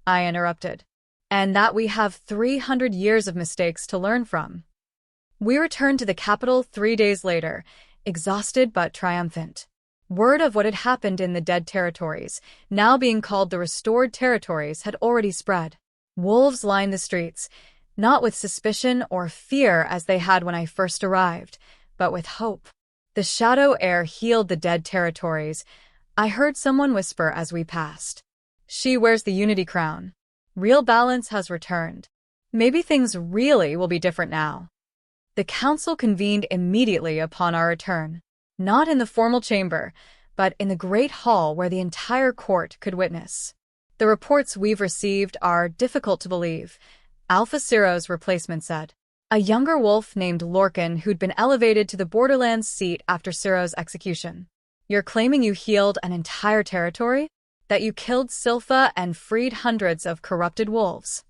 I interrupted, and that we have 300 years of mistakes to learn from. We returned to the capital 3 days later, exhausted but triumphant. Word of what had happened in the dead territories, now being called the restored territories, had already spread. Wolves lined the streets, not with suspicion or fear as they had when I first arrived, but with hope. The Shadow Heir healed the dead territories, I heard someone whisper as we passed. She wears the Unity Crown. Real balance has returned. Maybe things really will be different now. The council convened immediately upon our return. Not in the formal chamber, but in the great hall where the entire court could witness. The reports we've received are difficult to believe, Alpha Ciro's replacement said. A younger wolf named Lorcan who'd been elevated to the Borderlands seat after Ciro's execution. You're claiming you healed an entire territory? That you killed Silpha and freed hundreds of corrupted wolves?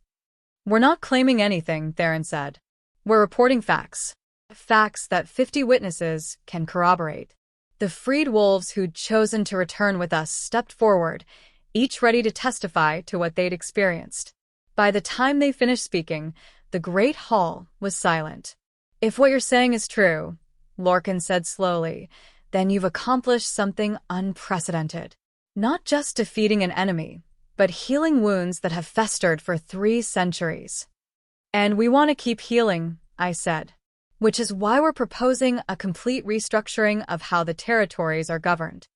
We're not claiming anything, Theron said. We're reporting facts. Facts that 50 witnesses can corroborate. The freed wolves who'd chosen to return with us stepped forward, each ready to testify to what they'd experienced. By the time they finished speaking, the great hall was silent. If what you're saying is true, Lorcan said slowly, then you've accomplished something unprecedented. Not just defeating an enemy, but healing wounds that have festered for 3 centuries. And we want to keep healing, I said. Which is why we're proposing a complete restructuring of how the territories are governed.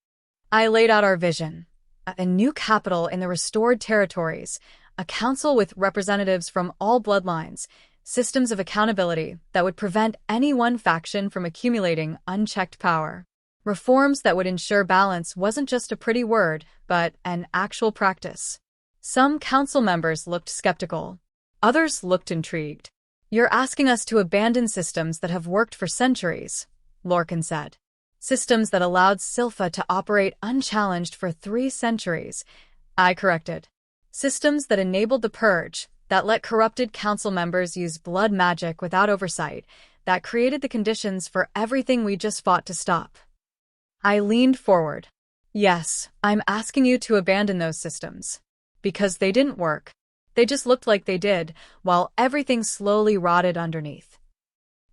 I laid out our vision. A new capital in the restored territories, a council with representatives from all bloodlines, systems of accountability that would prevent any one faction from accumulating unchecked power. Reforms that would ensure balance wasn't just a pretty word, but an actual practice. Some council members looked skeptical. Others looked intrigued. You're asking us to abandon systems that have worked for centuries, Lorcan said. Systems that allowed Silpha to operate unchallenged for 3 centuries, I corrected. Systems that enabled the purge, that let corrupted council members use blood magic without oversight, that created the conditions for everything we just fought to stop. I leaned forward. Yes, I'm asking you to abandon those systems. Because they didn't work. They just looked like they did, while everything slowly rotted underneath.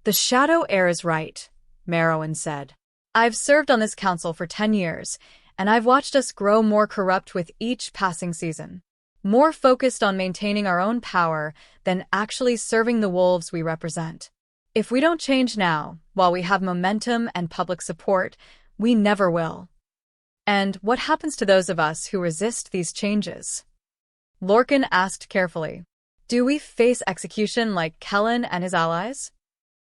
The Shadow Heir is right, Merowyn said. I've served on this council for 10 years, and I've watched us grow more corrupt with each passing season. More focused on maintaining our own power than actually serving the wolves we represent. If we don't change now, while we have momentum and public support, we never will. And what happens to those of us who resist these changes? Lorcan asked carefully. Do we face execution like Kellen and his allies?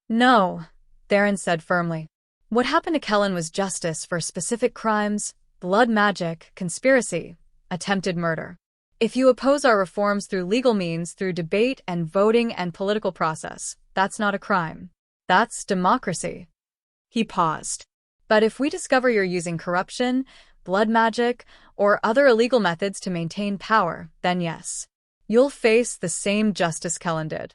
No, Theron said firmly. What happened to Kellen was justice for specific crimes, blood magic, conspiracy, attempted murder. If you oppose our reforms through legal means, through debate and voting and political process, that's not a crime. That's democracy. He paused. But if we discover you're using corruption, blood magic, or other illegal methods to maintain power, then yes, you'll face the same justice Kellen did.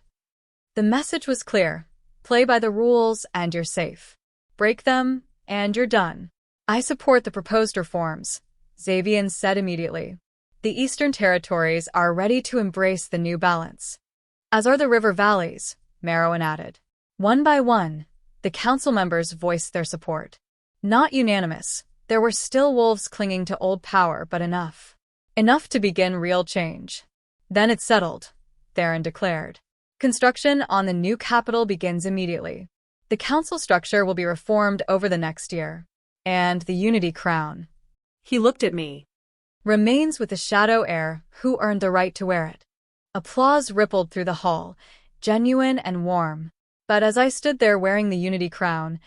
The message was clear. Play by the rules and you're safe. Break them and you're done. I support the proposed reforms, Xavian said immediately. The Eastern Territories are ready to embrace the new balance. As are the river valleys, Merowyn added. One by one, the council members voiced their support. Not unanimous, there were still wolves clinging to old power, but enough. Enough to begin real change. Then it's settled, Theron declared. Construction on the new capital begins immediately. The council structure will be reformed over the next year. And the Unity Crown. He looked at me. Remains with the Shadow Heir who earned the right to wear it. Applause rippled through the hall, genuine and warm. But as I stood there wearing the Unity Crown,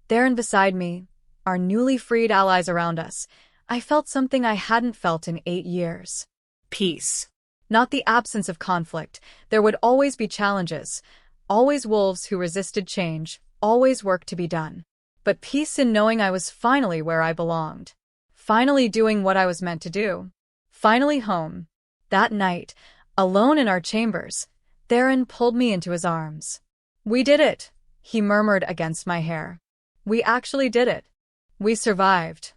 Theron beside me, our newly freed allies around us, I felt something I hadn't felt in 8 years. Peace. Not the absence of conflict. There would always be challenges, always wolves who resisted change, always work to be done. But peace in knowing I was finally where I belonged. Finally doing what I was meant to do. Finally home. That night, alone in our chambers, Theron pulled me into his arms. We did it, he murmured against my hair. We actually did it. We survived.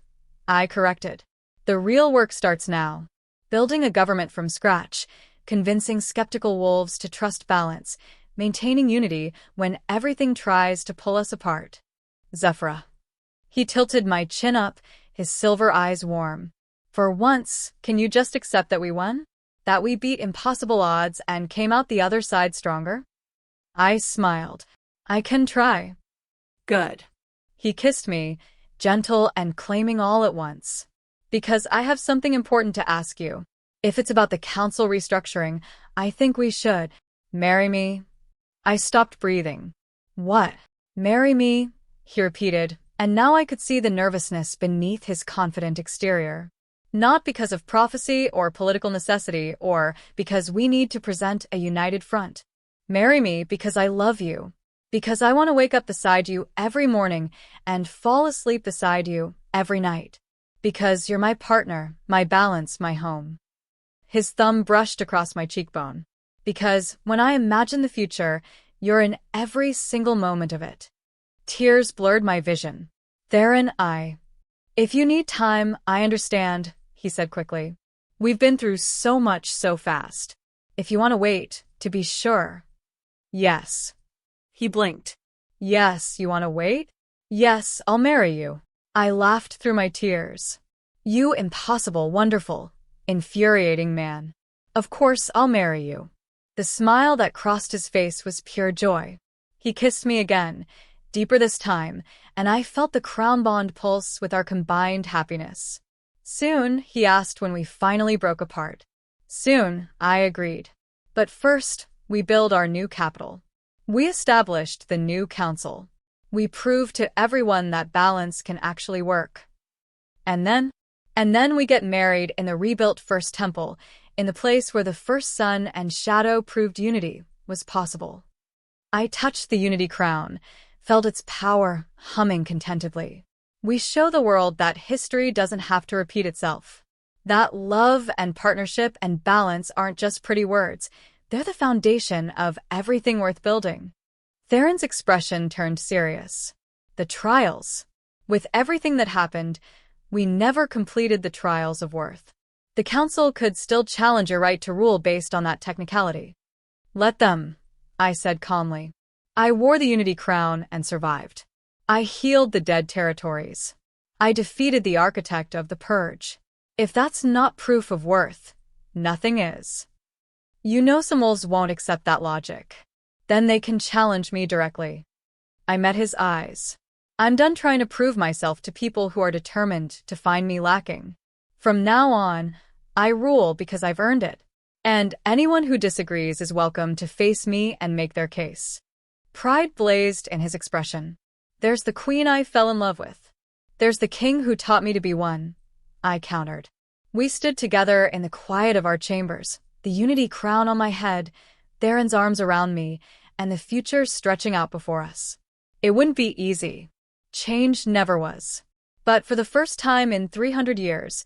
I corrected. The real work starts now. Building a government from scratch, convincing skeptical wolves to trust balance, maintaining unity when everything tries to pull us apart. Zephyra. He tilted my chin up, his silver eyes warm. For once, can you just accept that we won? That we beat impossible odds and came out the other side stronger? I smiled. I can try. Good. He kissed me, gentle and claiming all at once. Because I have something important to ask you. If it's about the council restructuring, I think we should. Marry me? I stopped breathing. What? Marry me? He repeated, and now I could see the nervousness beneath his confident exterior. Not because of prophecy or political necessity or because we need to present a united front. Marry me because I love you. Because I want to wake up beside you every morning and fall asleep beside you every night. Because you're my partner, my balance, my home. His thumb brushed across my cheekbone. Because when I imagine the future, you're in every single moment of it. Tears blurred my vision. Theron, If you need time, I understand, he said quickly. We've been through so much so fast. If you want to wait, to be sure. Yes. He blinked. Yes, you want to wait? Yes, I'll marry you. I laughed through my tears. You impossible, wonderful, infuriating man. Of course I'll marry you. The smile that crossed his face was pure joy. He kissed me again, deeper this time, and I felt the crown bond pulse with our combined happiness. Soon, he asked when we finally broke apart. Soon, I agreed. But first, we build our new capital. We established the new council. We proved to everyone that balance can actually work. And then we get married in the rebuilt First Temple, in the place where the first sun and shadow proved unity was possible. I touched the Unity Crown, felt its power humming contentedly. We show the world that history doesn't have to repeat itself. That love and partnership and balance aren't just pretty words. They're the foundation of everything worth building. Theron's expression turned serious. The trials. With everything that happened, we never completed the trials of worth. The council could still challenge your right to rule based on that technicality. Let them, I said calmly. I wore the Unity Crown and survived. I healed the dead territories. I defeated the architect of the purge. If that's not proof of worth, nothing is. You know some wolves won't accept that logic. Then they can challenge me directly. I met his eyes. I'm done trying to prove myself to people who are determined to find me lacking. From now on, I rule because I've earned it. And anyone who disagrees is welcome to face me and make their case. Pride blazed in his expression. There's the queen I fell in love with. There's the king who taught me to be one, I countered. We stood together in the quiet of our chambers, the unity crown on my head, Theron's arms around me, and the future stretching out before us. It wouldn't be easy. Change never was. But for the first time in 300 years,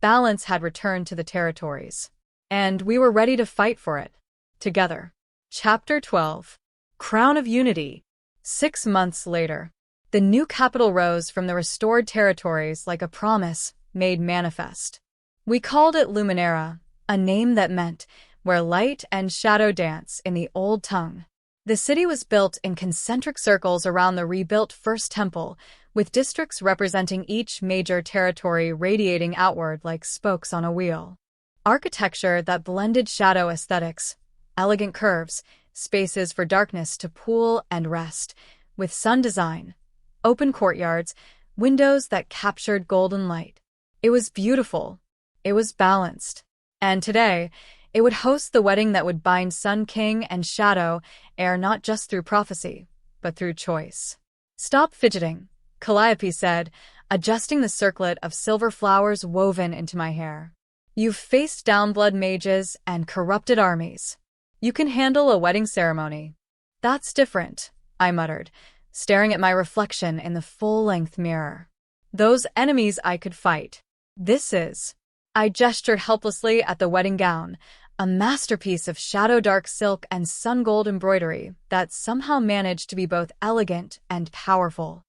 balance had returned to the territories. And we were ready to fight for it. Together. Chapter 12. Crown of Unity. 6 months later, the new capital rose from the restored territories like a promise made manifest. We called it Luminera, a name that meant where light and shadow dance in the old tongue. The city was built in concentric circles around the rebuilt First Temple, with districts representing each major territory radiating outward like spokes on a wheel. Architecture that blended shadow aesthetics, elegant curves, spaces for darkness to pool and rest, with sun design, open courtyards, windows that captured golden light. It was beautiful. It was balanced. And today, it would host the wedding that would bind Sun King and Shadow Heir not just through prophecy, but through choice. Stop fidgeting, Calliope said, adjusting the circlet of silver flowers woven into my hair. You've faced down blood mages and corrupted armies. You can handle a wedding ceremony. That's different, I muttered, staring at my reflection in the full-length mirror. Those enemies I could fight. This is. I gestured helplessly at the wedding gown, a masterpiece of shadow dark silk and sun gold embroidery that somehow managed to be both elegant and powerful.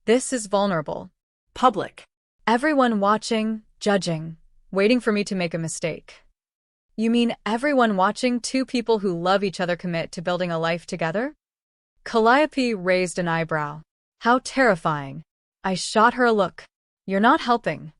This is vulnerable. Public. Everyone watching, judging, waiting for me to make a mistake. You mean everyone watching two people who love each other commit to building a life together? Calliope raised an eyebrow. How terrifying. I shot her a look. You're not helping.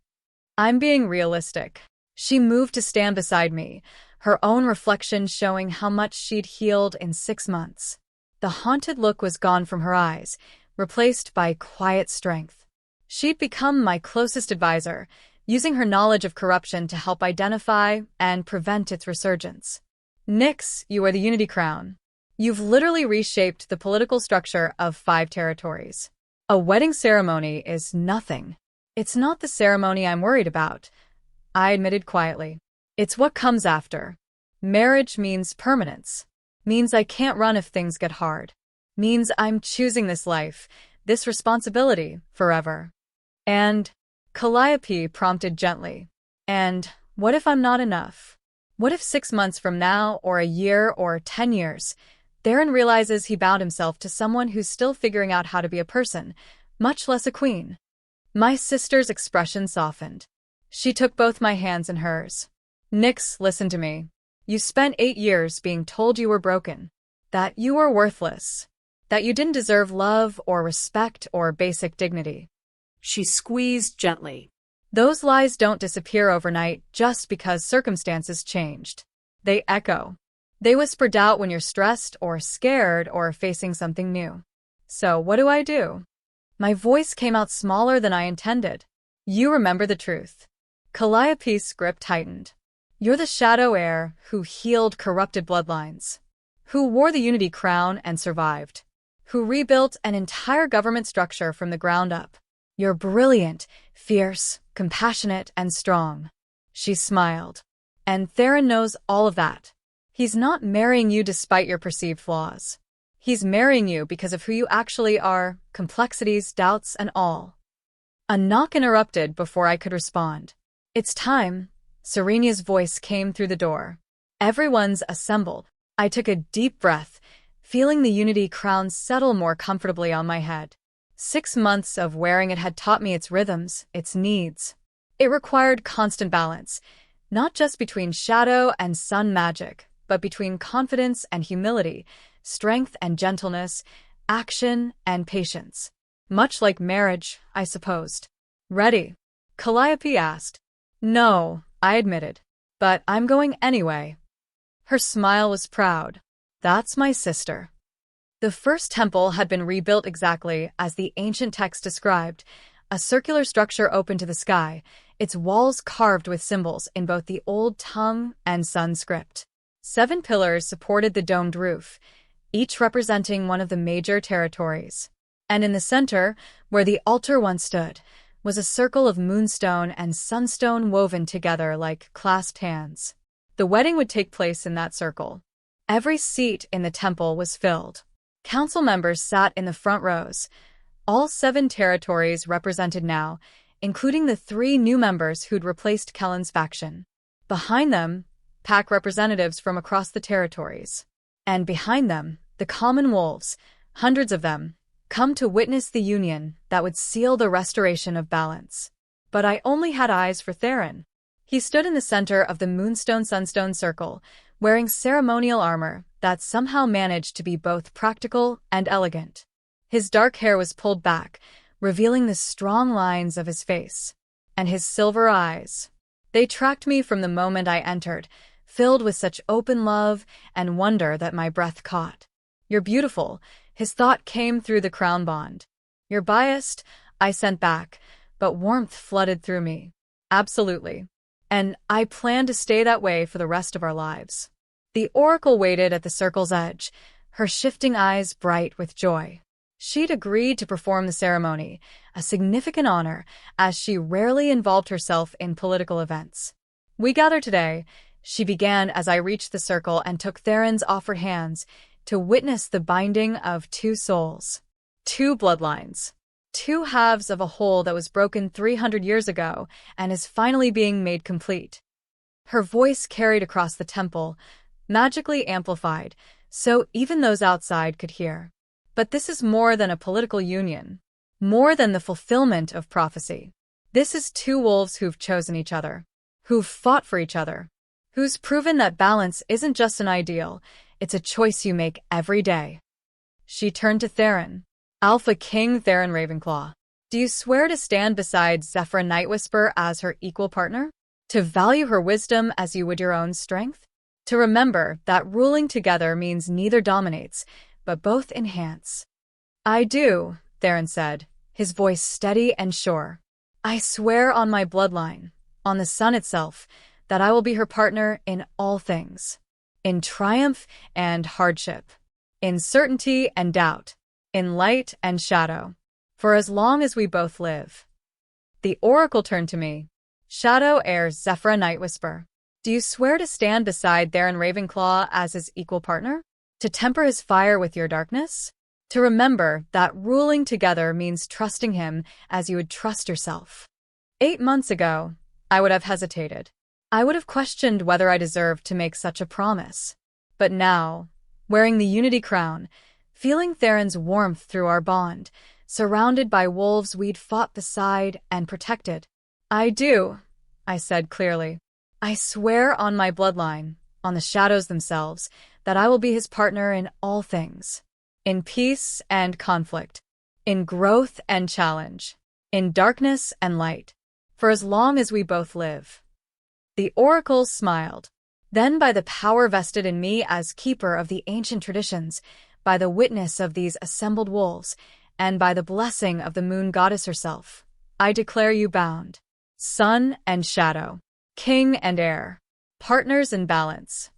I'm being realistic. She moved to stand beside me, her own reflection showing how much she'd healed in 6 months. The haunted look was gone from her eyes, replaced by quiet strength. She'd become my closest advisor, using her knowledge of corruption to help identify and prevent its resurgence. Nyx, you are the Unity Crown. You've literally reshaped the political structure of 5 territories. A wedding ceremony is nothing. It's not the ceremony I'm worried about, I admitted quietly. It's what comes after. Marriage means permanence. Means I can't run if things get hard. Means I'm choosing this life, this responsibility, forever. And, Calliope prompted gently. And, what if I'm not enough? What if 6 months from now, or a year, or 10 years, Theron realizes he bound himself to someone who's still figuring out how to be a person, much less a queen? My sister's expression softened. She took both my hands in hers. Nyx, listen to me. You spent 8 years being told you were broken, that you were worthless, that you didn't deserve love or respect or basic dignity. She squeezed gently. Those lies don't disappear overnight just because circumstances changed. They echo. They whisper doubt when you're stressed or scared or facing something new. So what do? My voice came out smaller than I intended. You remember the truth. Calliope's grip tightened. You're the Shadow Heir who healed corrupted bloodlines, who wore the Unity Crown and survived, who rebuilt an entire government structure from the ground up. You're brilliant, fierce, compassionate, and strong. She smiled. And Theron knows all of that. He's not marrying you despite your perceived flaws. He's marrying you because of who you actually are, complexities, doubts, and all. A knock interrupted before I could respond. It's time. Serena's voice came through the door. Everyone's assembled. I took a deep breath, feeling the Unity Crown settle more comfortably on my head. 6 months of wearing it had taught me its rhythms, its needs. It required constant balance, not just between shadow and sun magic, but between confidence and humility, strength and gentleness, action and patience. Much like marriage, I supposed. Ready? Calliope asked. No, I admitted. But I'm going anyway. Her smile was proud. That's my sister. The first temple had been rebuilt exactly as the ancient text described, a circular structure open to the sky, its walls carved with symbols in both the Old Tongue and Sun script. 7 pillars supported the domed roof, each representing one of the major territories. And in the center, where the altar once stood, was a circle of moonstone and sunstone woven together like clasped hands. The wedding would take place in that circle. Every seat in the temple was filled. Council members sat in the front rows, all 7 territories represented now, including the 3 new members who'd replaced Kellen's faction. Behind them, pack representatives from across the territories. And behind them, the common wolves, hundreds of them, come to witness the union that would seal the restoration of balance. But I only had eyes for Theron. He stood in the center of the moonstone-sunstone circle, wearing ceremonial armor that somehow managed to be both practical and elegant. His dark hair was pulled back, revealing the strong lines of his face. And his silver eyes. They tracked me from the moment I entered, filled with such open love and wonder that my breath caught. "You're beautiful," his thought came through the crown bond. "You're biased," I sent back, but warmth flooded through me. "Absolutely. And I plan to stay that way for the rest of our lives." The oracle waited at the circle's edge, her shifting eyes bright with joy. She'd agreed to perform the ceremony, a significant honor, as she rarely involved herself in political events. "We gather today," she began as I reached the circle and took Theron's offered hands, to witness the binding of 2 souls. 2 bloodlines. 2 halves of a whole that was broken 300 years ago and is finally being made complete. Her voice carried across the temple, magically amplified, so even those outside could hear. But this is more than a political union. More than the fulfillment of prophecy. This is 2 wolves who've chosen each other. Who've fought for each other. Who's proven that balance isn't just an ideal, it's a choice you make every day. She turned to Theron. "Alpha King Theron Ravenclaw, do you swear to stand beside Zephyra Nightwhisper as her equal partner? To value her wisdom as you would your own strength? To remember that ruling together means neither dominates, but both enhance?" "I do," Theron said, his voice steady and sure. "I swear on my bloodline, on the sun itself, that I will be her partner in all things. In triumph and hardship. In certainty and doubt. In light and shadow. For as long as we both live." The oracle turned to me. "Shadow Heir Zephyra Nightwhisper, do you swear to stand beside Theron Ravenclaw as his equal partner? To temper his fire with your darkness? To remember that ruling together means trusting him as you would trust yourself?" 8 months ago, I would have hesitated. I would have questioned whether I deserved to make such a promise. But now, wearing the Unity Crown, feeling Theron's warmth through our bond, surrounded by wolves we'd fought beside and protected, "I do," I said clearly. "I swear on my bloodline, on the shadows themselves, that I will be his partner in all things. In peace and conflict. In growth and challenge. In darkness and light. For as long as we both live." The oracle smiled. "Then by the power vested in me as keeper of the ancient traditions, by the witness of these assembled wolves, and by the blessing of the moon goddess herself, I declare you bound. Sun and shadow. King and heir. Partners in balance."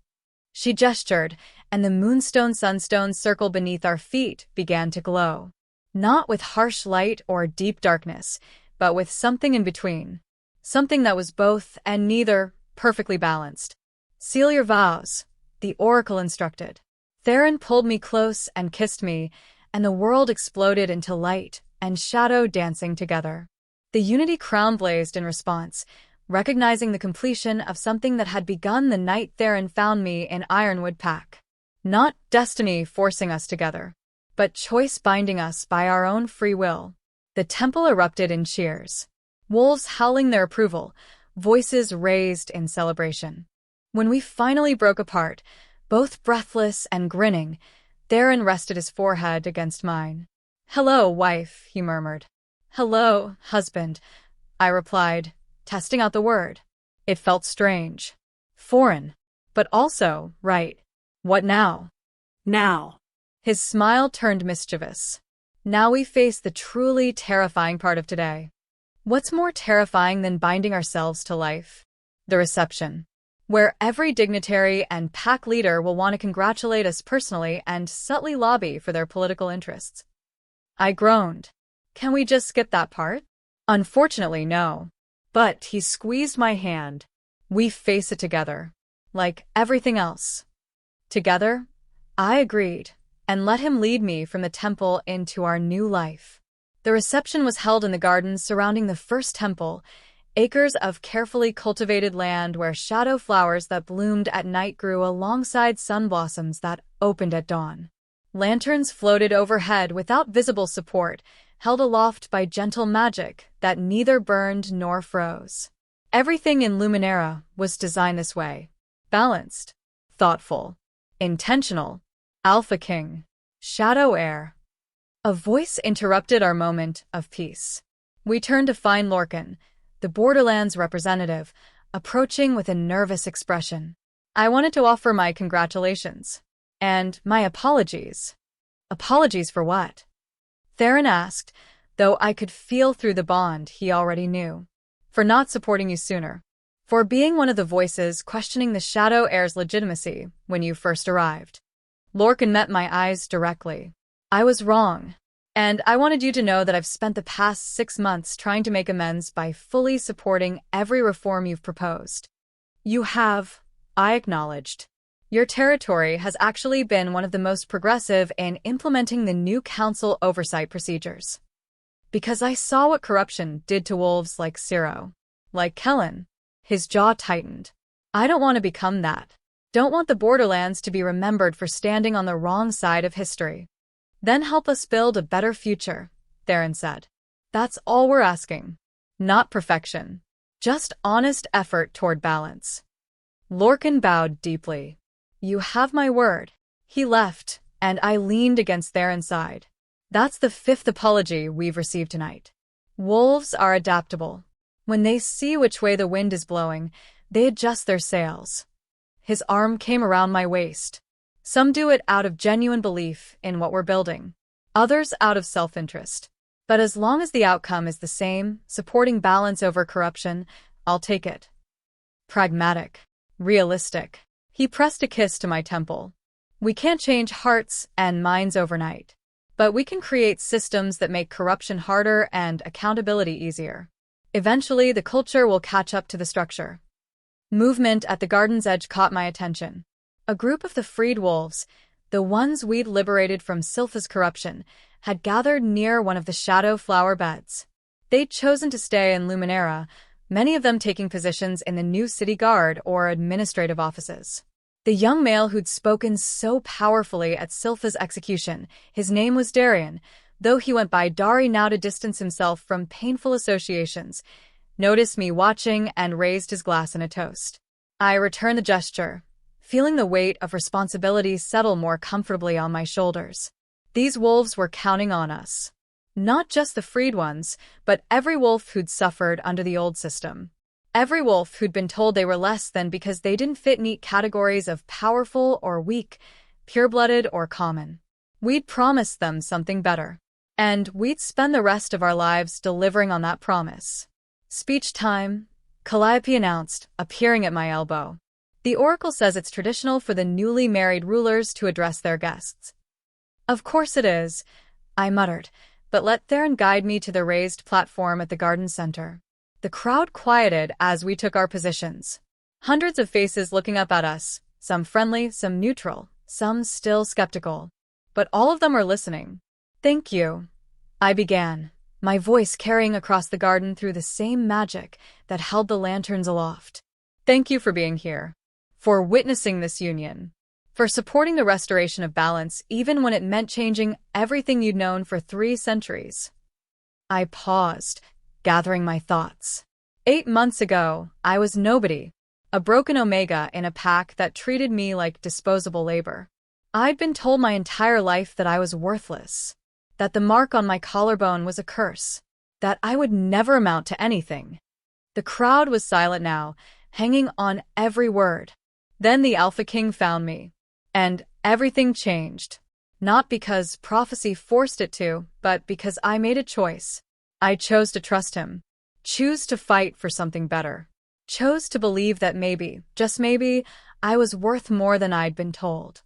She gestured, and the moonstone-sunstone circle beneath our feet began to glow. Not with harsh light or deep darkness, but with something in between. Something that was both and neither, perfectly balanced. "Seal your vows," the oracle instructed. Theron pulled me close and kissed me, and the world exploded into light and shadow dancing together. The Unity Crown blazed in response, recognizing the completion of something that had begun the night Theron found me in Ironwood Pack. Not destiny forcing us together, but choice binding us by our own free will. The temple erupted in cheers. Wolves howling their approval, voices raised in celebration. When we finally broke apart, both breathless and grinning, Theron rested his forehead against mine. "Hello, wife," he murmured. "Hello, husband," I replied, testing out the word. It felt strange. Foreign. But also right. What now? Now. His smile turned mischievous. Now we face the truly terrifying part of today. What's more terrifying than binding ourselves to life? The reception, where every dignitary and pack leader will want to congratulate us personally and subtly lobby for their political interests. I groaned. Can we just skip that part? Unfortunately, no. But he squeezed my hand. We face it together, like everything else. Together, I agreed, and let him lead me from the temple into our new life. The reception was held in the gardens surrounding the first temple, acres of carefully cultivated land where shadow flowers that bloomed at night grew alongside sun blossoms that opened at dawn. Lanterns floated overhead without visible support, held aloft by gentle magic that neither burned nor froze. Everything in Luminera was designed this way: balanced, thoughtful, intentional. Alpha King, Shadow Heir. A voice interrupted our moment of peace. We turned to find Lorcan, the Borderlands representative, approaching with a nervous expression. I wanted to offer my congratulations. And my apologies. Apologies for what? Theron asked, though I could feel through the bond he already knew. For not supporting you sooner. For being one of the voices questioning the Shadow Heir's legitimacy when you first arrived. Lorcan met my eyes directly. I was wrong. And I wanted you to know that I've spent the past 6 months trying to make amends by fully supporting every reform you've proposed. You have, I acknowledged. Your territory has actually been one of the most progressive in implementing the new council oversight procedures. Because I saw what corruption did to wolves like Ciro, like Kellen. His jaw tightened. I don't want to become that. Don't want the Borderlands to be remembered for standing on the wrong side of history. Then help us build a better future, Theron said. That's all we're asking. Not perfection. Just honest effort toward balance. Lorcan bowed deeply. You have my word. He left, and I leaned against Theron's side. That's the 5th apology we've received tonight. Wolves are adaptable. When they see which way the wind is blowing, they adjust their sails. His arm came around my waist. Some do it out of genuine belief in what we're building. Others out of self-interest. But as long as the outcome is the same, supporting balance over corruption, I'll take it. Pragmatic. Realistic. He pressed a kiss to my temple. We can't change hearts and minds overnight. But we can create systems that make corruption harder and accountability easier. Eventually, the culture will catch up to the structure. Movement at the garden's edge caught my attention. A group of the freed wolves, the ones we'd liberated from Sylpha's corruption, had gathered near one of the shadow flower beds. They'd chosen to stay in Luminera, many of them taking positions in the new city guard or administrative offices. The young male who'd spoken so powerfully at Sylpha's execution, his name was Darian, though he went by Dari now to distance himself from painful associations, noticed me watching and raised his glass in a toast. I returned the gesture, feeling the weight of responsibility settle more comfortably on my shoulders. These wolves were counting on us. Not just the freed ones, but every wolf who'd suffered under the old system. Every wolf who'd been told they were less than because they didn't fit neat categories of powerful or weak, pure-blooded or common. We'd promised them something better. And we'd spend the rest of our lives delivering on that promise. Speech time, Calliope announced, appearing at my elbow. The oracle says it's traditional for the newly married rulers to address their guests. Of course it is, I muttered, but let Theron guide me to the raised platform at the garden center. The crowd quieted as we took our positions. Hundreds of faces looking up at us, some friendly, some neutral, some still skeptical. But all of them are listening. Thank you, I began, my voice carrying across the garden through the same magic that held the lanterns aloft. Thank you for being here, for witnessing this union, for supporting the restoration of balance even when it meant changing everything you'd known for 3 centuries. I paused, gathering my thoughts. 8 months ago, I was nobody, a broken omega in a pack that treated me like disposable labor. I'd been told my entire life that I was worthless, that the mark on my collarbone was a curse, that I would never amount to anything. The crowd was silent now, hanging on every word. Then the Alpha King found me, and everything changed. Not because prophecy forced it to, but because I made a choice. I chose to trust him. Choose to fight for something better. Chose to believe that maybe, just maybe, I was worth more than I'd been told.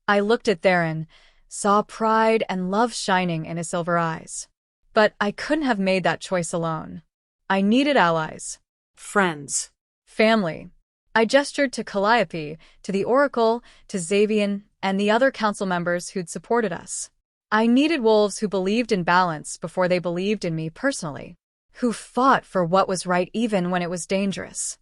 I looked at Theron, saw pride and love shining in his silver eyes. But I couldn't have made that choice alone. I needed allies. Friends. Family. I gestured to Calliope, to the Oracle, to Xavian, and the other council members who'd supported us. I needed wolves who believed in balance before they believed in me personally, who fought for what was right even when it was dangerous.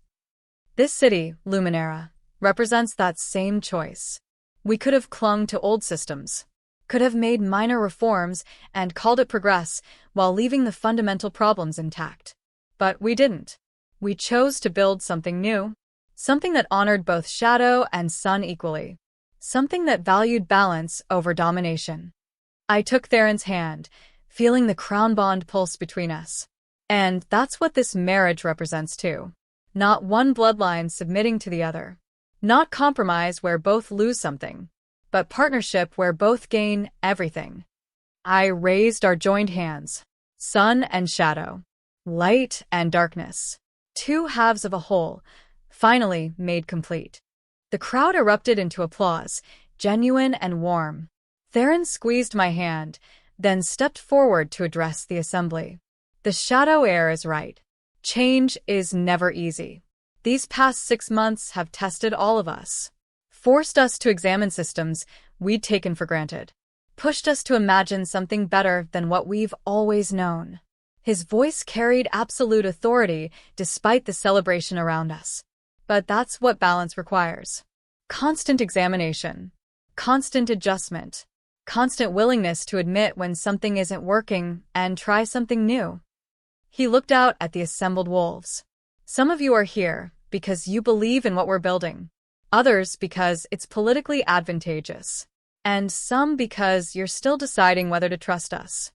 This city, Luminera, represents that same choice. We could have clung to old systems, could have made minor reforms and called it progress while leaving the fundamental problems intact. But we didn't. We chose to build something new, something that honored both shadow and sun equally, something that valued balance over domination. I took Theron's hand, feeling the crown bond pulse between us. And that's what this marriage represents too. Not one bloodline submitting to the other. Not compromise where both lose something, but partnership where both gain everything. I raised our joined hands, sun and shadow, light and darkness, two halves of a whole, finally made complete. The crowd erupted into applause, genuine and warm. Theron squeezed my hand, then stepped forward to address the assembly. The Shadow Heir is right. Change is never easy. These past 6 months have tested all of us, forced us to examine systems we'd taken for granted, pushed us to imagine something better than what we've always known. His voice carried absolute authority despite the celebration around us. But that's what balance requires. Constant examination, constant adjustment, constant willingness to admit when something isn't working and try something new. He looked out at the assembled wolves. Some of you are here because you believe in what we're building, others because it's politically advantageous, and some because you're still deciding whether to trust us.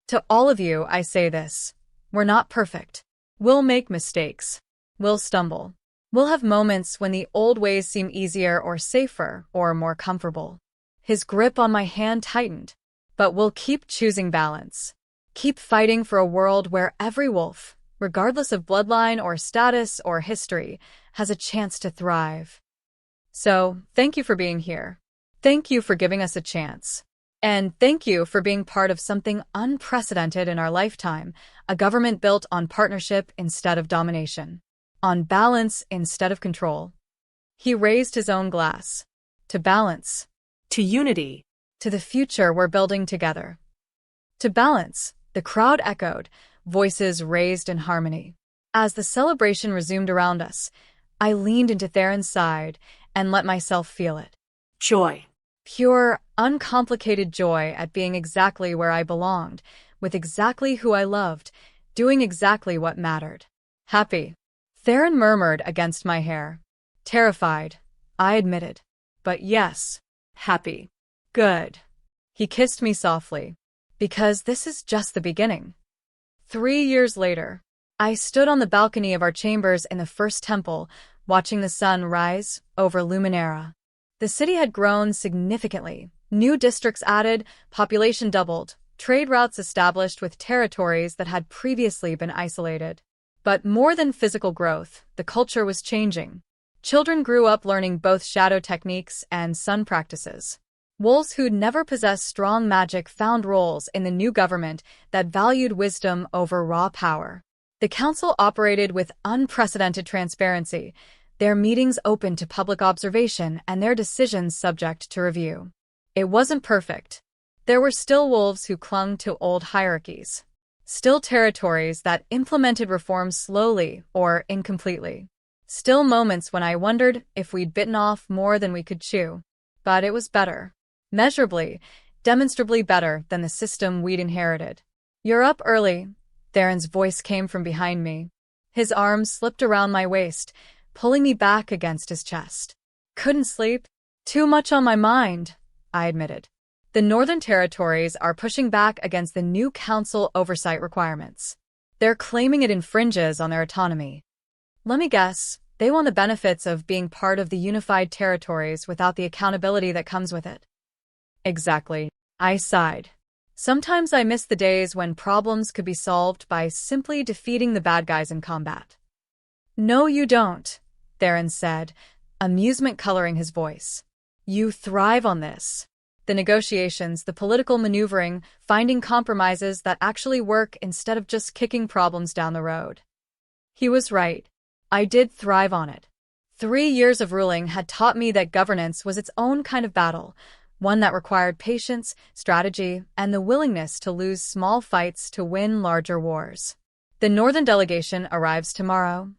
To all of you, I say this: we're not perfect. We'll make mistakes. We'll stumble. We'll have moments when the old ways seem easier or safer or more comfortable. His grip on my hand tightened, but we'll keep choosing balance. Keep fighting for a world where every wolf, regardless of bloodline or status or history, has a chance to thrive. So, thank you for being here. Thank you for giving us a chance. And thank you for being part of something unprecedented in our lifetime, a government built on partnership instead of domination, on balance instead of control. He raised his own glass. To balance. To unity. To the future we're building together. To balance, the crowd echoed, voices raised in harmony. As the celebration resumed around us, I leaned into Theron's side and let myself feel it. Joy. Pure, uncomplicated joy at being exactly where I belonged, with exactly who I loved, doing exactly what mattered. Happy. Theron murmured against my hair. Terrified, I admitted. But yes, happy. Good. He kissed me softly. Because this is just the beginning. 3 years later, I stood on the balcony of our chambers in the first temple, watching the sun rise over Luminera. The city had grown significantly. New districts added, population doubled, trade routes established with territories that had previously been isolated. But more than physical growth, the culture was changing. Children grew up learning both shadow techniques and sun practices. Wolves who'd never possessed strong magic found roles in the new government that valued wisdom over raw power. The council operated with unprecedented transparency, their meetings open to public observation and their decisions subject to review. It wasn't perfect. There were still wolves who clung to old hierarchies. Still territories that implemented reforms slowly or incompletely. Still moments when I wondered if we'd bitten off more than we could chew. But it was better. Measurably, demonstrably better than the system we'd inherited. You're up early. Theron's voice came from behind me. His arms slipped around my waist, pulling me back against his chest. Couldn't sleep. Too much on my mind, I admitted. The Northern Territories are pushing back against the new council oversight requirements. They're claiming it infringes on their autonomy. Let me guess, they want the benefits of being part of the unified territories without the accountability that comes with it. Exactly. I sighed. Sometimes I miss the days when problems could be solved by simply defeating the bad guys in combat. No, you don't, Theron said, amusement coloring his voice. You thrive on this. The negotiations, the political maneuvering, finding compromises that actually work instead of just kicking problems down the road. He was right. I did thrive on it. 3 years of ruling had taught me that governance was its own kind of battle, one that required patience, strategy, and the willingness to lose small fights to win larger wars. The Northern delegation arrives tomorrow,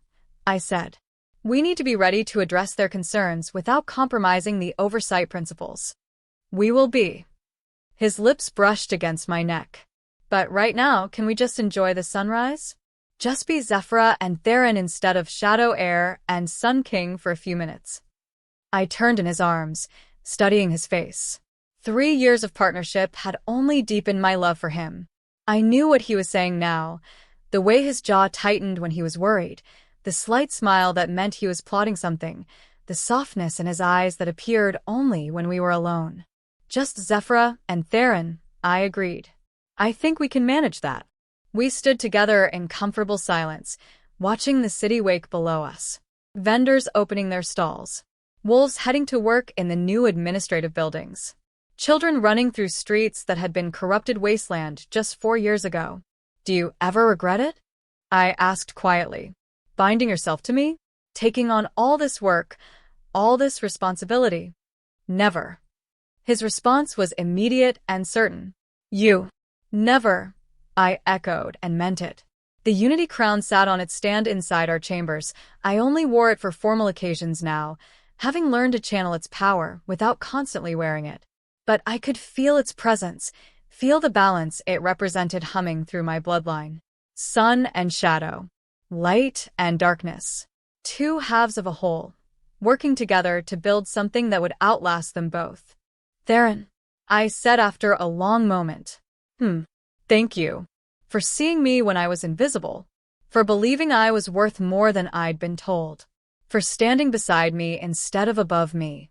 I said. We need to be ready to address their concerns without compromising the oversight principles. We will be. His lips brushed against my neck. But right now, can we just enjoy the sunrise? Just be Zephyra and Theron instead of Shadow Heir and Sun King for a few minutes. I turned in his arms, studying his face. 3 years of partnership had only deepened my love for him. I knew what he was saying now, the way his jaw tightened when he was worried, the slight smile that meant he was plotting something, the softness in his eyes that appeared only when we were alone. Just Zephyra and Theron, I agreed. I think we can manage that. We stood together in comfortable silence, watching the city wake below us. Vendors opening their stalls. Wolves heading to work in the new administrative buildings. Children running through streets that had been corrupted wasteland just 4 years ago. Do you ever regret it? I asked quietly. Binding yourself to me? Taking on all this work, all this responsibility? Never. His response was immediate and certain. You. Never. I echoed and meant it. The Unity crown sat on its stand inside our chambers. I only wore it for formal occasions now, having learned to channel its power without constantly wearing it. But I could feel its presence, feel the balance it represented humming through my bloodline. Sun and shadow. Light and darkness. 2 halves of a whole, working together to build something that would outlast them both. Theron, I said after a long moment. Thank you. For seeing me when I was invisible. For believing I was worth more than I'd been told. For standing beside me instead of above me.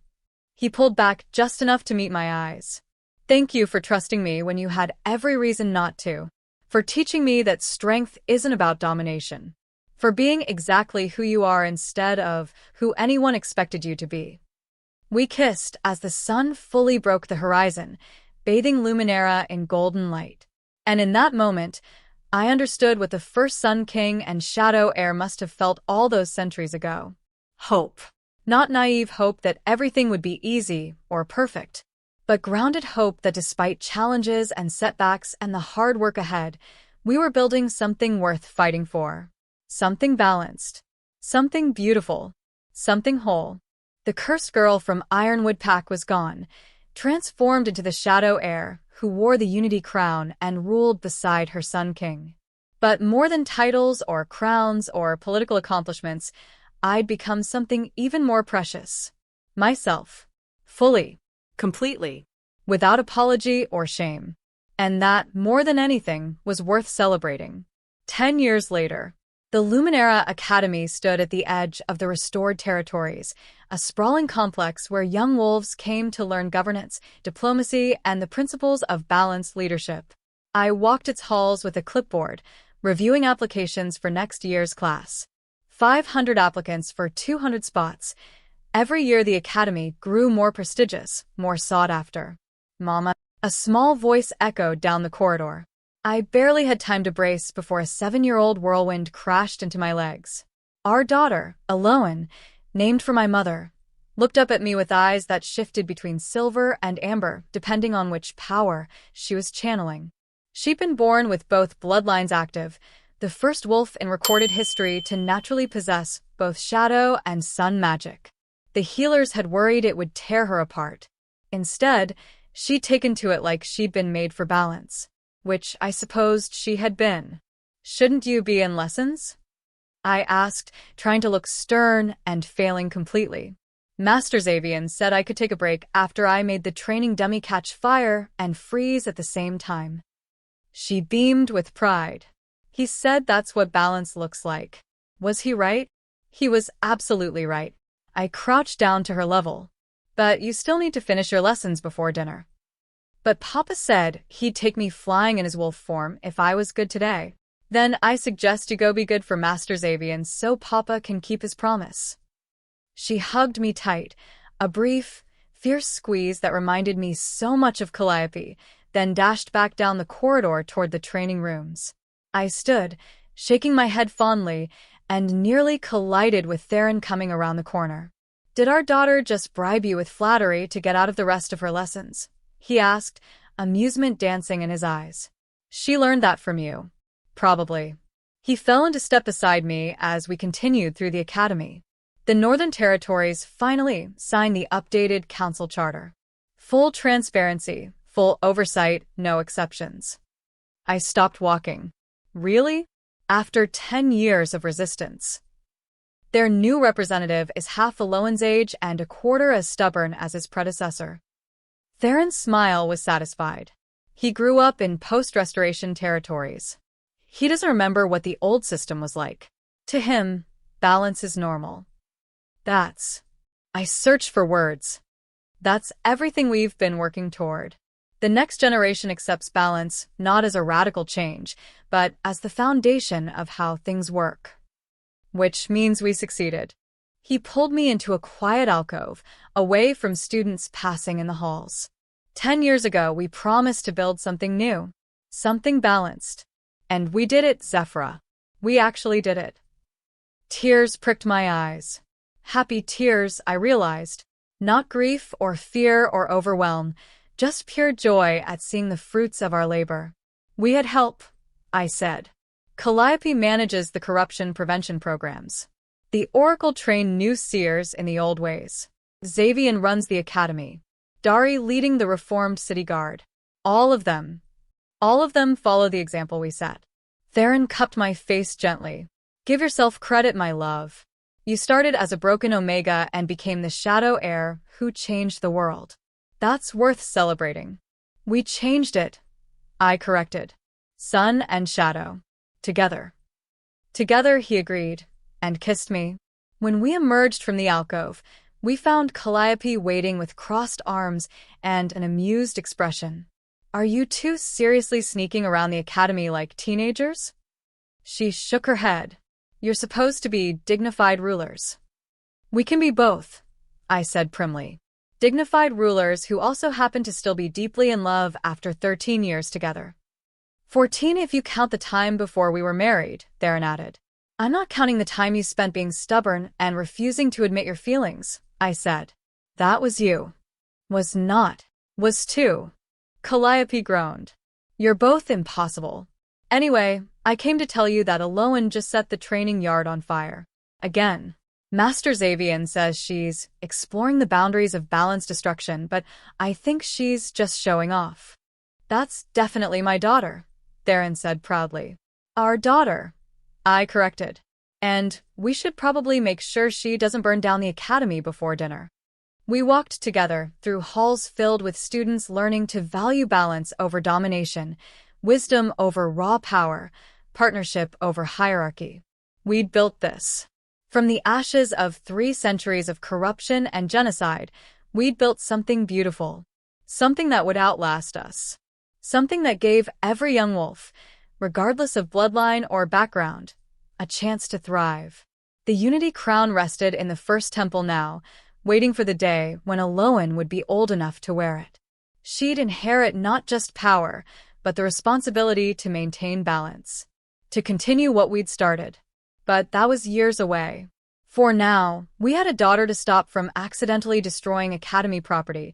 He pulled back just enough to meet my eyes. Thank you for trusting me when you had every reason not to. For teaching me that strength isn't about domination. For being exactly who you are instead of who anyone expected you to be. We kissed as the sun fully broke the horizon, bathing Luminera in golden light. And in that moment, I understood what the first Sun King and Shadow Heir must have felt all those centuries ago. Hope. Not naive hope that everything would be easy or perfect, but grounded hope that despite challenges and setbacks and the hard work ahead, we were building something worth fighting for. Something balanced. Something beautiful. Something whole. The cursed girl from Ironwood Pack was gone, transformed into the Shadow Heir, who wore the Unity crown and ruled beside her Sun King. But more than titles or crowns or political accomplishments, I'd become something even more precious. Myself. Fully. Completely. Without apology or shame. And that, more than anything, was worth celebrating. 10 years later, the Luminera Academy stood at the edge of the restored territories, a sprawling complex where young wolves came to learn governance, diplomacy, and the principles of balanced leadership. I walked its halls with a clipboard, reviewing applications for next year's class. 500 applicants for 200 spots. Every year the academy grew more prestigious, more sought after. Mama, a small voice echoed down the corridor. I barely had time to brace before a 7-year-old whirlwind crashed into my legs. Our daughter, Aloan, named for my mother, looked up at me with eyes that shifted between silver and amber, depending on which power she was channeling. She'd been born with both bloodlines active, the first wolf in recorded history to naturally possess both shadow and sun magic. The healers had worried it would tear her apart. Instead, she'd taken to it like she'd been made for balance. Which I supposed she had been. Shouldn't you be in lessons? I asked, trying to look stern and failing completely. Master Xavian said I could take a break after I made the training dummy catch fire and freeze at the same time. She beamed with pride. He said that's what balance looks like. Was he right? He was absolutely right. I crouched down to her level. But you still need to finish your lessons before dinner. But Papa said he'd take me flying in his wolf form if I was good today. Then I suggest you go be good for Master Xavier so Papa can keep his promise. She hugged me tight, a brief, fierce squeeze that reminded me so much of Calliope, then dashed back down the corridor toward the training rooms. I stood, shaking my head fondly, and nearly collided with Theron coming around the corner. "Did our daughter just bribe you with flattery to get out of the rest of her lessons?" he asked, amusement dancing in his eyes. "She learned that from you." "Probably." He fell into step beside me as we continued through the academy. The Northern Territories finally signed the updated council charter. Full transparency, full oversight, no exceptions. I stopped walking. Really? After 10 years of resistance. Their new representative is half Aloan's age and a quarter as stubborn as his predecessor. Theron's smile was satisfied. He grew up in post-restoration territories. He doesn't remember what the old system was like. To him, balance is normal. I searched for words. That's everything we've been working toward. The next generation accepts balance not as a radical change, but as the foundation of how things work. Which means we succeeded. He pulled me into a quiet alcove, away from students passing in the halls. 10 years ago, we promised to build something new, something balanced. And we did it, Zephyra. We actually did it. Tears pricked my eyes. Happy tears, I realized. Not grief or fear or overwhelm, just pure joy at seeing the fruits of our labor. We had help, I said. Calliope manages the corruption prevention programs. The Oracle trained new seers in the old ways. Xavier runs the academy. Dari leading the reformed city guard. All of them follow the example we set. Theron cupped my face gently. Give yourself credit, my love. You started as a broken Omega and became the Shadow Heir who changed the world. That's worth celebrating. We changed it, I corrected. Sun and Shadow. Together. Together, he agreed, and kissed me. When we emerged from the alcove, we found Calliope waiting with crossed arms and an amused expression. Are you two seriously sneaking around the academy like teenagers? She shook her head. You're supposed to be dignified rulers. We can be both, I said primly. Dignified rulers who also happen to still be deeply in love after 13 years together. 14 if you count the time before we were married, Theron added. I'm not counting the time you spent being stubborn and refusing to admit your feelings, I said. That was you. Was not. Was too. Calliope groaned. You're both impossible. Anyway, I came to tell you that Aloan just set the training yard on fire. Again. Master Xavier says she's exploring the boundaries of balanced destruction, but I think she's just showing off. That's definitely my daughter, Theron said proudly. Our daughter, I corrected. And we should probably make sure she doesn't burn down the academy before dinner. We walked together through halls filled with students learning to value balance over domination, wisdom over raw power, partnership over hierarchy. We'd built this. From the ashes of 3 centuries of corruption and genocide, we'd built something beautiful. Something that would outlast us. Something that gave every young wolf, regardless of bloodline or background, a chance to thrive. The Unity Crown rested in the first temple now, waiting for the day when Aloan would be old enough to wear it. She'd inherit not just power, but the responsibility to maintain balance. To continue what we'd started. But that was years away. For now, we had a daughter to stop from accidentally destroying academy property,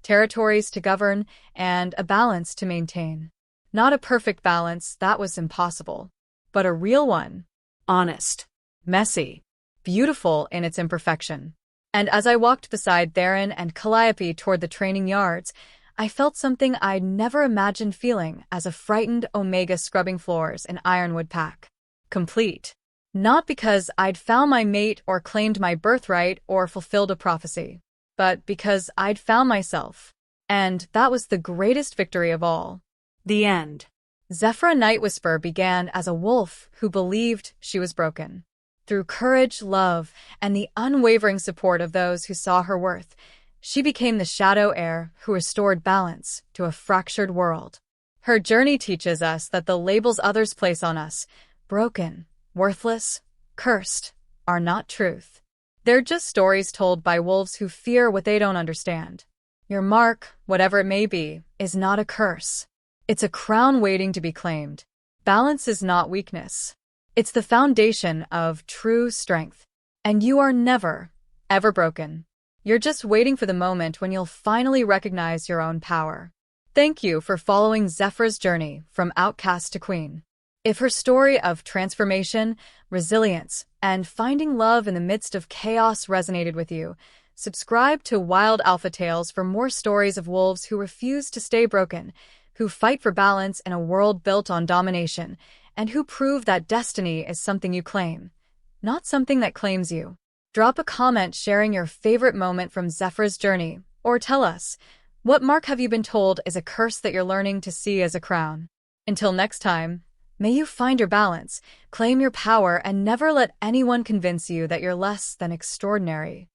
territories to govern, and a balance to maintain. Not a perfect balance, that was impossible. But a real one. Honest. Messy. Beautiful in its imperfection. And as I walked beside Theron and Calliope toward the training yards, I felt something I'd never imagined feeling as a frightened Omega scrubbing floors in Ironwood Pack. Complete. Not because I'd found my mate or claimed my birthright or fulfilled a prophecy, but because I'd found myself. And that was the greatest victory of all. The end. Zephyra Nightwhisper began as a wolf who believed she was broken. Through courage, love, and the unwavering support of those who saw her worth, She became the Shadow Heir who restored balance to a fractured world. Her journey teaches us that the labels others place on us, broken, worthless, cursed, are not truth. They're just stories told by wolves who fear what they don't understand. Your mark, whatever it may be, is not a curse. It's a crown waiting to be claimed. Balance is not weakness. It's the foundation of true strength. And you are never, ever broken. You're just waiting for the moment when you'll finally recognize your own power. Thank you for following Zephyra's journey from outcast to queen. If her story of transformation, resilience, and finding love in the midst of chaos resonated with you, subscribe to Wild Alpha Tales for more stories of wolves who refuse to stay broken, who fight for balance in a world built on domination, and who prove that destiny is something you claim, not something that claims you. Drop a comment sharing your favorite moment from Zephyra's journey, or tell us, what mark have you been told is a curse that you're learning to see as a crown? Until next time, may you find your balance, claim your power, and never let anyone convince you that you're less than extraordinary.